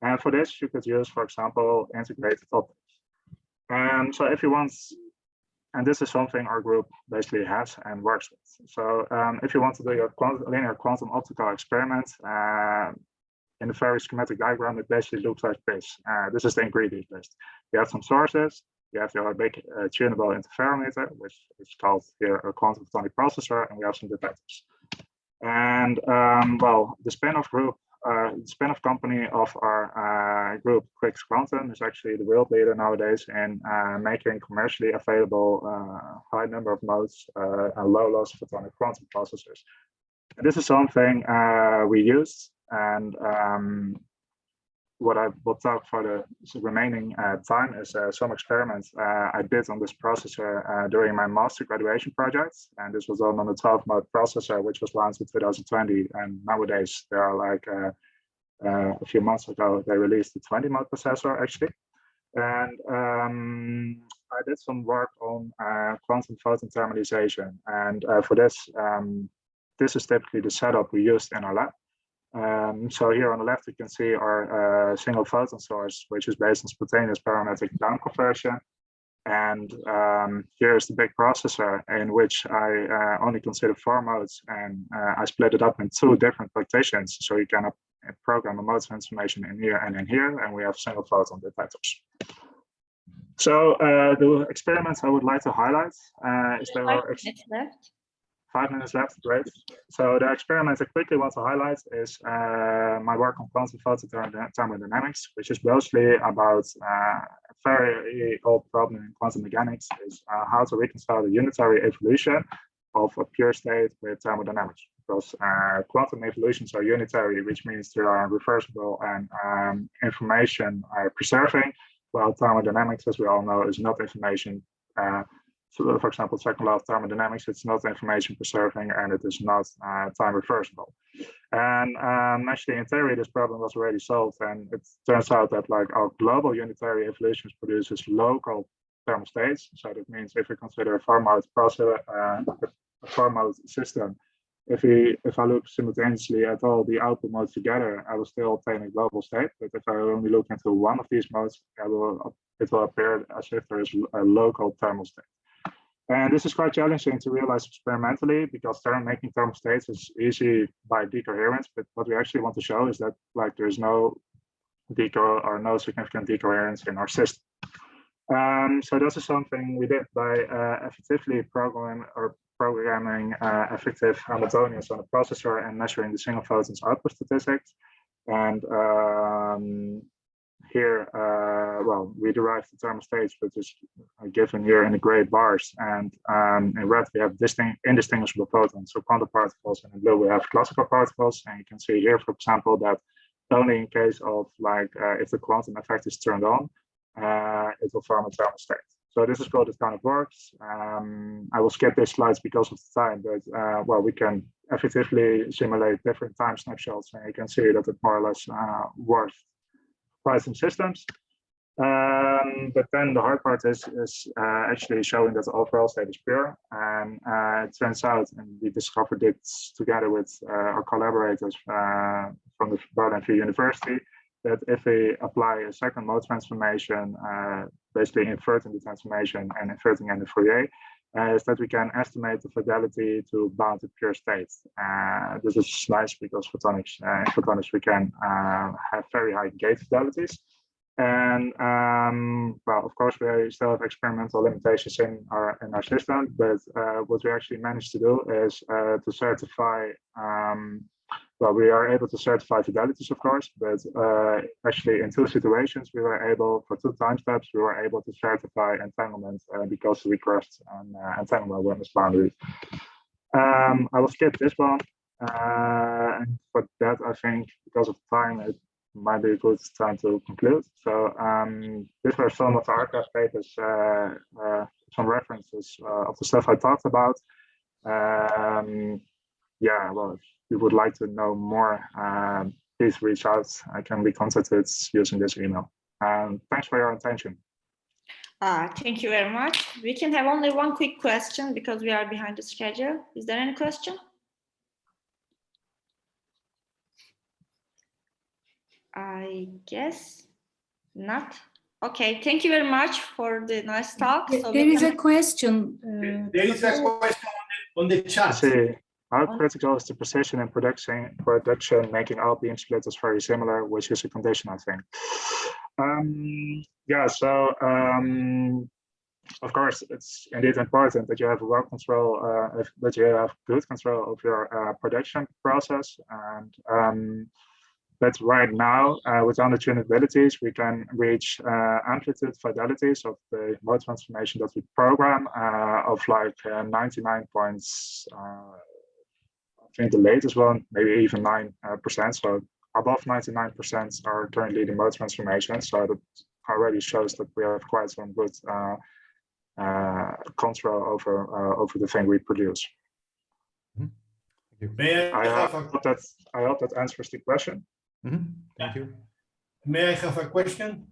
And for this, you could use, for example, integrated optics. And so if you want And this is something our group basically has and works with. So if you want to do your linear quantum optical experiment, in a very schematic diagram, it basically looks like this. This is the ingredient list. You have some sources, you have your big tunable interferometer, which is called here a quantum photonic processor, and we have some detectors. And well, the spin-off group, the spin-off company of our group, Quix Quantum, is actually the world leader nowadays in making commercially available high number of modes and low-loss photonic quantum processors. And this is something we use, and what I will talk for the remaining time is some experiments I did on this processor during my master graduation project. And this was done on a 12-mode processor, which was launched in 2020. And nowadays, there are like a few months ago, they released the 20-mode processor actually. And I did some work on quantum photon thermalization. And for this, this is typically the setup we used in our lab. So here on the left, you can see our single photon source, which is based on spontaneous parametric down conversion. And here's the big processor in which I only consider 4 modes, and I split it up in 2 different partitions. So you can program a mode transformation in here and in here, and we have single photon detectors. So the experiments I would like to highlight is there are 5 minutes left. 5 minutes left, great. So the experiment I quickly want to highlight is my work on quantum photon thermodynamics, which is mostly about a very old problem in quantum mechanics, is how to reconcile the unitary evolution of a pure state with thermodynamics. Because quantum evolutions are unitary, which means they are reversible and information are preserving, while thermodynamics, as we all know, is not information. So, for example, second law of thermodynamics, it's not information preserving and it is not time reversible. And actually, in theory, this problem was already solved. And it turns out that like our global unitary evolutions produces local thermal states. So that means if we consider a 4-mode processor, a 4-mode system, if I look simultaneously at all the output modes together, I will still obtain a global state. But if I only look into one of these modes, it will appear as if there is a local thermal state. And this is quite challenging to realize experimentally because making thermal states is easy by decoherence. But what we actually want to show is that like there's no no significant decoherence in our system. So this is something we did by effectively programming effective Hamiltonians on a processor and measuring the single photons output statistics. And here, well, we derived the thermal states, which is given here in the gray bars. And in red, we have indistinguishable photons, so quantum particles, and in blue, we have classical particles. And you can see here, for example, that only in case of like, if the quantum effect is turned on, it will form a thermal state. So this is how it kind of works. I will skip these slides because of the time, but well, we can effectively simulate different time snapshots, and you can see that it more or less works quite some systems. But then the hard part is actually showing that the overall state is pure. And it turns out, and we discovered it together with our collaborators from the Berlin Free University, that if we apply a second mode transformation, basically inverting the transformation and inverting in the Fourier, is that we can estimate the fidelity to bounded pure states. This is nice because in photonics we can have very high gate fidelities. And well, of course, we still have experimental limitations in our system, but what we actually managed to do is to certify. Well, we are able to certify fidelities, of course, but actually in 2 situations, we were able, for 2 time steps, we were able to certify entanglement because we crossed an entanglement witness boundary. I will skip this one. And for that, I think because of time, it might be a good time to conclude. So these were some of the archive papers, some references of the stuff I talked about. Yeah, well, if you would like to know more, please reach out. I can be contacted using this email. Thanks for your attention. Thank you very much. We can have only one quick question because we are behind the schedule. Is there any question? I guess not. Okay, thank you very much for the nice talk. So There is a question. There is a question on the chat. How critical is the precision in production making all beam splitters very similar, which is a condition, I think. Yeah, so of course, it's indeed important that you have well control, that you have good control of your production process. And but right now, with undertunabilities, we can reach amplitude fidelities of the mode transformation that we program of like 99 points. I think the latest one, maybe even 9%. So above 99% are currently the mode transformation. So that already shows that we have quite some good control over the thing we produce. I hope that answers the question. Thank you. May I have a question?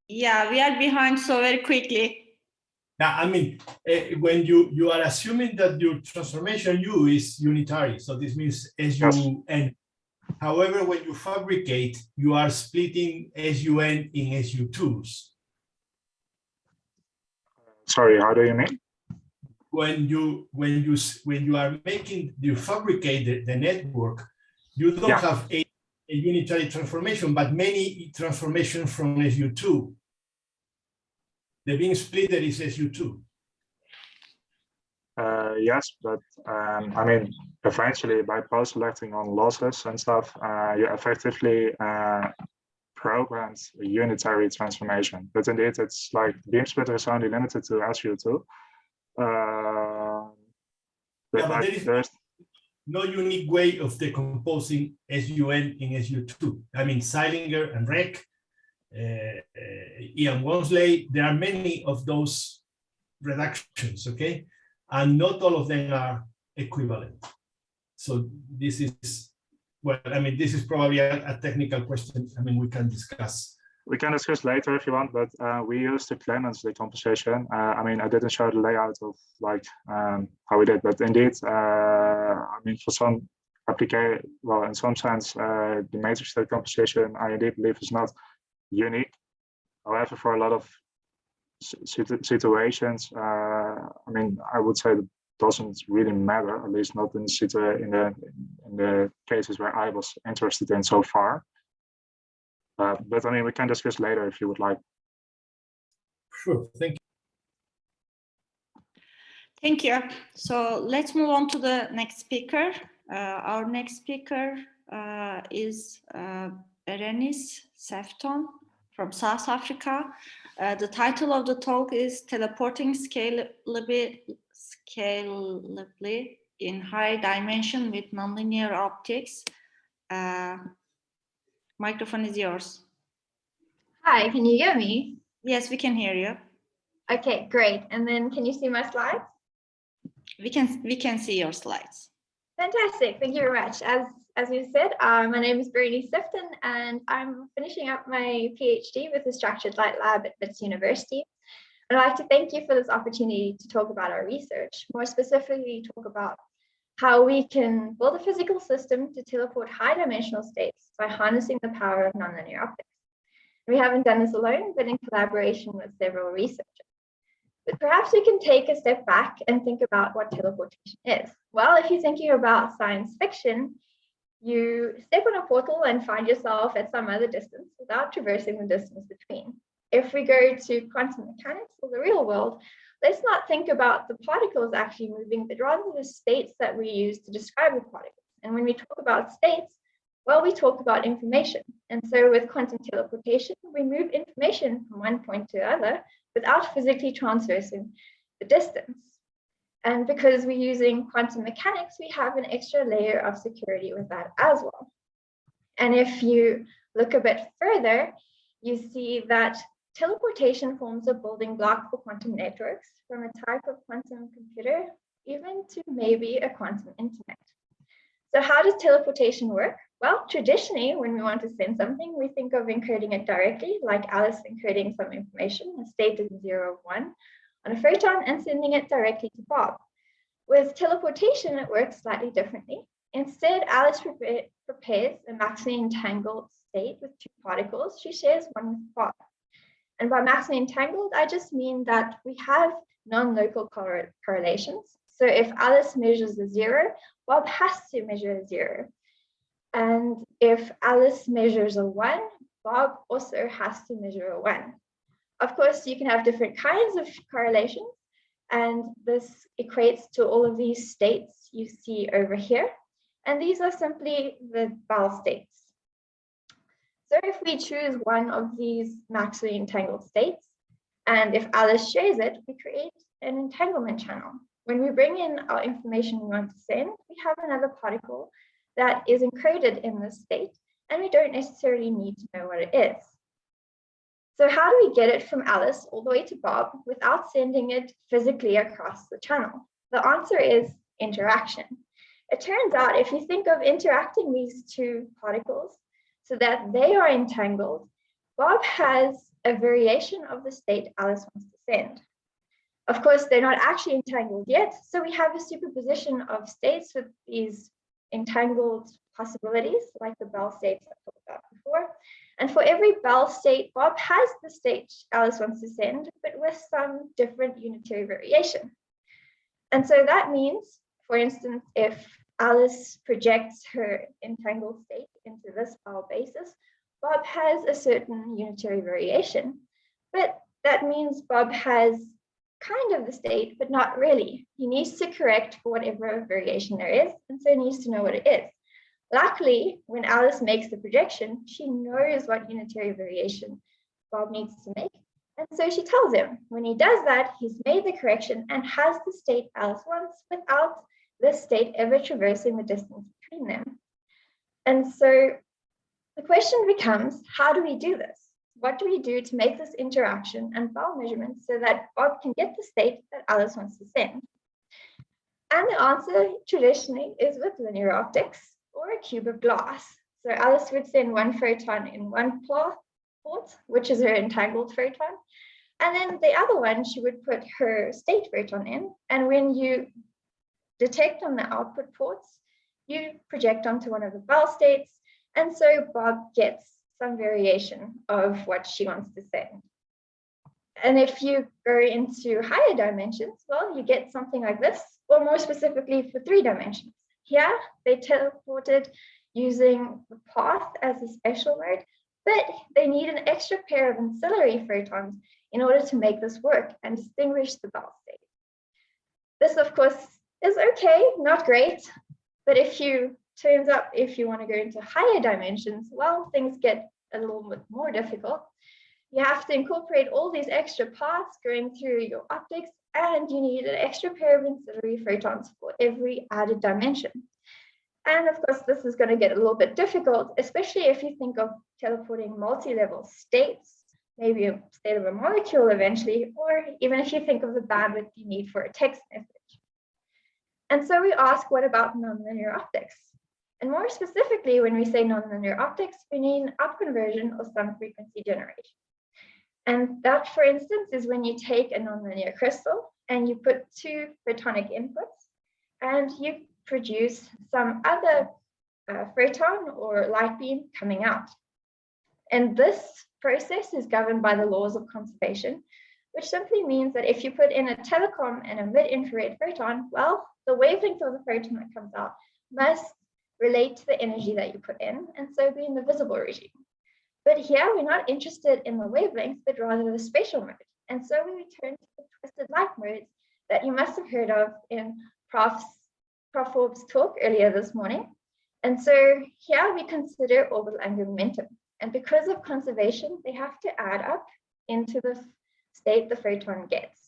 Yeah, we are behind, so very quickly. Yeah, I mean, when you are assuming that your transformation U is unitary, so this means SUN. However, when you fabricate, you are splitting SUN in SU2s. Sorry, how do you mean? When you are making, you fabricate the network, you don't have a unitary transformation, but many transformations from SU2. The beam splitter is SU2. Yes, but I mean, eventually by post-selecting on losses and stuff, you effectively programs a unitary transformation. But indeed, it's like beam splitter is only limited to SU2. But there is no unique way of decomposing SUN in SU2. I mean, Seilinger and Reck, Ian Wonsley, there are many of those reductions, okay? And not all of them are equivalent. So this is, well, I mean, this is probably a technical question. I mean, we can discuss. We can discuss later if you want, but we used the Clemens decomposition. I mean, I didn't show the layout of like how we did, but indeed, I mean, for some application, well, in some sense, the matrix decomposition, I indeed believe is not unique. However, for a lot of situations, I mean, I would say that doesn't really matter, at least not in the cases where I was interested in so far. But I mean, we can discuss later if you would like. Sure, thank you. Thank you. So let's move on to the next speaker. Our next speaker is Berenice Sefton from South Africa. The title of the talk is Teleporting Scalably in High Dimension with Nonlinear Optics. Microphone is yours. Hi, can you hear me? Yes, we can hear you. Okay, great. And then can you see my slides? We can see your slides. Fantastic, thank you very much. As you said, my name is Berenice Sefton and I'm finishing up my PhD with the Structured Light Lab at Wits University. I'd like to thank you for this opportunity to talk about our research, more specifically talk about how we can build a physical system to teleport high dimensional states by harnessing the power of nonlinear optics. We haven't done this alone, but in collaboration with several researchers. But perhaps we can take a step back and think about what teleportation is. Well, if you're thinking about science fiction, you step on a portal and find yourself at some other distance without traversing the distance between. If we go to quantum mechanics or the real world, let's not think about the particles actually moving, but rather the states that we use to describe the particles. And when we talk about states, well, we talk about information. And so with quantum teleportation, we move information from one point to the other without physically traversing the distance. And because we're using quantum mechanics, we have an extra layer of security with that as well. And if you look a bit further, you see that teleportation forms a building block for quantum networks, from a type of quantum computer, even to maybe a quantum internet. So how does teleportation work? Well, traditionally, when we want to send something, we think of encoding it directly, like Alice encoding some information, a state of 0 or 1, on a photon and sending it directly to Bob. With teleportation, it works slightly differently. Instead, Alice prepares a maximally entangled state with two particles. She shares one with Bob. And by maximally entangled, I just mean that we have non-local correlations. So if Alice measures a 0, Bob has to measure a 0. And if Alice measures a 1, Bob also has to measure a 1. Of course, you can have different kinds of correlations, and this equates to all of these states you see over here. And these are simply the Bell states. So if we choose one of these maximally entangled states, and if Alice shares it, we create an entanglement channel. When we bring in our information we want to send, we have another particle that is encoded in this state, and we don't necessarily need to know what it is. So how do we get it from Alice all the way to Bob without sending it physically across the channel? The answer is interaction. It turns out if you think of interacting these two particles so that they are entangled, Bob has a variation of the state Alice wants to send. Of course, they're not actually entangled yet, so we have a superposition of states with these entangled possibilities, like the Bell states I talked about before. And for every Bell state, Bob has the state Alice wants to send, but with some different unitary variation. And so that means, for instance, if Alice projects her entangled state into this Bell basis, Bob has a certain unitary variation, but that means Bob has kind of the state, but not really. He needs to correct for whatever variation there is, and so he needs to know what it is. Luckily, when Alice makes the projection, she knows what unitary variation Bob needs to make, and so she tells him. When he does that, he's made the correction and has the state Alice wants without this state ever traversing the distance between them. And so the question becomes, how do we do this? What do we do to make this interaction and Bell measurement so that Bob can get the state that Alice wants to send? And the answer traditionally is with linear optics or a cube of glass. So Alice would send one photon in one port, which is her entangled photon. And then the other one, she would put her state photon in. And when you detect on the output ports, you project onto one of the Bell states. And so Bob gets some variation of what she wants to send. And if you go into higher dimensions, well, you get something like this, or more specifically for 3 dimensions. Here, they teleported using the path as a spatial mode, but they need an extra pair of ancillary photons in order to make this work and distinguish the Bell state. This, of course, is okay, not great, but if you want to go into higher dimensions, well, things get a little bit more difficult. You have to incorporate all these extra paths going through your optics, and you need an extra pair of ancillary photons for every added dimension. And of course, this is going to get a little bit difficult, especially if you think of teleporting multi-level states, maybe a state of a molecule eventually, or even if you think of the bandwidth you need for a text message. And so we ask, what about nonlinear optics? And more specifically, when we say nonlinear optics, we mean upconversion or some frequency generation. And that, for instance, is when you take a nonlinear crystal and you put 2 photonic inputs and you produce some other photon or light beam coming out. And this process is governed by the laws of conservation, which simply means that if you put in a telecom and a mid-infrared photon, well, the wavelength of the photon that comes out must relate to the energy that you put in, and so be in the visible regime. But here we're not interested in the wavelength, but rather the spatial mode. And so we return to the twisted light modes that you must have heard of in Prof. Forbes' talk earlier this morning. And so here we consider orbital angular momentum. And because of conservation, they have to add up into the state the photon gets.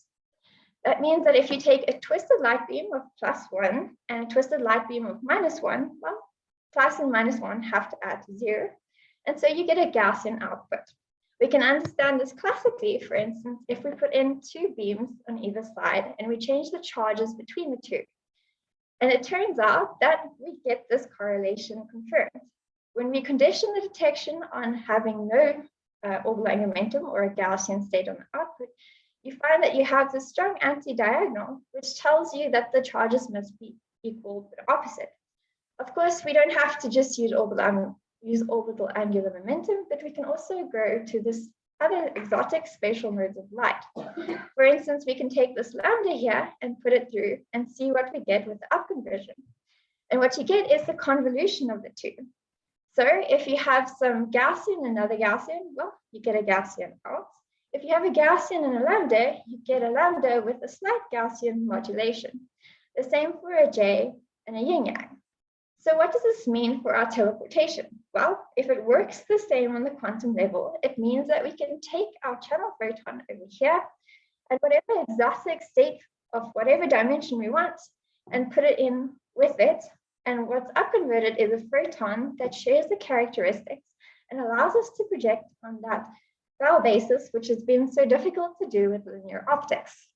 That means that if you take a twisted light beam of +1 and a twisted light beam of -1, well, plus and -1 have to add to 0. And so you get a Gaussian output. We can understand this classically, for instance, if we put in 2 beams on either side and we change the charges between the 2. And it turns out that we get this correlation confirmed. When we condition the detection on having no orbital angular momentum or a Gaussian state on the output, you find that you have this strong anti-diagonal, which tells you that the charges must be equal but opposite. Of course, we don't have to just use orbital angular momentum, but we can also go to this other exotic spatial modes of light. For instance, we can take this lambda here and put it through and see what we get with the upconversion. And what you get is the convolution of the two. So if you have some Gaussian and another Gaussian, well, you get a Gaussian out. If you have a Gaussian and a lambda, you get a lambda with a slight Gaussian modulation. The same for a J and a yin-yang. So what does this mean for our teleportation? Well, if it works the same on the quantum level, it means that we can take our channel photon over here at whatever exotic state of whatever dimension we want and put it in with it. And what's upconverted is a photon that shares the characteristics and allows us to project on that Bell basis, which has been so difficult to do with linear optics.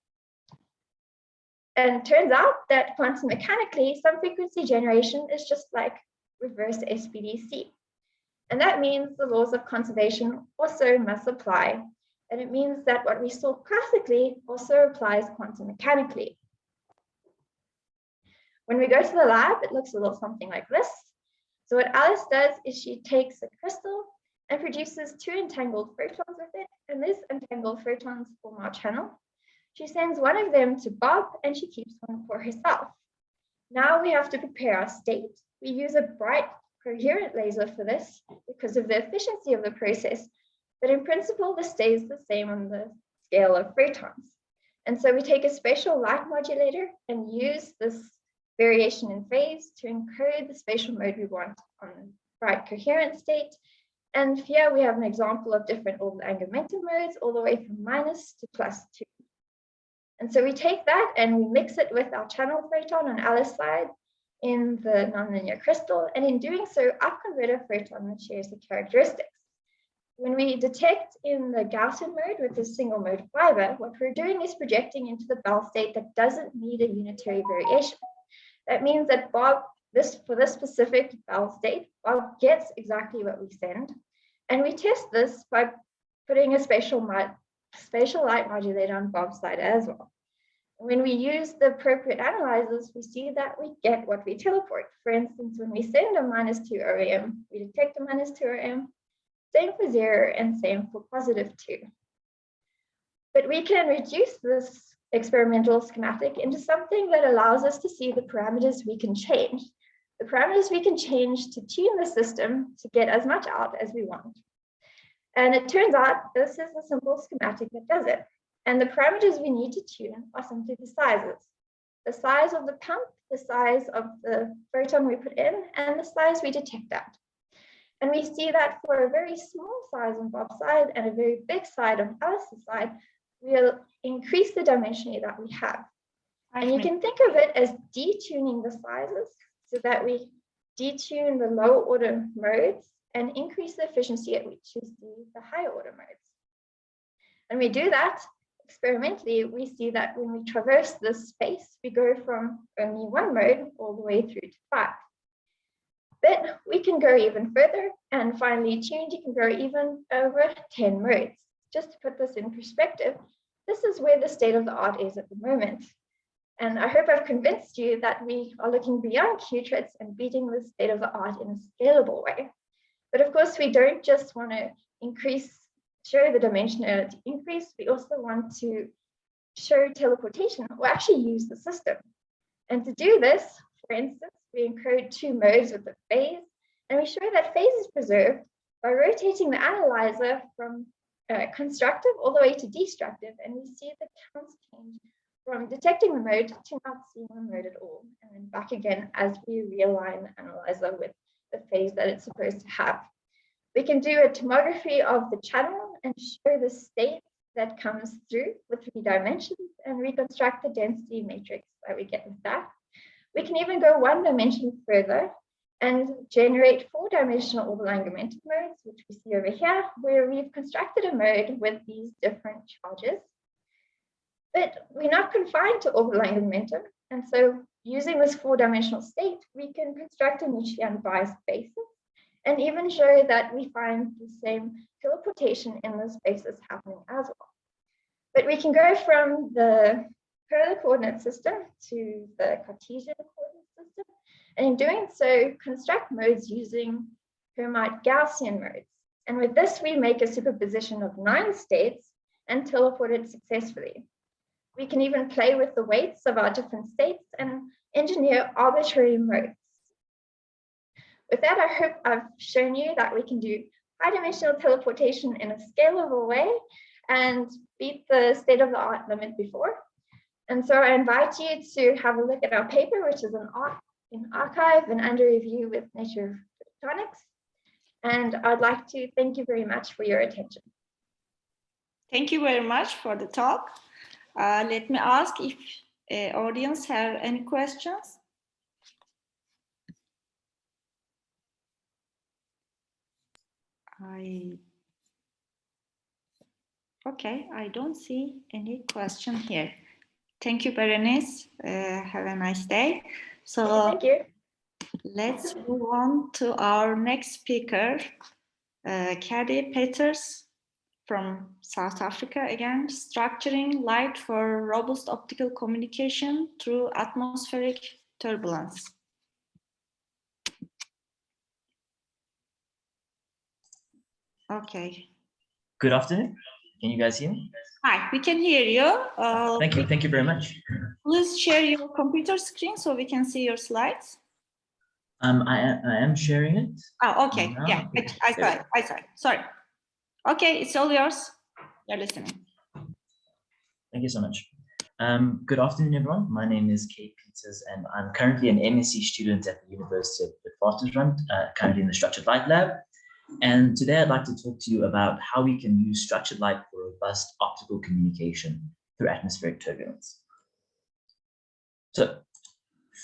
And it turns out that quantum mechanically, some frequency generation is just like reverse SPDC. And that means the laws of conservation also must apply. And it means that what we saw classically also applies quantum mechanically. When we go to the lab, it looks a little something like this. So what Alice does is she takes a crystal and produces two entangled photons with it. And these entangled photons form our channel. She sends one of them to Bob and she keeps one for herself. Now we have to prepare our state. We use a bright coherent laser for this because of the efficiency of the process. But in principle, this stays the same on the scale of photons. And so we take a spatial light modulator and use this variation in phase to encode the spatial mode we want on the bright coherent state. And here we have an example of different orbital angular momentum modes all the way from minus to +2. And so we take that and we mix it with our channel photon on Alice's side in the nonlinear crystal. And in doing so, upconvert a photon that shares the characteristics. When we detect in the Gaussian mode with the single mode fiber, what we're doing is projecting into the Bell state that doesn't need a unitary variation. That means that Bob, for this specific Bell state, Bob gets exactly what we send. And we test this by putting a spatial light modulator on Bob's side as well. When we use the appropriate analyzers, we see that we get what we teleport. For instance, when we send a -2 OM, we detect a -2 OM, same for 0 and same for +2. But we can reduce this experimental schematic into something that allows us to see the parameters we can change. The parameters we can change to tune the system to get as much out as we want. And it turns out this is a simple schematic that does it. And the parameters we need to tune are simply the sizes. The size of the pump, the size of the photon we put in, and the size we detect at. And we see that for a very small size on Bob's side and a very big side on Alice's side, we'll increase the dimensionality that we have. And you can think of it as detuning the sizes so that we detune the lower order modes and increase the efficiency at which you see the higher order modes. And we do that experimentally. We see that when we traverse this space, we go from only one mode all the way through to 5. But we can go even further, and finally tuned, you can go even over 10 modes. Just to put this in perspective, this is where the state of the art is at the moment. And I hope I've convinced you that we are looking beyond Q-trits and beating the state of the art in a scalable way. But of course, we don't just want to show the dimensionality increase, we also want to show teleportation or actually use the system. And to do this, for instance, we encode 2 modes with the phase, and we show that phase is preserved by rotating the analyzer from constructive all the way to destructive, and we see the counts change from detecting the mode to not seeing the mode at all, and then back again as we realign the analyzer with the phase that it's supposed to have. We can do a tomography of the channel and show the state that comes through with 3 dimensions and reconstruct the density matrix that we get with that. We can even go 1 dimension further and generate 4-dimensional orbital angular momentum modes, which we see over here, where we've constructed a mode with these different charges. But we're not confined to orbital angular momentum. And so using this 4-dimensional state, we can construct a mutually unbiased basis and even show that we find the same teleportation in this basis happening as well. But we can go from the polar coordinate system to the Cartesian coordinate system, and in doing so, construct modes using Hermite Gaussian modes. And with this, we make a superposition of 9 states and teleport it successfully. We can even play with the weights of our different states and engineer arbitrary modes. With that, I hope I've shown you that we can do high-dimensional teleportation in a scalable way and beat the state-of-the-art limit before. And so I invite you to have a look at our paper, which is in archive and under review with Nature Photonics. And I'd like to thank you very much for your attention. Thank you very much for the talk. Let me ask if audience have any questions. Okay, I don't see any question here. Thank you, Berenice. Have a nice day. So thank you. Let's move on to our next speaker, Caddy Peters from South Africa again, structuring light for robust optical communication through atmospheric turbulence. Okay. Good afternoon. Can you guys hear me? Hi, we can hear you. Thank you very much. Please share your computer screen so we can see your slides. I am sharing it. Oh, okay. Now. Yeah, I saw it. Sorry. Okay, it's all yours. You're listening. Thank you so much. Good afternoon, everyone. My name is Kate Peters, and I'm currently an MSc student at the University of Witwatersrand, currently in the Structured Light Lab. And today I'd like to talk to you about how we can use structured light for robust optical communication through atmospheric turbulence. So,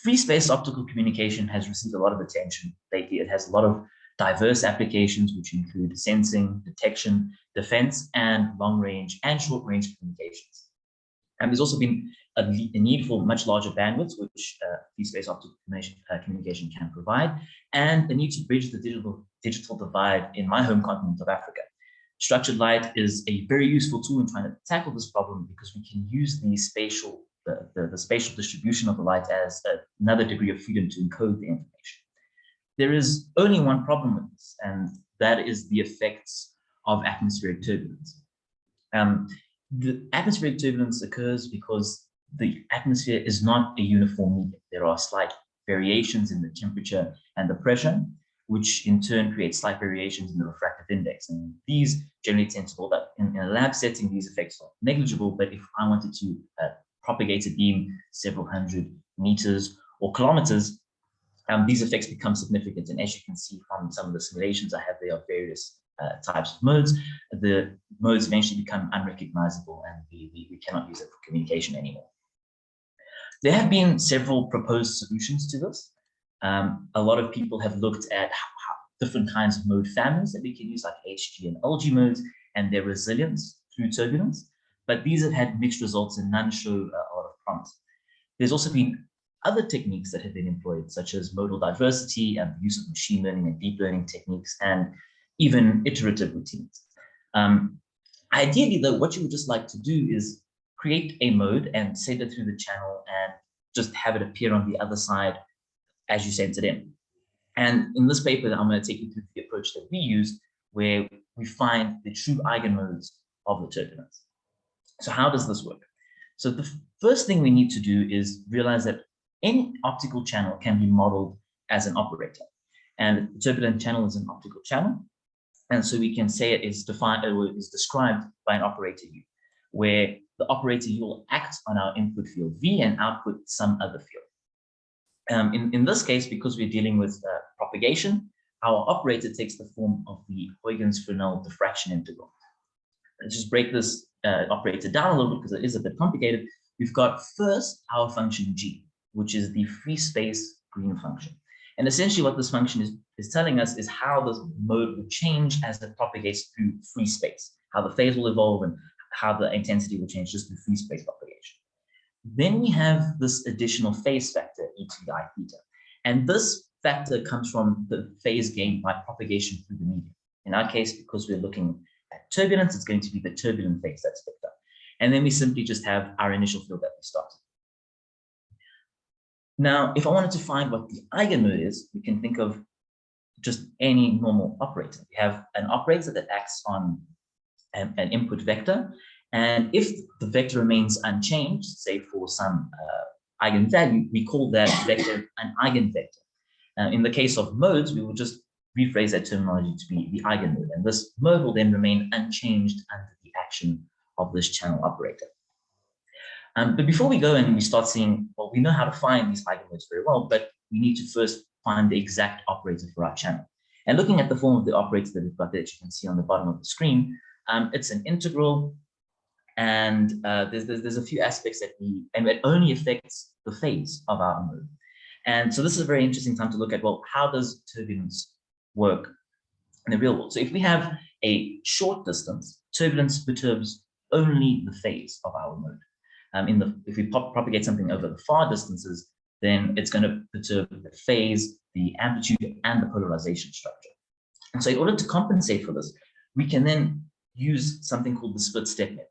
free space optical communication has received a lot of attention lately. It has a lot of diverse applications, which include sensing, detection, defense, and long-range and short-range communications. And there's also been a need for much larger bandwidths, which free space optical communication can provide, and the need to bridge the digital divide in my home continent of Africa. Structured light is a very useful tool in trying to tackle this problem because we can use the spatial distribution of the light as another degree of freedom to encode the information. There is only one problem with this, and that is the effects of atmospheric turbulence. The atmospheric turbulence occurs because the atmosphere is not a uniform medium. There are slight variations in the temperature and the pressure, which in turn create slight variations in the refractive index. And these generally tend to hold up. In a lab setting, these effects are negligible, but if I wanted to propagate a beam several hundred meters or kilometers, these effects become significant. And as you can see from some of the simulations I have, there are various types of modes. The modes eventually become unrecognizable, and we cannot use it for communication anymore. There have been several proposed solutions to this. A lot of people have looked at different kinds of mode families that we can use, like HG and LG modes, and their resilience through turbulence. But these have had mixed results, and none show a lot of promise. There's also been other techniques that have been employed, such as modal diversity and the use of machine learning and deep learning techniques, and even iterative routines. Ideally, though, what you would just like to do is create a mode and send it through the channel and just have it appear on the other side as you send it in. And in this paper, I'm going to take you through the approach that we use, where we find the true eigenmodes of the turbulence. So how does this work? So the first thing we need to do is realize that any optical channel can be modeled as an operator. And the turbulent channel is an optical channel. And so we can say it is defined or is described by an operator U, where the operator U will act on our input field V and output some other field. In this case, because we're dealing with propagation, our operator takes the form of the Huygens-Fresnel diffraction integral. Let's just break this operator down a little bit because it is a bit complicated. We've got first our function G, which is the free space green function. And essentially what this function is telling us is how the mode will change as it propagates through free space, how the phase will evolve and how the intensity will change just through free space propagation. Then we have this additional phase factor, e to the I theta. And this factor comes from the phase gained by propagation through the medium. In our case, because we're looking at turbulence, it's going to be the turbulent phase that's picked up. And then we simply just have our initial field that we started. Now, if I wanted to find what the eigenmode is, we can think of just any normal operator. We have an operator that acts on an input vector, and if the vector remains unchanged, say for some eigenvalue, we call that vector an eigenvector. In the case of modes, we will just rephrase that terminology to be the eigenmode, and this mode will then remain unchanged under the action of this channel operator. But before we go and we start seeing, well, we know how to find these eigenmodes very well, but we need to first find the exact operator for our channel. And looking at the form of the operator that we've got there, that you can see on the bottom of the screen, it's an integral, and there's a few aspects that and it only affects the phase of our mode. And so this is a very interesting time to look at, well, how does turbulence work in the real world? So if we have a short distance, turbulence perturbs only the phase of our mode. If we propagate something over the far distances, then it's going to perturb the phase, the amplitude, and the polarization structure. And so in order to compensate for this, we can then use something called the split step method.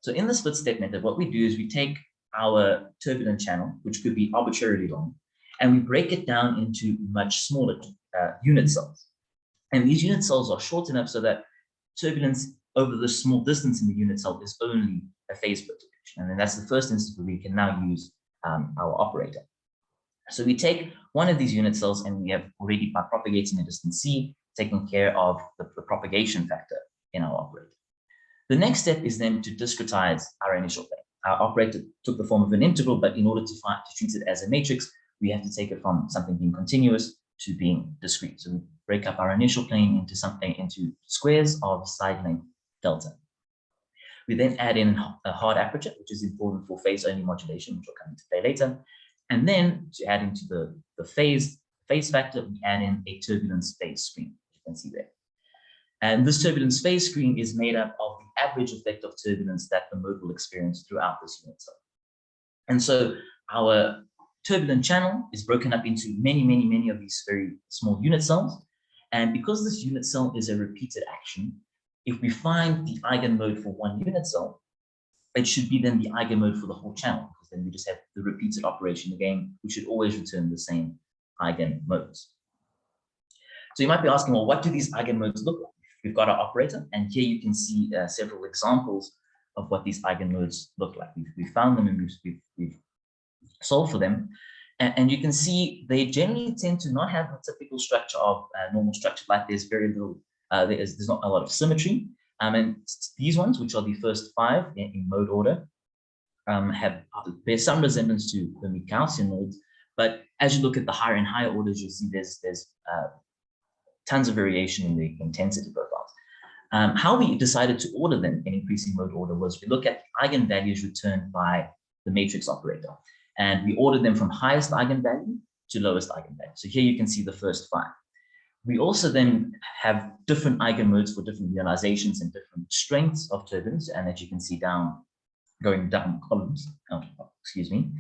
So in the split step method, what we do is we take our turbulent channel, which could be arbitrarily long, and we break it down into much smaller unit cells. And these unit cells are short enough so that turbulence over the small distance in the unit cell is only a phase perturbation. And then that's the first instance where we can now use our operator. So we take one of these unit cells, and we have already, by propagating a distance c, taken care of the propagation factor in our operator. The next step is then to discretize our initial plane. Our operator took the form of an integral, but in order to treat it as a matrix, we have to take it from something being continuous to being discrete. So we break up our initial plane into squares of side length delta. We then add in a hard aperture, which is important for phase-only modulation, which will come into play later. And then to add into the phase factor, we add in a turbulence phase screen, which you can see there. And this turbulence phase screen is made up of the average effect of turbulence that the mode will experience throughout this unit cell. And so our turbulent channel is broken up into many of these very small unit cells. And because this unit cell is a repeated action, if we find the eigenmode for one unit cell, it should be then the eigenmode for the whole channel, because then we just have the repeated operation again, which should always return the same eigenmodes. So you might be asking, well, what do these eigenmodes look like? We've got our operator, and here you can see several examples of what these eigenmodes look like. We've found them and we've solved for them. And you can see they generally tend to not have a typical structure of normal structure, like there's very little, there's not a lot of symmetry. And these ones, which are the first 5 in mode order, bear some resemblance to the Gaussian modes. But as you look at the higher and higher orders, you'll see there's tons of variation in the intensity profiles. How we decided to order them in increasing mode order was we look at eigenvalues returned by the matrix operator. And we ordered them from highest eigenvalue to lowest eigenvalue. So here you can see the first 5. We also then have different eigenmodes for different realizations and different strengths of turbulence, and as you can see going down columns, excuse me.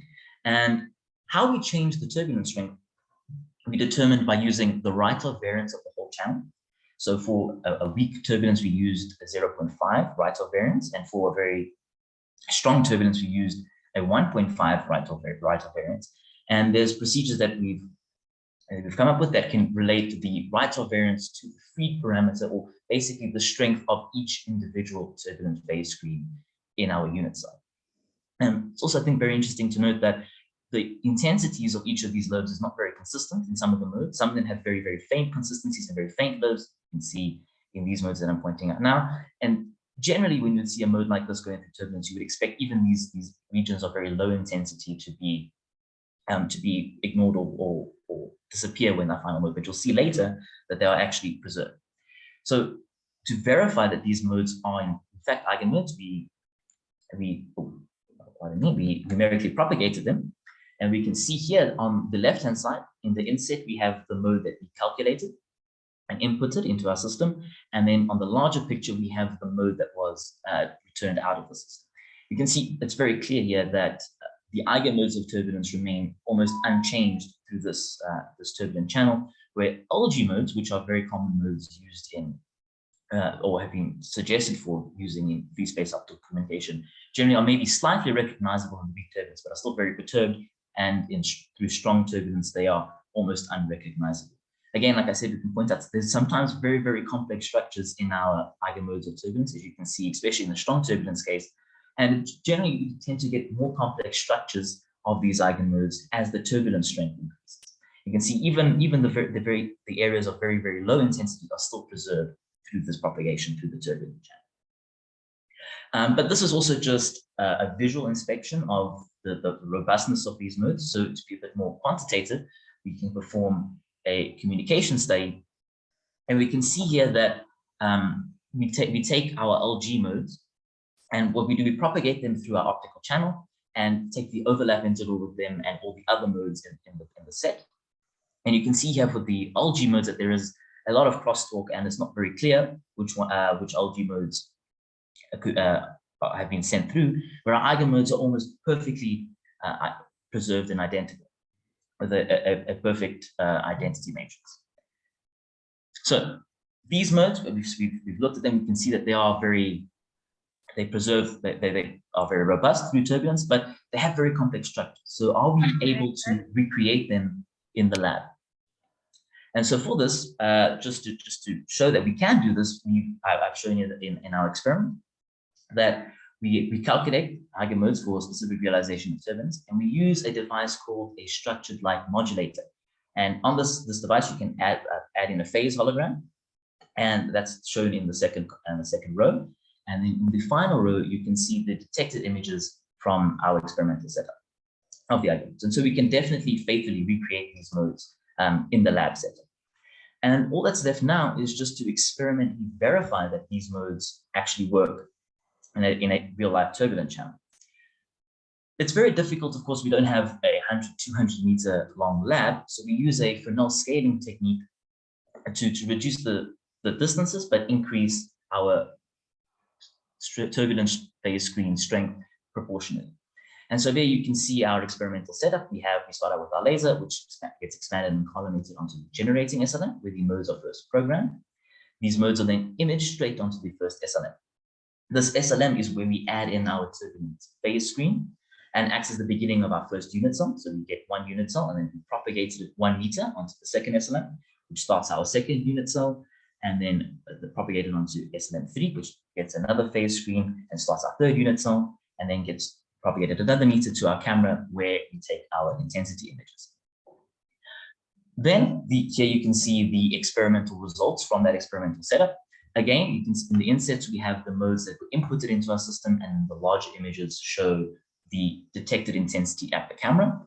And how we change the turbulence strength, we determined by using the Wright-Off variance of the whole channel. So for a weak turbulence, we used a 0.5 Wright-Off variance, and for a very strong turbulence, we used a 1.5 Wright-Off variance. And there's procedures that we've come up with that can relate the Wright-Off variance to the feed parameter, or basically the strength of each individual turbulent phase screen in our unit cell. And it's also, I think, very interesting to note that the intensities of each of these loads is not very consistent in some of the modes. Some of them have very faint consistencies and very faint loads. You can see in these modes that I'm pointing out now. And generally, when you see a mode like this going through turbulence, you would expect even these regions of very low intensity to be ignored or disappear when they're final mode. But you'll see later that they are actually preserved. So to verify that these modes are in fact eigenmodes, we numerically propagated them. And we can see here on the left-hand side, in the inset, we have the mode that we calculated and inputted into our system. And then on the larger picture, we have the mode that was returned out of the system. You can see it's very clear here that the eigenmodes of turbulence remain almost unchanged through this turbulent channel, where LG modes, which are very common modes used in or have been suggested for using in free space optical communication, generally are maybe slightly recognizable in weak turbulence, but are still very perturbed, and through strong turbulence, they are almost unrecognizable. Again, like I said, we can point out there's sometimes very, very complex structures in our eigenmodes of turbulence, as you can see, especially in the strong turbulence case. And generally, you tend to get more complex structures of these eigenmodes as the turbulence strength increases. You can see even the areas of very, very low intensity are still preserved through this propagation through the turbulent channel. But this is also just a visual inspection of the robustness of these modes. So to be a bit more quantitative, we can perform a communication study, and we can see here that we take our LG modes, and what we do, we propagate them through our optical channel and take the overlap interval with them and all the other modes in the set. And you can see here for the LG modes that there is a lot of crosstalk, and it's not very clear which LG modes have been sent through, where our eigenmodes are almost perfectly preserved and identical, with a perfect identity matrix. So these modes, we've looked at them, we can see that they are they are very robust through turbulence, but they have very complex structures. So are we able to recreate them in the lab? And so for this, just to show that we can do this, I've shown you that in our experiment that we calculate eigenmodes for specific realization of turbulence, and we use a device called a structured light modulator. And on this device, you can add in a phase hologram, and that's shown in the second row. And then in the final row, you can see the detected images from our experimental setup of the eigenmodes. And so we can definitely faithfully recreate these modes in the lab setting. And all that's left now is just to experimentally verify that these modes actually work in a real life turbulent channel. It's very difficult, of course, we don't have a 100, 200 meter long lab. So we use a Fresnel scaling technique to reduce the distances, but increase our turbulence phase screen strength proportionally. And so there you can see our experimental setup. We start out with our laser, which gets expanded and collimated onto the generating SLM, where the modes are first programmed. These modes are then imaged straight onto the first SLM. This SLM is where we add in our turbulence phase screen and acts as the beginning of our first unit cell. So we get one unit cell and then we propagate it 1 meter onto the second SLM, which starts our second unit cell, and then propagated onto SLM3, which gets another phase screen and starts our third unit cell, and then gets propagated another meter to our camera where we take our intensity images. Then here you can see the experimental results from that experimental setup. Again, you can see in the insets, we have the modes that were inputted into our system, and the larger images show the detected intensity at the camera.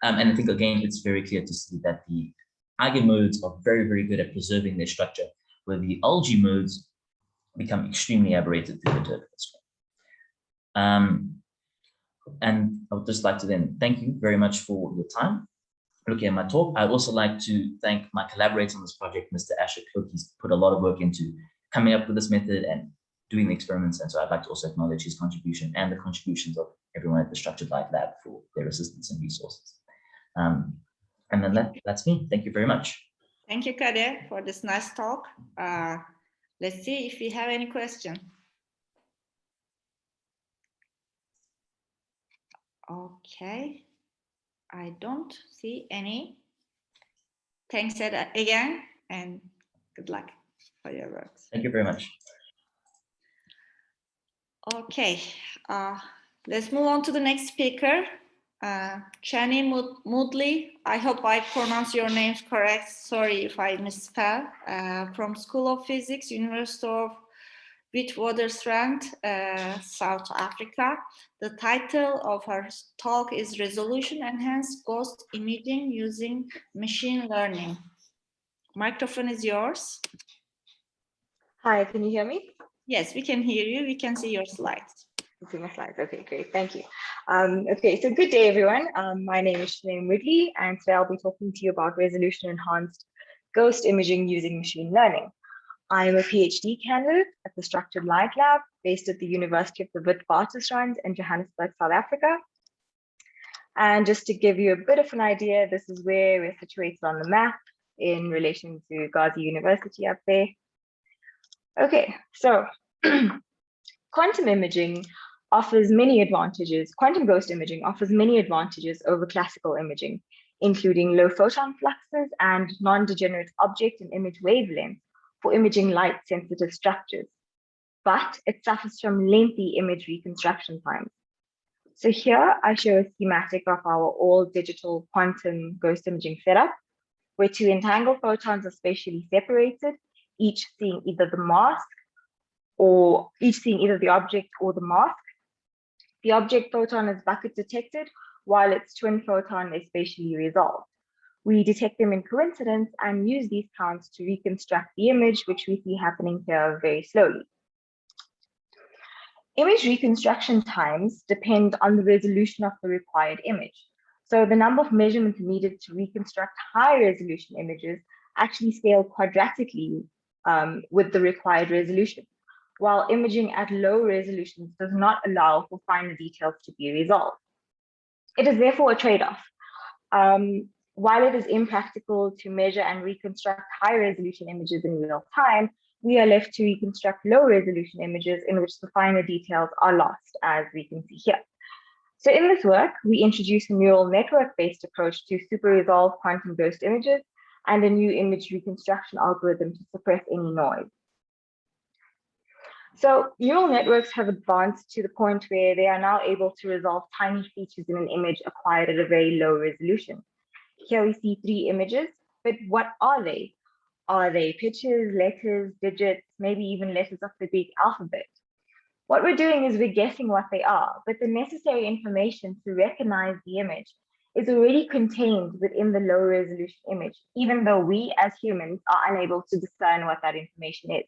And I think, again, it's very clear to see that the eigenmodes are very, very good at preserving their structure, where the algae modes become extremely aberrated through the turbulence. And I would just like to then thank you very much for your time looking at my talk. I'd also like to thank my collaborator on this project, Mr. Asher Cook. He's put a lot of work into coming up with this method and doing the experiments. And so I'd like to also acknowledge his contribution and the contributions of everyone at the Structured Light Lab for their assistance and resources. And then that's me. Thank you very much. Thank you, Kader, for this nice talk. Let's see if we have any question. Okay, I don't see any. Thanks again, and good luck for your works. Thank you very much. Okay, let's move on to the next speaker. Chani Moodley, I hope I pronounce your names correct. Sorry if I misspell. From School of Physics, University of Witwatersrand, South Africa. The title of her talk is Resolution Enhanced Ghost Imaging Using Machine Learning. Microphone is yours. Hi, can you hear me? Yes, we can hear you. We can see your slides. See my slides. Okay, great. Thank you. Okay, so good day, everyone. My name is Chani Moodley, and today I'll be talking to you about resolution enhanced ghost imaging using machine learning. I am a PhD candidate at the Structured Light Lab based at the University of the Witwatersrand in Johannesburg, South Africa. And just to give you a bit of an idea, this is where we're situated on the map in relation to Gazi University up there. Okay, so quantum imaging offers many advantages. Quantum ghost imaging offers many advantages over classical imaging including low photon fluxes and non-degenerate object and image wavelengths for imaging light-sensitive structures, but it suffers from lengthy image reconstruction times. So here I show a schematic of our all-digital quantum ghost imaging setup, where two entangled photons are spatially separated, each seeing either the mask or each seeing either the object or the mask. The object photon is bucket detected, while its twin photon is spatially resolved. We detect them in coincidence and use these counts to reconstruct the image, which we see happening here very slowly. Image reconstruction times depend on the resolution of the required image. So the number of measurements needed to reconstruct high resolution images actually scale quadratically with the required resolution, while imaging at low resolutions does not allow for finer details to be resolved. It is therefore a trade-off. While it is impractical to measure and reconstruct high resolution images in real time, we are left to reconstruct low resolution images in which the finer details are lost, as we can see here. So in this work, we introduce a neural network-based approach to super resolve quantum ghost images and a new image reconstruction algorithm to suppress any noise. So neural networks have advanced to the point where they are now able to resolve tiny features in an image acquired at a very low resolution. Here we see 3 images, but what are they? Are they pictures, letters, digits, maybe even letters of the Greek alphabet? What we're doing is we're guessing what they are, but the necessary information to recognize the image is already contained within the low resolution image, even though we as humans are unable to discern what that information is.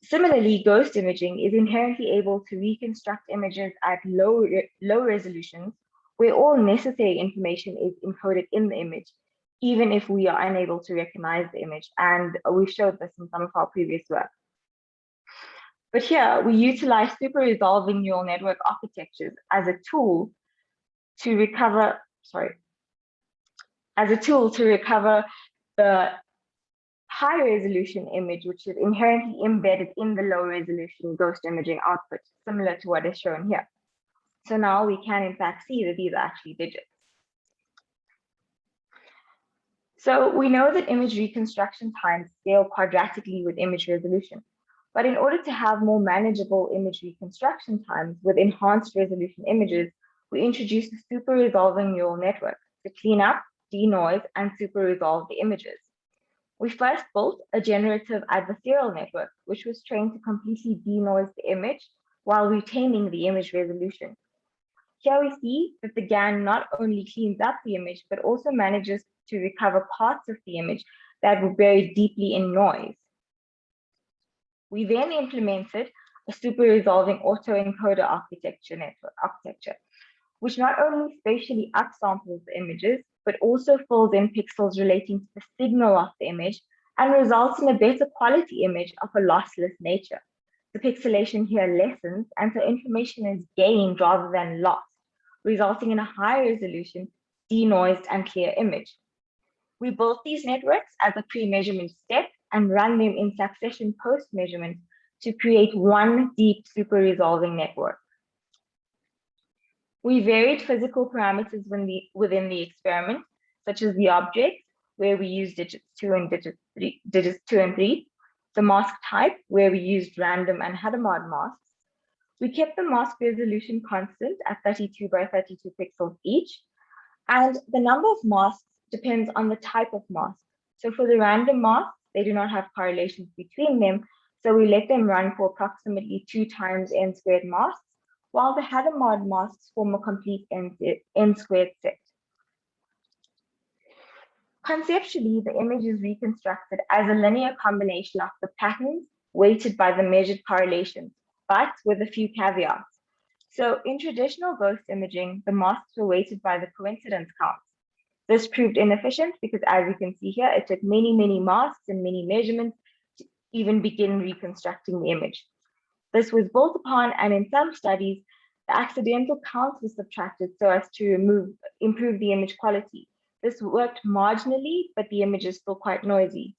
Similarly, ghost imaging is inherently able to reconstruct images at low resolutions where all necessary information is encoded in the image, even if we are unable to recognize the image. And we've showed this in some of our previous work. But here we utilize super resolving neural network architectures as a tool to recover, the high resolution image, which is inherently embedded in the low resolution ghost imaging output, similar to what is shown here. So now we can in fact see that these are actually digits. So we know that image reconstruction times scale quadratically with image resolution. But in order to have more manageable image reconstruction times with enhanced resolution images, we introduced a super resolving neural network to clean up, denoise, and super resolve the images. We first built a generative adversarial network, which was trained to completely denoise the image while retaining the image resolution. Here we see that the GAN not only cleans up the image, but also manages to recover parts of the image that were buried deeply in noise. We then implemented a super resolving autoencoder architecture, which not only spatially upsamples the images, but also fills in pixels relating to the signal of the image and results in a better quality image of a lossless nature. The pixelation here lessens, and so information is gained rather than lost, resulting in a high resolution, denoised, and clear image. We built these networks as a pre-measurement step and run them in succession post-measurement to create one deep super resolving network. We varied physical parameters within the experiment, such as the object, where we used digits 2 and 3, the mask type, where we used random and Hadamard masks. We kept the mask resolution constant at 32 by 32 pixels each, and the number of masks depends on the type of mask. So for the random masks, they do not have correlations between them, so we let them run for approximately 2 times n squared masks, while the Hadamard masks form a complete n squared set. Conceptually, the image is reconstructed as a linear combination of the patterns weighted by the measured correlations, but with a few caveats. So in traditional ghost imaging, the masks were weighted by the coincidence counts. This proved inefficient because, as you can see here, it took many, many masks and many measurements to even begin reconstructing the image. This was built upon, and in some studies, the accidental counts were subtracted so as to improve the image quality. This worked marginally, but the image is still quite noisy.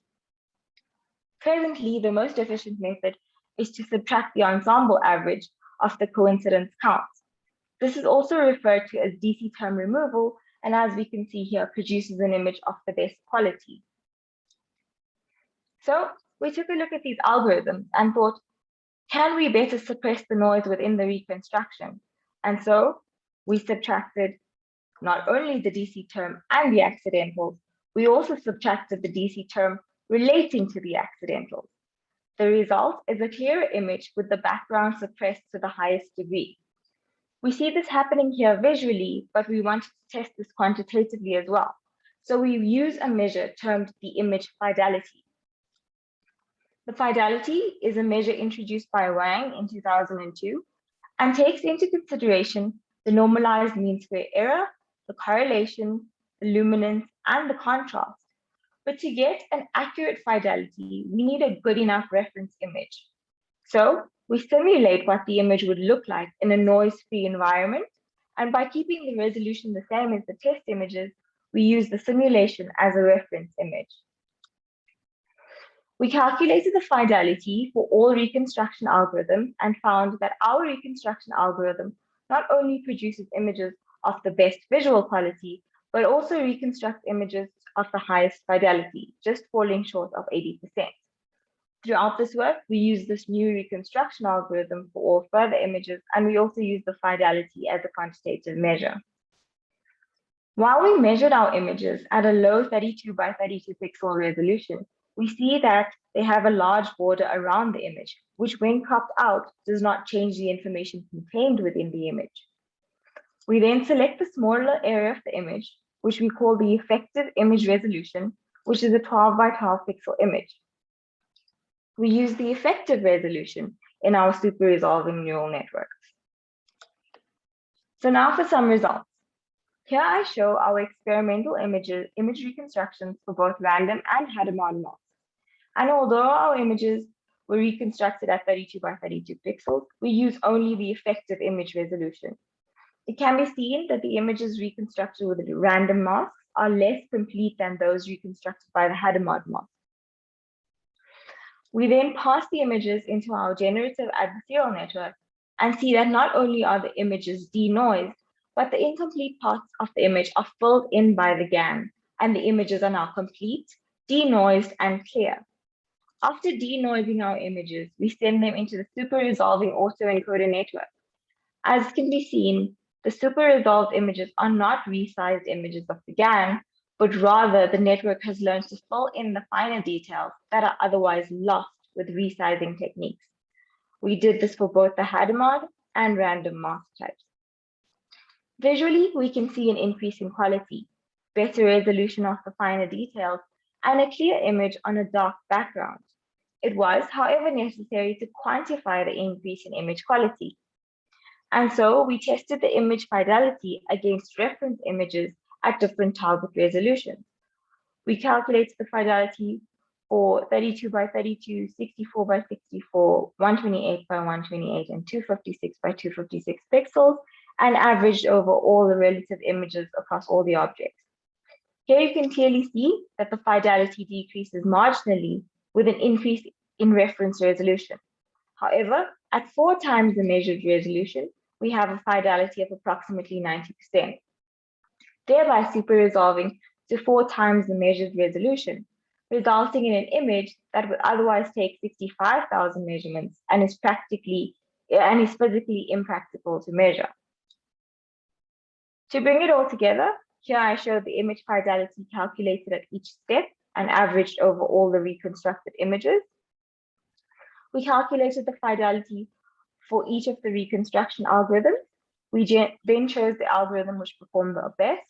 Presently, the most efficient method is to subtract the ensemble average of the coincidence counts. This is also referred to as DC term removal, and as we can see here, produces an image of the best quality. So we took a look at these algorithms and thought, can we better suppress the noise within the reconstruction? And so we subtracted not only the DC term and the accidentals, we also subtracted the DC term relating to the accidentals. The result is a clearer image with the background suppressed to the highest degree. We see this happening here visually, but we wanted to test this quantitatively as well. So we use a measure termed the image fidelity. The fidelity is a measure introduced by Wang in 2002 and takes into consideration the normalized mean square error, the correlation, the luminance, and the contrast. But to get an accurate fidelity, we need a good enough reference image. So we simulate what the image would look like in a noise-free environment. And by keeping the resolution the same as the test images, we use the simulation as a reference image. We calculated the fidelity for all reconstruction algorithms and found that our reconstruction algorithm not only produces images of the best visual quality, but also reconstructs images of the highest fidelity, just falling short of 80%. Throughout this work, we use this new reconstruction algorithm for all further images, and we also use the fidelity as a quantitative measure. While we measured our images at a low 32 by 32 pixel resolution, we see that they have a large border around the image, which when cropped out does not change the information contained within the image. We then select the smaller area of the image, which we call the effective image resolution, which is a 12 by 12 pixel image. We use the effective resolution in our super resolving neural networks. So now for some results. Here I show our experimental image reconstructions for both random and Hadamard masks. And although our images were reconstructed at 32 by 32 pixels, we use only the effective image resolution. It can be seen that the images reconstructed with the random masks are less complete than those reconstructed by the Hadamard mask. We then pass the images into our generative adversarial network and see that not only are the images denoised, but the incomplete parts of the image are filled in by the GAN, and the images are now complete, denoised, and clear. After denoising our images, we send them into the super resolving autoencoder network. As can be seen, the super resolved images are not resized images of the GAN, but rather the network has learned to fill in the finer details that are otherwise lost with resizing techniques. We did this for both the Hadamard and random mask types. Visually, we can see an increase in quality, better resolution of the finer details, and a clear image on a dark background. It was, however, necessary to quantify the increase in image quality. And so we tested the image fidelity against reference images at different target resolutions. We calculated the fidelity for 32 by 32, 64 by 64, 128 by 128, and 256 by 256 pixels, and averaged over all the relative images across all the objects. Here you can clearly see that the fidelity decreases marginally with an increase in reference resolution. However, at 4 times the measured resolution, we have a fidelity of approximately 90%, thereby super resolving to 4 times the measured resolution, resulting in an image that would otherwise take 65,000 measurements and is physically impractical to measure. To bring it all together, here I show the image fidelity calculated at each step and averaged over all the reconstructed images. We calculated the fidelity for each of the reconstruction algorithms. We then chose the algorithm which performed the best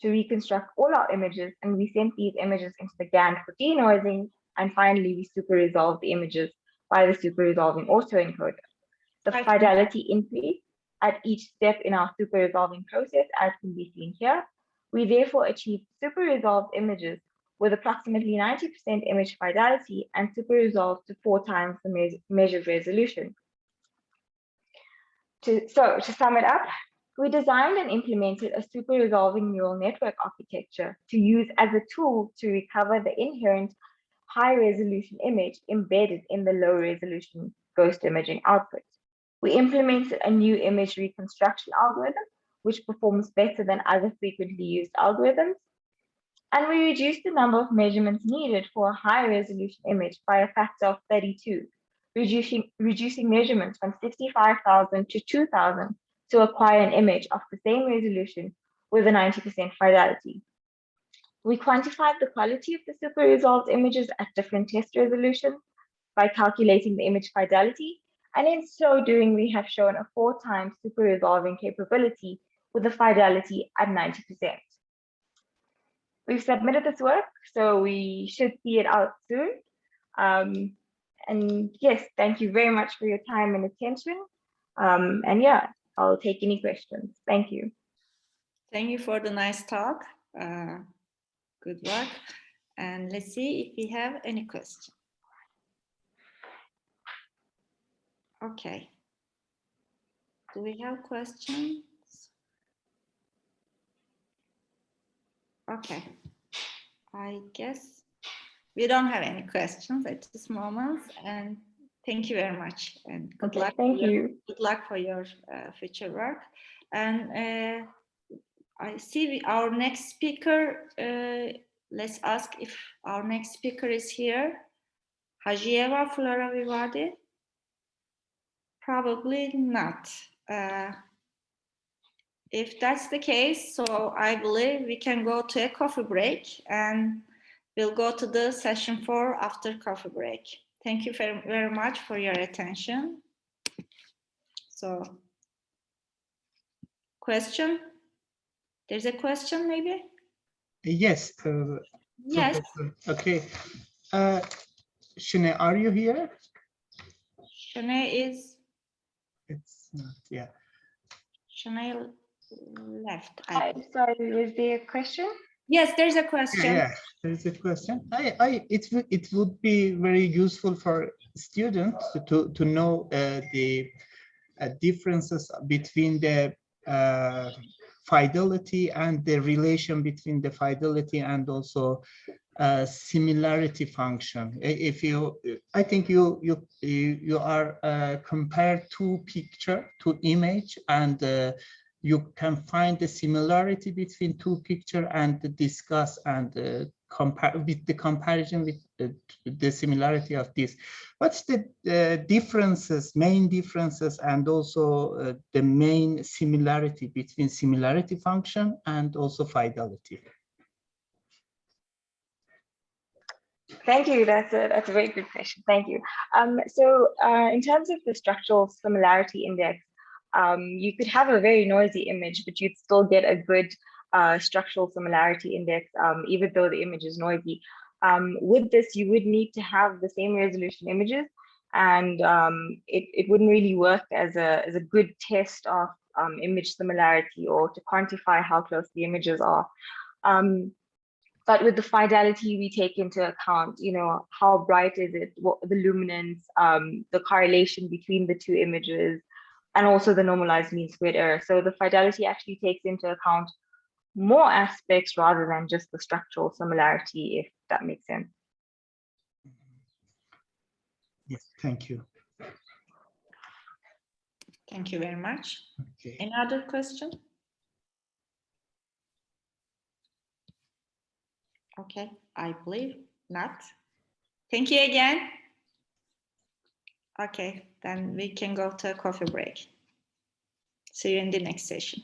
to reconstruct all our images, and we sent these images into the GAN for denoising, and finally we super resolved the images by the super resolving autoencoder. The fidelity increased at each step in our super resolving process, as can be seen here. We therefore achieved super resolved images with approximately 90% image fidelity and super resolved to 4 times the measured resolution. To sum it up, we designed and implemented a super resolving neural network architecture to use as a tool to recover the inherent high resolution image embedded in the low resolution ghost imaging output. We implemented a new image reconstruction algorithm, which performs better than other frequently used algorithms. And we reduced the number of measurements needed for a high resolution image by a factor of 32, reducing measurements from 65,000 to 2,000 to acquire an image of the same resolution with a 90% fidelity. We quantified the quality of the super resolved images at different test resolutions by calculating the image fidelity, and in so doing, we have shown a 4 times super resolving capability with a fidelity at 90%. We've submitted this work, so we should see it out soon. And yes, thank you very much for your time and attention. And yeah, I'll take any questions. Thank you. Thank you for the nice talk. Good work. And let's see if we have any questions. Okay. Do we have questions? Okay. I guess we don't have any questions at this moment. And thank you very much. And good luck. Thank you. Good luck for your future work. And I see our next speaker. Let's ask if our next speaker is here. Hajieva Flora Vivadi? Probably not. If that's the case, so I believe we can go to a coffee break and we'll go to the session 4 after coffee break. Thank you very much for your attention. So, question? There's a question maybe? Yes. Yes. Okay. Shane, are you here? Shane is? It's not, yeah. Shane left. I'm sorry, was there a question? Yes, there's a question. Yeah, there's a question. It would be very useful for students to know the differences between the fidelity and the relation between the fidelity and also similarity function. If you, I think you are compare two image, and you can find the similarity between two picture and discuss and compare with the comparison with the similarity of this. What's the differences, main differences, and also the main similarity between similarity function and also fidelity? Thank you. That's a very good question. Thank you. In terms of the structural similarity index, you could have a very noisy image, but you'd still get a good structural similarity index, even though the image is noisy. With this, you would need to have the same resolution images, and it wouldn't really work as a good test of image similarity or to quantify how close the images are. But with the fidelity, we take into account, how bright is it, what the luminance, the correlation between the two images, and also the normalized mean squared error. So the fidelity actually takes into account more aspects rather than just the structural similarity, if that makes sense. Yes, thank you. Thank you very much. Okay. Any other question? Okay, I believe not. Thank you again. Okay, then we can go to a coffee break. See you in the next session.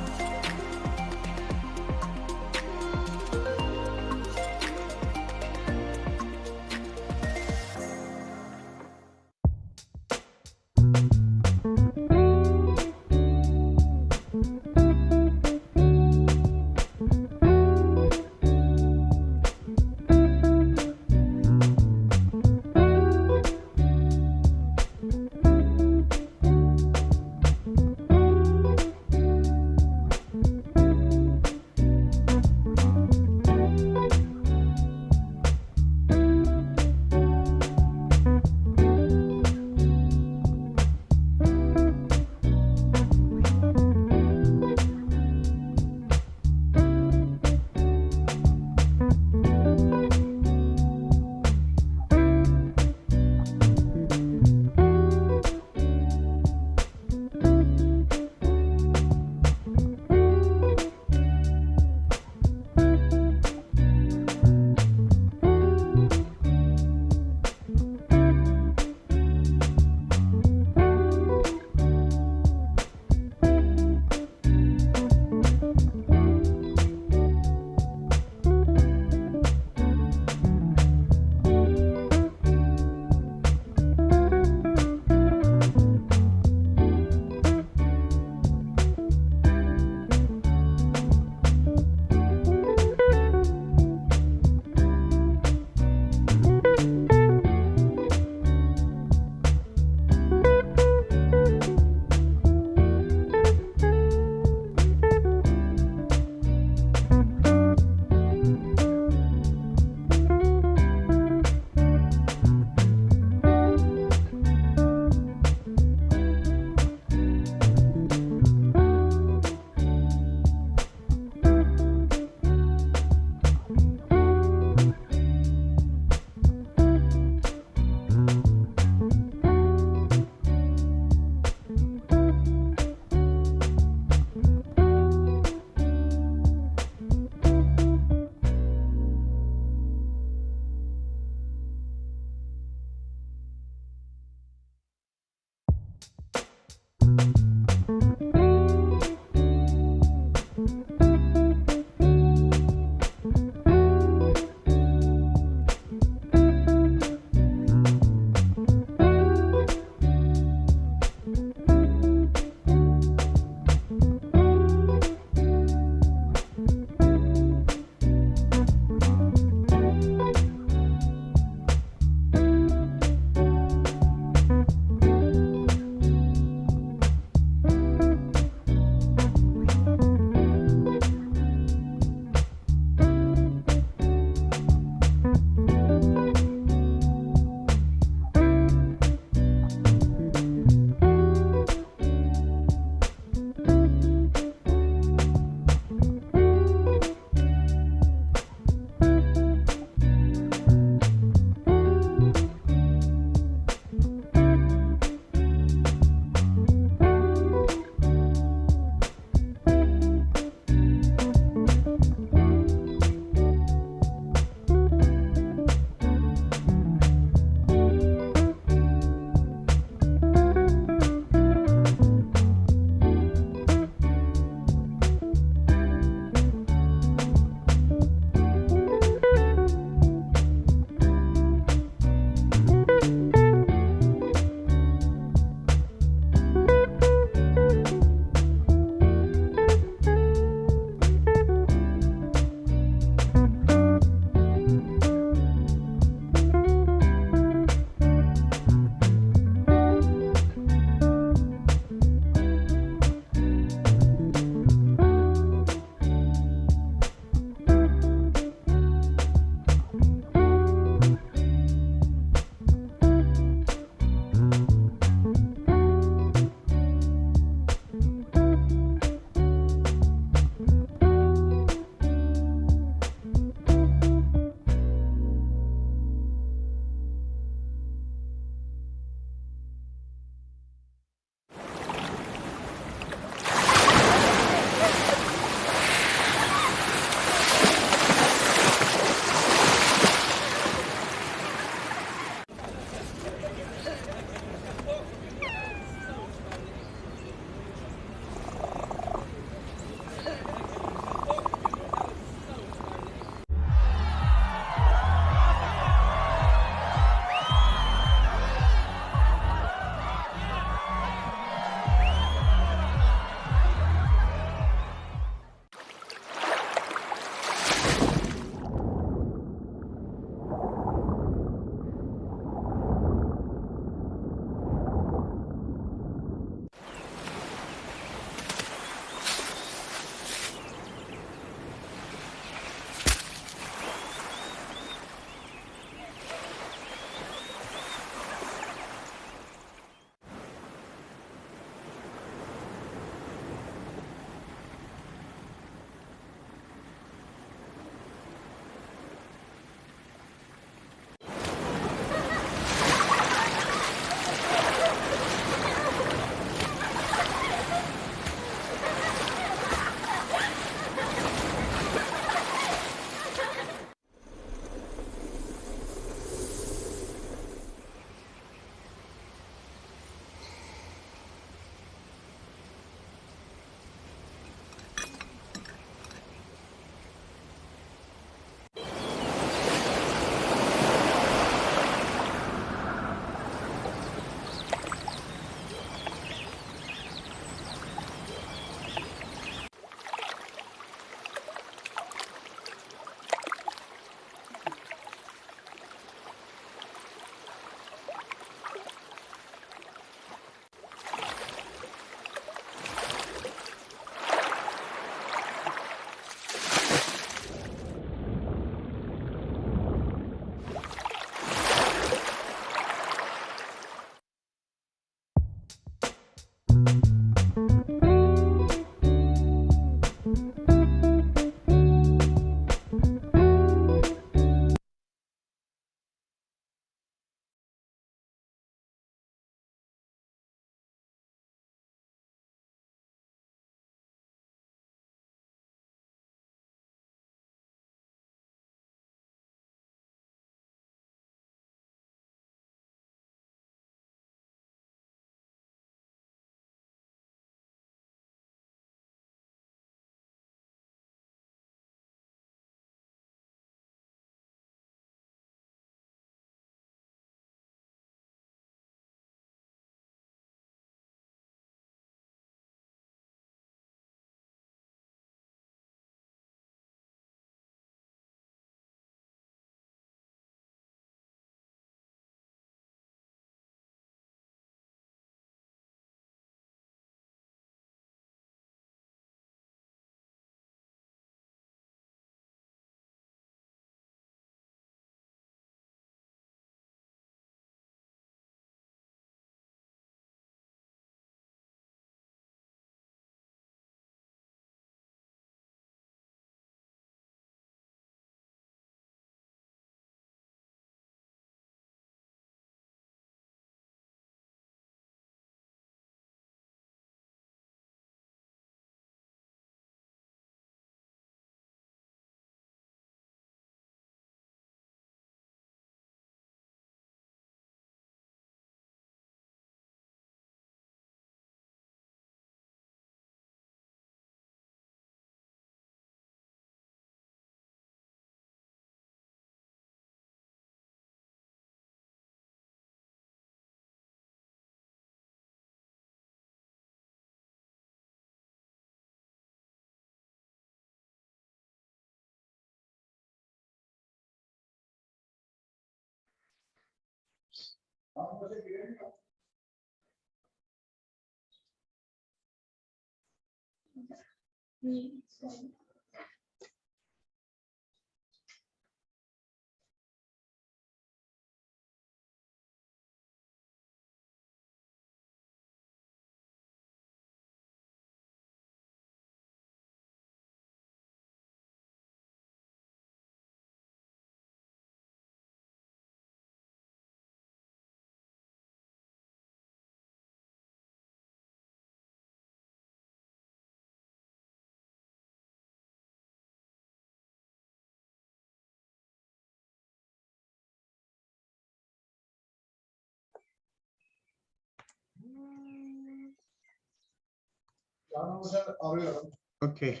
Okay.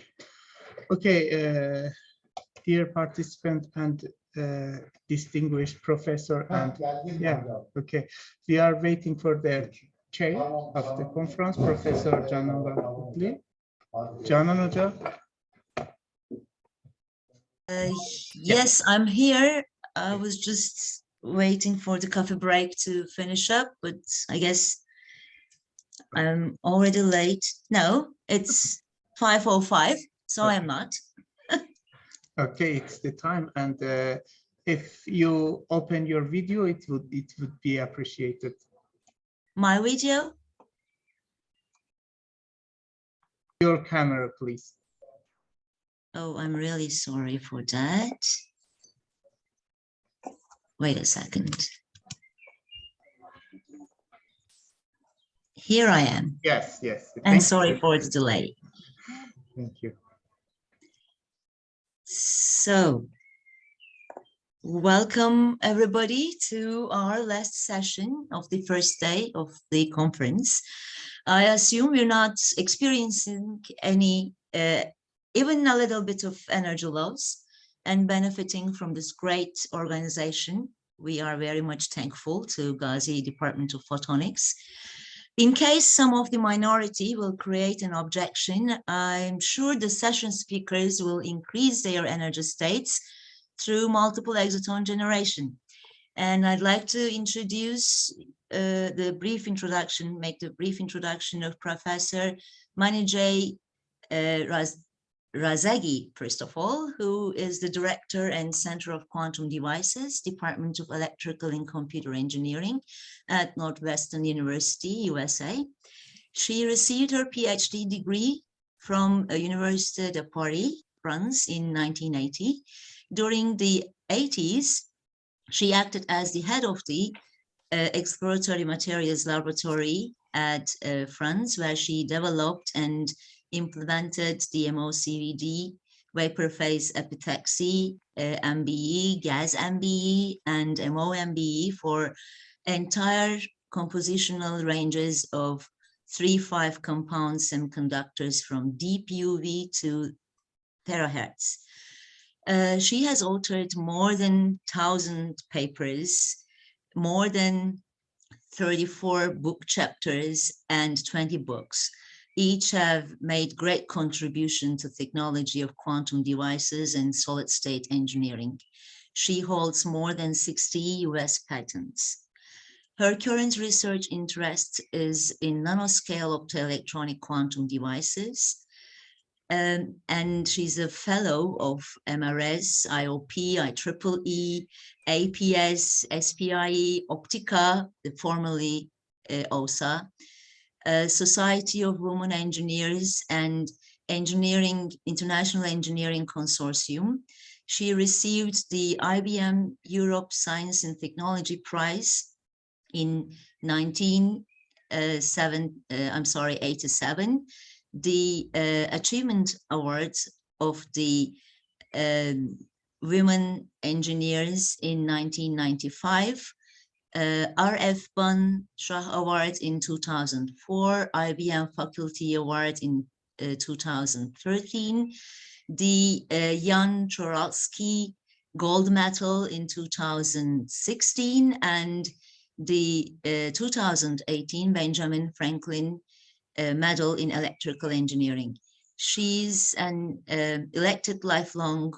Okay, dear participant and distinguished professor, and yeah, okay, we are waiting for the chair of the conference, Professor Canan Hoca. Canan Hoca. Yes, I'm here. I was just waiting for the coffee break to finish up, but I guess I'm already late. No, it's 5:05, so I am not. Okay, it's the time, and if you open your video, it would be appreciated. My video? Your camera, please. Oh, I'm really sorry for that. Wait a second. Here I am. Yes, yes. And sorry for the delay. Thank you. So, welcome everybody to our last session of the first day of the conference. I assume you're not experiencing any, even a little bit of energy loss and benefiting from this great organization. We are very much thankful to Gazi Department of Photonics. In case some of the minority will create an objection, I'm sure the session speakers will increase their energy states through multiple exciton generation. And I'd like to introduce make the brief introduction of Professor Manijay Razagi, first of all, who is the Director and Center of Quantum Devices, Department of Electrical and Computer Engineering at Northwestern University, USA. She received her PhD degree from Université de Paris, France in 1980. During the 80s, she acted as the head of the Exploratory Materials Laboratory at France, where she developed and implemented the MOCVD, vapor phase epitaxy, MBE, gas MBE, and MOMBE for entire compositional ranges of 3-5 compound semiconductors from deep UV to terahertz. She has authored more than 1,000 papers, more than 34 book chapters, and 20 books. Each have made great contribution to technology of quantum devices and solid-state engineering. She holds more than 60 US patents. Her current research interest is in nanoscale optoelectronic quantum devices, and she's a fellow of MRS, IOP, IEEE, APS, SPIE, Optica, formerly OSA, Society of Women Engineers, and International Engineering Consortium. She received the IBM Europe Science and Technology Prize in 87, the Achievement Awards of the Women Engineers in 1995, RF Ban Shah Award in 2004, IBM Faculty Award in 2013, the Jan Choralski Gold Medal in 2016, and the 2018 Benjamin Franklin Medal in Electrical Engineering. She's an elected lifelong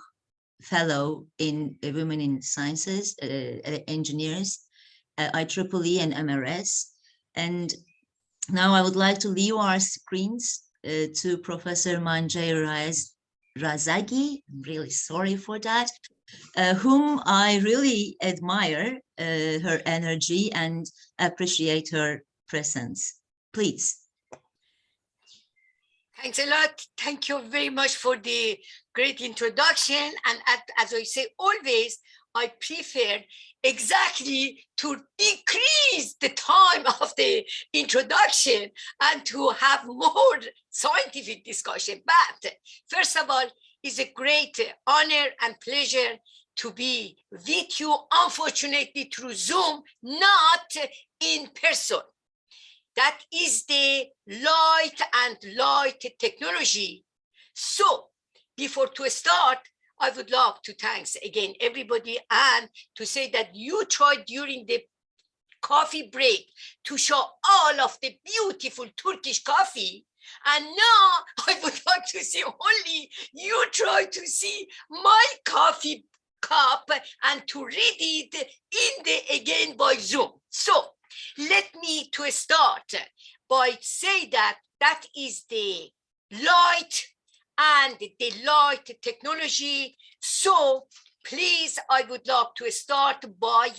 fellow in Women in Sciences, Engineers, IEEE and MRS. And now I would like to leave our screens to Professor Manjay Razagi. I'm really sorry for that. Whom I really admire her energy and appreciate her presence. Please. Thanks a lot. Thank you very much for the great introduction. And as I say always, I prefer exactly to decrease the time of the introduction and to have more scientific discussion. But first of all, it's a great honor and pleasure to be with you, unfortunately through Zoom, not in person. That is the light technology. So before to start, I would love to thanks again everybody and to say that you tried during the coffee break to show all of the beautiful Turkish coffee. And now I would like to see only you try to see my coffee cup and to read it in the again by Zoom. So let me to start by say that that is the light and the light technology. So please, I would like to start by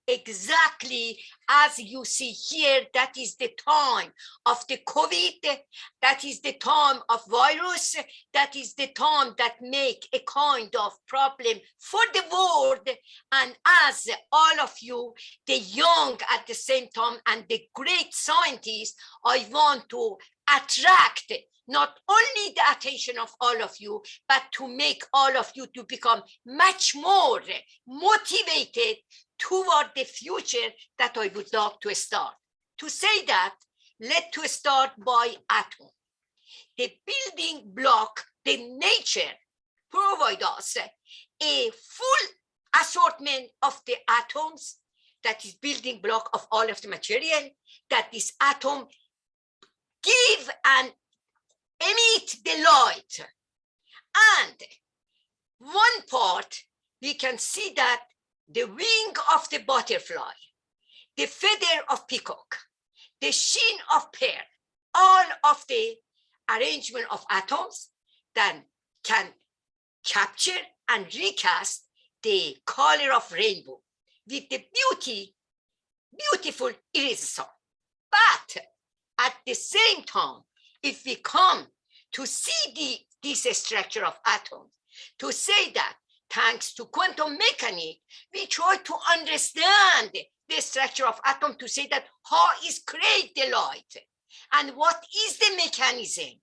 exactly as you see here, that is the time of the COVID, that is the time of virus, that is the time that make a kind of problem for the world. And as all of you, the young at the same time and the great scientists, I want to attract not only the attention of all of you, but to make all of you to become much more motivated toward the future that I would like to start. To say that, let's start by atom. The building block, the nature provide us a full assortment of the atoms, that is building block of all of the material, that this atom give and emit the light. And one part, we can see that the wing of the butterfly, the feather of peacock, the sheen of pearl, all of the arrangement of atoms then can capture and recast the color of rainbow with the beautiful iridescent. But at the same time, if we come to see this structure of atoms, to say that thanks to quantum mechanics, we try to understand the structure of atom to say that how is create the light and what is the mechanism.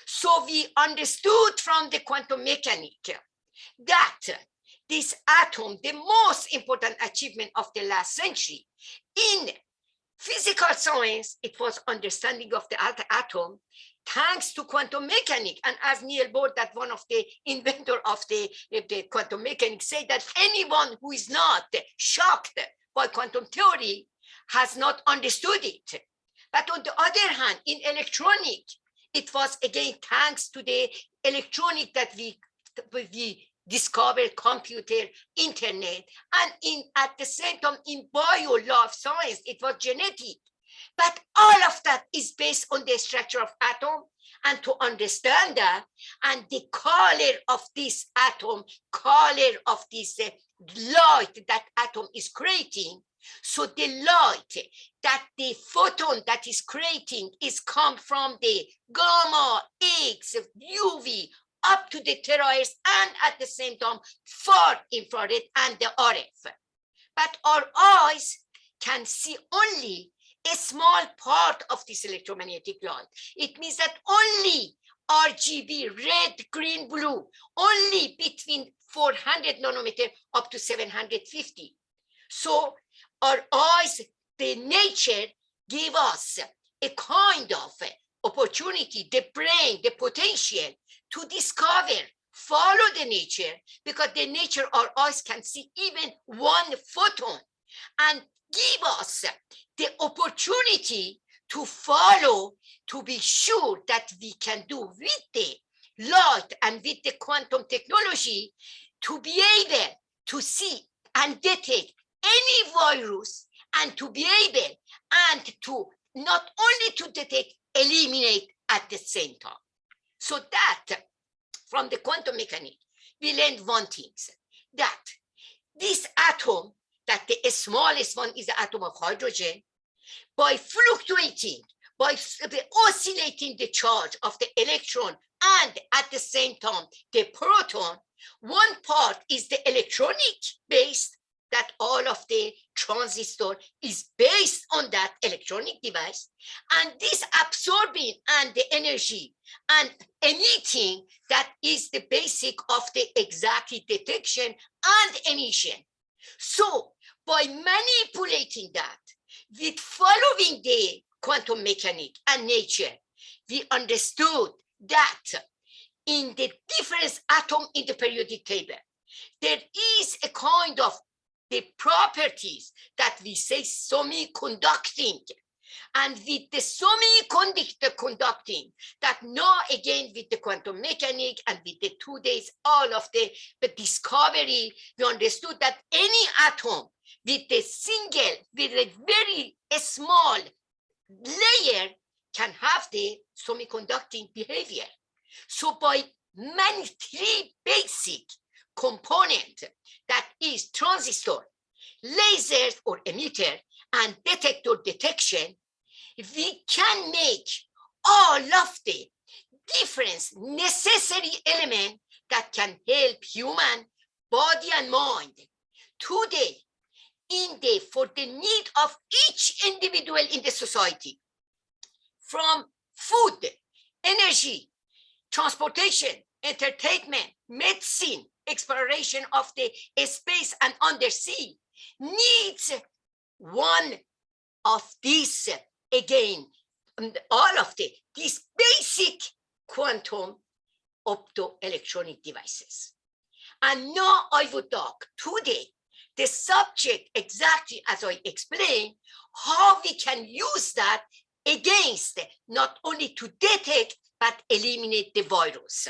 So we understood from the quantum mechanics that this atom, the most important achievement of the last century in physical science, it was understanding of the atom thanks to quantum mechanics. And as Niels Bohr, that one of the inventor of the quantum mechanics, say that anyone who is not shocked by quantum theory has not understood it. But on the other hand, in electronic, it was again thanks to the electronic that we discovered computer, internet, and at the same time in bio life science, it was genetic. But all of that is based on the structure of atom, and to understand that, and the color of this atom, color of this light that atom is creating. So the light that the photon that is creating is come from the gamma, X, UV, up to the terahertz, and at the same time far infrared and the RF. But our eyes can see only a small part of this electromagnetic light. It means that only RGB, red, green, blue, only between 400 nanometer up to 750. So our eyes, the nature gave us a kind of opportunity, the brain, the potential to discover, follow the nature, because the nature our eyes can see even one photon, and give us the opportunity to follow, to be sure that we can do with the light and with the quantum technology to be able to see and detect any virus and to be able and to not only to detect, eliminate at the same time. So that from the quantum mechanics, we learned one thing, that this atom, that the smallest one is the atom of hydrogen, by fluctuating, by oscillating the charge of the electron and at the same time the proton, one part is the electronic based, that all of the transistor is based on that electronic device, and this absorbing and the energy and emitting, that is the basic of the exactly detection and emission. So by manipulating that with following the quantum mechanics and nature, we understood that in the different atom in the periodic table, there is a kind of the properties that we say semi-conducting, and with the semiconductor conducting, that now again with the quantum mechanics and with the 2 days all of the discovery, we understood that any atom with a very small layer can have the semiconducting behavior. So by many three basic component, that is transistor, lasers or emitter, and detector detection, we can make all of the different necessary elements that can help human body and mind today for the need of each individual in the society, from food, energy, transportation, entertainment, medicine, exploration of the space and undersea, needs one of these, again, all of these basic quantum optoelectronic devices. And now I would talk today, the subject exactly as I explained, how we can use that against not only to detect, but eliminate the virus.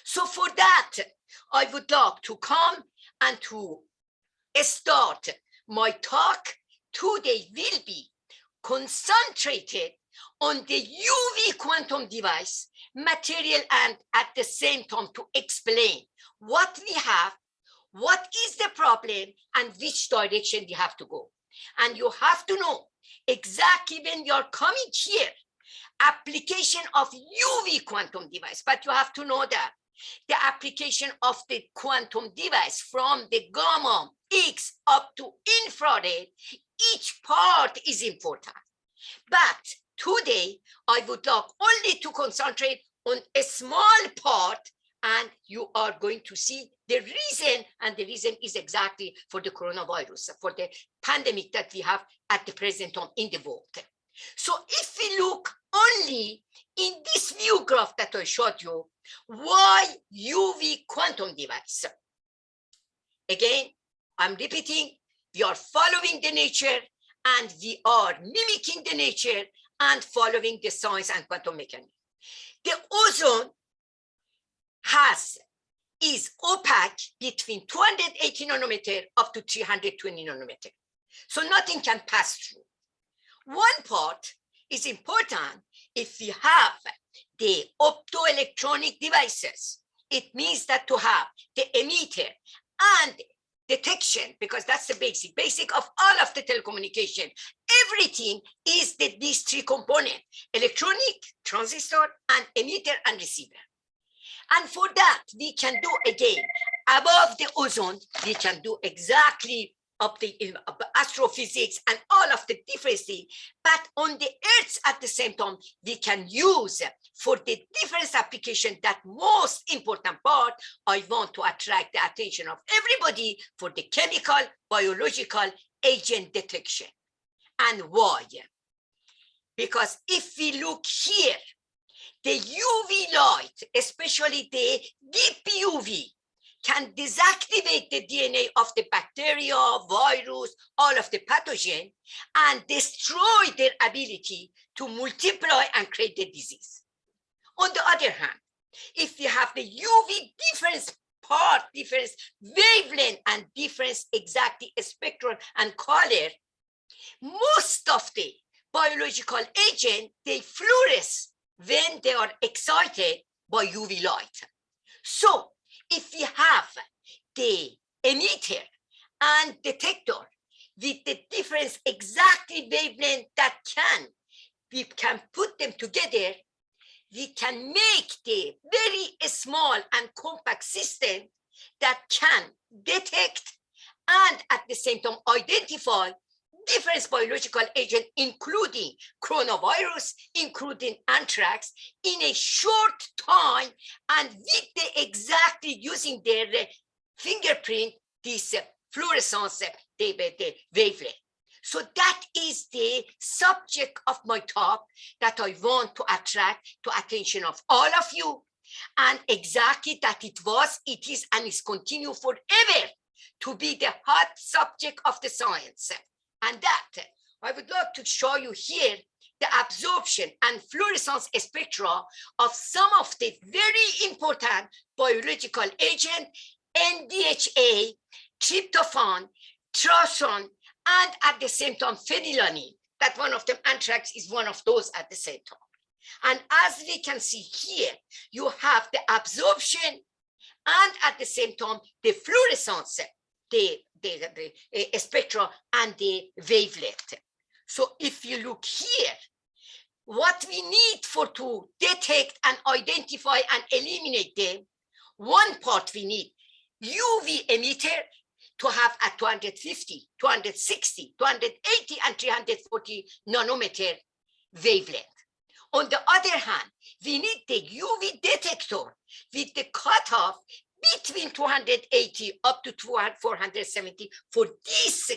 So for that, I would like to come and to start my talk. Today will be concentrated on the UV quantum device material, and at the same time to explain what we have, what is the problem, and which direction we have to go. And you have to know exactly when you're coming here, application of UV quantum device, but you have to know that the application of the quantum device from the gamma X up to infrared, each part is important. But today, I would like only to concentrate on a small part, and you are going to see the reason, and the reason is exactly for the coronavirus, for the pandemic that we have at the present time in the world. So if we look only in this view graph that I showed you, why UV quantum device? Again, I'm repeating, we are following the nature, and we are mimicking the nature and following the science and quantum mechanics. The ozone is opaque between 280 nanometer up to 320 nanometer. So nothing can pass through. One part is important. If we have the optoelectronic devices, it means that to have the emitter and detection, because that's the basic of all of the telecommunication. Everything is these three components: electronic, transistor, and emitter and receiver. And for that, we can do again, above the ozone, we can do exactly of the astrophysics and all of the different things. But on the Earth at the same time, we can use for the different application, that most important part, I want to attract the attention of everybody for the chemical, biological agent detection. And why? Because if we look here, the UV light, especially the deep UV, can deactivate the DNA of the bacteria, virus, all of the pathogen, and destroy their ability to multiply and create the disease. On the other hand, if you have the UV difference part, difference wavelength, and difference exactly spectrum and color, Most of the biological agents, they fluoresce when they are excited by UV light. So if we have the emitter and detector with the difference exactly wavelength that we can put them together, we can make the very small and compact system that can detect and at the same time identify different biological agents, including coronavirus, including anthrax, in a short time, and with the exactly using their fingerprint, this fluorescence, the wavelength. So that is the subject of my talk that I want to attract to attention of all of you. And exactly that it is, and is continue forever to be the hot subject of the science. And that I would like to show you here the absorption and fluorescence spectra of some of the very important biological agents, NDHA, tryptophan, trypsin, and at the same time phenylalanine. That one of them, anthrax, is one of those at the same time. And as we can see here, you have the absorption and at the same time the fluorescence, the spectra and the wavelength. So if you look here, what we need to detect and identify and eliminate them, one part we need UV emitter to have at 250, 260, 280, and 340 nanometer wavelength. On the other hand, we need the UV detector with the cutoff between 280 up to 470 for this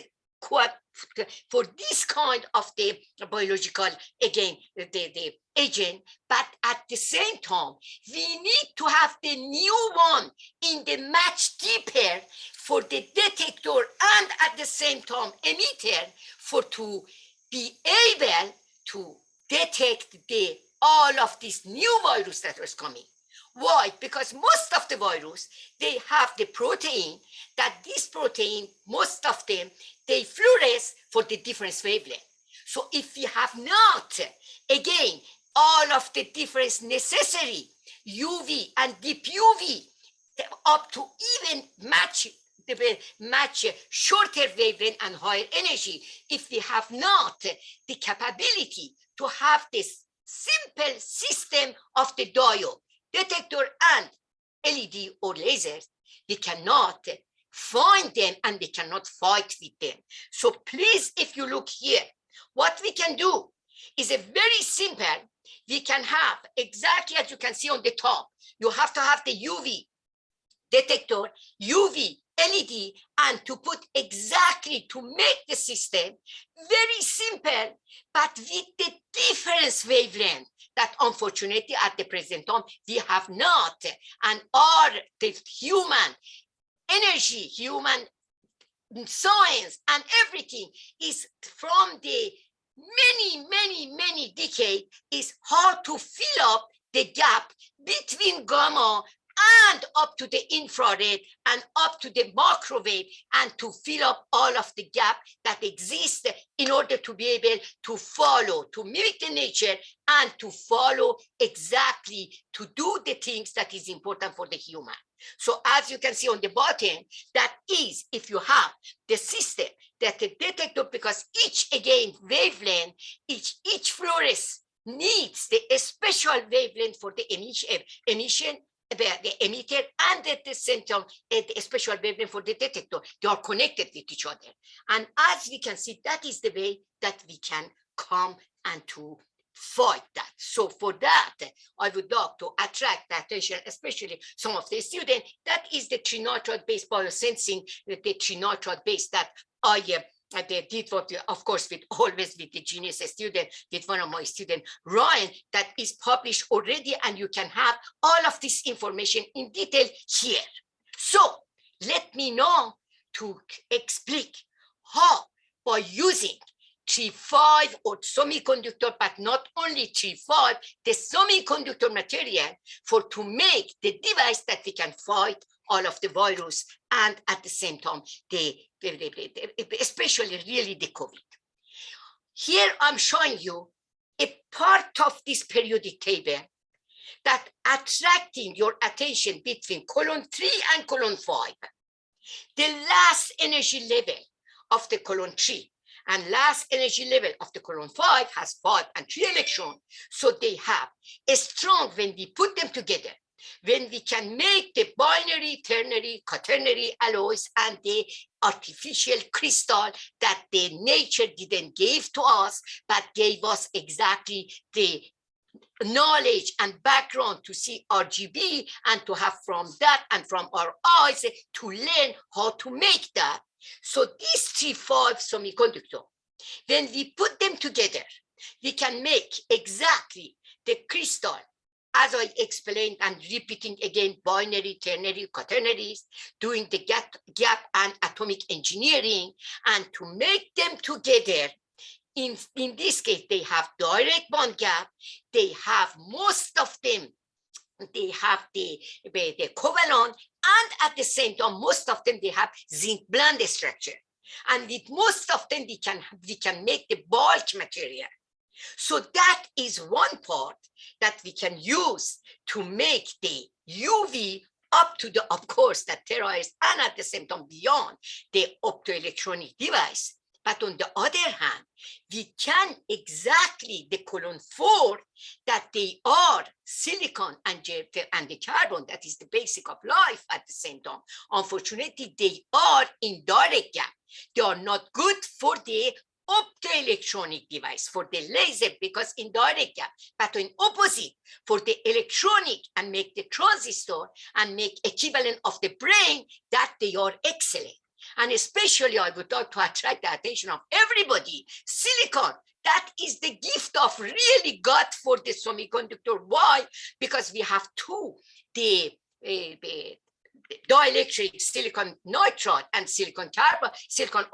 kind of the biological, again, the agent. But at the same time, we need to have the new one in the match deeper for the detector and at the same time emitter to be able to detect all of this new virus that was coming. Why? Because most of the virus, they have the protein, that this protein, most of them, they fluoresce for the different wavelength. So if we have not, again, all of the difference necessary, UV and deep UV, up to even match shorter wavelength and higher energy, if we have not the capability to have this simple system of the diode, detector and LED or lasers, we cannot find them and we cannot fight with them. So please, if you look here, what we can do is a very simple, we can have exactly as you can see on the top, you have to have the UV detector, UV, LED, and to put exactly to make the system very simple, but with the difference wavelength that unfortunately at the present time we have not, and all the human energy, human science and everything is from the many decades is how to fill up the gap between gamma and up to the infrared and up to the microwave, and to fill up all of the gap that exists in order to be able to follow, to mimic the nature and to follow exactly to do the things that is important for the human. So as you can see on the bottom, that is if you have the system that the detector, because each again wavelength, each fluorescence needs the special wavelength for the emission, the emitter, and at the same time a special wavelength for the detector. They are connected with each other. And as we can see, that is the way that we can come and to fight that. So for that, I would like to attract the attention, especially some of the students, that is the trinitride-based biosensing, the trinitride-based that I they did what, of course, always with the genius student, with one of my students, Ryan, that is published already, and you can have all of this information in detail here. So let me now to explain how by using T5 or semiconductor, but not only T5, the semiconductor material to make the device that we can fight all of the virus and at the same time, especially really the COVID. Here I'm showing you a part of this periodic table that attracting your attention between column 3 and column 5. The last energy level of the column 3 and last energy level of the column 5 has 5 and 3 electrons. So they have a strong, when we put them together, when we can make the binary, ternary, quaternary alloys and the artificial crystal that the nature didn't give to us, but gave us exactly the knowledge and background to see RGB and to have from that and from our eyes to learn how to make that. So these 3-5 semiconductor, when we put them together, we can make exactly the crystal, as I explained and repeating again, binary, ternary, quaternaries, doing the gap and atomic engineering, and to make them together. In this case, they have direct bond gap. They have most of them, they have the covalent, and at the same time, most of them, they have zinc blende structure. And with most of them, we can make the bulk material. So that is one part that we can use to make the UV up to the, of course, the terahertz, and at the same time beyond the optoelectronic device. But on the other hand, we can exactly the column 4 that they are silicon and the carbon, that is the basic of life at the same time. Unfortunately, they are in direct gap. They are not good for the optoelectronic device, for the laser, because in direct gap, but in opposite for the electronic and make the transistor and make equivalent of the brain, that they are excellent. And especially I would like to attract the attention of everybody, silicon, that is the gift of really God for the semiconductor. Why? Because we have two, the dielectric silicon nitride and silicon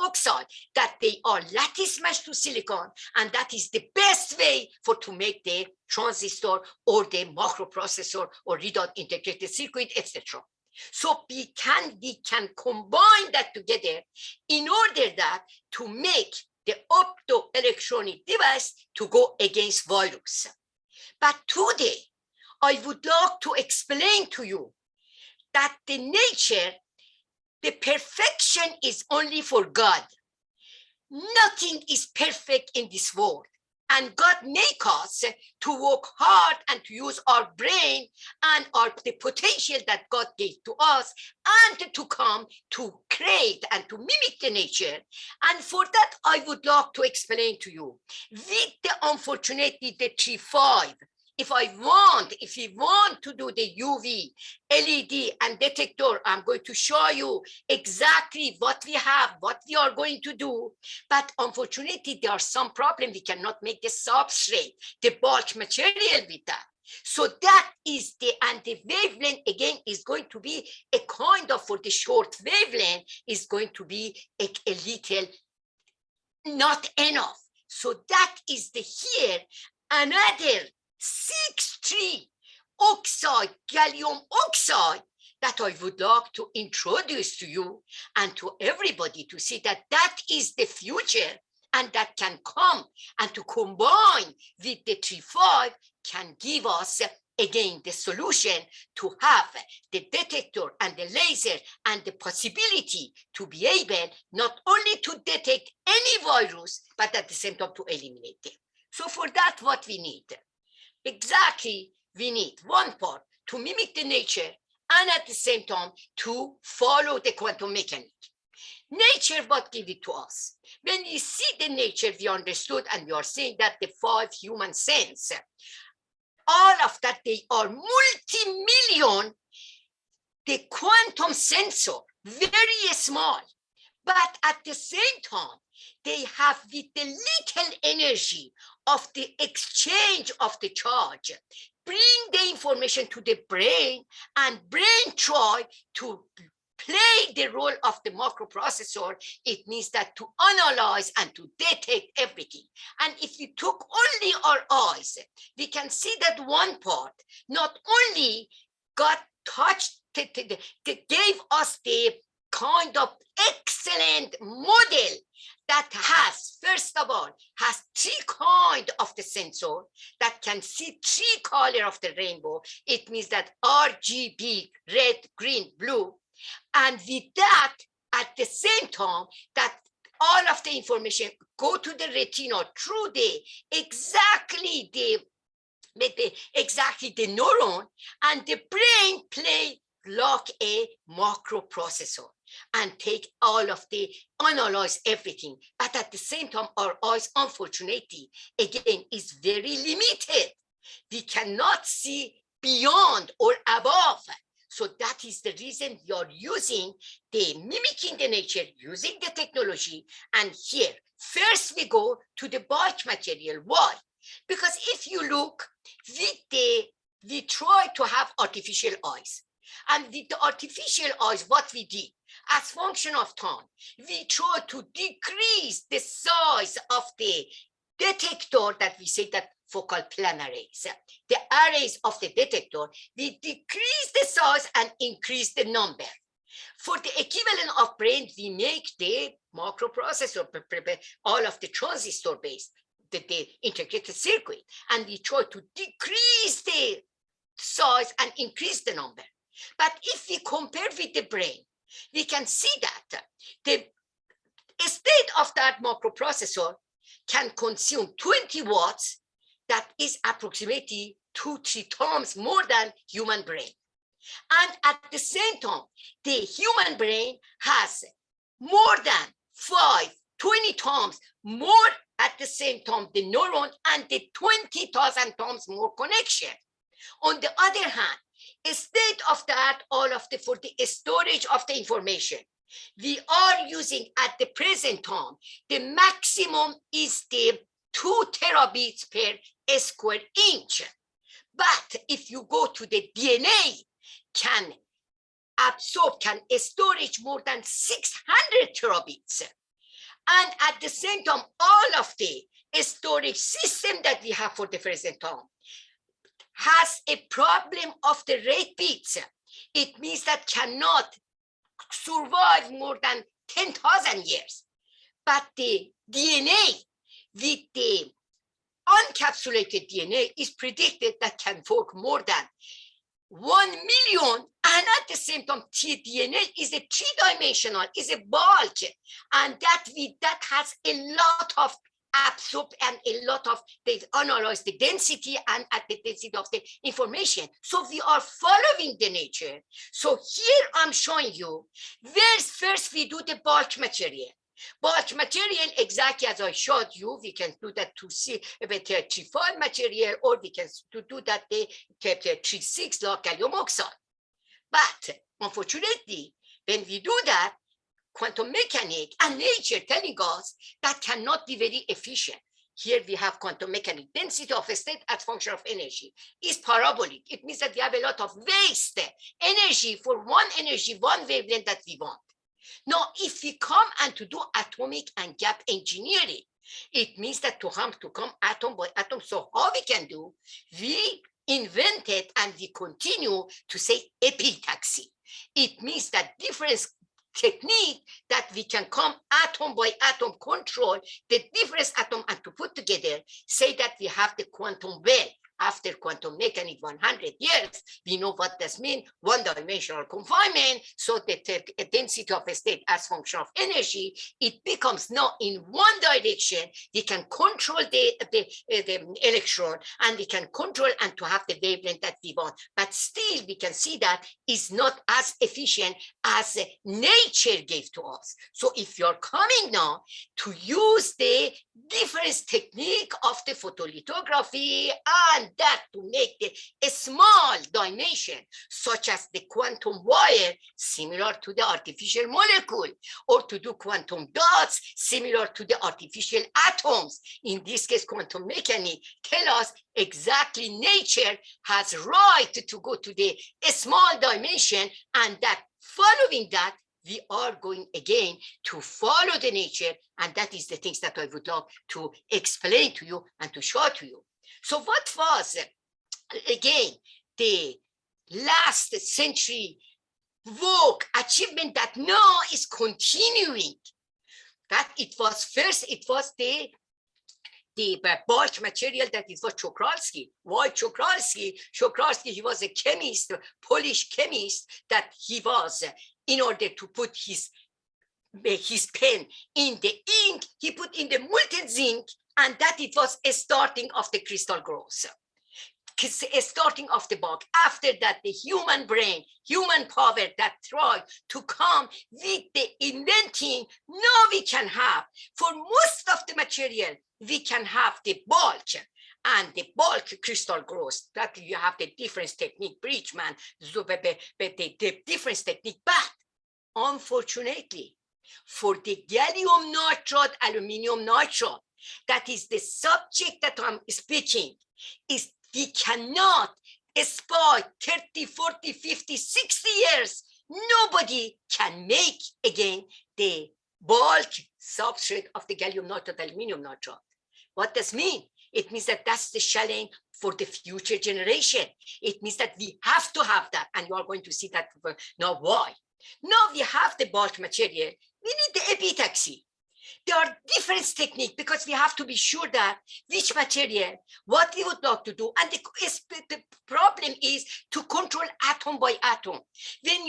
oxide, that they are lattice matched to silicon, and that is the best way for to make the transistor or the microprocessor or readout integrated circuit, etc. So we can combine that together in order that to make the optoelectronic device to go against virus. But today, I would like to explain to you that the nature, the perfection is only for God. Nothing is perfect in this world. And God make us to work hard and to use our brain and the potential that God gave to us, and to come to create and to mimic the nature. And for that, I would like to explain to you, with the unfortunately the 3-5, if we want to do the UV, LED and detector, I'm going to show you exactly what we have, what we are going to do. But unfortunately, there are some problems. We cannot make the substrate, the bulk material with that. So that is and the wavelength again is going to be a kind of, for the short wavelength, is going to be a little not enough. So that is here another 6-3 oxide, gallium oxide, that I would like to introduce to you and to everybody to see that that is the future, and that can come and to combine with the 3-5 can give us again the solution to have the detector and the laser and the possibility to be able not only to detect any virus, but at the same time to eliminate them. So for that, what we need? Exactly, we need one part to mimic the nature, and at the same time to follow the quantum mechanics. Nature, what give it to us? When we see the nature, we understood, and we are saying that the 5 human sense, all of that, they are multi-million, the quantum sensor, very small, but at the same time, they have with the little energy of the exchange of the charge, bring the information to the brain, and brain try to play the role of the microprocessor. It means that to analyze and to detect everything. And if we took only our eyes, we can see that one part not only got touched, gave us the kind of excellent model that has, first of all, has 3 kinds of the sensor that can see 3 colors of the rainbow. It means that RGB, red, green, blue. And with that, at the same time, that all of the information go to the retina through exactly the neuron, and the brain play like a microprocessor and take all of analyze everything. But at the same time, our eyes, unfortunately, again, is very limited. We cannot see beyond or above. So that is the reason we are using the mimicking the nature, using the technology. And here, first we go to the bite material. Why? Because if you look, we try to have artificial eyes. And with the artificial eyes, what we did, as function of time, we try to decrease the size of the detector that we say that focal plane arrays. The arrays of the detector, we decrease the size and increase the number. For the equivalent of brain, we make the microprocessor, all of the transistor based, the integrated circuit, and we try to decrease the size and increase the number. But if we compare with the brain, we can see that the state of that microprocessor can consume 20 watts. That is approximately 2-3 times more than human brain. And at the same time, the human brain has more than 20 times more at the same time the neuron, and the 20,000 times more connection. On the other hand, state of the art, all of for the storage of the information, we are using at the present time, the maximum is the 2 terabits per square inch. But if you go to the DNA, can storage more than 600 terabits. And at the same time, all of the storage system that we have for the present time has a problem of the rate bits. It means that cannot survive more than 10,000 years. But the DNA with the unencapsulated DNA is predicted that can work more than 1 million, and at the same time, DNA is a 3-dimensional, is a bulk, and that has a lot of absorb and a lot of they analyze the density and at the density of the information. So we are following the nature. So here I'm showing you where first we do the bulk material. Bulk material, exactly as I showed you, we can do that to see about 3,5 material, or we can do that the 3,6 like gallium oxide. But unfortunately, when we do that, quantum mechanics and nature telling us that cannot be very efficient. Here we have quantum mechanics. Density of a state as function of energy is parabolic. It means that we have a lot of waste energy for one wavelength that we want. Now, if we come and to do atomic and gap engineering, it means that to come atom by atom. So how we can do? We invented and we continue to say epitaxy. It means that different technique that we can come atom by atom, control the different atom and to put together, say that we have the quantum well. After quantum mechanics 100 years, we know what this means, one-dimensional confinement, so the density of a state as function of energy, it becomes now in one direction, we can control the electron, and we can control and to have the wavelength that we want. But still, we can see that is not as efficient as nature gave to us. So if you're coming now to use the different technique of the photolithography and that to make a small dimension, such as the quantum wire, similar to the artificial molecule, or to do quantum dots, similar to the artificial atoms. In this case, quantum mechanics tell us exactly nature has right to go to the small dimension, and that following that, we are going again to follow the nature, and that is the things that I would love to explain to you and to show to you. So what was, again, the last century work, achievement that now is continuing? That it was first, it was the bulk material that it was Czochralski. Why Czochralski? Czochralski, he was a chemist, a Polish chemist, that he was, in order to put his pen in the ink, he put in the molten zinc, and that it was a starting of the crystal growth. A starting of the bulk. After that, the human brain, human power that tried to come with the inventing, now we can have, for most of the material, we can have the bulk, and the bulk crystal growth, that you have the difference technique, Bridgman, the difference technique. But unfortunately, for the gallium nitride, aluminum nitride, that is the subject that I'm speaking, is we cannot spy 30, 40, 50, 60 years. Nobody can make again the bulk substrate of the gallium nitride, aluminum nitride. What does it mean? It means that that's the challenge for the future generation. It means that we have to have that, and you are going to see that now. Why? Now we have the bulk material, we need the epitaxy. There are different techniques, because we have to be sure that which material, what we would like to do. And the problem is to control atom by atom. When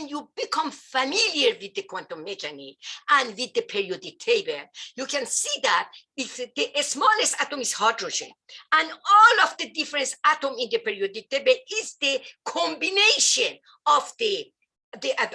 you become familiar with the quantum mechanics and with the periodic table, you can see that if the smallest atom is hydrogen, and all of the different atoms in the periodic table is the combination of the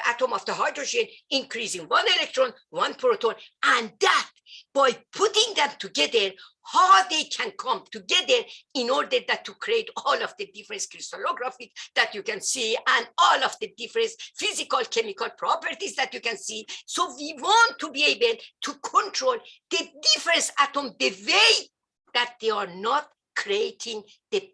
atom of the hydrogen, increasing 1 electron, 1 proton, and that by putting them together, how they can come together in order that to create all of the different crystallography that you can see, and all of the different physical chemical properties that you can see. So we want to be able to control the different atoms the way that they are not creating the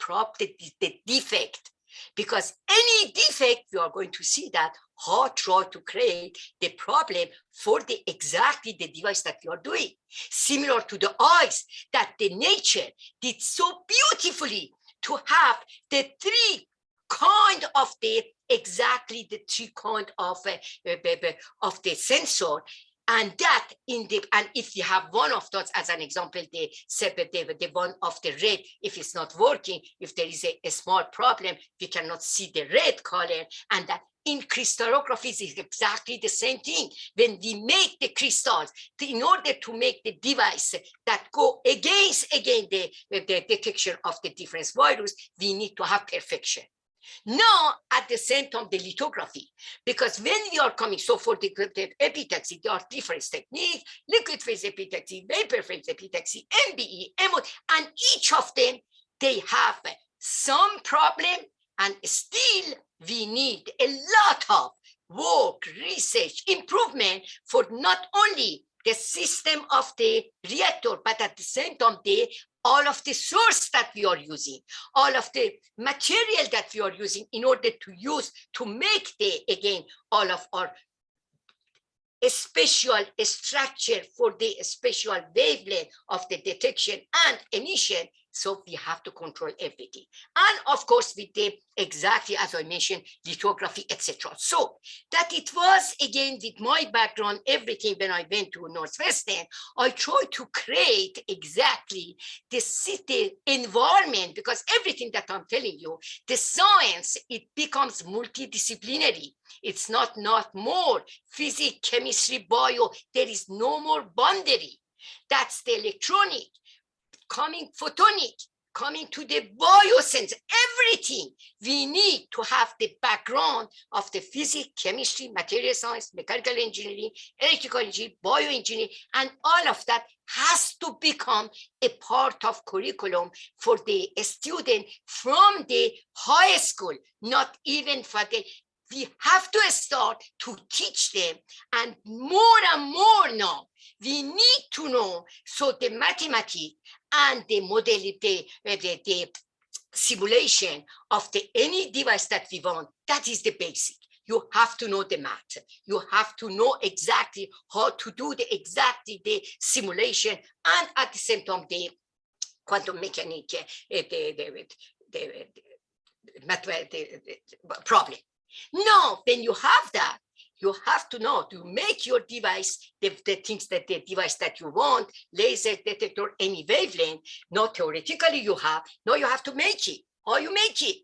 defect. Because any defect, you are going to see that how try to create the problem for the exactly the device that you are doing. Similar to the eyes, that the nature did so beautifully to have the three kind of the exactly the three kind of the sensor. And that in the, and if you have one of those as an example, the one of the red, if it's not working, if there is a small problem, we cannot see the red color. And that in crystallography is exactly the same thing. When we make the crystals, in order to make the device that go against again the detection of the different virus, we need to have perfection. Now, at the same time, the lithography, because when we are coming, so for the epitaxy, there are different techniques, liquid phase epitaxy, vapor phase epitaxy, MBE, MO, and each of them, they have some problem, and still we need a lot of work, research, improvement for not only the system of the reactor, but at the same time, all of the source that we are using, all of the material that we are using in order to use to make again, all of our special structure for the special wavelength of the detection and emission. So we have to control everything. And of course, with the exactly as I mentioned, lithography, etc. So that it was again with my background, everything when I went to Northwestern, I tried to create exactly the city environment, because everything that I'm telling you, the science, it becomes multidisciplinary. It's not more physics, chemistry, bio. There is no more boundary. That's the electronic, coming photonic, coming to the biosense, everything. We need to have the background of the physics, chemistry, material science, mechanical engineering, electrical engineering, bioengineering, and all of that has to become a part of curriculum for the student from the high school, not even for the, we have to start to teach them, and more now, we need to know, so the mathematics and the modality, the simulation of any device that we want, that is the basic. You have to know the math. You have to know exactly how to do the simulation, and at the same time, the quantum mechanics, the problem. Now, when you have that, you have to know to make your device, the things that the device that you want, laser detector, any wavelength, not theoretically you have, no, you have to make it. How you make it?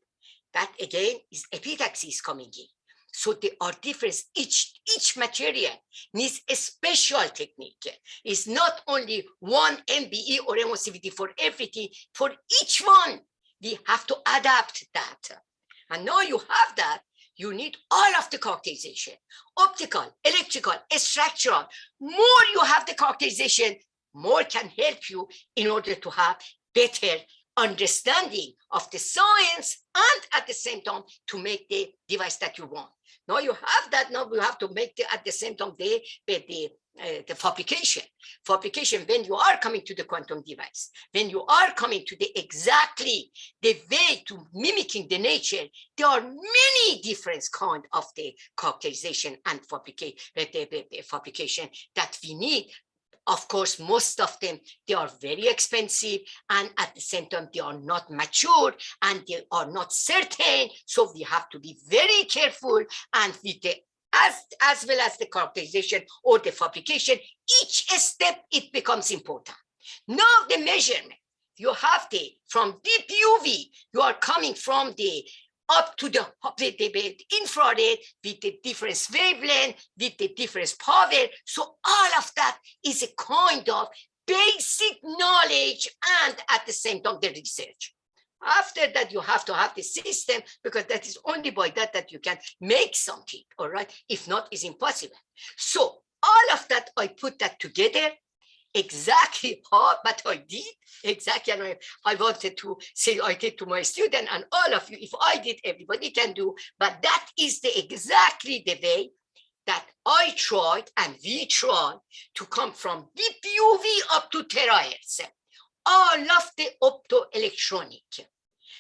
That again is epitaxy coming in. So there are different, each material needs a special technique. It's not only one MBE or MOCVD for everything. For each one, we have to adapt that. And now you have that, you need all of the characterization, optical, electrical, structural. More you have the characterization, more can help you in order to have better understanding of the science and at the same time to make the device that you want. Now you have that, now you have to make at the same time the fabrication. Fabrication, when you are coming to the quantum device, when you are coming to the exactly the way to mimicking the nature, there are many different kind of the characterization and fabrication that we need. Of course, most of them, they are very expensive, and at the same time, they are not mature and they are not certain. So we have to be very careful, and with the as well as the characterization or the fabrication, each step it becomes important. Now the measurement, you have from deep UV, you are coming from the up to the infrared with the different wavelength, with the different power. So all of that is a kind of basic knowledge and at the same time the research. After that, you have to have the system, because that is only by that you can make something, all right? If not, it's impossible. So all of that, I put that together. Exactly what I did, exactly, and I wanted to say I did to my student and all of you, if I did, everybody can do, but that is exactly the way that I tried and we tried to come from deep UV up to terahertz, all of the optoelectronic,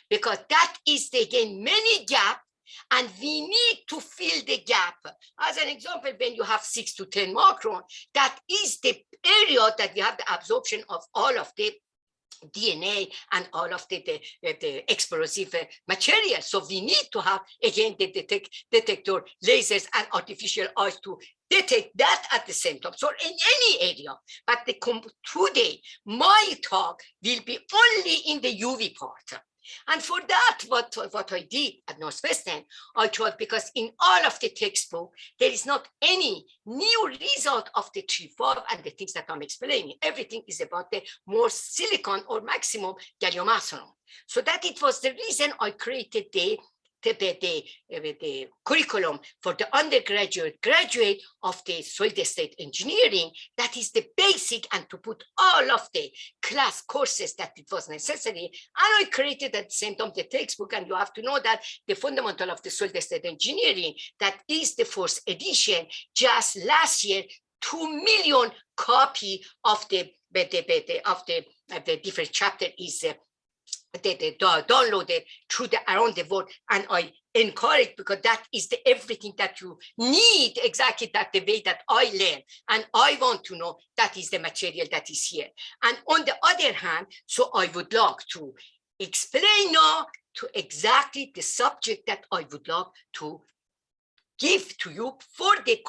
because that is again many gaps, and we need to fill the gap. As an example, when you have 6 to 10 micron, that is the area that you have the absorption of all of the DNA and all of the explosive material. So we need to have, again, the detector, lasers, and artificial eyes to detect that at the same time. So in any area, but today, my talk will be only in the UV part. And for that, what I did at Northwestern, I tried, because in all of the textbook, there is not any new result of the 3-5 and the things that I'm explaining. Everything is about the more silicon or maximum gallium arsenide. So that it was the reason I created the curriculum for the undergraduate, graduate of the solid state engineering. That is the basic, and to put all of the class courses that it was necessary. And I created at the same time the textbook, and you have to know that the fundamental of the solid state engineering, that is the 4th edition. Just last year, 2 million copy of the different chapter is downloaded through around the world, and I encourage, because that is everything that you need, exactly that the way that I learn, and I want to know that is the material that is here. And on the other hand, so I would like to explain now to exactly the subject that I would like to give to you for the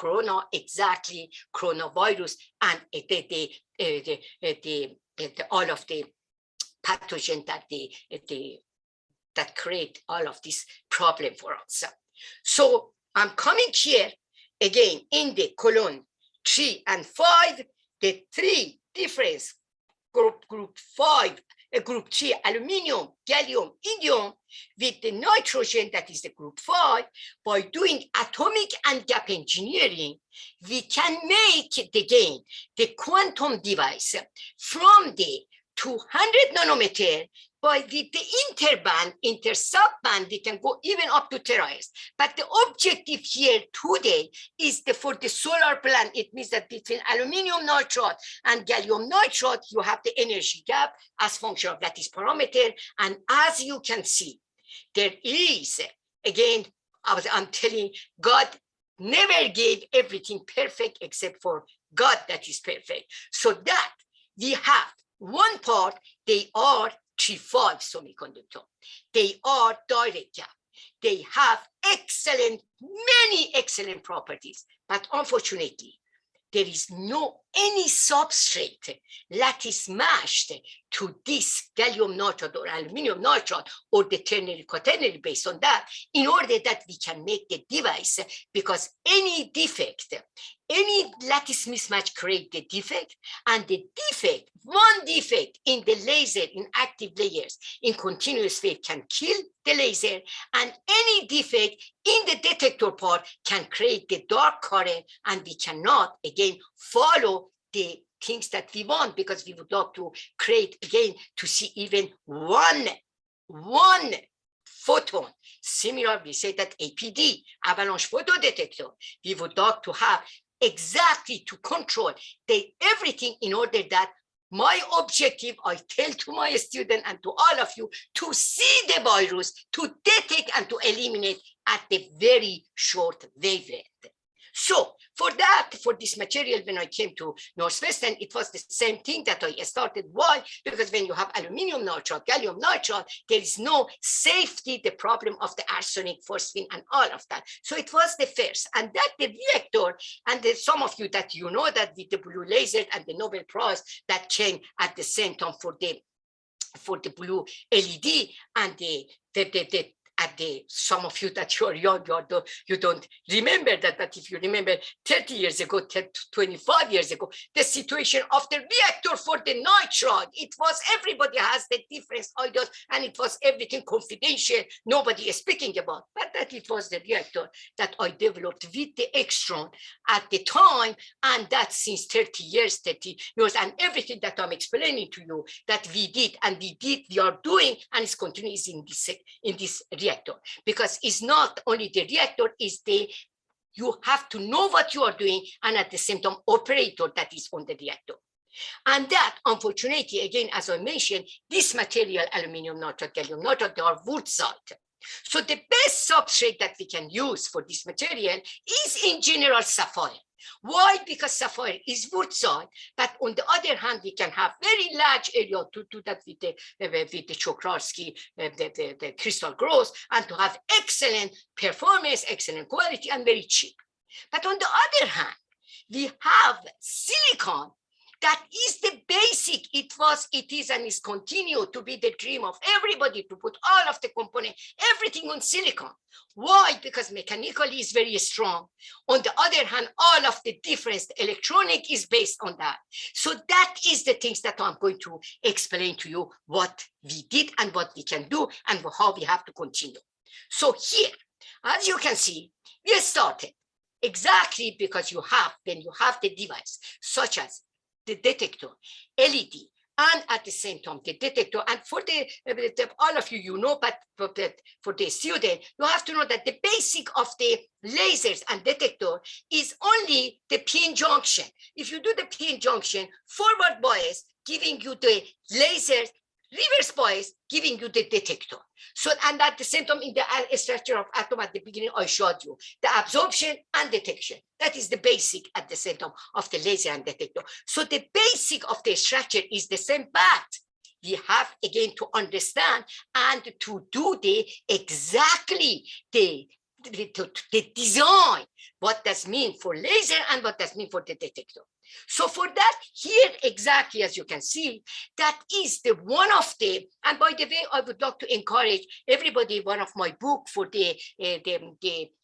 exactly coronavirus and all of the pathogen that create all of this problem for us. So I'm coming here again in the column 3 and 5, the 3 difference, group 5, group 3, aluminium, gallium, indium, with the nitrogen, that is the group 5. By doing atomic and gap engineering, we can make again the quantum device from the 200 nanometer, but with the interband, inter-subband, we can go even up to terahertz. But the objective here today is for the solar plant. It means that between aluminum nitride and gallium nitride, you have the energy gap as function of that is parameter. And as you can see, there is, again, I'm telling, God never gave everything perfect except for God that is perfect. So that we have one part, they are 3-5 semiconductor. They are direct gap. They have many excellent properties, but unfortunately, there is no any substrate that is matched to this gallium nitride or aluminum nitride or the ternary quaternary based on that in order that we can make the device, because any defect, any lattice mismatch create the defect, and the defect, one defect in the laser in active layers in continuous wave can kill the laser, and any defect in the detector part can create the dark current, and we cannot again follow the things that we want, because we would love to create again to see even one photon. Similar, we say that APD, avalanche photo detector, we would love to have exactly to control everything in order that my objective, I tell to my student and to all of you, to see the virus, to detect and to eliminate at the very short wavelength. So for this material, when I came to Northwestern, it was the same thing that I started. Why? Because when you have aluminum nitride, gallium nitride, there is no safety, the problem of the arsenic, phosphine, and all of that. So it was the first. And that the reactor, and some of you that you know that with the blue laser and the Nobel Prize that came at the same time for the blue LED and some of you that you're young, you don't remember that, but if you remember 30 years ago, 25 years ago, the situation of the reactor for the nitride, it was everybody has the different ideas, and it was everything confidential, nobody is speaking about, but that it was the reactor that I developed with the Extron at the time, and that since 30 years, and everything that I'm explaining to you that we are doing, and it's continues in this reactor, because it's not only the reactor, you have to know what you are doing, and at the same time operator that is on the reactor. And that, unfortunately, again, as I mentioned, this material, aluminum nitride, gallium nitride, they are woodside. So the best substrate that we can use for this material is in general sapphire. Why? Because sapphire is woodside, but on the other hand, we can have very large area to do that with the Czochralski, the crystal growth, and to have excellent performance, excellent quality, and very cheap. But on the other hand, we have silicon. That is the basic. It is, and is continued to be the dream of everybody to put all of the components, everything on silicon. Why? Because mechanically is very strong. On the other hand, all of the difference, the electronic is based on that. So that is the things that I'm going to explain to you what we did and what we can do and how we have to continue. So here, as you can see, we started exactly because when you have the device, such as the detector, LED, and at the same time the detector, and for all of you know, but for the student, you have to know that the basic of the lasers and detector is only the PN junction. If you do the PN junction, forward bias giving you the lasers, reverse bias giving you the detector. So, and at the same time, in the structure of atom at the beginning, I showed you the absorption and detection. That is the basic at the same time of the laser and detector. So the basic of the structure is the same, but we have again to understand and to do exactly the design, what does mean for laser and what does mean for the detector. So for that, here exactly as you can see, that is the one of the, and by the way, I would like to encourage everybody, one of my book for the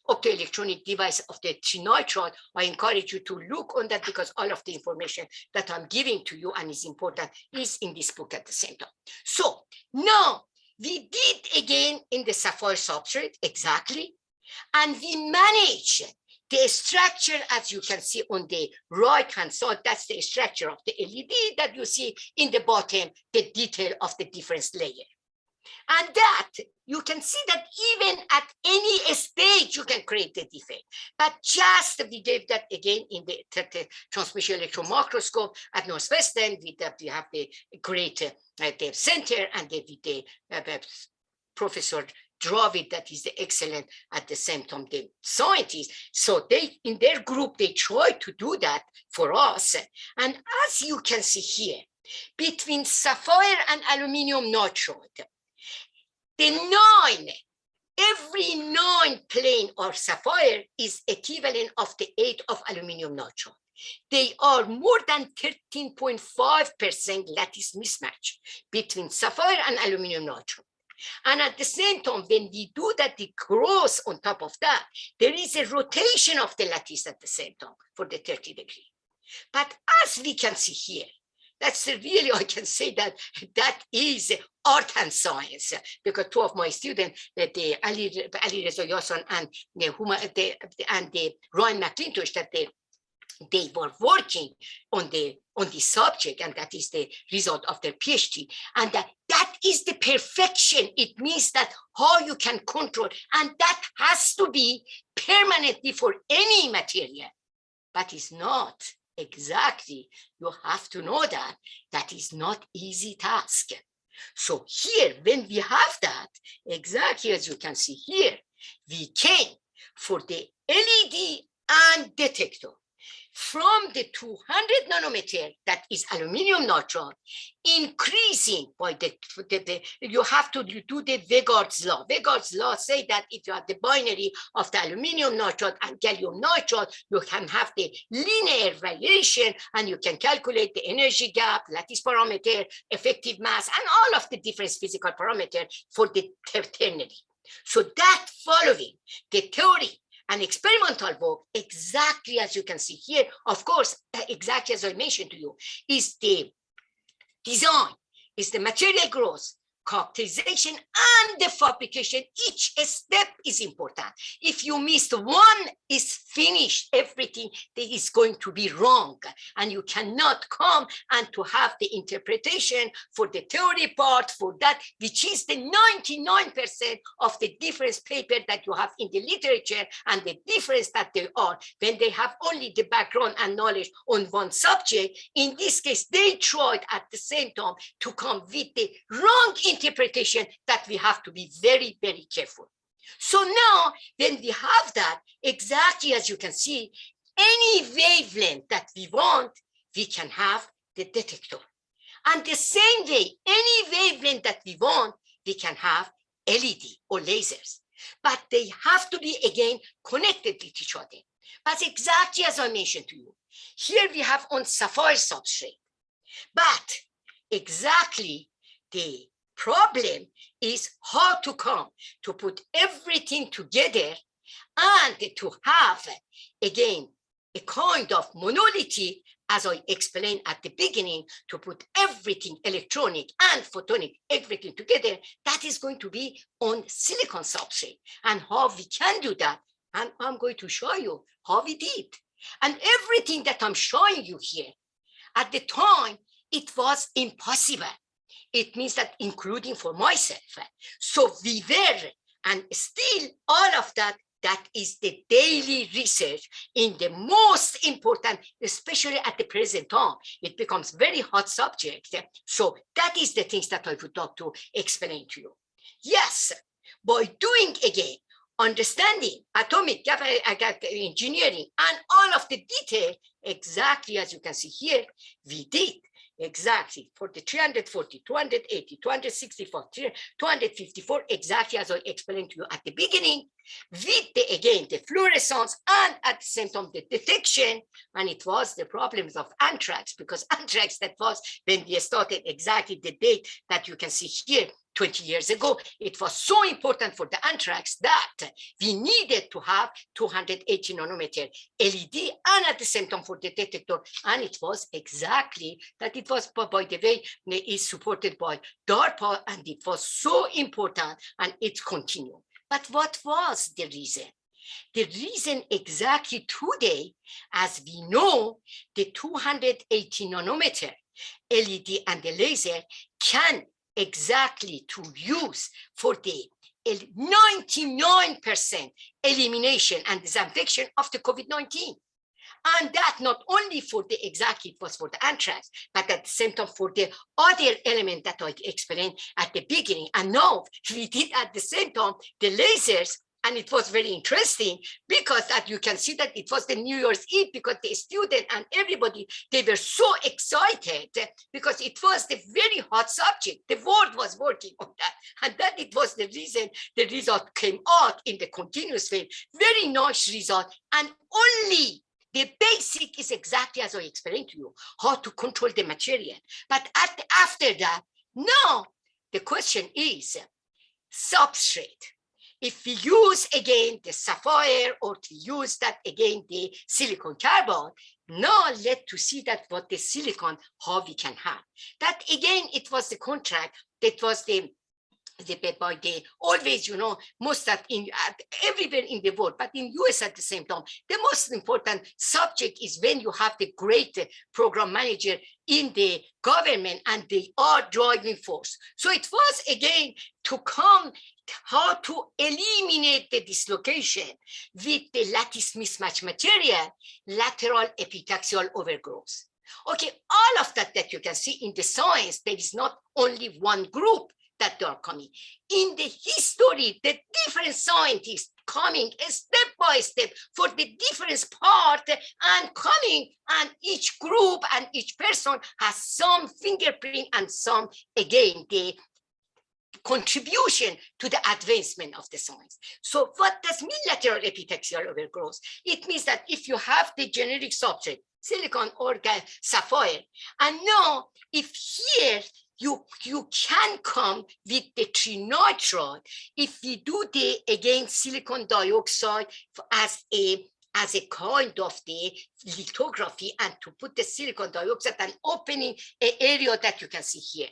optoelectronic device of the trinitride, I encourage you to look on that, because all of the information that I'm giving to you and is important is in this book at the same time. So now we did again in the sapphire substrate exactly, and we managed the structure, as you can see on the right-hand side, that's the structure of the LED that you see in the bottom, the detail of the different layer. And that, you can see that even at any stage, you can create the defect. But just we gave that again in the transmission electron microscope at Northwestern, we have the great the center, and with the Professor Dravid, that is the excellent at the same time the scientists. So they in their group they try to do that for us. And as you can see here, between sapphire and aluminum nitride, the 9, every every 9 plane of sapphire is equivalent of the 8 of aluminum nitride. They are more than 13.5% lattice mismatch between sapphire and aluminum nitride. And at the same time, when we do that, the growth on top of that, there is a rotation of the lattice at the same time for the 30 degree. But as we can see here, that's really, I can say that is art and science, because 2 of my students, the Ali Reza Yassan and the Ryan McClintosh, that they were working on the subject, and that is the result of their PhD. And that is the perfection. It means that how you can control, and that has to be permanently for any material, but it's not. Exactly, you have to know that is not easy task. So here, when we have that, exactly as you can see here, we came for the LED and detector from the 200 nanometer, that is aluminum nitride, increasing by you have to do the Vegard's law. Vegard's law say that if you have the binary of the aluminum nitride and gallium nitride, you can have the linear variation, and you can calculate the energy gap, lattice parameter, effective mass, and all of the different physical parameters for the ternary. So that following the theory and experimental work, exactly as you can see here, of course, exactly as I mentioned to you, is the design, is the material growth, characterization, and the fabrication. Each step is important. If you missed one, is finished, everything that is going to be wrong, and you cannot come and to have the interpretation for the theory part for that, which is the 99% of the difference paper that you have in the literature, and the difference that they are when they have only the background and knowledge on one subject. In this case, they tried at the same time to come with the wrong interpretation that we have to be very, very careful. So now, when we have that, exactly as you can see, any wavelength that we want, we can have the detector. And the same way, any wavelength that we want, we can have LED or lasers. But they have to be, again, connected with each other. But exactly as I mentioned to you, here we have on sapphire substrate. But exactly the problem is how to come to put everything together and to have, again, a kind of monolithy, as I explained at the beginning, to put everything electronic and photonic, everything together. That is going to be on silicon substrate. And how we can do that, and I'm going to show you how we did. And everything that I'm showing you here, at the time, it was impossible. It means that including for myself. So we were, and still all of that, that is the daily research in the most important, especially at the present time. It becomes very hot subject. So that is the things that I would like to explain to you. Yes, by doing again, understanding atomic engineering and all of the detail, exactly as you can see here, we did. Exactly, for the 340, 280, 264, 254, exactly as I explained to you at the beginning, with the, again, the fluorescence and at the same time the detection. And it was the problems of anthrax, because anthrax, that was when we started exactly the date that you can see here, 20 years ago. It was so important for the anthrax that we needed to have 280 nanometer LED and at the same time for the detector. And it was exactly that it was, by the way, is supported by DARPA, and it was so important, and it continued. But what was the reason? The reason exactly today, as we know, the 280 nanometer LED and the laser can exactly to use for the 99% elimination and disinfection of the COVID-19. And that not only for the exactly, it was for the anthrax, but at the same time for the other element that I explained at the beginning. And now we did at the same time the lasers And it was very interesting because that you can see that it was the New Year's Eve, because the student and everybody, they were so excited because it was the very hot subject. The world was working on that. And that it was the reason the result came out in the continuous wave. Very nice result. And only the basic is exactly as I explained to you, how to control the material. But after that, now the question is substrate. If we use again the sapphire, or to use that again the silicon carbide, now let's to see that what the silicon, how we can have. That again, it was the contract, that was the by the always, you know, most that in everywhere in the world, but in US at the same time, the most important subject is when you have the great program manager in the government and they are driving force. So it was again to come how to eliminate the dislocation with the lattice mismatch material, lateral epitaxial overgrowth. Okay, all of that you can see in the science, there is not only one group that they are coming. In the history, the different scientists coming step by step for the different part and coming, and each group and each person has some fingerprint and some, again, the contribution to the advancement of the science. So what does mean lateral epitaxial overgrowth? It means that if you have the generic substrate, silicon or sapphire, and now if here you can come with the trinitride, if we do the, again, silicon dioxide as a kind of the lithography, and to put the silicon dioxide and opening an area that you can see here.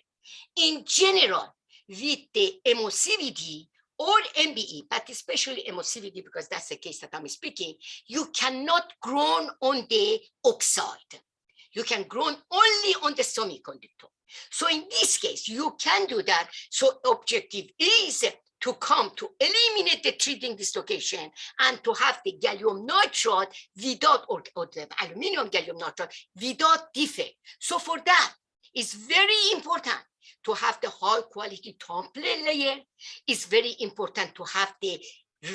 In general, with the emissivity or MBE, but especially emissivity, because that's the case that I'm speaking, you cannot grow on the oxide. You can grow only on the semiconductor. So in this case, you can do that. So objective is to come to eliminate the treating dislocation and to have the gallium nitride without, or the aluminum gallium nitride without defect. So for that, it's very important to have the high quality template layer. It's very important to have the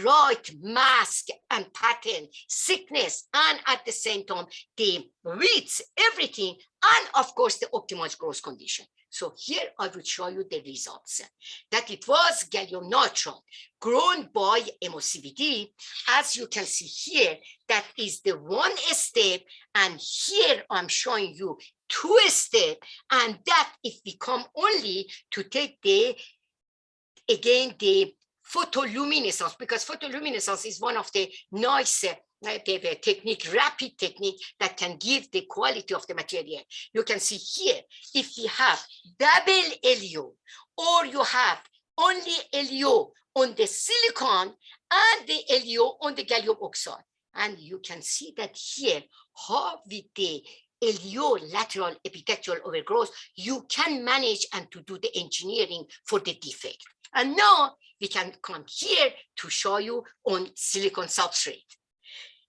right mask and pattern, thickness, and at the same time, the width, everything, and of course, the optimized growth condition. So here I will show you the results. That it was gallium nitride grown by emissivity. As you can see here, that is the one step, and here I'm showing you two steps, and that if we come only to take the, again, the photoluminescence, because photoluminescence is one of the nice technique, rapid technique that can give the quality of the material. You can see here, if you have double LEO, or you have only LEO on the silicon and the LEO on the gallium oxide, and you can see that here, how with the LEO, lateral epitaxial overgrowth, you can manage and to do the engineering for the defect. And now we can come here to show you on silicon substrate.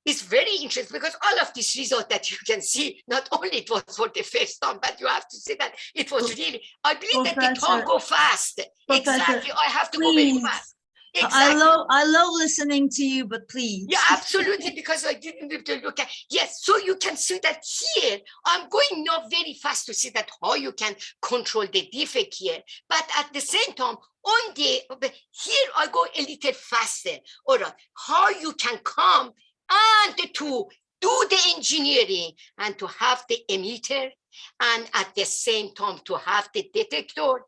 It's very interesting because all of this result that you can see, not only it was for the first time, but you have to see that it was really, I believe that the time go fast. Exactly, I have to go very fast. Exactly. I love listening to you, but please. Yeah, absolutely, because I didn't have to look at, yes, so you can see that here, I'm going now very fast to see that how you can control the defect here, but at the same time, on the, here I go a little faster, all right, how you can come and to do the engineering and to have the emitter and at the same time to have the detector,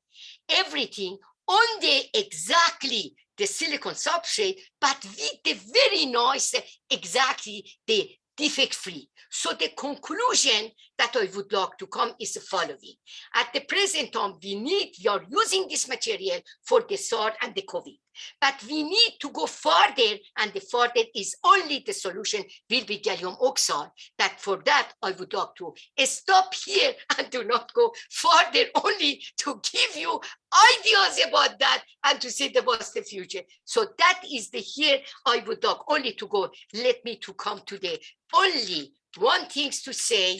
everything on the exactly the silicon substrate, but with the very nice, exactly the defect-free. So the conclusion that I would like to come is the following. At the present time, we are using this material for the SARS and the COVID, but we need to go further, and the further is only the solution will be gallium oxide. That for that, I would like to stop here and do not go further, only to give you ideas about that and to see what's the future. So that is the here I would like only to go. Let me to come to the only one thing to say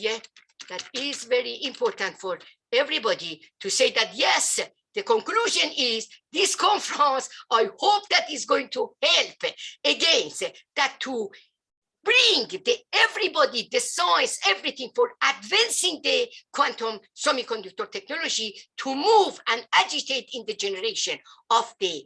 that is very important for everybody to say that yes, the conclusion is this conference, I hope that is going to help against that to bring everybody, the science, everything for advancing the quantum semiconductor technology to move and agitate in the generation of the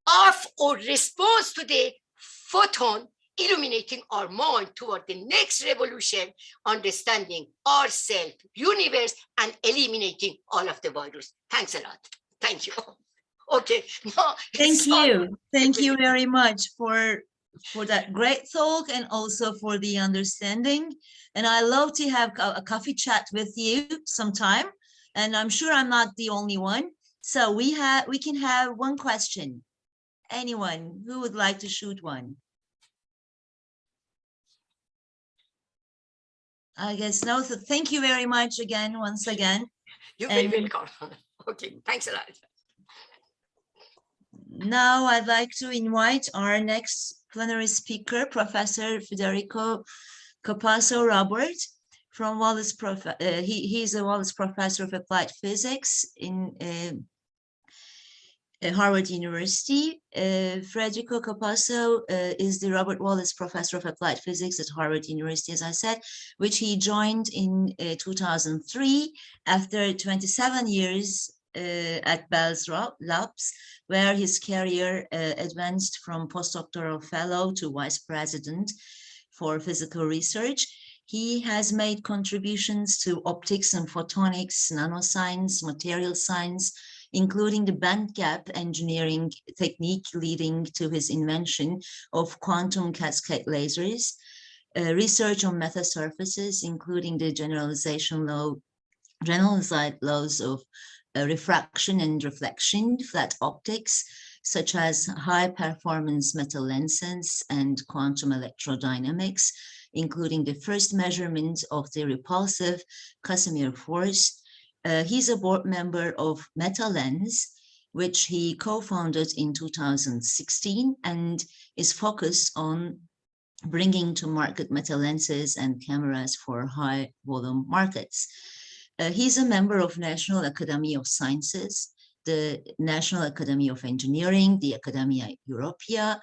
off or response to the photon, illuminating our mind toward the next revolution, understanding ourselves, universe, and eliminating all of the virus. Thanks a lot. Thank you. Okay. Now, Thank you. Thank you very much for that great talk and also for the understanding. And I love to have a coffee chat with you sometime. And I'm sure I'm not the only one. So we can have one question. Anyone who would like to shoot one? I guess no. So thank you very much again, once again. You're very welcome. Okay, thanks a lot. Now I'd like to invite our next plenary speaker, Professor Federico Capasso Robert from Wallace. He's a Wallace Professor of Applied Physics in Harvard University. Federico Capasso is the Robert Wallace Professor of Applied Physics at Harvard University, as I said, which he joined in 2003 after 27 years at Bell's Labs, where his career advanced from postdoctoral fellow to vice president for physical research. He has made contributions to optics and photonics, nanoscience, material science, including the band gap engineering technique leading to his invention of quantum cascade lasers, research on metasurfaces, including the generalized laws of refraction and reflection, flat optics, such as high performance metal lenses and quantum electrodynamics, including the first measurement of the repulsive Casimir force. He's a board member of MetaLens, which he co-founded in 2016 and is focused on bringing to market metal lenses and cameras for high volume markets. He's a member of National Academy of Sciences, the National Academy of Engineering, the Academia Europea,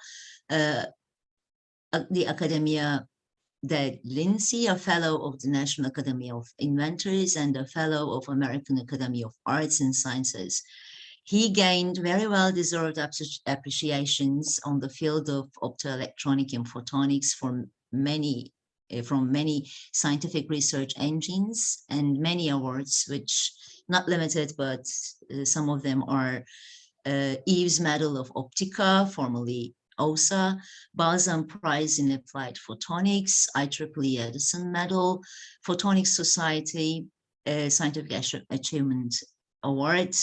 the Academia de Lindsay, a fellow of the National Academy of Inventors and a fellow of American Academy of Arts and Sciences. He gained very well-deserved appreciations on the field of optoelectronic and photonics from many scientific research engines and many awards, which not limited, but some of them are Eves Medal of Optica, formerly OSA, Balzan Prize in Applied Photonics, IEEE Edison Medal, Photonics Society Scientific Achievement Award,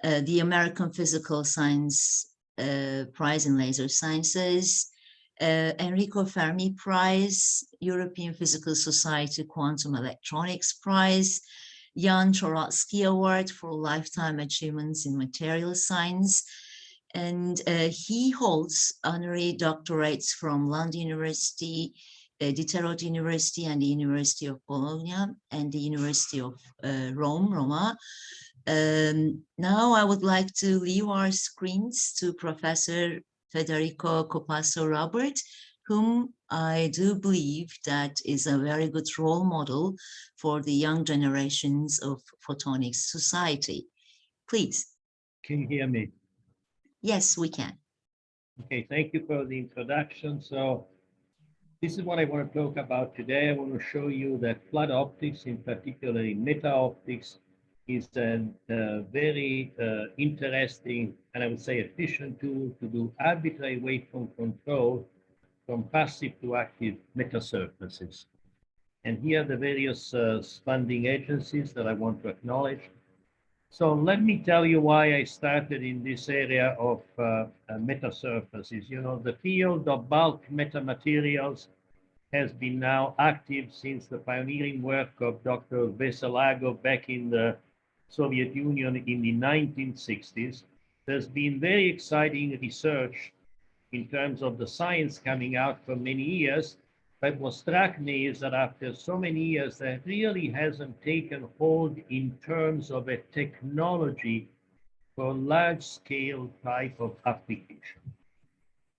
the American Physical Science Prize in Laser Sciences, Enrico Fermi Prize, European Physical Society Quantum Electronics Prize, Jan Chorotsky Award for Lifetime Achievements in Material Science, and he holds honorary doctorates from London University, Diderot University, and the University of Bologna, and the University of Roma. Now I would like to leave our screens to Professor Federico Capasso Robert, whom I do believe that is a very good role model for the young generations of photonics society. Please. Can you hear me? Yes, we can. Okay, thank you for the introduction. So this is what I want to talk about today. I want to show you that flood optics, in particular meta-optics, is a very interesting and I would say efficient tool to do arbitrary waveform control from passive to active metasurfaces. And here are the various funding agencies that I want to acknowledge. So let me tell you why I started in this area of metasurfaces. You know, the field of bulk metamaterials has been now active since the pioneering work of Dr. Veselago back in the Soviet Union in the 1960s. There's been very exciting research in terms of the science coming out for many years, but what struck me is that after so many years, that really hasn't taken hold in terms of a technology for large-scale type of application.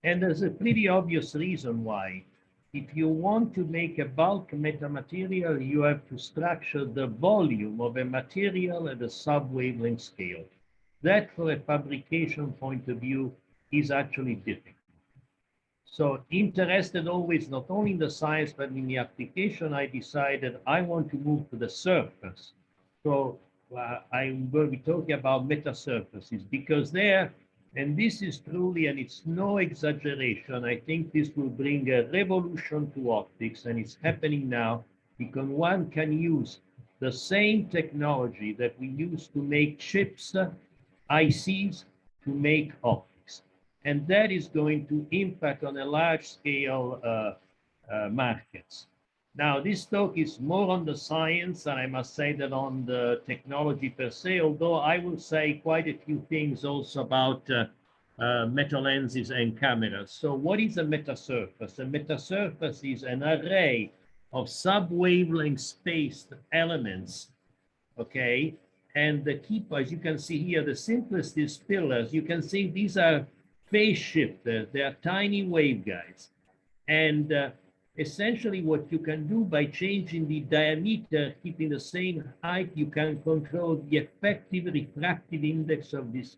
And there's a pretty obvious reason why. If you want to make a bulk metamaterial, you have to structure the volume of a material at a sub-wavelength scale. That, for a fabrication point of view, is actually difficult. So interested always not only in the science, but in the application, I decided I want to move to the surface. So I'm going to be talking about metasurfaces because there, and this is truly, and it's no exaggeration, I think this will bring a revolution to optics, and it's happening now because one can use the same technology that we use to make chips, ICs, to make optics. And that is going to impact on a large scale markets. Now, this talk is more on the science, and I must say that on the technology per se, although I will say quite a few things also about meta lenses and cameras. So what is a metasurface? A metasurface is an array of sub-wavelength spaced elements, okay? And the key, as you can see here, the simplest is pillars. You can see these are phase shifters. They are tiny waveguides. And essentially what you can do by changing the diameter, keeping the same height, you can control the effective refractive index of this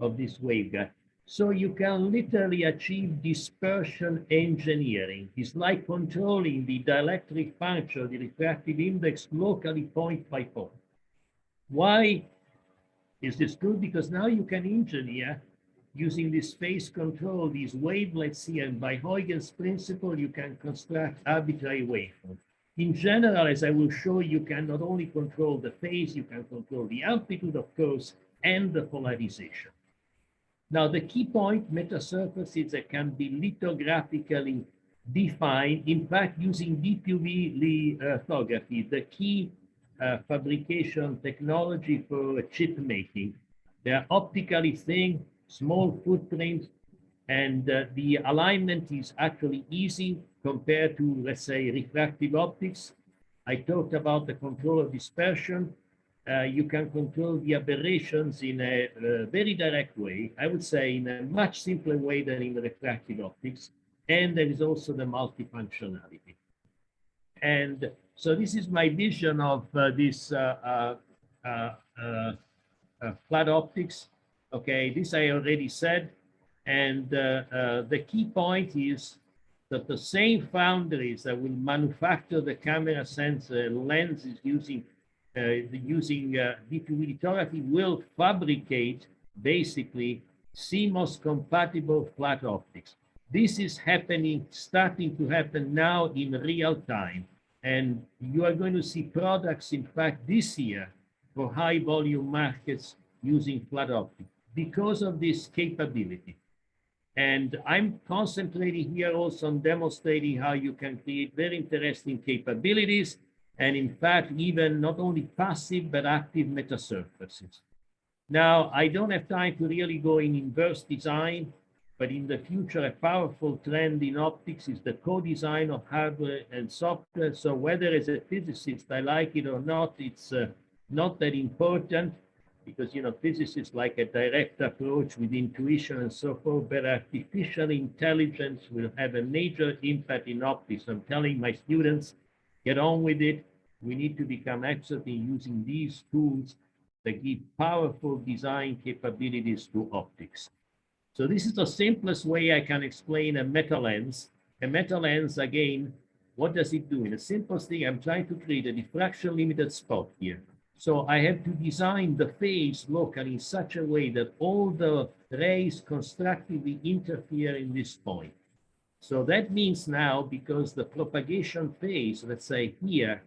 waveguide. So you can literally achieve dispersion engineering. It's like controlling the dielectric function, the refractive index locally point by point. Why is this good? Because now you can engineer using this phase control, these wavelets here, and by Huygens principle, you can construct arbitrary waveforms. In general, as I will show, you can not only control the phase, you can control the amplitude, of course, and the polarization. Now, the key point, metasurfaces that can be lithographically defined, in fact, using deep UV lithography, the key fabrication technology for chip making. They are optically thin, small footprint, and the alignment is actually easy compared to, let's say, refractive optics. I talked about the control of dispersion. You can control the aberrations in a very direct way, I would say in a much simpler way than in the refractive optics. And there is also the multifunctionality. And so this is my vision of this flat optics. Okay, this I already said. And the key point is that the same foundries that will manufacture the camera sensor lenses using deep UV lithography will fabricate basically CMOS compatible flat optics. This is happening, starting to happen now in real time. And you are going to see products, in fact, this year for high volume markets using flat optics because of this capability. And I'm concentrating here also on demonstrating how you can create very interesting capabilities and in fact, even not only passive, but active metasurfaces. Now, I don't have time to really go in inverse design, but in the future, a powerful trend in optics is the co-design of hardware and software. So whether as a physicist I like it or not, it's not that important because, you know, physicists like a direct approach with intuition and so forth, but artificial intelligence will have a major impact in optics. I'm telling my students, get on with it. We need to become expert in using these tools that give powerful design capabilities to optics. So this is the simplest way I can explain a meta lens. A meta lens, again, what does it do? In the simplest thing, I'm trying to create a diffraction limited spot here. So I have to design the phase locally in such a way that all the rays constructively interfere in this point. So that means now, because the propagation phase, let's say here,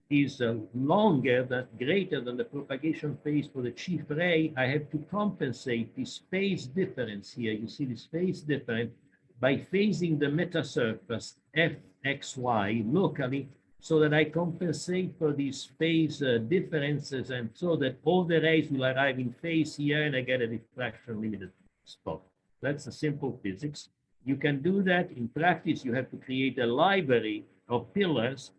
is greater than the propagation phase for the chief ray, I have to compensate this phase difference here. You see this phase difference by phasing the metasurface fxy locally so that I compensate for these phase differences and so that all the rays will arrive in phase here and I get a diffraction limited spot. That's a simple physics. You can do that in practice. You have to create a library of pillars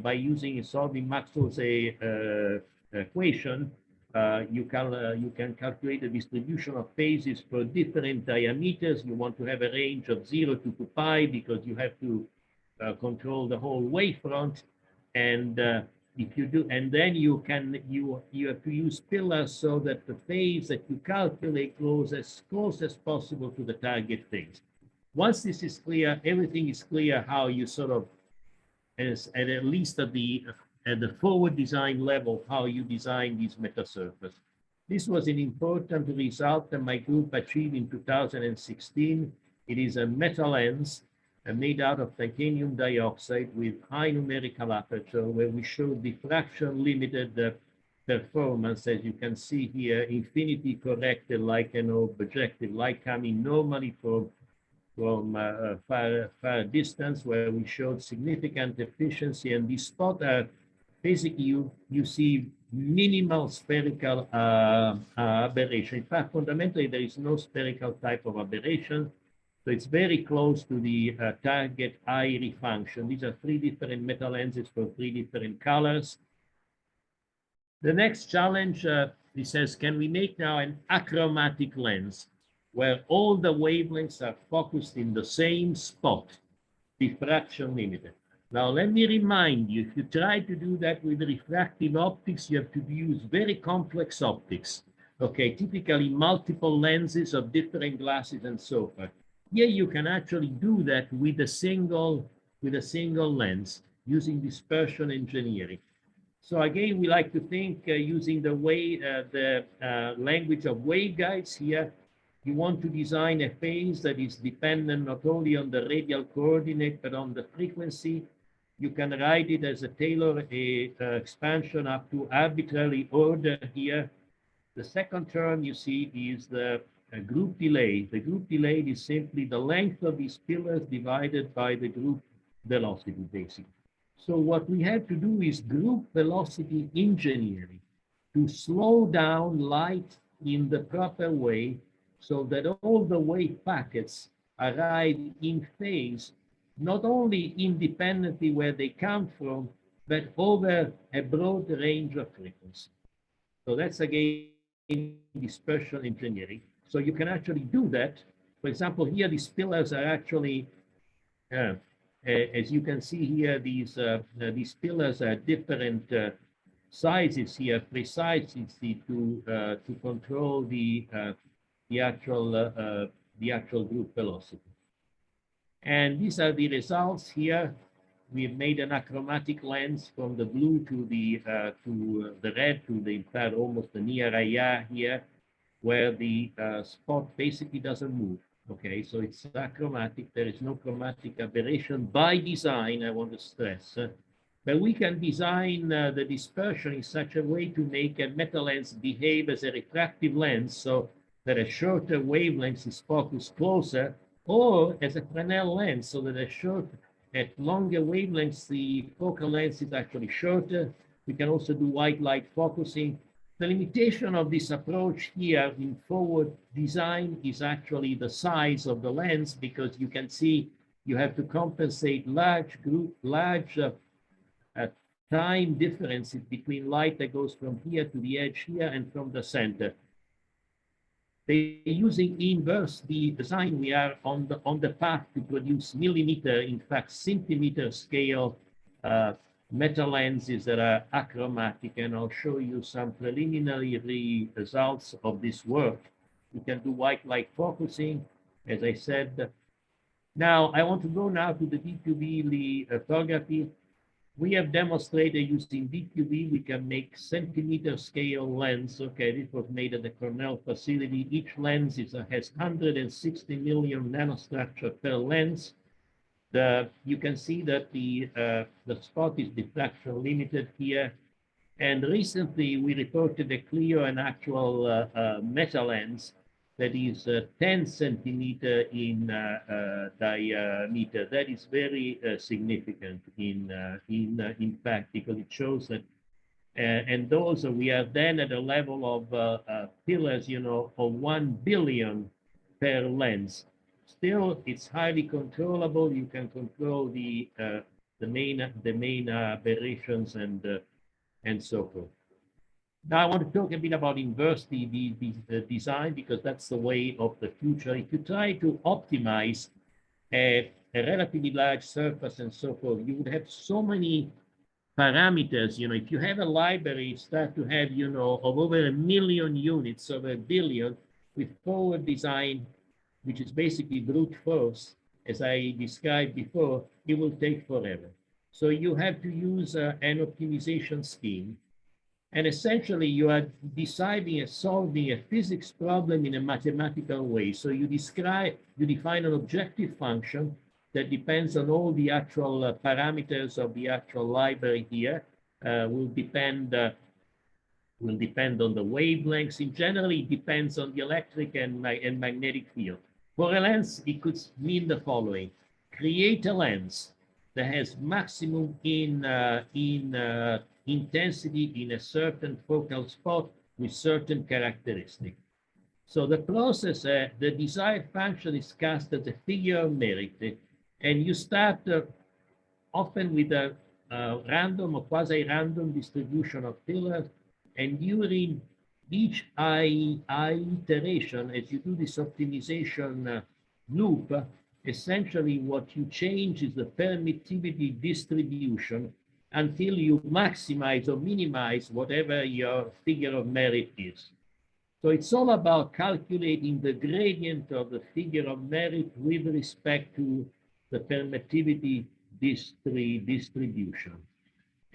by solving Maxwell's equation, you can calculate the distribution of phases for different diameters. You want to have a range of 0 to 2 pi because you have to control the whole wavefront. And if you do, and then you have to use pillars so that the phase that you calculate goes as close as possible to the target phase. Once this is clear, everything is clear how you sort of, at least at the forward design level, how you design these metasurface. This was an important result that my group achieved in 2016. It is a meta lens made out of titanium dioxide with high numerical aperture, where we show diffraction limited performance, as you can see here, infinity corrected like an objective light coming normally from far distance, where we showed significant efficiency. And these spots are basically you see minimal spherical aberration. In fact, fundamentally, there is no spherical type of aberration. So it's very close to the target eye function. These are 3 different meta lenses for 3 different colors. The next challenge, he says, can we make now an achromatic lens where all the wavelengths are focused in the same spot, diffraction limited? Now, let me remind you, if you try to do that with refractive optics, you have to use very complex optics. Okay, typically multiple lenses of different glasses and so forth. Here you can actually do that with a single lens using dispersion engineering. So again, we like to think using the language of waveguides here. You want to design a phase that is dependent not only on the radial coordinate, but on the frequency. You can write it as a Taylor expansion up to arbitrary order here. The second term you see is the group delay. The group delay is simply the length of these pillars divided by the group velocity, basically. So what we have to do is group velocity engineering to slow down light in the proper way so that all the wave packets arrive in phase, not only independently where they come from, but over a broad range of frequency. So that's again dispersion engineering. So you can actually do that. For example, here these pillars are actually, as you can see here, these pillars are different sizes here, precisely to control the actual group velocity. And these are the results here. We've made an achromatic lens from the blue to the red to the, in fact, almost the near IR here, where the spot basically doesn't move. Okay, so it's achromatic. There is no chromatic aberration by design, I want to stress. But we can design the dispersion in such a way to make a meta lens behave as a refractive lens, so that a shorter wavelength is focused closer, or as a Fresnel lens, so that at longer wavelengths, the focal length is actually shorter. We can also do white light focusing. The limitation of this approach here in forward design is actually the size of the lens, because you can see you have to compensate large time differences between light that goes from here to the edge here and from the center. They're using inverse the design. We are on the path to produce millimeter, in fact, centimeter scale meta lenses that are achromatic, and I'll show you some preliminary results of this work. We can do white light focusing, as I said. Now, I want to go now to the DQB lithography. We have demonstrated using DQB, we can make centimeter scale lens. Okay, this was made at the Cornell facility. Each lens has 160 million nanostructure per lens. You can see that the spot is diffraction limited here. And recently we reported a clear and actual meta lens that is 10 centimeter in diameter. That is very significant in fact, because it shows that, and those we are then at a level of pillars, of 1 billion per lens. Still, it's highly controllable. You can control the main aberrations and so forth. Now I want to talk a bit about inversely design, because that's the way of the future. If you try to optimize a relatively large surface and so forth, you would have so many parameters. You know, if you have a library, start to have, you know, of over 1 million units, over 1 billion, with forward design, which is basically brute force, as I described before, it will take forever. So you have to use an optimization scheme. And essentially, you are deciding and solving a physics problem in a mathematical way. So you define an objective function that depends on all the actual parameters of the actual library here. Will depend on the wavelengths. In general, it depends on the electric and magnetic field. For a lens, it could mean the following: create a lens that has maximum intensity in a certain focal spot with certain characteristics. So the process, the desired function is cast as a figure of merit, and you start often with a random or quasi-random distribution of pillars, and during each iteration, as you do this optimization loop, essentially what you change is the permittivity distribution until you maximize or minimize whatever your figure of merit is. So it's all about calculating the gradient of the figure of merit with respect to the permittivity distribution.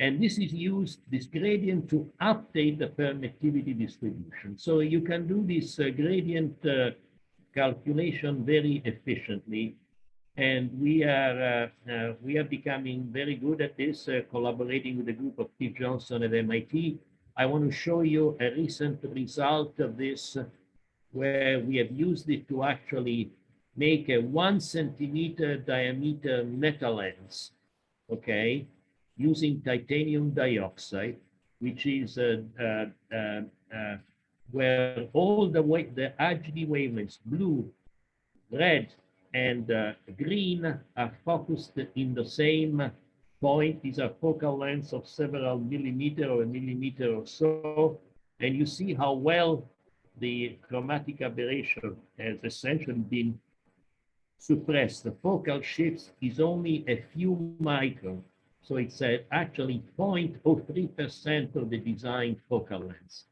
And this is used, this gradient, to update the permittivity distribution. So you can do this gradient calculation very efficiently. And we are becoming very good at this, collaborating with a group of Steve Johnson at MIT. I want to show you a recent result of this, where we have used it to actually make a 1 centimeter diameter metal lens, okay, using titanium dioxide, which is where all the RGB wavelengths, blue, red, and green, are focused in the same point. These are focal lengths of several millimeter or a millimeter or so. And you see how well the chromatic aberration has essentially been suppressed. The focal shifts is only a few microns. So it's actually 0.03% of the design focal length.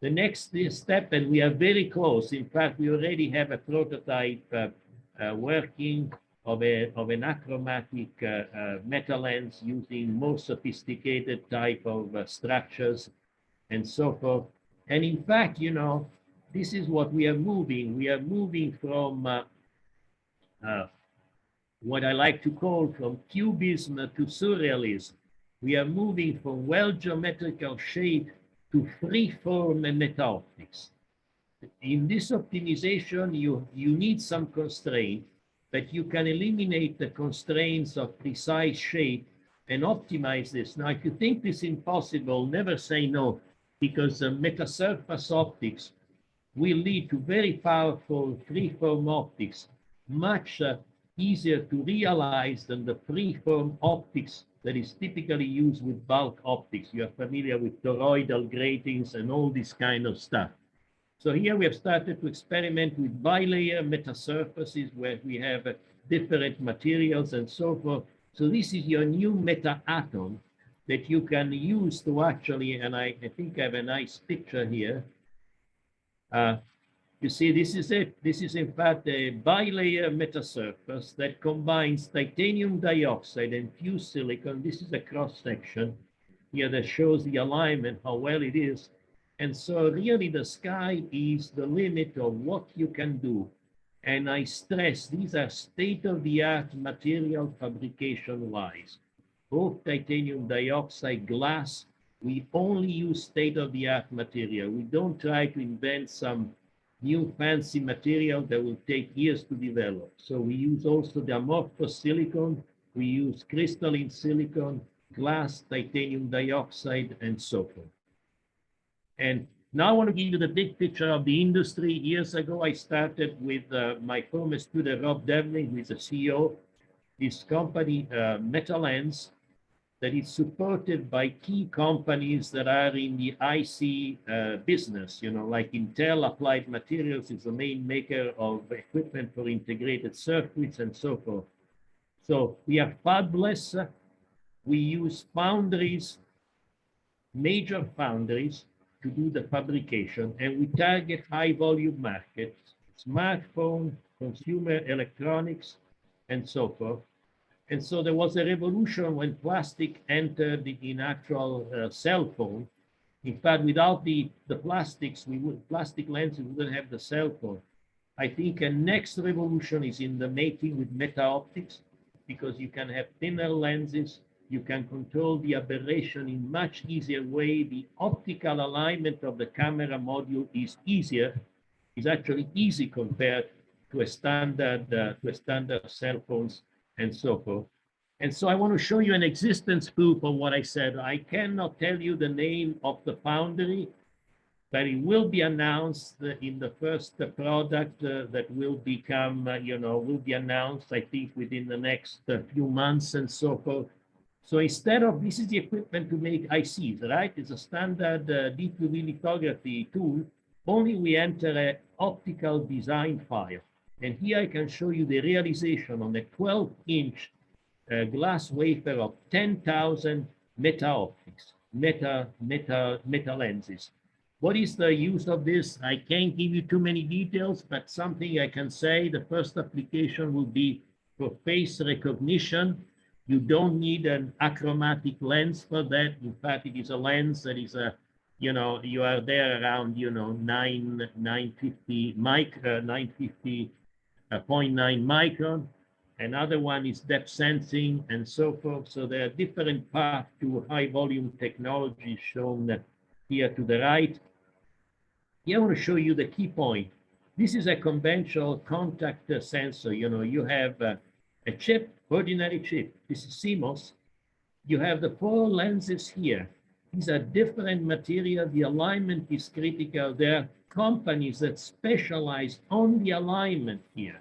The next step, and we are very close. In fact, we already have a prototype working of an achromatic metal lens using more sophisticated type of structures and so forth. And in fact, you know, this is what we are moving. We are moving from what I like to call from cubism to surrealism. We are moving from well-geometrical shape to free-form meta-optics. In this optimization, you need some constraint, but you can eliminate the constraints of precise shape and optimize this. Now, if you think this is impossible, never say no, because metasurface optics will lead to very powerful free-form optics, much easier to realize than the free-form optics that is typically used with bulk optics. You are familiar with toroidal gratings and all this kind of stuff. So here we have started to experiment with bilayer metasurfaces where we have different materials and so forth. So this is your new meta-atom that you can use to actually, and I think I have a nice picture here. You see, this is it. This is in fact a bilayer metasurface that combines titanium dioxide and fused silicon. This is a cross section here that shows the alignment, how well it is. And so really the sky is the limit of what you can do. And I stress, these are state-of-the-art material fabrication-wise. Both titanium dioxide, glass, we only use state-of-the-art material. We don't try to invent some new fancy material that will take years to develop. So we use also the amorphous silicon, we use crystalline silicon, glass, titanium dioxide, and so forth. And now I want to give you the big picture of the industry. Years ago, I started with my former student, Rob Devlin, who is the CEO. This company, Metalens, that is supported by key companies that are in the IC business, you know, like Intel Applied Materials is the main maker of equipment for integrated circuits and so forth. So we are fabless. We use foundries, major foundries, to do the fabrication, and we target high volume markets, smartphone, consumer electronics, and so forth. And so there was a revolution when plastic entered in actual cell phone. In fact, without the plastics, plastic lenses, we wouldn't have the cell phone. I think a next revolution is in the making with meta-optics, because you can have thinner lenses, you can control the aberration in much easier way. The optical alignment of the camera module is easier, is actually easy compared to a standard cell phones and so forth. And so I want to show you an existence proof of what I said. I cannot tell you the name of the foundry, but it will be announced in the first product that will become, will be announced, I think, within the next few months and so forth. So instead of, this is the equipment to make ICs, right? It's a standard deep UV lithography tool, only we enter an optical design file. And here I can show you the realization on a 12-inch glass wafer of 10,000 meta-optics, meta lenses. What is the use of this? I can't give you too many details, but something I can say, the first application will be for face recognition. You don't need an achromatic lens for that. In fact, it is a lens that is a, you are there around, 950 0.9 micron. Another one is depth sensing and so forth. So there are different paths to high volume technology shown here to the right. Here I want to show you the key point. This is a conventional contact sensor. You have a chip, ordinary chip. This is CMOS. You have the 4 lenses here. These are different material. The alignment is critical. There are companies that specialize on the alignment here,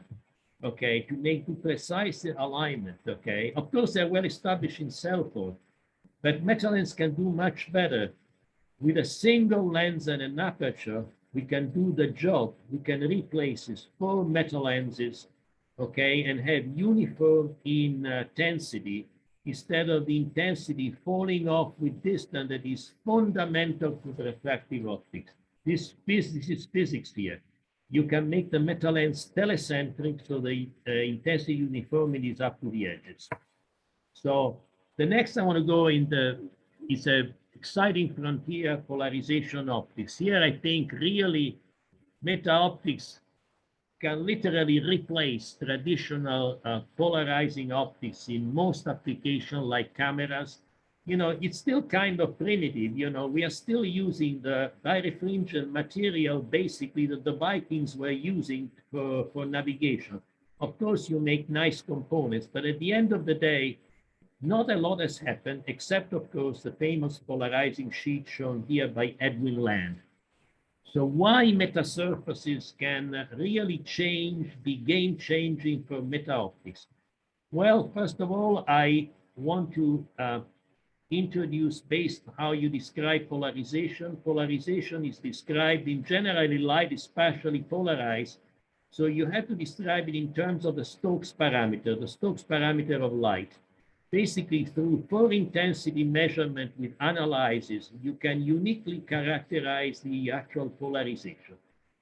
okay, to make the precise alignment, okay. Of course, they're well established in cell phone, but Metalens can do much better. With a single lens and an aperture, we can do the job. We can replace these 4 metal lenses, okay, and have uniform intensity instead of the intensity falling off with distance that is fundamental to the refractive optics. This is physics here. You can make the metal lens telecentric, so the intensity uniformity is up to the edges. So the next I want to go is a exciting frontier, polarization optics. Here, I think really meta-optics can literally replace traditional polarizing optics in most applications like cameras. It's still kind of primitive. We are still using the birefringent material, basically, that the Vikings were using for navigation. Of course, you make nice components, but at the end of the day, not a lot has happened, except, of course, the famous polarizing sheet shown here by Edwin Land. So why metasurfaces can really be game-changing for meta-optics? Well, first of all, I want to introduce based on how you describe polarization. Polarization is described in generally light is partially polarized. So you have to describe it in terms of the Stokes parameter of light. Basically, through 4 intensity measurement with analysis, you can uniquely characterize the actual polarization.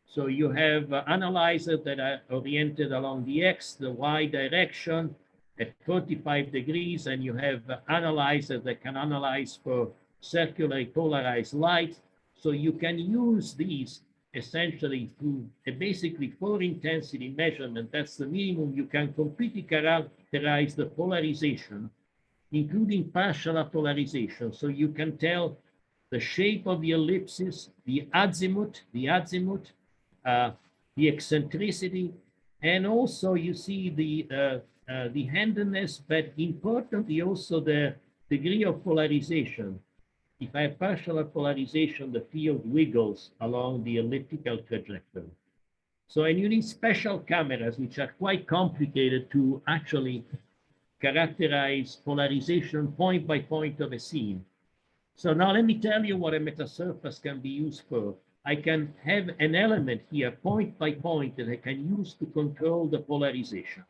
So you have analyzers that are oriented along the X, the Y direction at 45 degrees, and you have analyzers that can analyze for circularly polarized light. So you can use these essentially through a basically 4 intensity measurement. That's the minimum. You can completely characterize the polarization, including partial polarization. So you can tell the shape of the ellipses, the azimuth, the eccentricity, and also you see the handedness, but importantly also the degree of polarization. If I have partial polarization, the field wiggles along the elliptical trajectory. So, and you need special cameras, which are quite complicated to actually characterize polarization point by point of a scene. So now let me tell you what a metasurface can be used for. I can have an element here point by point that I can use to control the polarization.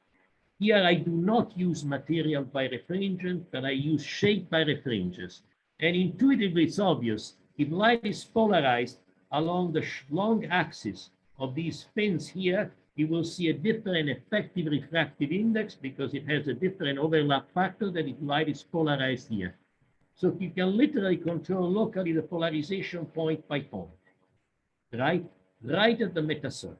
Here I do not use material birefringent, but I use shape birefringence. And intuitively it's obvious, if light is polarized along the long axis of these fins here, you will see a different effective refractive index because it has a different overlap factor than if light is polarized here. So you can literally control locally the polarization point by point, right? Right at the metasurface.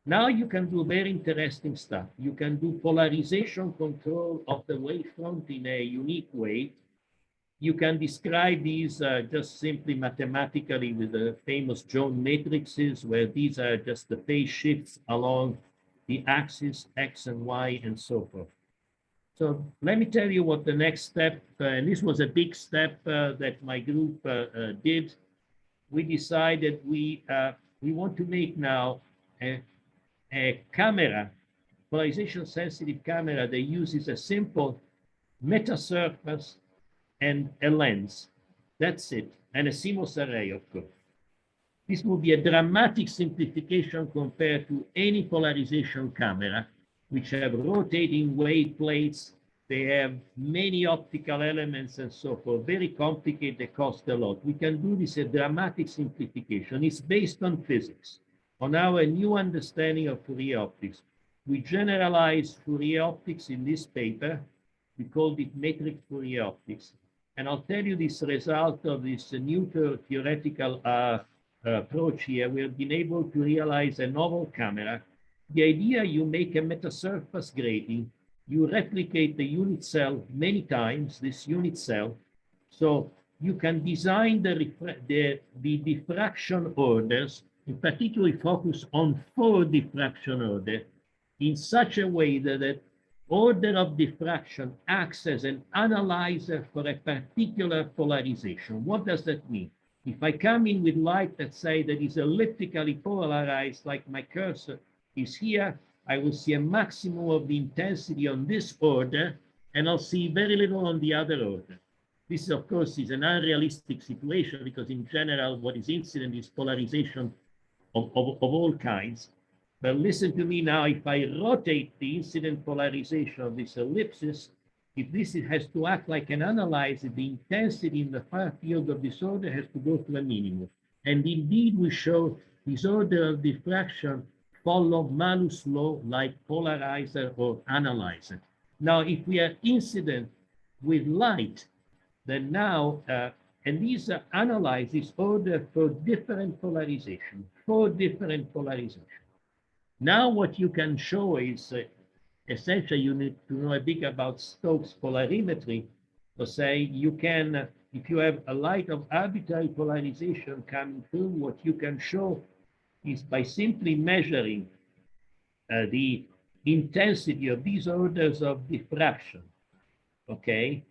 Now you can do very interesting stuff. You can do polarization control of the wavefront in a unique way. You can describe these just simply mathematically with the famous Jones matrices, where these are just the phase shifts along the axis, X and Y, and so forth. So let me tell you what the next step, and this was a big step that my group did. We decided we want to make now a camera, polarization sensitive camera that uses a simple metasurface and a lens. That's it, and a CMOS array, of course. This will be a dramatic simplification compared to any polarization camera, which have rotating wave plates. They have many optical elements and so forth, very complicated, they cost a lot. We can do this a dramatic simplification. It's based on physics, on our new understanding of Fourier optics. We generalized Fourier optics in this paper. We called it metric Fourier optics. And I'll tell you this result of this new theoretical approach here. We've been able to realize a novel camera. The idea, you make a metasurface grating, you replicate the unit cell many times, this unit cell, so you can design the diffraction orders, in particular focus on 4 diffraction orders, in such a way that the order of diffraction acts as an analyzer for a particular polarization. What does that mean? If I come in with light, let's say, that is elliptically polarized, like my cursor is here, I will see a maximum of the intensity on this order, and I'll see very little on the other order. This, of course, is an unrealistic situation because in general, what is incident is polarization of all kinds. But listen to me now, if I rotate the incident polarization of this ellipsis, if this has to act like an analyzer, the intensity in the far field of this order has to go to a minimum. And indeed, we show this order of diffraction follow Malus law like polarizer or analyzer. Now, if we are incident with light, then now, and these are analyzes order for different polarization, 4 different polarization. Now what you can show is, essentially you need to know a bit about Stokes polarimetry. So say you can, if you have a light of arbitrary polarization coming through, what you can show is by simply measuring the intensity of these orders of diffraction, okay,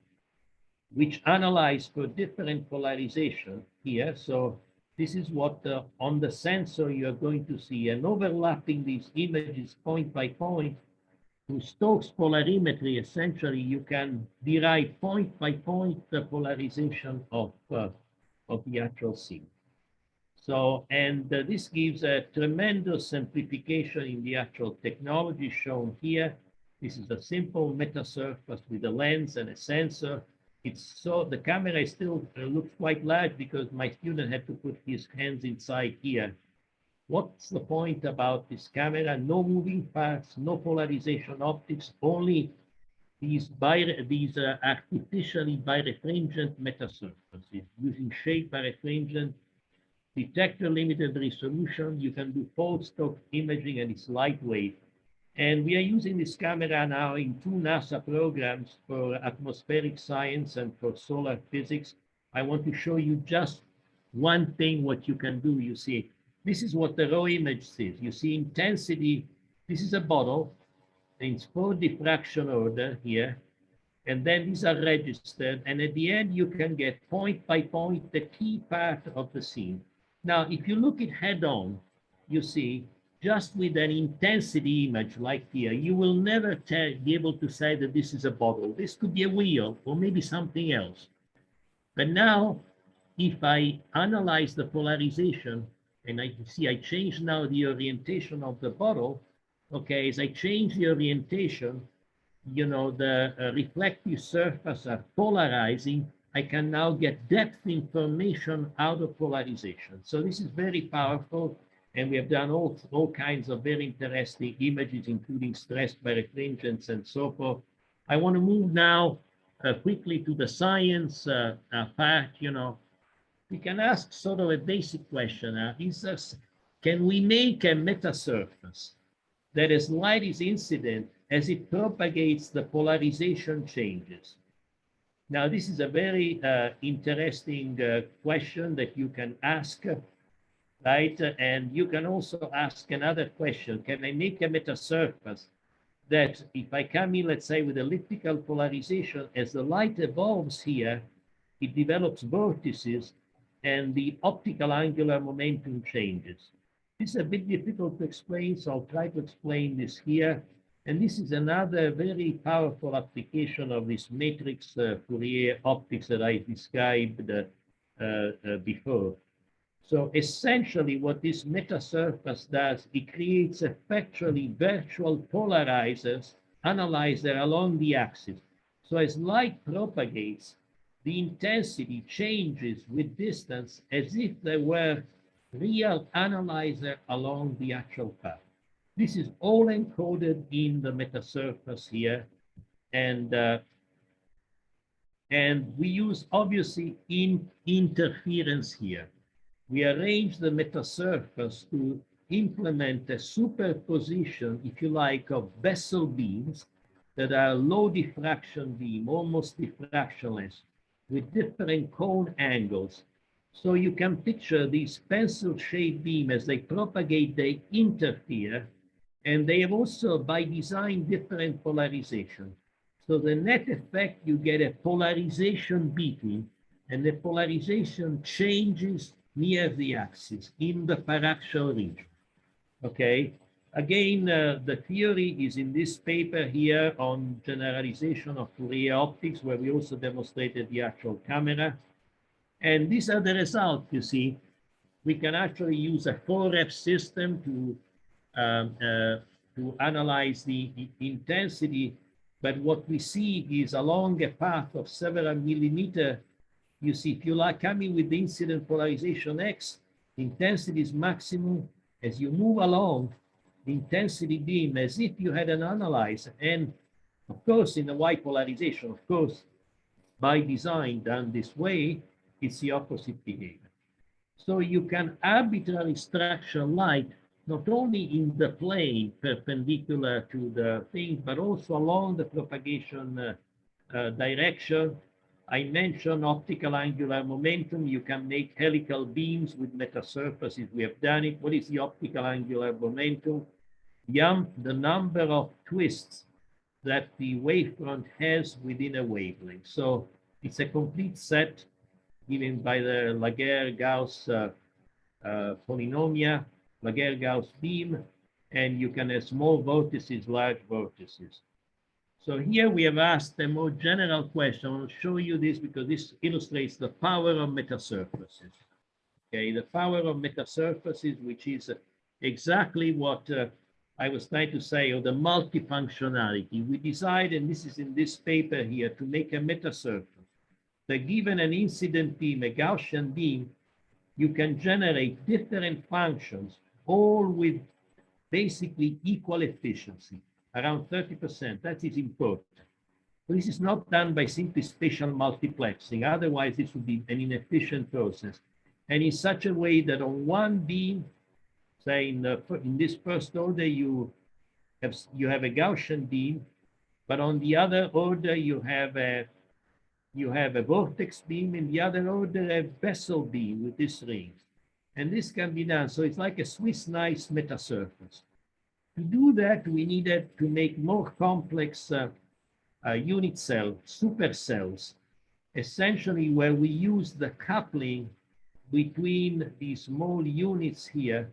which analyze for different polarization here. So this is what on the sensor you're going to see, and overlapping these images point by point through Stokes polarimetry. Essentially, you can derive point by point the polarization of the actual scene. So, and this gives a tremendous simplification in the actual technology shown here. This is a simple metasurface with a lens and a sensor. It's so the camera still looks quite large because my student had to put his hands inside here. What's the point about this camera? No moving parts, no polarization optics, only these artificially birefringent metasurfaces using shape birefringent, detector limited resolution. You can do full-scope imaging and it's lightweight. And we are using this camera now in 2 NASA programs for atmospheric science and for solar physics. I want to show you just one thing, what you can do. You see, this is what the raw image says. You see intensity. This is a bottle. It's 4 diffraction order here. And then these are registered. And at the end, you can get point by point the key part of the scene. Now, if you look it head on, you see just with an intensity image like here, you will never be able to say that this is a bottle. This could be a wheel or maybe something else. But now, if I analyze the polarization, and I see I change now the orientation of the bottle, okay, as I change the orientation, you know, the reflective surface are polarizing, I can now get depth information out of polarization. So this is very powerful. And we have done all kinds of very interesting images, including stressed by refringents and so forth. I want to move now quickly to the science part. You know, we can ask sort of a basic question. Can we make a metasurface that as light is incident, as it propagates, the polarization changes? Now, this is a very interesting question that you can ask, right? And you can also ask another question. Can I make a metasurface that if I come in, let's say, with elliptical polarization, as the light evolves here, it develops vortices and the optical angular momentum changes? This is a bit difficult to explain, so I'll try to explain this here. And this is another very powerful application of this matrix Fourier optics that I described before. So essentially what this metasurface does, it creates effectually virtual polarizers, analyzer along the axis. So as light propagates, the intensity changes with distance as if there were real analyzer along the actual path. This is all encoded in the metasurface here. And we use obviously interference here. We arrange the metasurface to implement a superposition, if you like, of vessel beams that are low diffraction beam, almost diffractionless, with different cone angles. So you can picture these pencil-shaped beams as they propagate, they interfere, and they have also, by design, different polarization. So the net effect, you get a polarization beating, and the polarization changes near the axis in the paraxial region. Okay, again, the theory is in this paper here on generalization of Fourier optics, where we also demonstrated the actual camera. And these are the results, you see. We can actually use a 4F system to analyze the intensity, but what we see is along a path of several millimeters. You see, if you are coming with the incident polarization X, the intensity is maximum. As you move along, the intensity beam, as if you had an analyzer, and of course, in the Y polarization, of course, by design done this way, it's the opposite behavior. So you can arbitrarily structure light, not only in the plane perpendicular to the thing, but also along the propagation direction. I mentioned optical angular momentum. You can make helical beams with metasurfaces. We have done it. What is the optical angular momentum? The number of twists that the wavefront has within a wavelength. So it's a complete set given by the Laguerre-Gauss polynomial, Laguerre-Gauss beam, and you can have small vortices, large vortices. So here we have asked a more general question. I will show you this because this illustrates the power of metasurfaces. Okay, the power of metasurfaces, which is exactly what I was trying to say, or the multifunctionality. We decide, and this is in this paper here, to make a metasurface. That given an incident beam, a Gaussian beam, you can generate different functions, all with basically equal efficiency, around 30%. That is important. But this is not done by simply spatial multiplexing. Otherwise, this would be an inefficient process. And in such a way that on one beam, say in this first order, you have a Gaussian beam, but on the other order, you have a vortex beam, in the other order, a vessel beam with these rings. And this can be done. So it's like a Swiss knife metasurface. To do that, we needed to make more complex unit cell, supercells, essentially where we use the coupling between these small units here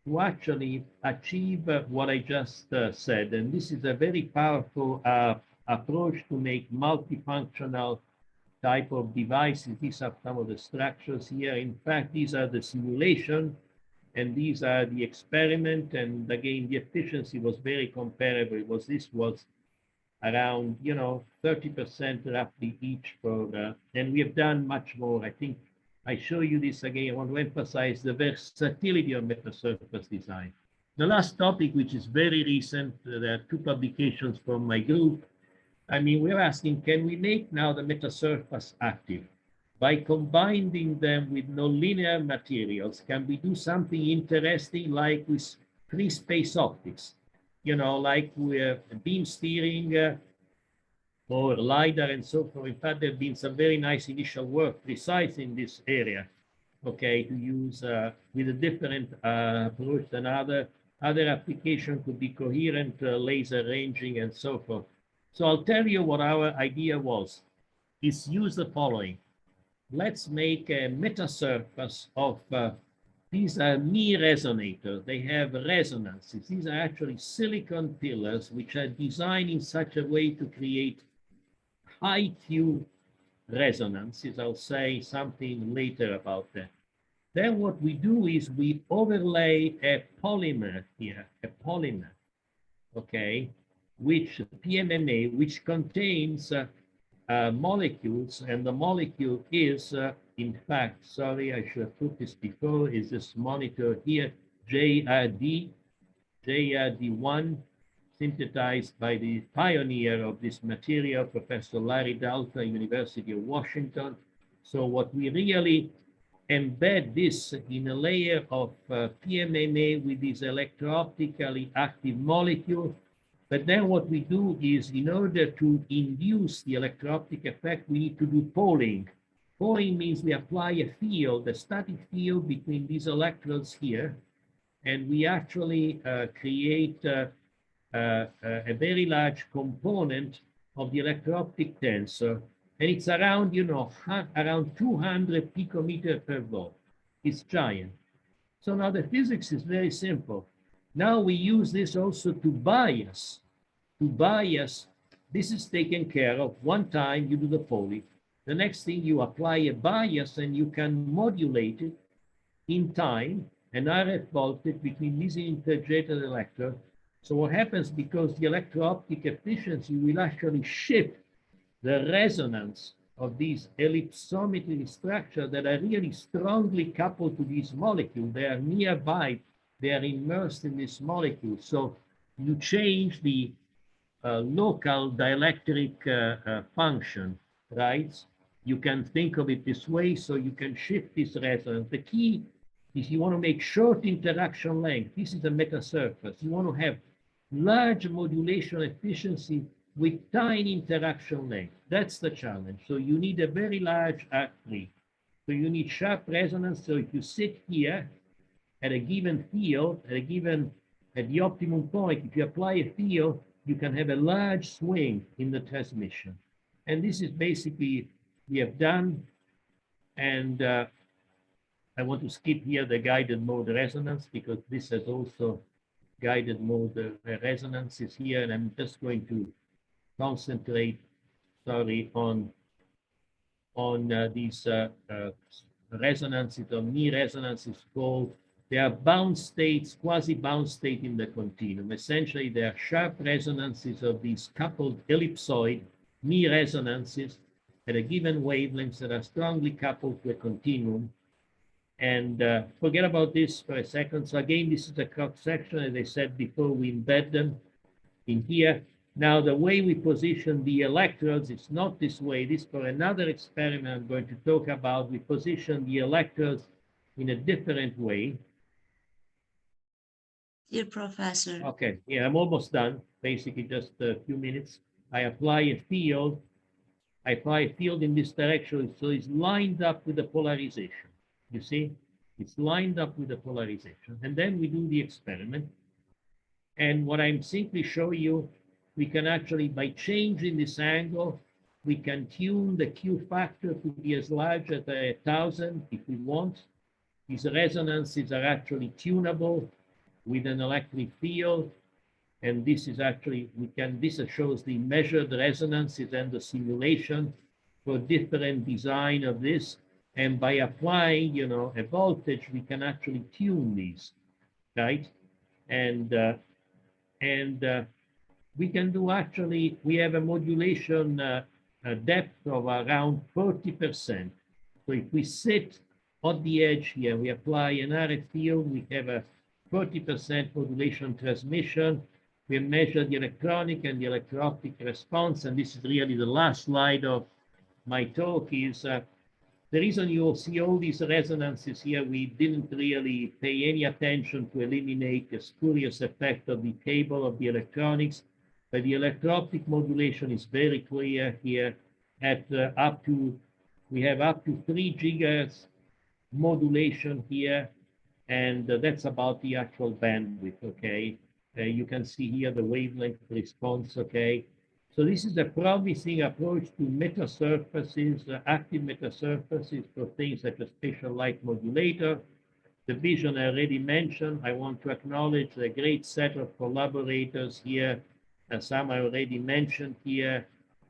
to actually achieve what I just said. And this is a very powerful approach to make multifunctional type of devices. These are some of the structures here. In fact, these are the simulation and these are the experiment. And again, the efficiency was very comparable. This was around, 30% roughly each for, and we have done much more. I think I show you this again. I want to emphasize the versatility of metasurface design. The last topic, which is very recent, there are two publications from my group. I mean, we're asking, can we make now the metasurface active? By combining them with nonlinear materials, can we do something interesting like with free space optics? Like with beam steering or LiDAR and so forth. In fact, there have been some very nice initial work precise in this area, okay, to use with a different approach than other application could be coherent laser ranging and so forth. So I'll tell you what our idea was, is use the following. Let's make a metasurface of these are Mie resonators. They have resonances. These are actually silicon pillars which are designed in such a way to create high Q resonances. I'll say something later about that. Then what we do is we overlay a polymer here, okay, which PMMA, which contains molecules, and the molecule is, in fact, sorry, I should have put this before, is this monitor here, JRD1, synthesized by the pioneer of this material, Professor Larry Dalton, University of Washington. So what we really embed this in a layer of PMMA with this electro-optically active molecule. But then what we do is, in order to induce the electro-optic effect, we need to do polling. Polling means we apply a field, a static field between these electrodes here, and we actually create a very large component of the electro-optic tensor, and it's around, around 200 picometer per volt. It's giant. So now the physics is very simple. Now we use this also to bias. This is taken care of. One time you do the polling. The next thing you apply a bias and you can modulate it in time, an RF voltage between these integrated electrodes. So what happens, because the electro-optic efficiency will actually shift the resonance of these ellipsometry structures that are really strongly coupled to this molecule. They are nearby, they are immersed in this molecule. So you change the local dielectric function, right? You can think of it this way, so you can shift this resonance. The key is you want to make short interaction length. This is a metasurface. You want to have large modulation efficiency with tiny interaction length. That's the challenge. So you need a very large arc-free. So you need sharp resonance. So if you sit here at a given field, at the optimum point, if you apply a field, you can have a large swing in the transmission. And this is basically we have done. And I want to skip here the guided mode resonance, because this has also guided mode resonances here. And I'm just going to concentrate, sorry, on these resonances, or Mie resonances called. They are bound states, quasi-bound state in the continuum. Essentially, they are sharp resonances of these coupled ellipsoid Mie resonances at a given wavelength that are strongly coupled to a continuum. And forget about this for a second. So again, this is a cross section. As I said before, we embed them in here. Now, the way we position the electrodes, it's not this way. This for another experiment I'm going to talk about. We position the electrodes in a different way. Dear Professor. Okay, yeah, I'm almost done. Basically, just a few minutes. I apply a field. In this direction, so it's lined up with the polarization. You see, it's lined up with the polarization. And then we do the experiment. And what I'm simply showing you, we can actually, by changing this angle, we can tune the Q factor to be as large as 1,000 if we want. These resonances are actually tunable. with an electric field. And this is actually, this shows the measured resonances and the simulation for different design of this. And by applying, a voltage, we can actually tune these, right? And we can do actually, we have a modulation depth of around 40%. So if we sit on the edge here, we apply an RF field, we have a 40% modulation transmission. We measure the electronic and the electro-optic response, and this is really the last slide of my talk, is the reason you will see all these resonances here, we didn't really pay any attention to eliminate the spurious effect of the cable of the electronics, but the electro-optic modulation is very clear here at we have up to 3 gigahertz modulation here, and that's about the actual bandwidth, okay? You can see here the wavelength response, okay? So this is a promising approach to metasurfaces, active metasurfaces for things such as spatial light modulator. The vision I already mentioned. I want to acknowledge a great set of collaborators here, some I already mentioned here,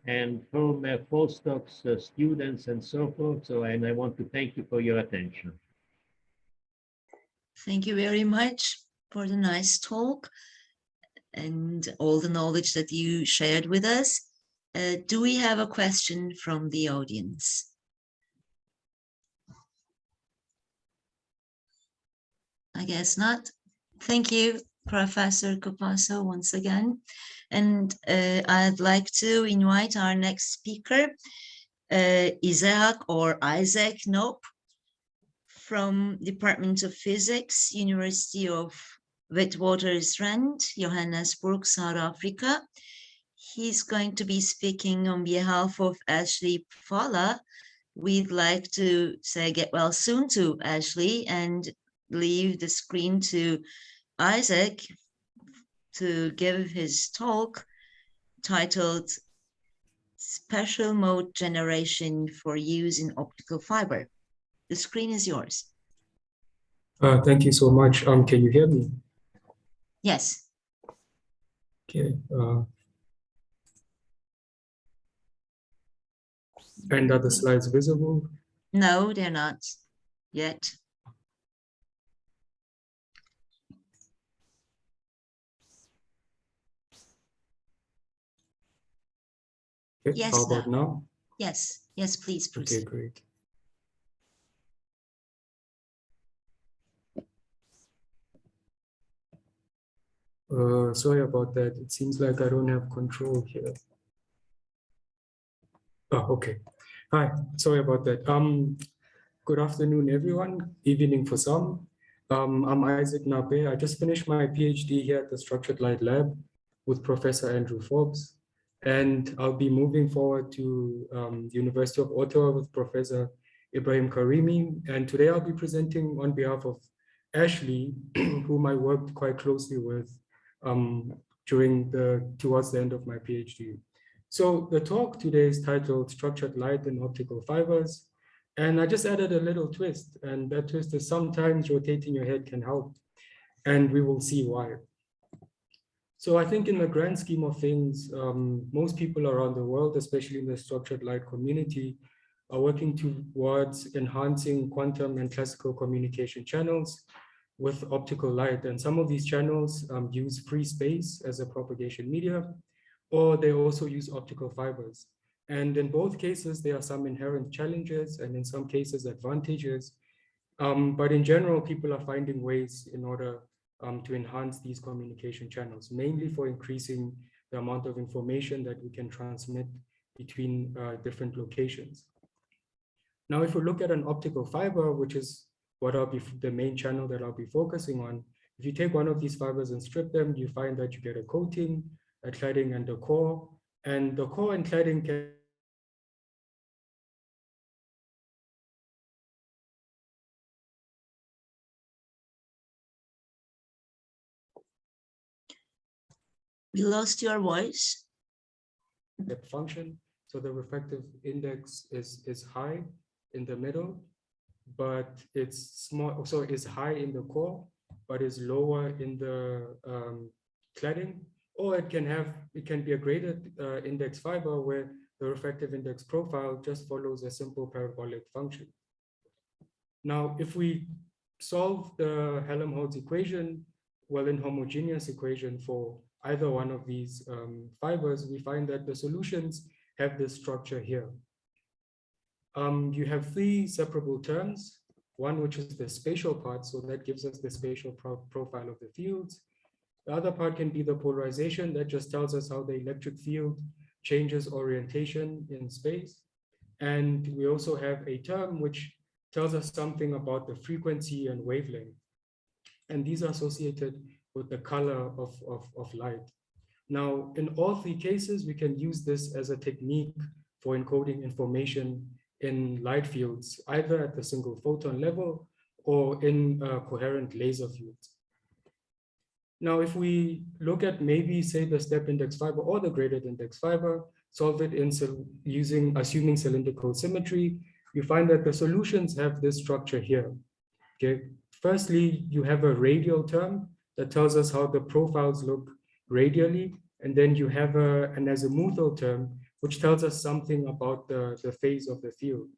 and former postdocs, students, and so forth. And I want to thank you for your attention. Thank you very much for the nice talk and all the knowledge that you shared with us. Do we have a question from the audience? I guess not. Thank you, Professor Capasso, once again. And I'd like to invite our next speaker, Isaac Knoop, from Department of Physics, University of Witwatersrand, Johannesburg, South Africa. He's going to be speaking on behalf of Ashley Fowler. We'd like to say get well soon to Ashley and leave the screen to Isaac to give his talk titled Special Mode Generation for Use in Optical Fiber. The screen is yours. Thank you so much. Can you hear me? Yes. Okay. And are the slides visible? No, they're not yet. Okay. Yes. How about now? Yes. Yes, please proceed. Okay, great. Sorry about that. It seems like I don't have control here. Oh, okay. Hi, sorry about that. Good afternoon, everyone. Evening for some. I'm Isaac Knoop. I just finished my PhD here at the Structured Light Lab with Professor Andrew Forbes. And I'll be moving forward to the University of Ottawa with Professor Ibrahim Karimi. And today I'll be presenting on behalf of Ashley, whom I worked quite closely with towards the end of my PhD. So the talk today is titled Structured Light and Optical Fibers. And I just added a little twist, and that twist is sometimes rotating your head can help, and we will see why. So I think in the grand scheme of things, most people around the world, especially in the structured light community, are working towards enhancing quantum and classical communication channels with optical light. And some of these channels use free space as a propagation media, or they also use optical fibers. And in both cases, there are some inherent challenges and in some cases advantages. But in general, people are finding ways in order to enhance these communication channels, mainly for increasing the amount of information that we can transmit between different locations. Now, if we look at an optical fiber, which is what I'll be the main channel that I'll be focusing on, if you take one of these fibers and strip them, you find that you get a coating, a cladding, and a core. And the core and cladding can We lost your voice. that function. So the refractive index is high in the middle, but it's small, so it's high in the core, but is lower in the cladding, or it can be a graded index fiber where the refractive index profile just follows a simple parabolic function. Now, if we solve the Helmholtz equation, well, in homogeneous equation for either one of these fibers, we find that the solutions have this structure here. You have three separable terms, one which is the spatial part, so that gives us the spatial profile of the fields. The other part can be the polarization, that just tells us how the electric field changes orientation in space. And we also have a term which tells us something about the frequency and wavelength. And these are associated with the color of light. Now, in all three cases, we can use this as a technique for encoding information in light fields, either at the single photon level or in coherent laser fields. Now, if we look at maybe, say, the step index fiber or the graded index fiber, solve it assuming cylindrical symmetry, you find that the solutions have this structure here. Okay. Firstly, you have a radial term that tells us how the profiles look radially, and then you have an azimuthal term which tells us something about the phase of the field.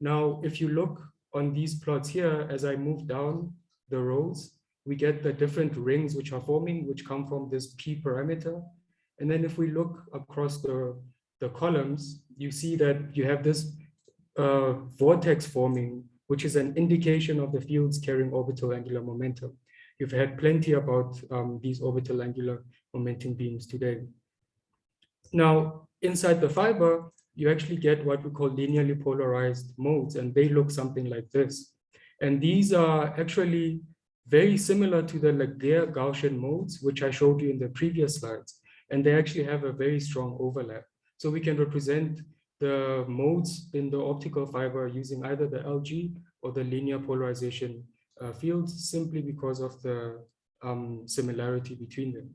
Now, if you look on these plots here, as I move down the rows, we get the different rings which are forming, which come from this P parameter. And then if we look across the columns, you see that you have this vortex forming, which is an indication of the fields carrying orbital angular momentum. You've had plenty about these orbital angular momentum beams today. Now, inside the fiber, you actually get what we call linearly polarized modes, and they look something like this. And these are actually very similar to the Laguerre Gaussian modes, which I showed you in the previous slides. And they actually have a very strong overlap. So we can represent the modes in the optical fiber using either the LG or the linear polarization fields, simply because of the similarity between them.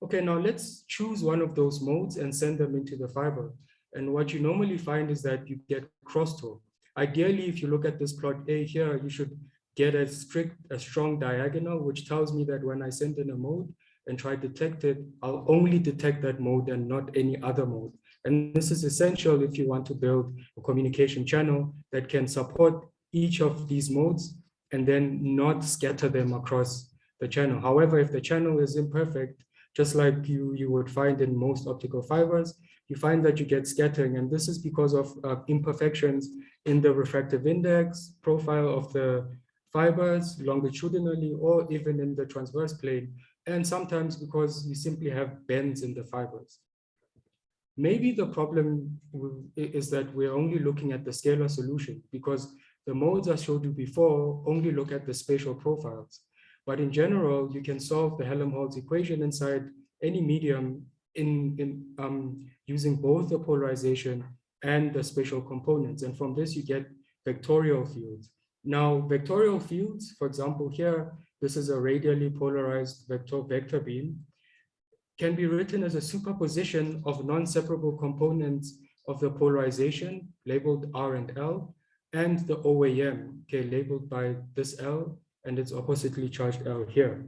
Okay, now let's choose one of those modes and send them into the fiber. And what you normally find is that you get crosstalk. Ideally, if you look at this plot A here, you should get a strong diagonal, which tells me that when I send in a mode and try to detect it, I'll only detect that mode and not any other mode. And this is essential if you want to build a communication channel that can support each of these modes and then not scatter them across the channel. However, if the channel is imperfect, just like you would find in most optical fibers, you find that you get scattering. And this is because of imperfections in the refractive index profile of the fibers longitudinally or even in the transverse plane, and sometimes because you simply have bends in the fibers. Maybe the problem is that we're only looking at the scalar solution, because the modes I showed you before only look at the spatial profiles. But in general, you can solve the Helmholtz equation inside any medium using both the polarization and the spatial components. And from this, you get vectorial fields. Now, vectorial fields, for example, here, this is a radially polarized vector beam, can be written as a superposition of non-separable components of the polarization, labeled R and L, and the OAM, okay, labeled by this L and its oppositely charged L here.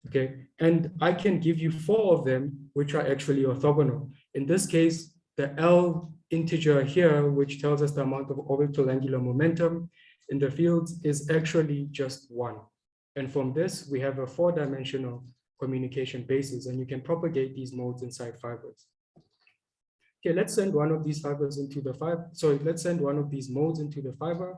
Okay, and I can give you 4 of them, which are actually orthogonal. In this case, the L integer here, which tells us the amount of orbital angular momentum in the fields, is actually just 1. And from this, we have a 4-dimensional communication basis, and you can propagate these modes inside fibers. Okay, let's send one of these fibers into the fiber. Sorry, let's send one of these modes into the fiber.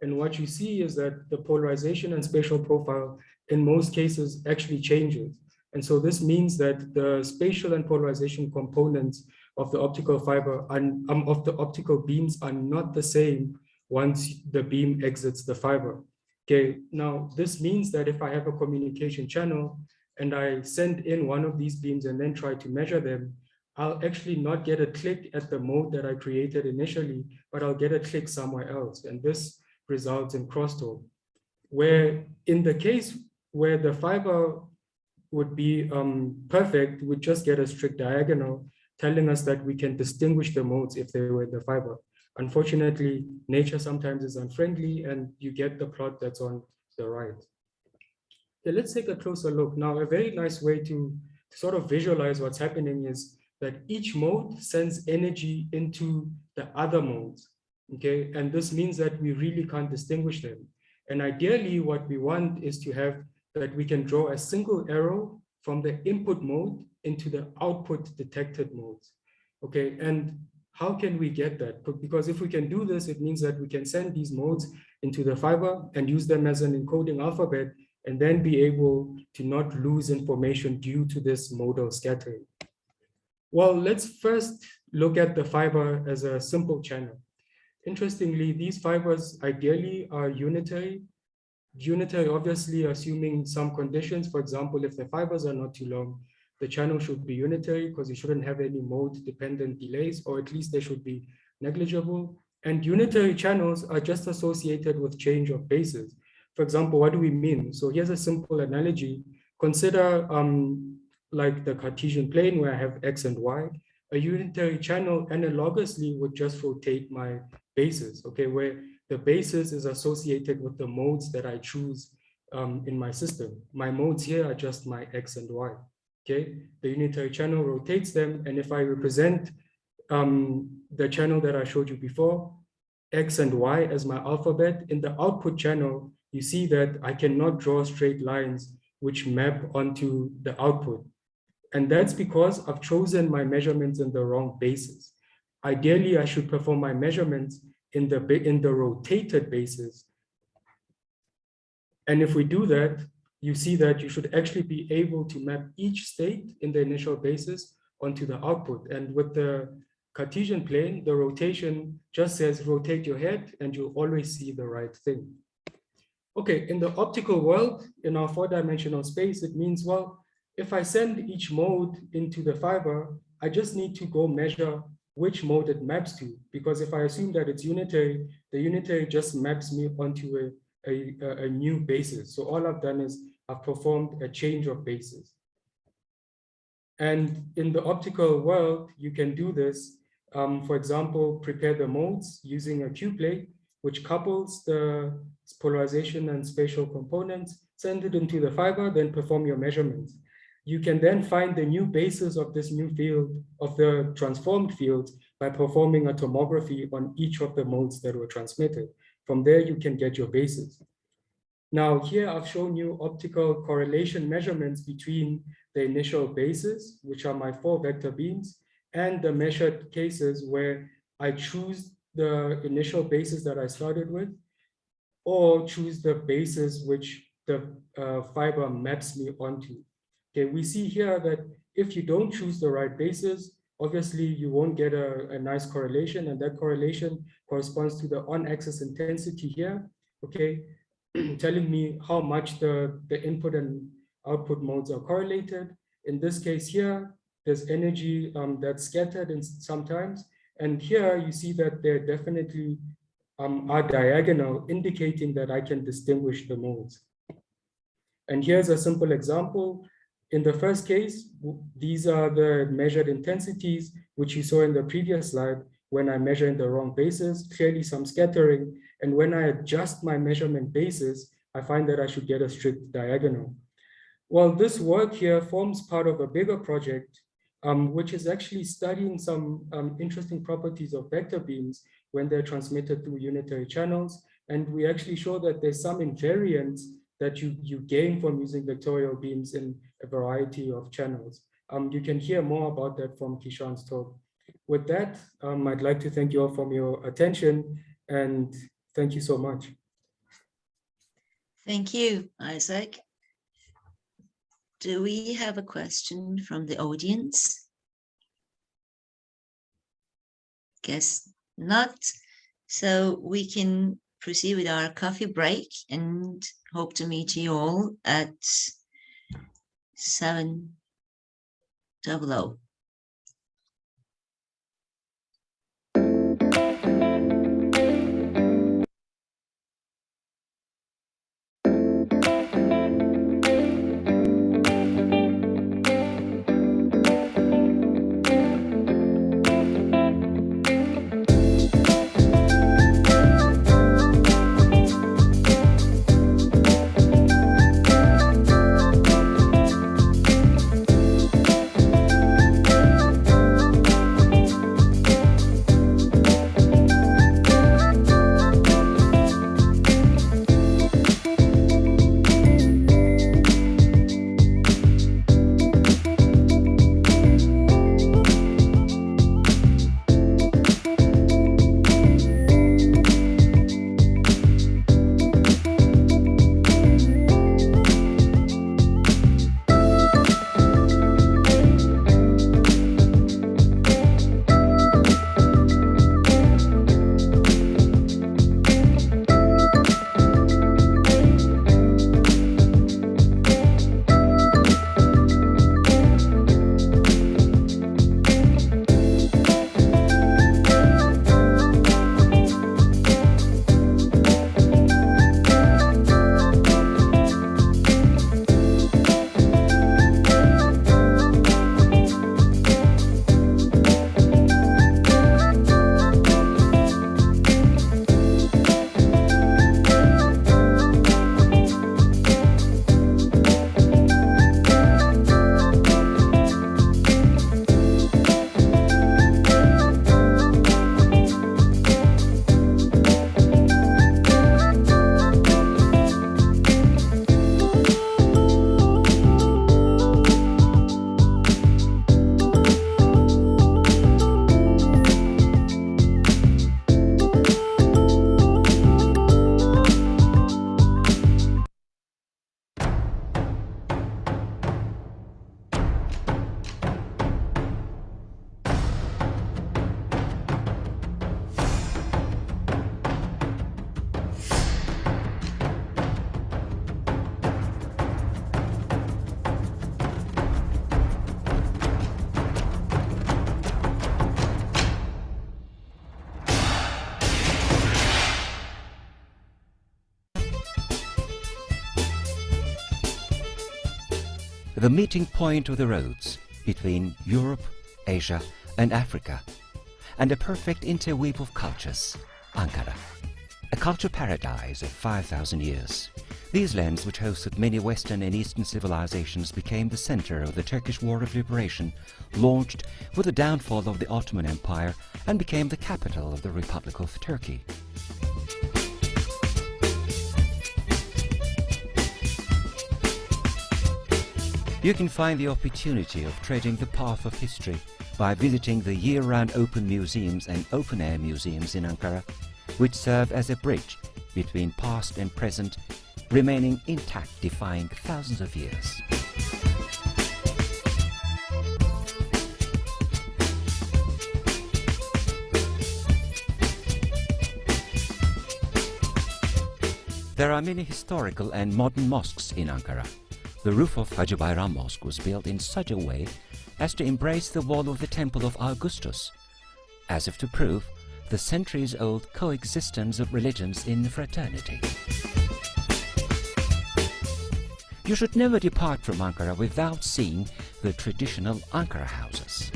And what you see is that the polarization and spatial profile in most cases actually changes. And so this means that the spatial and polarization components of the optical fiber and of the optical beams are not the same once the beam exits the fiber. Okay, now this means that if I have a communication channel and I send in one of these beams and then try to measure them, I'll actually not get a click at the mode that I created initially, but I'll get a click somewhere else. And this results in crosstalk, where in the case where the fiber would be perfect, we'd just get a strict diagonal telling us that we can distinguish the modes if they were in the fiber. Unfortunately, nature sometimes is unfriendly and you get the plot that's on the right. Okay, let's take a closer look. Now, a very nice way to sort of visualize what's happening is that each mode sends energy into the other modes, okay? And this means that we really can't distinguish them. And ideally, what we want is to have that we can draw a single arrow from the input mode into the output detected modes, okay? And how can we get that? Because if we can do this, it means that we can send these modes into the fiber and use them as an encoding alphabet, and then be able to not lose information due to this modal scattering. Well, let's first look at the fiber as a simple channel. Interestingly, these fibers ideally are unitary. Unitary, obviously, assuming some conditions. For example, if the fibers are not too long, the channel should be unitary because you shouldn't have any mode-dependent delays, or at least they should be negligible. And unitary channels are just associated with change of bases. For example, what do we mean? So here's a simple analogy. Consider like the Cartesian plane where I have X and Y. A unitary channel analogously would just rotate my bases, okay, where the basis is associated with the modes that I choose in my system. My modes here are just my X and Y, okay? The unitary channel rotates them, and if I represent the channel that I showed you before, X and Y as my alphabet, in the output channel, you see that I cannot draw straight lines which map onto the output. And that's because I've chosen my measurements in the wrong basis. Ideally, I should perform my measurements in the rotated basis. And if we do that, you see that you should actually be able to map each state in the initial basis onto the output. And with the Cartesian plane, the rotation just says rotate your head and you'll always see the right thing. Okay, in the optical world, in our four-dimensional space, it means, well, if I send each mode into the fiber, I just need to go measure which mode it maps to, because if I assume that it's unitary, the unitary just maps me onto a new basis. So all I've done is I've performed a change of basis. And in the optical world, you can do this. For example, prepare the modes using a Q-plate, which couples the polarization and spatial components, send it into the fiber, then perform your measurements. You can then find the new basis of this new field, of the transformed fields, by performing a tomography on each of the modes that were transmitted. From there, you can get your basis. Now, here I've shown you optical correlation measurements between the initial bases, which are my 4 vector beams, and the measured cases where I choose the initial basis that I started with, or choose the basis which the fiber maps me onto. Okay, we see here that if you don't choose the right basis, obviously you won't get a nice correlation, and that correlation corresponds to the on-axis intensity here, okay, telling me how much the input and output modes are correlated. In this case here, there's energy that's scattered sometimes, and here you see that they're definitely are diagonal, indicating that I can distinguish the modes. And here's a simple example. In the first case, these are the measured intensities, which you saw in the previous slide. When I measure in the wrong basis, clearly some scattering. And when I adjust my measurement basis, I find that I should get a strict diagonal. Well, this work here forms part of a bigger project, which is actually studying some interesting properties of vector beams when they're transmitted through unitary channels. And we actually show that there's some invariance that you gain from using vectorial beams in a variety of channels. You can hear more about that from Kishan's talk. With that, I'd like to thank you all for your attention, and thank you so much. Thank you, Isaac. Do we have a question from the audience? Guess not. So we can proceed with our coffee break and hope to meet you all at 7:00. the meeting point of the roads between Europe, Asia and Africa, and a perfect interweave of cultures, Ankara. A culture paradise of 5,000 years. These lands, which hosted many Western and Eastern civilizations, became the center of the Turkish War of Liberation, launched with the downfall of the Ottoman Empire, and became the capital of the Republic of Turkey. You can find the opportunity of treading the path of history by visiting the year-round open museums and open-air museums in Ankara, which serve as a bridge between past and present, remaining intact, defying thousands of years. There are many historical and modern mosques in Ankara. The roof of Hacı Bayram Mosque was built in such a way as to embrace the wall of the Temple of Augustus, as if to prove the centuries-old coexistence of religions in fraternity. You should never depart from Ankara without seeing the traditional Ankara houses.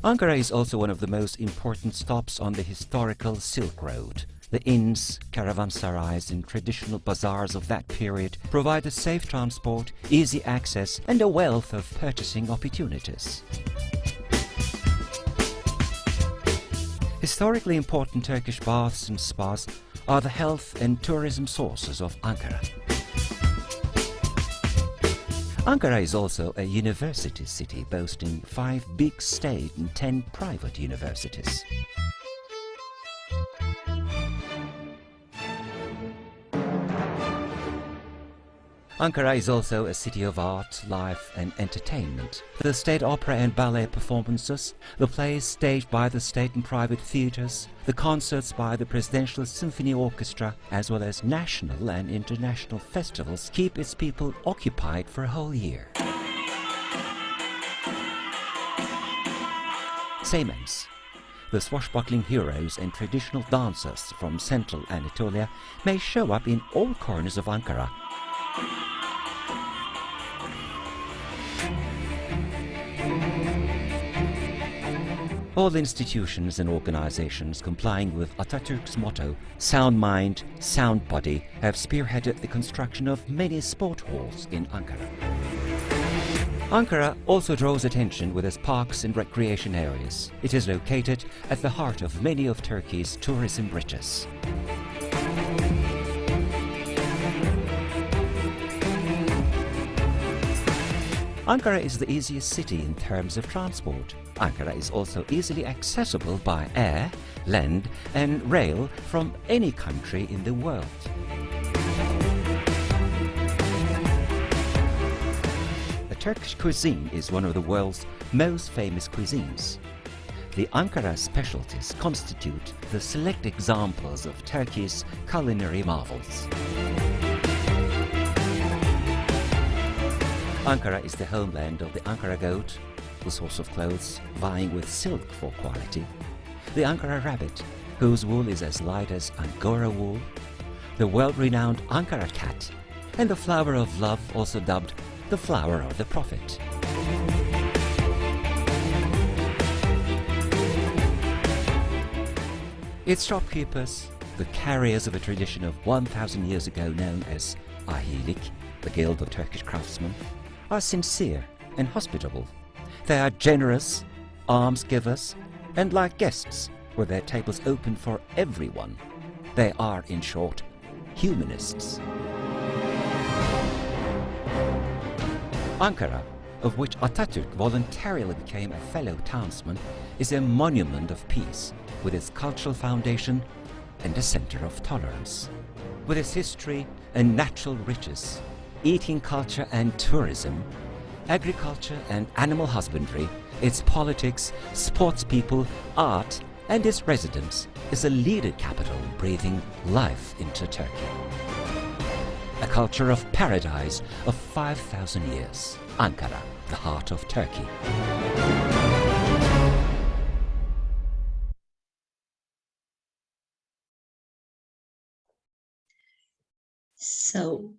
Ankara is also one of the most important stops on the historical Silk Road. The inns, caravansarais and traditional bazaars of that period provide a safe transport, easy access and a wealth of purchasing opportunities. Historically important Turkish baths and spas are the health and tourism sources of Ankara. Ankara is also a university city boasting 5 big state and 10 private universities. Ankara is also a city of art, life and entertainment. The state opera and ballet performances, the plays staged by the state and private theatres, the concerts by the Presidential Symphony Orchestra, as well as national and international festivals keep its people occupied for a whole year. Seymens. The swashbuckling heroes and traditional dancers from central Anatolia may show up in all corners of Ankara. All institutions and organizations complying with Atatürk's motto, sound mind, sound body, have spearheaded the construction of many sport halls in Ankara. Ankara also draws attention with its parks and recreation areas. It is located at the heart of many of Turkey's tourism riches. Ankara is the easiest city in terms of transport. Ankara is also easily accessible by air, land and rail from any country in the world. The Turkish cuisine is one of the world's most famous cuisines. The Ankara specialties constitute the select examples of Turkey's culinary marvels. Ankara is the homeland of the Ankara goat, the source of clothes vying with silk for quality, the Ankara rabbit, whose wool is as light as Angora wool, the world-renowned Ankara cat, and the flower of love, also dubbed the flower of the prophet. Its shopkeepers, the carriers of a tradition of 1,000 years ago known as Ahilik, the Guild of Turkish Craftsmen, are sincere and hospitable. They are generous, alms givers, and like guests, with their tables open for everyone. They are, in short, humanists. Ankara, of which Atatürk voluntarily became a fellow townsman, is a monument of peace, with its cultural foundation and a center of tolerance. With its history and natural riches, eating culture and tourism, agriculture and animal husbandry, its politics, sports people, art, and its residents is a leader capital breathing life into Turkey. A culture of paradise of 5,000 years. Ankara, the heart of Turkey. So,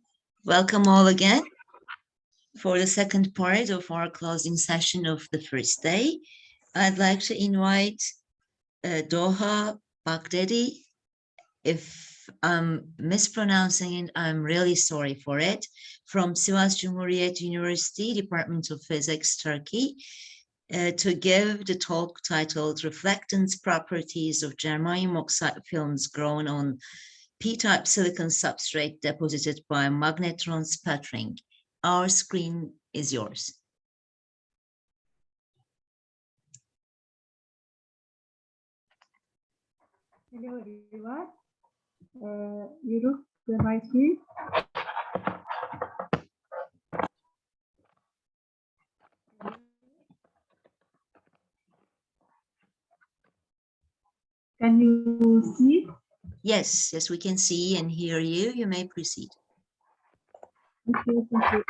Welcome all again for the second part of our closing session of the first day. I'd like to invite Doha Baghdadi. If I'm mispronouncing it, I'm really sorry for it. From Sivas Cumhuriyet University, Department of Physics, Turkey, to give the talk titled Reflectance Properties of Germanium Oxide Films Grown on P-type silicon substrate deposited by magnetron sputtering. Our screen is yours. Hello everyone. You look my screen. Can you see? Yes, we can see and hear you. You may proceed. Okay, thank you.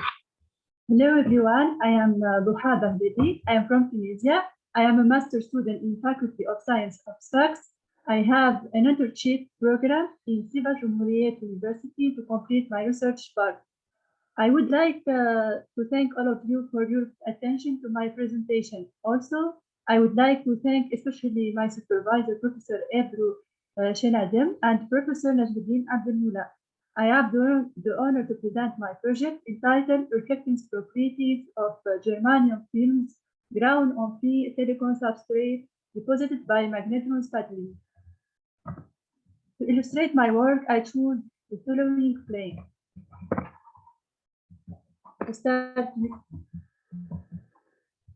Hello everyone. I am Doha Baghdadi. I am from Tunisia. I am a master's student in Faculty of Science of Stocks. I have an internship program in Sivas Cumhuriyet University to complete my research part. I would like to thank all of you for your attention to my presentation. Also, I would like to thank especially my supervisor, Professor Ebru Shenadem, and Professor Najmuddin Abdelmoula. I have the honor to present my project entitled Reflectance Properties of Germanium Films Ground on P-silicon Substrate Deposited by Magnetron Sputtering. To illustrate my work, I chose the following plane. To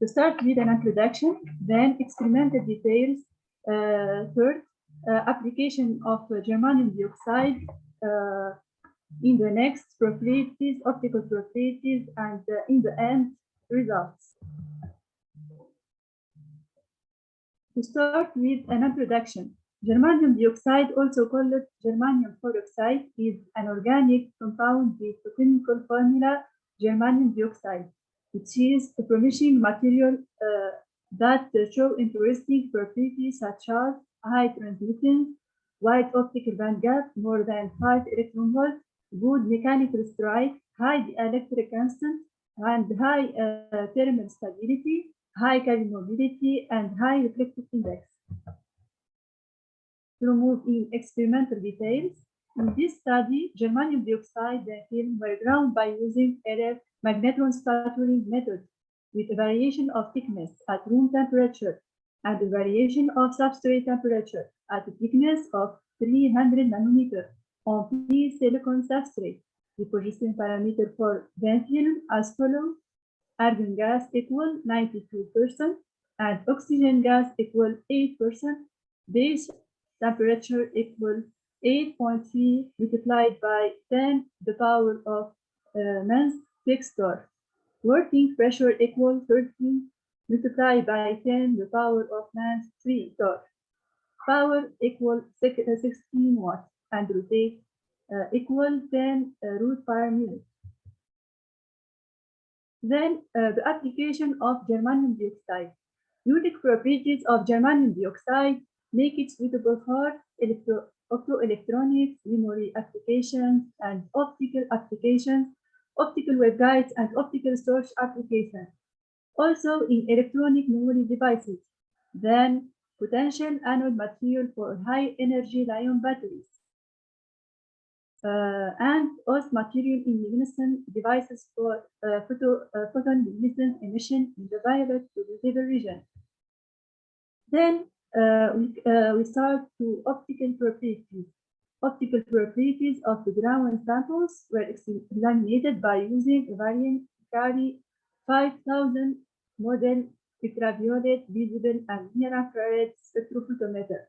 start with an introduction, then experimental details, third, application of germanium dioxide in the next, properties, optical properties, and in the end, results. To start with an introduction, germanium dioxide, also called germanium peroxide, is an organic compound with the chemical formula germanium dioxide, which is a promising material that show interesting properties such as high transmittance, wide optical band gap, more than 5 electron volts, good mechanical strike, high dielectric constant, and high thermal stability, high Kelvin mobility, and high reflective index. To move in experimental details, in this study, germanium dioxide film were ground by using RF magnetron sputtering method with a variation of thickness at room temperature and a variation of substrate temperature at a thickness of 300 nanometer on P-silicon substrate. The position parameter for then film as follows: argon gas equal 92% and oxygen gas equal 8%, base temperature equal 8.3 multiplied by 10 to the power of -6 torr. Working pressure equal 13 multiplied by 10 to the power of -3 torr. Power equal 16 watts and rotate equal 10 root per minute. Then the application of germanium dioxide. Unique properties of germanium dioxide make it suitable for optoelectronics, memory applications, and optical applications, optical waveguides, and optical storage applications. Also in electronic memory devices. Then potential anode material for high energy lithium batteries. And host material in luminescent devices for photon luminescence emission in the violet to visible region. Then we start to optical properties. Optical properties of the ground samples were examined by using a variant carry 5000 model ultraviolet, visible, and near-infrared spectrophotometer.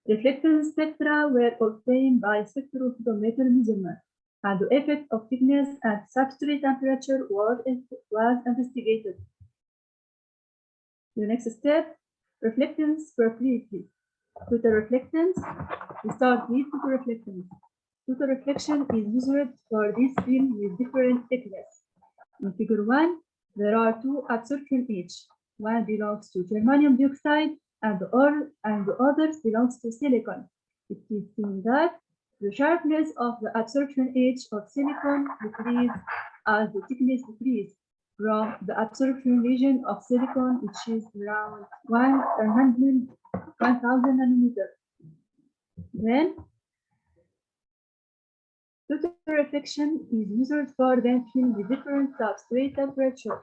Reflectance spectra were obtained by spectrophotometer measurement, and the effect of thickness and substrate temperature was investigated. The next step, reflectance properties. Total reflectance, we start with total reflectance. Total reflection is measured for this film with different thickness. In figure 1, there are two absorption each. One belongs to germanium dioxide and the others belongs to silicon. It is seen that The sharpness of the absorption edge of silicon decreases as the thickness decreases from the absorption region of silicon, which is around 1000 nanometers. Then, total reflection is used for thin film with different substrate temperature.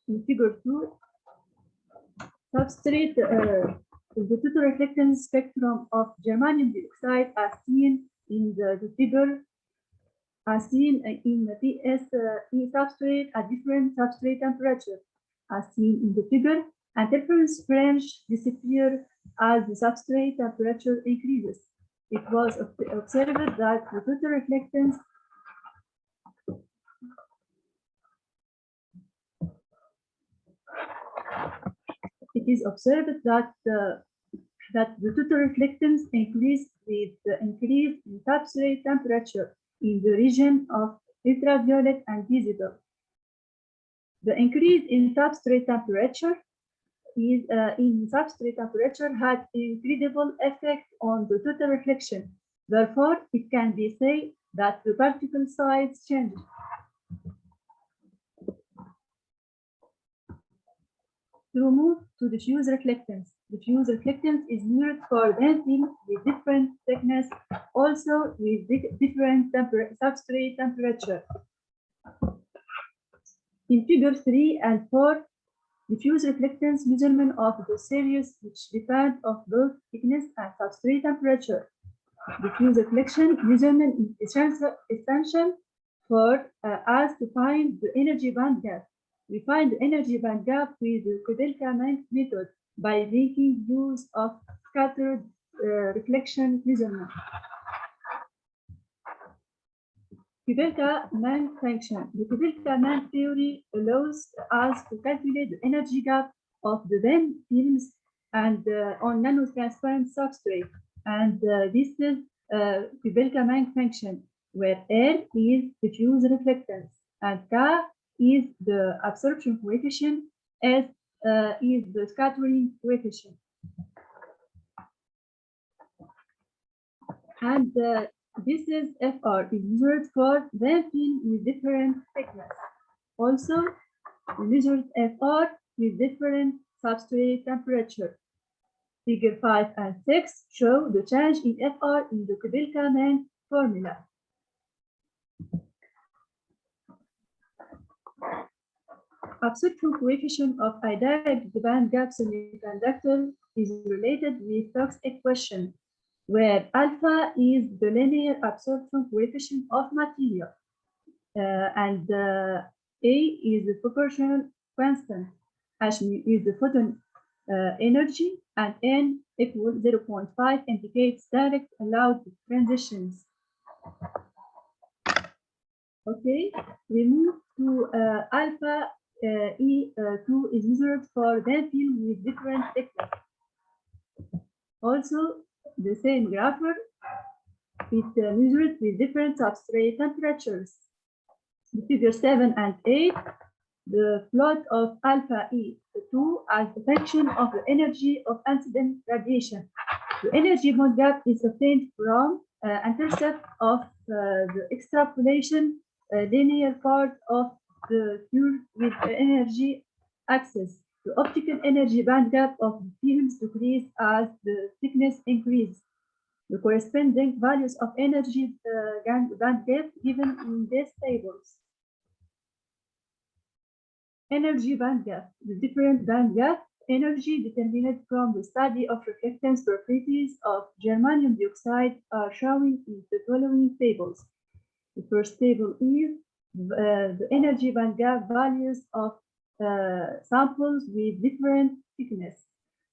In figure 2, substrate the total reflectance spectrum of germanium dioxide as seen in the figure, as seen in the PSE substrate at different substrate temperature, as seen in the figure. Interference fringe disappear as the substrate temperature increases. It was observed that the total reflectance that the total reflectance increased with the increase in substrate temperature in the region of ultraviolet and visible. The increase in substrate temperature had incredible effect on the total reflection. Therefore, it can be said that the particle size changed. To move to diffuse reflectance. Diffuse reflectance is used for thin film with different thickness, also with different substrate temperature. In figure 3 and 4, diffuse reflectance measurement of the series which depend of both thickness and substrate temperature. Diffuse reflection measurement is essential for us to find the energy band gap. We find the energy band gap with the Kudelka method by making use of scattered reflection measurement. Kudelka-Mann function. The Kudelka-Mann theory allows us to calculate the energy gap of the thin films and on nanotransparent substrate. And this is Kudelka-Mann function, where R is diffuse reflectance and K is the absorption coefficient, S is the scattering coefficient. And this is FR is measured for thin film with different thickness. Also, we measured FR with different substrate temperature. Figure 5 and 6 show the change in FR in the Kudelka-Mann formula. Absorption coefficient of iodide band gap semiconductor is related with Stokes equation, where alpha is the linear absorption coefficient of material, and A is the proportional constant, H is the photon energy, and N equals 0.5 indicates direct allowed transitions. Okay, we move to alpha E2 is measured for thin film with different thickness. Also, the same grapher is measured with different substrate temperatures. The figure 7 and 8, the plot of alpha E2 as a function of the energy of incident radiation. The energy band gap is obtained from intercept of the extrapolation linear part of the curve with the energy axis. The optical energy band gap of the films decrease as the thickness increases. The corresponding values of energy band gap given in these tables. Energy band gap. The different band gap energy determined from the study of reflectance properties of germanium dioxide are shown in the following tables. The first table is the energy band gap values of samples with different thickness.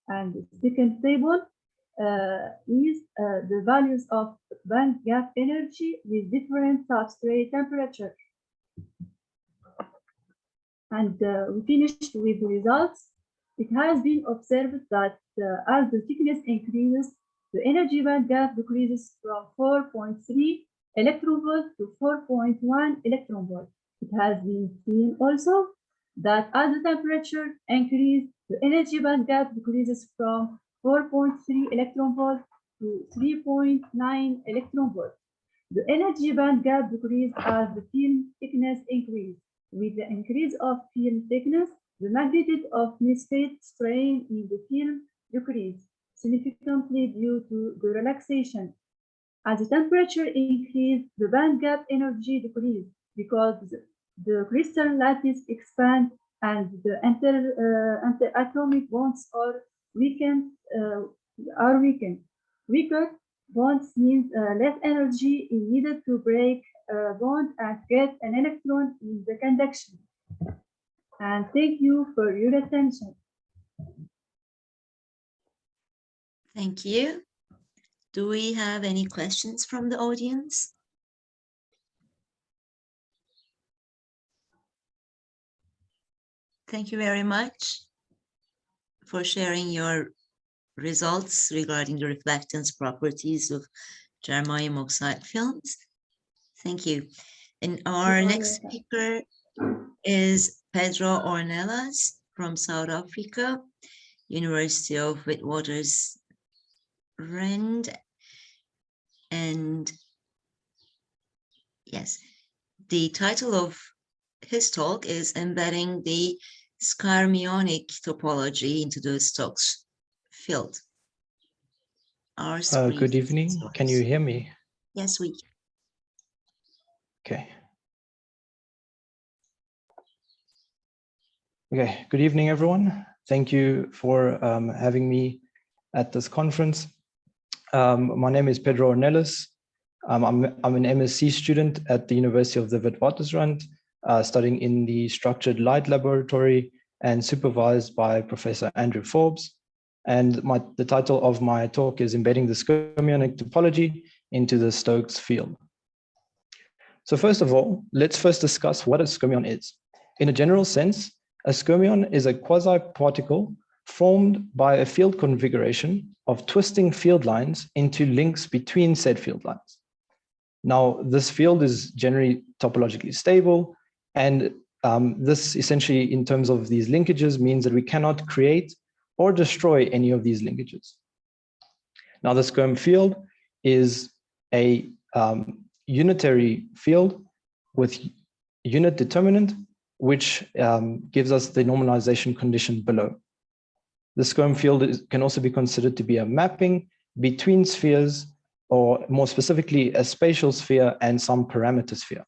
And the second table is the values of band gap energy with different substrate temperature. And we finished with the results. It has been observed that as the thickness increases, the energy band gap decreases from 4.3 electron volt to 4.1 electron volt. It has been seen also that as the temperature increases, the energy band gap decreases from 4.3 electron volt to 3.9 electron volt. The energy band gap decreases as the film thickness increases. With the increase of film thickness, the magnitude of misfit strain in the film decreases significantly due to the relaxation. As the temperature increases, the band gap energy decreases because the crystal lattice expands and the interatomic bonds are weakened. Weaker bonds means less energy is needed to break a bond and get an electron in the conduction. And thank you for your attention. Thank you. Do we have any questions from the audience? Thank you very much for sharing your results regarding the reflectance properties of germanium oxide films. Thank you. And our next speaker is Pedro Ornelas from South Africa, University of Witwatersrand. And yes, the title of his talk is Embedding the Skyrmionic Topology into the Stokes Field. Our screen good evening. Can you hear me? Yes, we can. Okay. Okay, good evening, everyone. Thank you for having me at this conference. My name is Pedro Ornelas. I'm an MSc student at the University of the Witwatersrand, studying in the Structured Light Laboratory and supervised by Professor Andrew Forbes. And the title of my talk is Embedding the Skyrmionic Topology into the Stokes Field. So first of all, let's first discuss what a skyrmion is. In a general sense, a skyrmion is a quasi-particle formed by a field configuration of twisting field lines into links between said field lines. Now, this field is generally topologically stable, and this essentially, in terms of these linkages, means that we cannot create or destroy any of these linkages. Now, the Skyrm field is a unitary field with unit determinant, which gives us the normalization condition below. The Skyrm field can also be considered to be a mapping between spheres, or more specifically, a spatial sphere and some parameter sphere.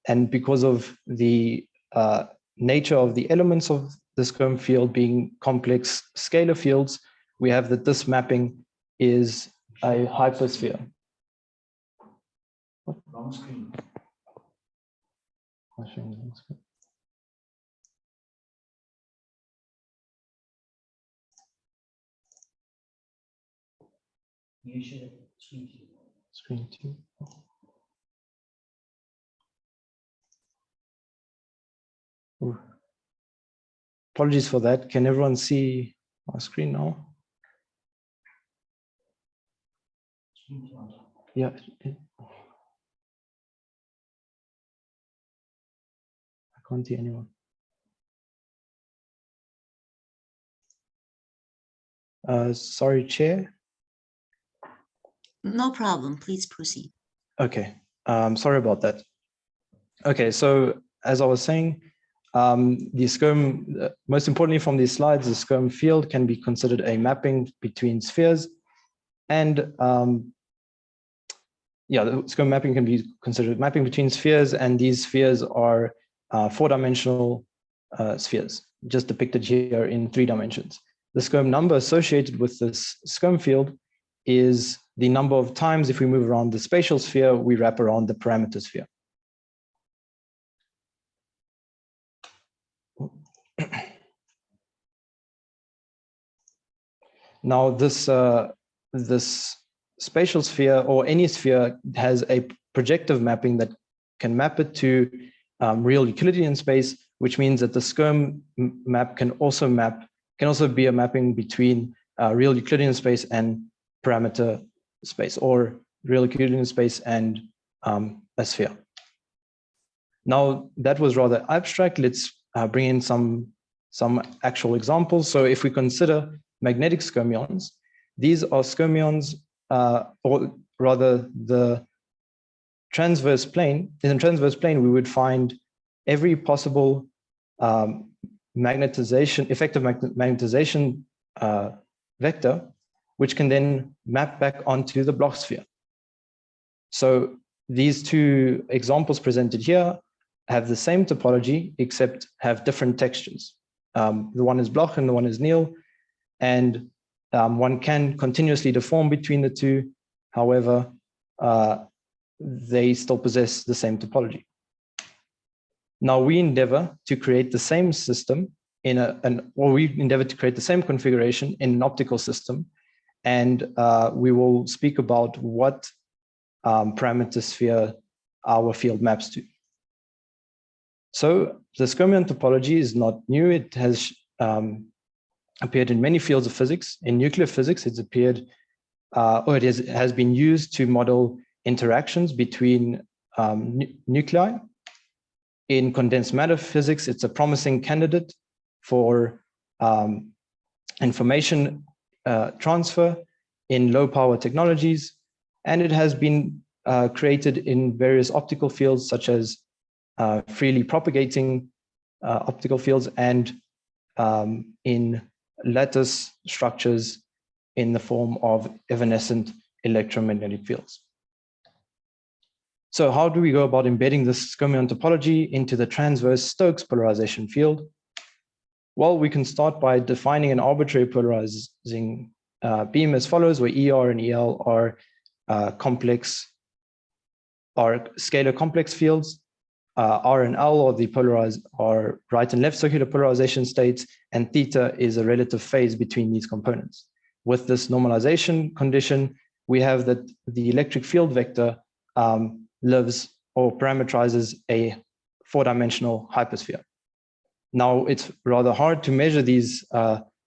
And because of the nature of the elements of the Skyrm field being complex scalar fields, we have that this mapping is a hypersphere. Wrong screen. You should Screen two. Ooh. Apologies for that. Can everyone see my screen now? Yeah. I can't see anyone. Sorry, Chair. No problem. Please proceed. Okay. Sorry about that. Okay, so as I was saying, the Skyrm, most importantly from these slides, the Skyrm field can be considered a mapping between spheres, and yeah, the Skyrm mapping can be considered mapping between spheres, and these spheres are four-dimensional spheres, just depicted here in 3 dimensions. The Skyrm number associated with this Skyrm field is the number of times, if we move around the spatial sphere, we wrap around the parameter sphere. Now, this spatial sphere, or any sphere, has a projective mapping that can map it to real Euclidean space, which means that the Skyrm map can also be a mapping between real Euclidean space and parameter space, or real Euclidean space and a sphere. Now, that was rather abstract. Let's bring in some actual examples. So if we consider magnetic skyrmions, these are skyrmions, or rather the transverse plane, we would find every possible effective magnetization vector, which can then map back onto the Bloch sphere. So these two examples presented here have the same topology, except have different textures. The one is Bloch and the one is Neal, and one can continuously deform between the two. However, they still possess the same topology. Now we endeavor to create the same system we endeavor to create the same configuration in an optical system, and we will speak about what parameter sphere our field maps to. So the Skermion topology is not new. It has appeared in many fields of physics. In nuclear physics, it's appeared, or it has been used to model interactions between nuclei. In condensed matter physics, it's a promising candidate for information transfer in low power technologies. And it has been created in various optical fields, such as freely propagating optical fields and in lattice structures in the form of evanescent electromagnetic fields. So how do we go about embedding this Skermion topology into the transverse Stokes polarization field? Well, we can start by defining an arbitrary polarizing beam as follows, where ER and EL are scalar complex fields. R and L are right and left circular polarization states, and theta is a relative phase between these components. With this normalization condition, we have that the electric field vector lives or parameterizes a four-dimensional hypersphere. Now, it's rather hard to measure these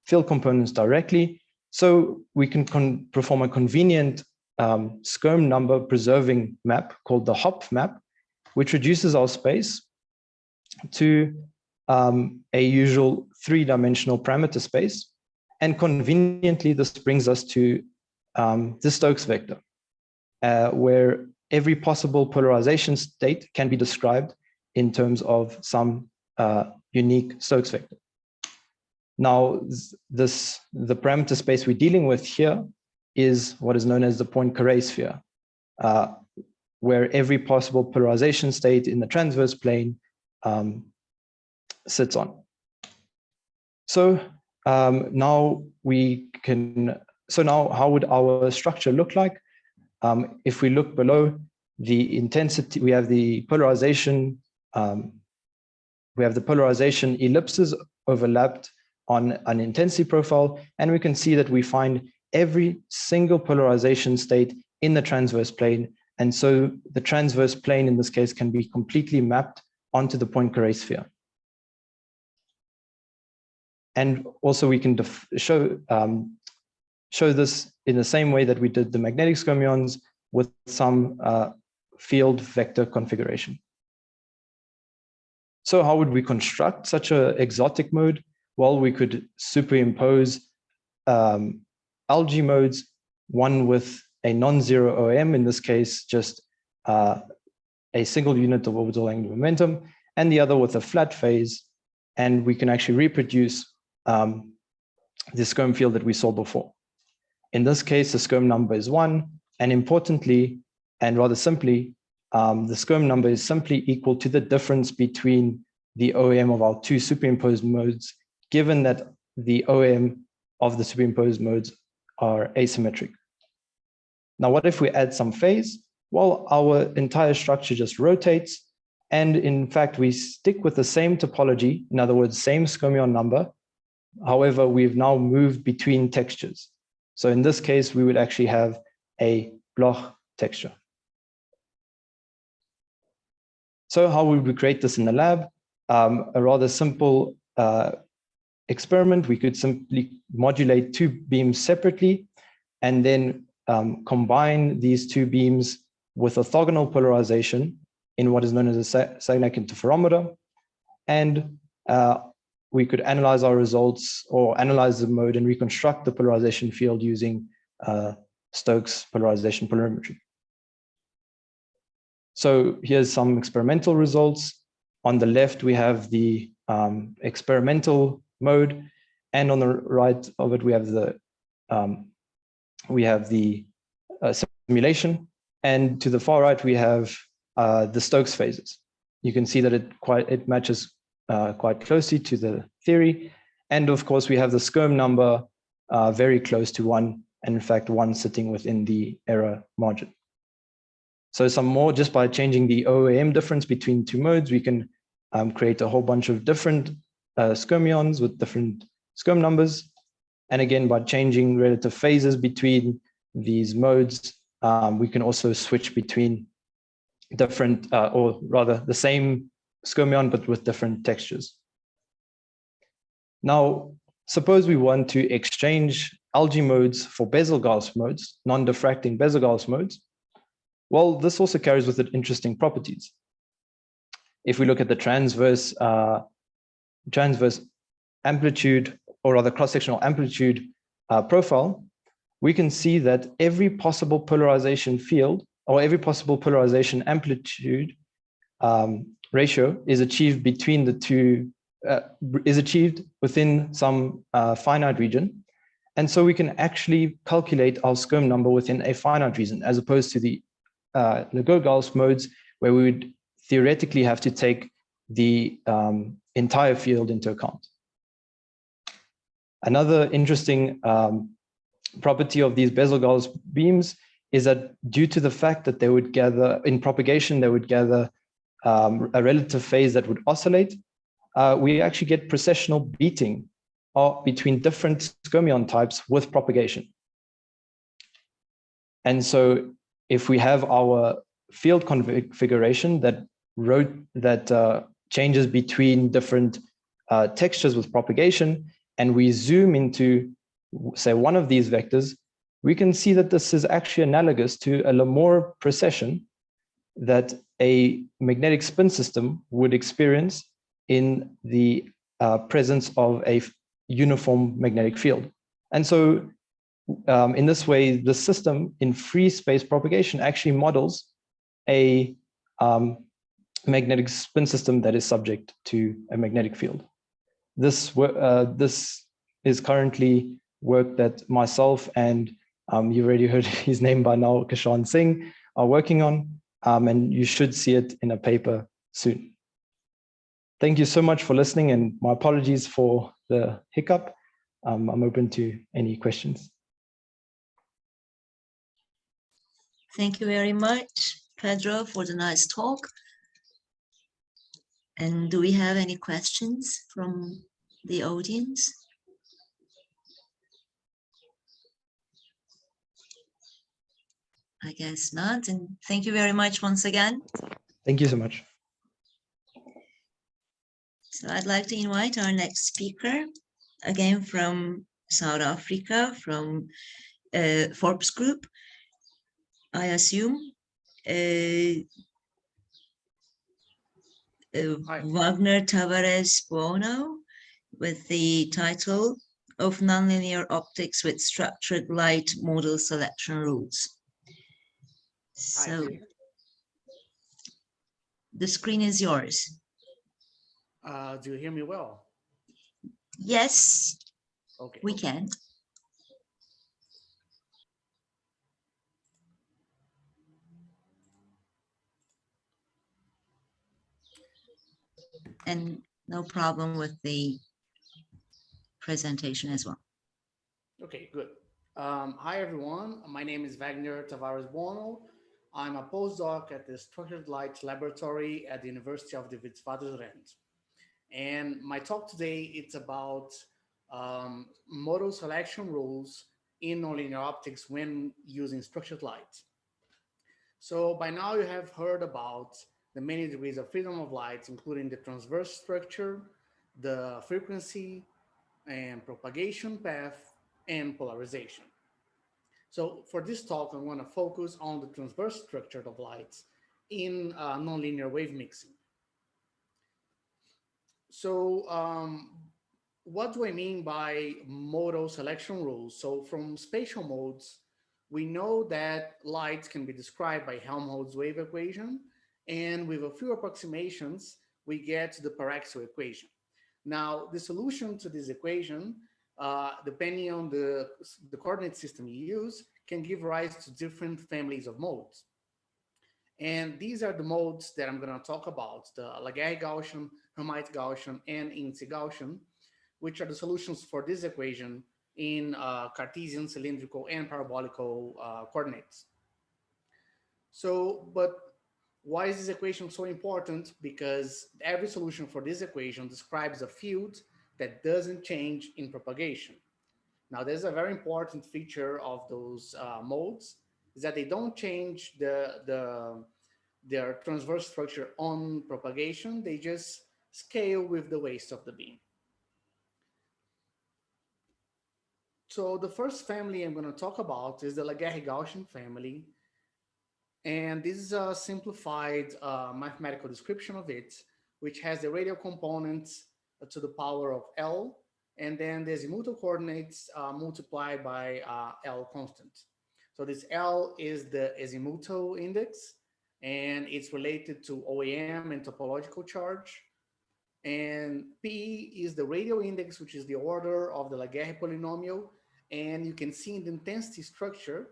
field components directly, so we can perform a convenient Skerm number preserving map called the Hopf map, which reduces our space to a usual three-dimensional parameter space. And conveniently, this brings us to the Stokes vector, where every possible polarization state can be described in terms of some unique Stokes vector. Now, the parameter space we're dealing with here is what is known as the Poincare sphere, where every possible polarization state in the transverse plane sits on. So now how would our structure look like? If we look below the intensity, we have the polarization ellipses overlapped on an intensity profile, and we can see that we find every single polarization state in the transverse plane. And so the transverse plane in this case can be completely mapped onto the Poincare sphere. And also we can show this in the same way that we did the magnetic skermions with some field vector configuration. So how would we construct such an exotic mode? Well, we could superimpose algae modes, one with a non-zero OM, in this case, just a single unit of orbital angular momentum, and the other with a flat phase. And we can actually reproduce the Skerm field that we saw before. In this case, the Skerm number is 1. And importantly, and rather simply, the Skerm number is simply equal to the difference between the OM of our two superimposed modes, given that the OM of the superimposed modes are asymmetric. Now, what if we add some phase? Well, our entire structure just rotates. And in fact, we stick with the same topology, in other words, same Skermion number. However, we've now moved between textures. So in this case, we would actually have a Bloch texture. So how would we create this in the lab? A rather simple experiment. We could simply modulate two beams separately and then combine these two beams with orthogonal polarization in what is known as a Sagnac interferometer. And we could analyze our results or analyze the mode and reconstruct the polarization field using Stokes polarization polarimetry. So here's some experimental results. On the left, we have the experimental mode, and on the right of it, we have the simulation, and to the far right, we have the Stokes phases. You can see that it matches quite closely to the theory, and of course, we have the Skirm number very close to 1, and in fact, 1 sitting within the error margin. So some more, just by changing the OAM difference between 2 modes, we can create a whole bunch of different skirmions with different Skirm numbers. And again, by changing relative phases between these modes, we can also switch between different, or rather the same skirmion, but with different textures. Now, suppose we want to exchange algae modes for Bezel-Gauss modes, non-diffracting Bezel-Gauss modes. Well, this also carries with it interesting properties. If we look at the transverse amplitude, or rather cross-sectional amplitude profile, we can see that every possible polarization field, or every possible polarization amplitude ratio is achieved between the two, is achieved within some finite region. And so we can actually calculate our Skirm number within a finite region, as opposed to the Legault-Gauss modes, where we would theoretically have to take the entire field into account. Another interesting property of these Bezel-Gauss beams is that due to the fact that they would gather, in propagation, they would gather a relative phase that would oscillate, we actually get precessional beating between different skirmion types with propagation. And so if we have our field configuration that changes between different textures with propagation, and we zoom into, say, one of these vectors, we can see that this is actually analogous to a Lamore precession that a magnetic spin system would experience in the presence of a uniform magnetic field. And so in this way, the system in free space propagation actually models a magnetic spin system that is subject to a magnetic field. This is currently work that myself and you've already heard his name by now, Kashan Singh, are working on, and you should see it in a paper soon. Thank you so much for listening, and my apologies for the hiccup. I'm open to any questions. Thank you very much, Pedro, for the nice talk. And do we have any questions from the audience? I guess not. And thank you very much once again. Thank you so much. So I'd like to invite our next speaker, again from South Africa, from Forbes Group, I assume. Wagner Tavares Buono, with the title of Nonlinear Optics with Structured Light Model Selection Rules. So the screen is yours. Do you hear me well? Yes, okay. We can. And no problem with the presentation as well. Okay, good. Hi, everyone. My name is Wagner Tavares Buono. I'm a postdoc at the Structured Light Laboratory at the University of the Witwatersrand. And my talk today is about model selection rules in nonlinear optics when using structured light. So by now you have heard about the many degrees of freedom of light, including the transverse structure, the frequency and propagation path, and polarization. So for this talk, I want to focus on the transverse structure of light in nonlinear wave mixing. So what do I mean by modal selection rules? So from spatial modes, we know that light can be described by Helmholtz wave equation, And with a few approximations, we get to the paraxial equation. Now, the solution to this equation, depending on the coordinate system you use, can give rise to different families of modes. And these are the modes that I'm going to talk about, the Laguerre-Gaussian, Hermite-Gaussian, and Incy-Gaussian, which are the solutions for this equation in Cartesian, cylindrical, and parabolical coordinates. So, but why is this equation so important? Because every solution for this equation describes a field that doesn't change in propagation. Now, there's a very important feature of those modes, is that they don't change their transverse structure on propagation. They just scale with the waist of the beam. So the first family I'm going to talk about is the Laguerre-Gaussian family. And this is a simplified mathematical description of it, which has the radial components to the power of L, and then the azimuthal coordinates multiplied by L constant. So this L is the azimuthal index, and it's related to OAM and topological charge. And P is the radial index, which is the order of the Laguerre polynomial. And you can see in the intensity structure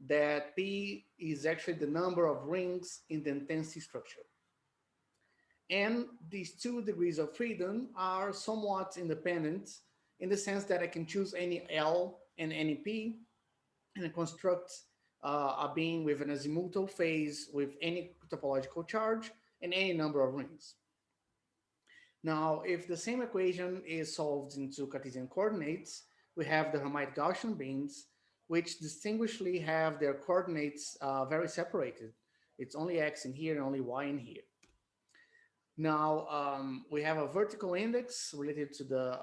that P is actually the number of rings in the intensity structure. And these 2 degrees of freedom are somewhat independent in the sense that I can choose any L and any P and construct a beam with an azimuthal phase with any topological charge and any number of rings. Now, if the same equation is solved into Cartesian coordinates, we have the Hermite-Gaussian beams, which distinguishedly have their coordinates very separated. It's only X in here and only Y in here. Now, we have a vertical index related to the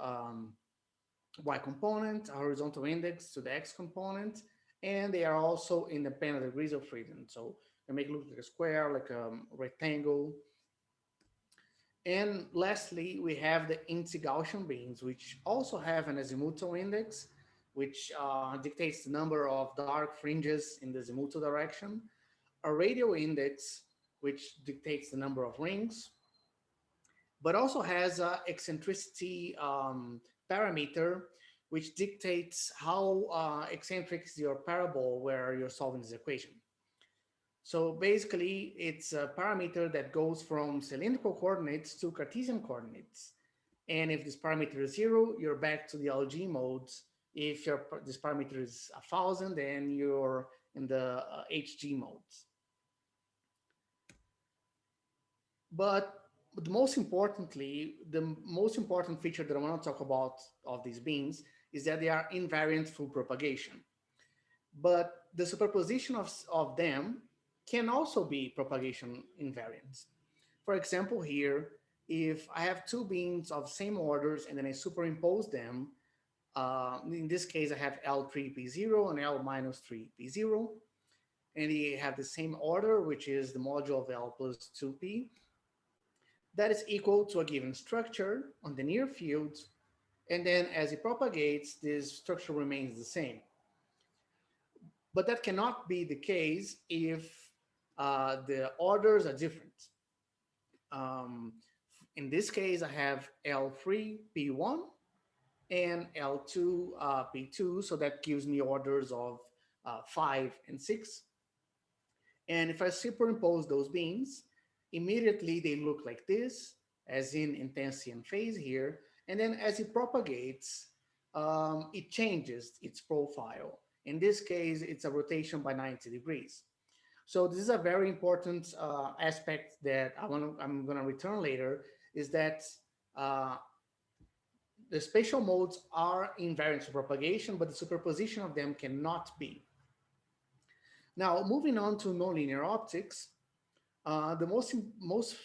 Y component, a horizontal index to the X component, and they are also independent degrees of freedom. So they make it look like a square, like a rectangle. And lastly, we have the Incy-Gaussian beams, which also have an azimuthal index, which dictates the number of dark fringes in the azimuthal direction, a radial index, which dictates the number of rings, but also has an eccentricity parameter, which dictates how eccentric is your parabol where you're solving this equation. So basically, it's a parameter that goes from cylindrical coordinates to Cartesian coordinates. And if this parameter is 0, you're back to the LG modes. If this parameter is 1000, then you're in the HG modes. But the most important feature that I want to talk about of these beams is that they are invariant through propagation. But the superposition of them can also be propagation invariant. For example, here, if I have 2 beams of same orders and then I superimpose them, in this case, I have L3P0 and L-3P0, and they have the same order, which is the modulo of L plus 2P. That is equal to a given structure on the near field, and then as it propagates, this structure remains the same. But that cannot be the case if the orders are different. In this case, I have L3P1 and L2P2, so that gives me orders of 5 and 6. And if I superimpose those beams, immediately they look like this, as in intensity and phase here. And then as it propagates, it changes its profile. In this case, it's a rotation by 90 degrees. So this is a very important aspect that I'm going to return later, is that the spatial modes are invariant to propagation, but the superposition of them cannot be. Now, moving on to nonlinear optics, the most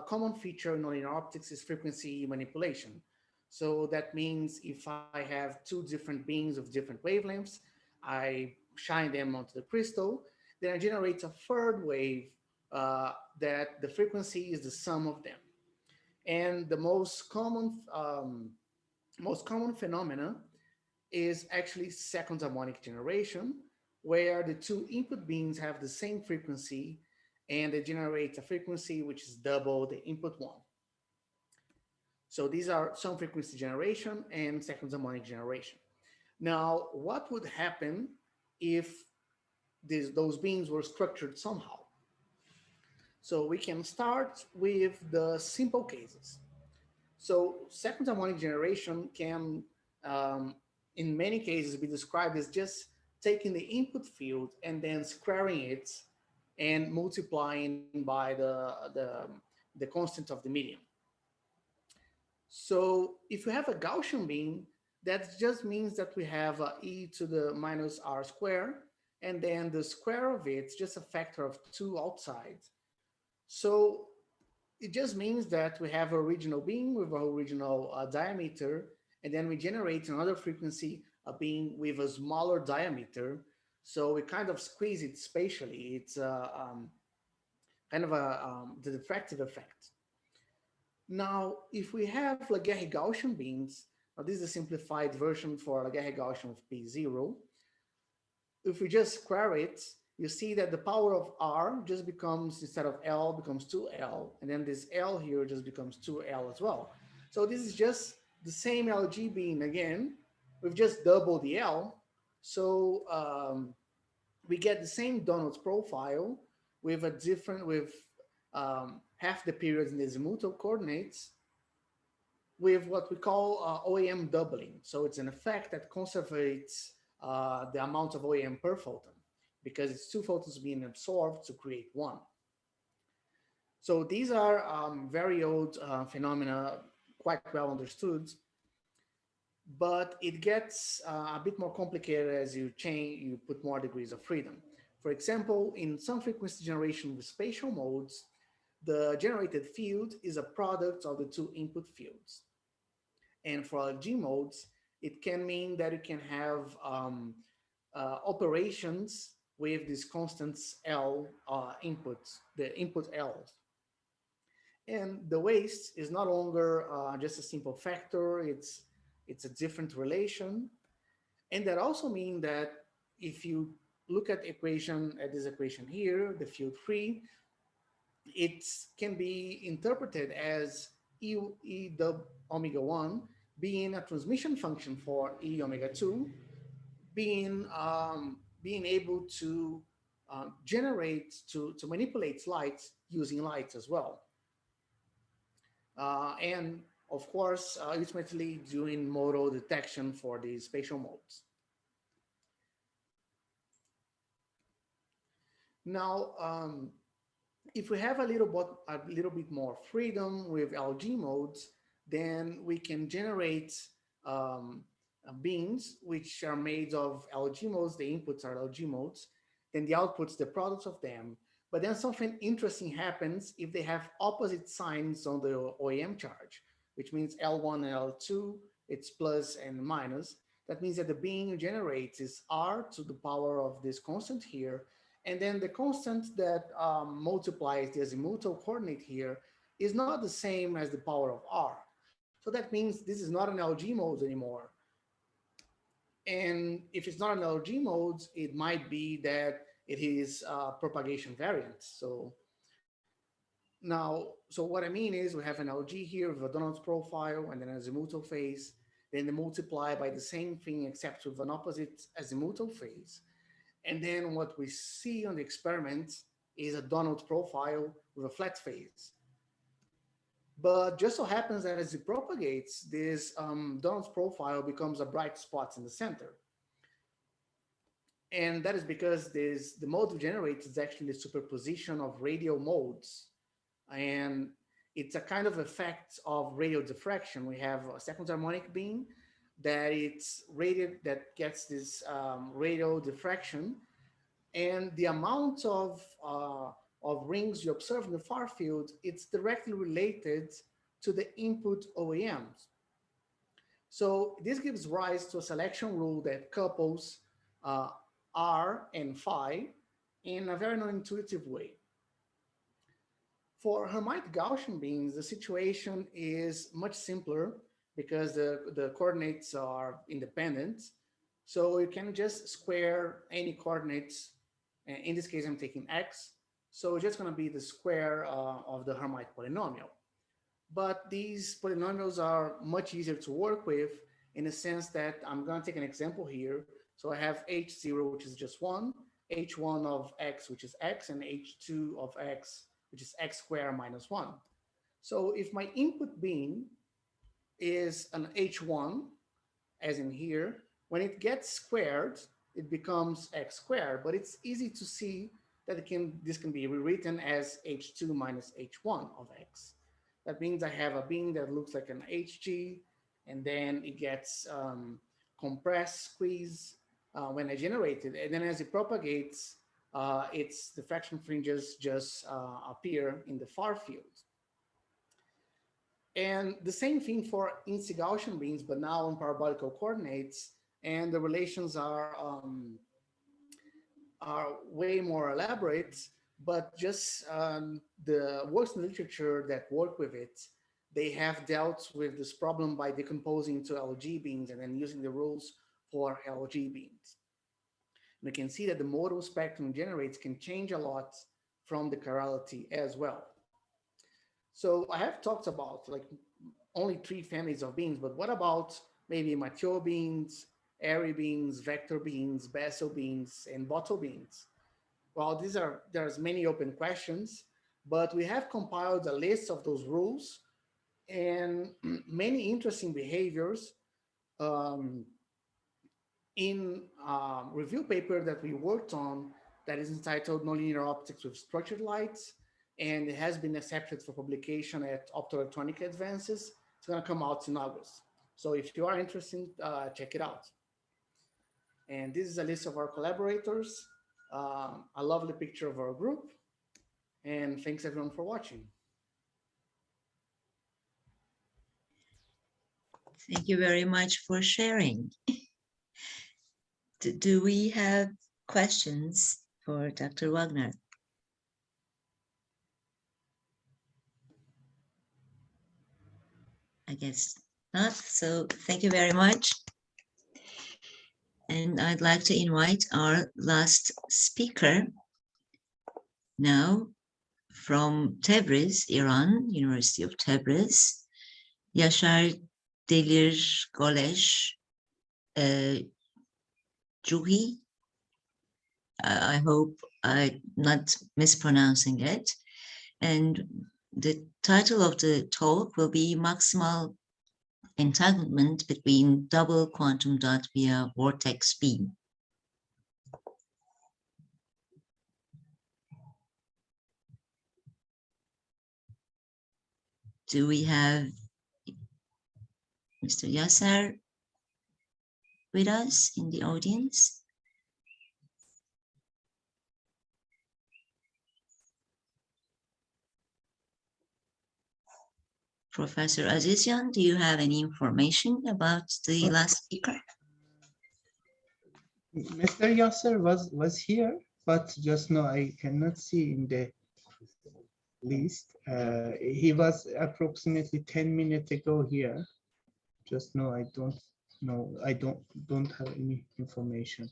common feature in nonlinear optics is frequency manipulation. So that means if I have 2 different beams of different wavelengths, I shine them onto the crystal, then I generate a third wave that the frequency is the sum of them. And the most common phenomena is actually second harmonic generation, where the 2 input beams have the same frequency and it generates a frequency which is double the input one. So these are some frequency generation and second harmonic generation. Now, what would happen if those beams were structured somehow? So we can start with the simple cases. So second harmonic generation can, in many cases, be described as just taking the input field and then squaring it and multiplying by the constant of the medium. So if we have a Gaussian beam, that just means that we have e to the minus r squared, and then the square of it's just a factor of 2 outside. So it just means that we have an original beam with an original diameter, and then we generate another frequency, a beam with a smaller diameter. So we kind of squeeze it spatially. It's kind of the diffractive effect. Now, if we have Laguerre-Gaussian beams, now this is a simplified version for Laguerre-Gaussian of P0. If we just square it, you see that the power of R just becomes, instead of L, becomes 2L. And then this L here just becomes 2L as well. So this is just the same LG beam again. We've just doubled the L. So we get the same Donald's profile with a different, half the periods in the azimuthal coordinates with what we call OEM doubling. So it's an effect that conservates the amount of OEM per photon, because it's 2 photons being absorbed to create 1. So these are very old phenomena, quite well understood, but it gets a bit more complicated as you put more degrees of freedom. For example, in some frequency generation with spatial modes, the generated field is a product of the 2 input fields. And for LG modes, it can mean that you can have operations with these constants L inputs, the input L's. And the waste is no longer just a simple factor, it's a different relation. And that also means that if you look at this equation here, the field free, it can be interpreted as E dub omega 1 being a transmission function for E omega 2, being able to generate, to manipulate light using light as well. And of course, ultimately doing modal detection for these spatial modes. Now, if we have a little bit more freedom with LG modes, then we can generate beams which are made of LG modes. The inputs are LG modes, then the outputs, the products of them. But then something interesting happens if they have opposite signs on the OEM charge, which means L1 and L2, it's plus and minus. That means that the beam generates is R to the power of this constant here. And then the constant that multiplies the azimuthal coordinate here is not the same as the power of R. So that means this is not an LG mode anymore. And if it's not an LG mode, it might be that it is propagation variant. So now, so what I mean is we have an LG here with a Donald's profile and then an azimuthal phase. Then they multiply by the same thing except with an opposite azimuthal phase. And then what we see on the experiment is a Donald's profile with a flat phase. But just so happens that as it propagates, this Donald's profile becomes a bright spot in the center. And that is because the mode we generate is actually the superposition of radial modes. And it's a kind of effect of radial diffraction. We have a second harmonic beam that gets this radial diffraction, and the amount of rings you observe in the far field, it's directly related to the input OEMs. So this gives rise to a selection rule that couples R and phi in a very non-intuitive way. For Hermite Gaussian beams, the situation is much simpler because the coordinates are independent. So you can just square any coordinates. In this case, I'm taking X. So it's just going to be the square of the Hermite polynomial. But these polynomials are much easier to work with in the sense that I'm going to take an example here. So I have h0, which is just 1, h1 of x, which is x, and h2 of x, which is x squared minus 1. So if my input being is an h1, as in here, when it gets squared, it becomes x squared, but it's easy to see that this can be rewritten as h2 minus h1 of x. That means I have a being that looks like an hg, and then it gets compressed, squeezed when I generate it, and then as it propagates, its diffraction fringes just appear in the far field. And the same thing for Insi-Gaussian beings, but now in parabolical coordinates, and the relations are way more elaborate, but just the works in the literature that work with it, they have dealt with this problem by decomposing into LG beings and then using the rules for LG beings. And we can see that the modal spectrum generates can change a lot from the chirality as well. So I have talked about like only 3 families of beings, but what about maybe Matthieu beings, Airy beings, vector beings, Bessel beings, and Bottle beings? Well, there's many open questions, but we have compiled a list of those rules and many interesting behaviors in a review paper that we worked on that is entitled Nonlinear Optics with Structured Lights, and it has been accepted for publication at Optoelectronic Advances. It's going to come out in August. So if you are interested, check it out. And this is a list of our collaborators, a lovely picture of our group, and thanks everyone for watching. Thank you very much for sharing. Do we have questions for Dr. Wagner? I guess not. So thank you very much. And I'd like to invite our last speaker now from Tabriz, Iran, University of Tabriz, Yashar Delir Golesh Juhi. I hope I'm not mispronouncing it. And the title of the talk will be Maximal Entanglement between Double Quantum Dot via Vortex Beam. Do we have Mr. Yasser with us in the audience? Professor Azizian, do you have any information about the last speaker? Mr. Yasser was here, but just now I cannot see in the list. He was approximately 10 minutes ago here. Just now I don't know. I don't have any information.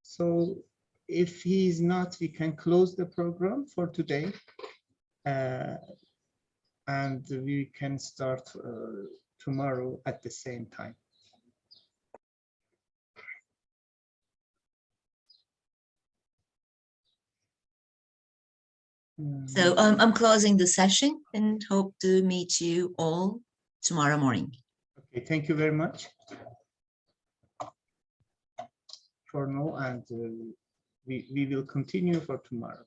So if he is not, we can close the program for today. And we can start tomorrow at the same time. So I'm closing the session and hope to meet you all tomorrow morning. Okay, thank you very much for now, and we will continue for tomorrow.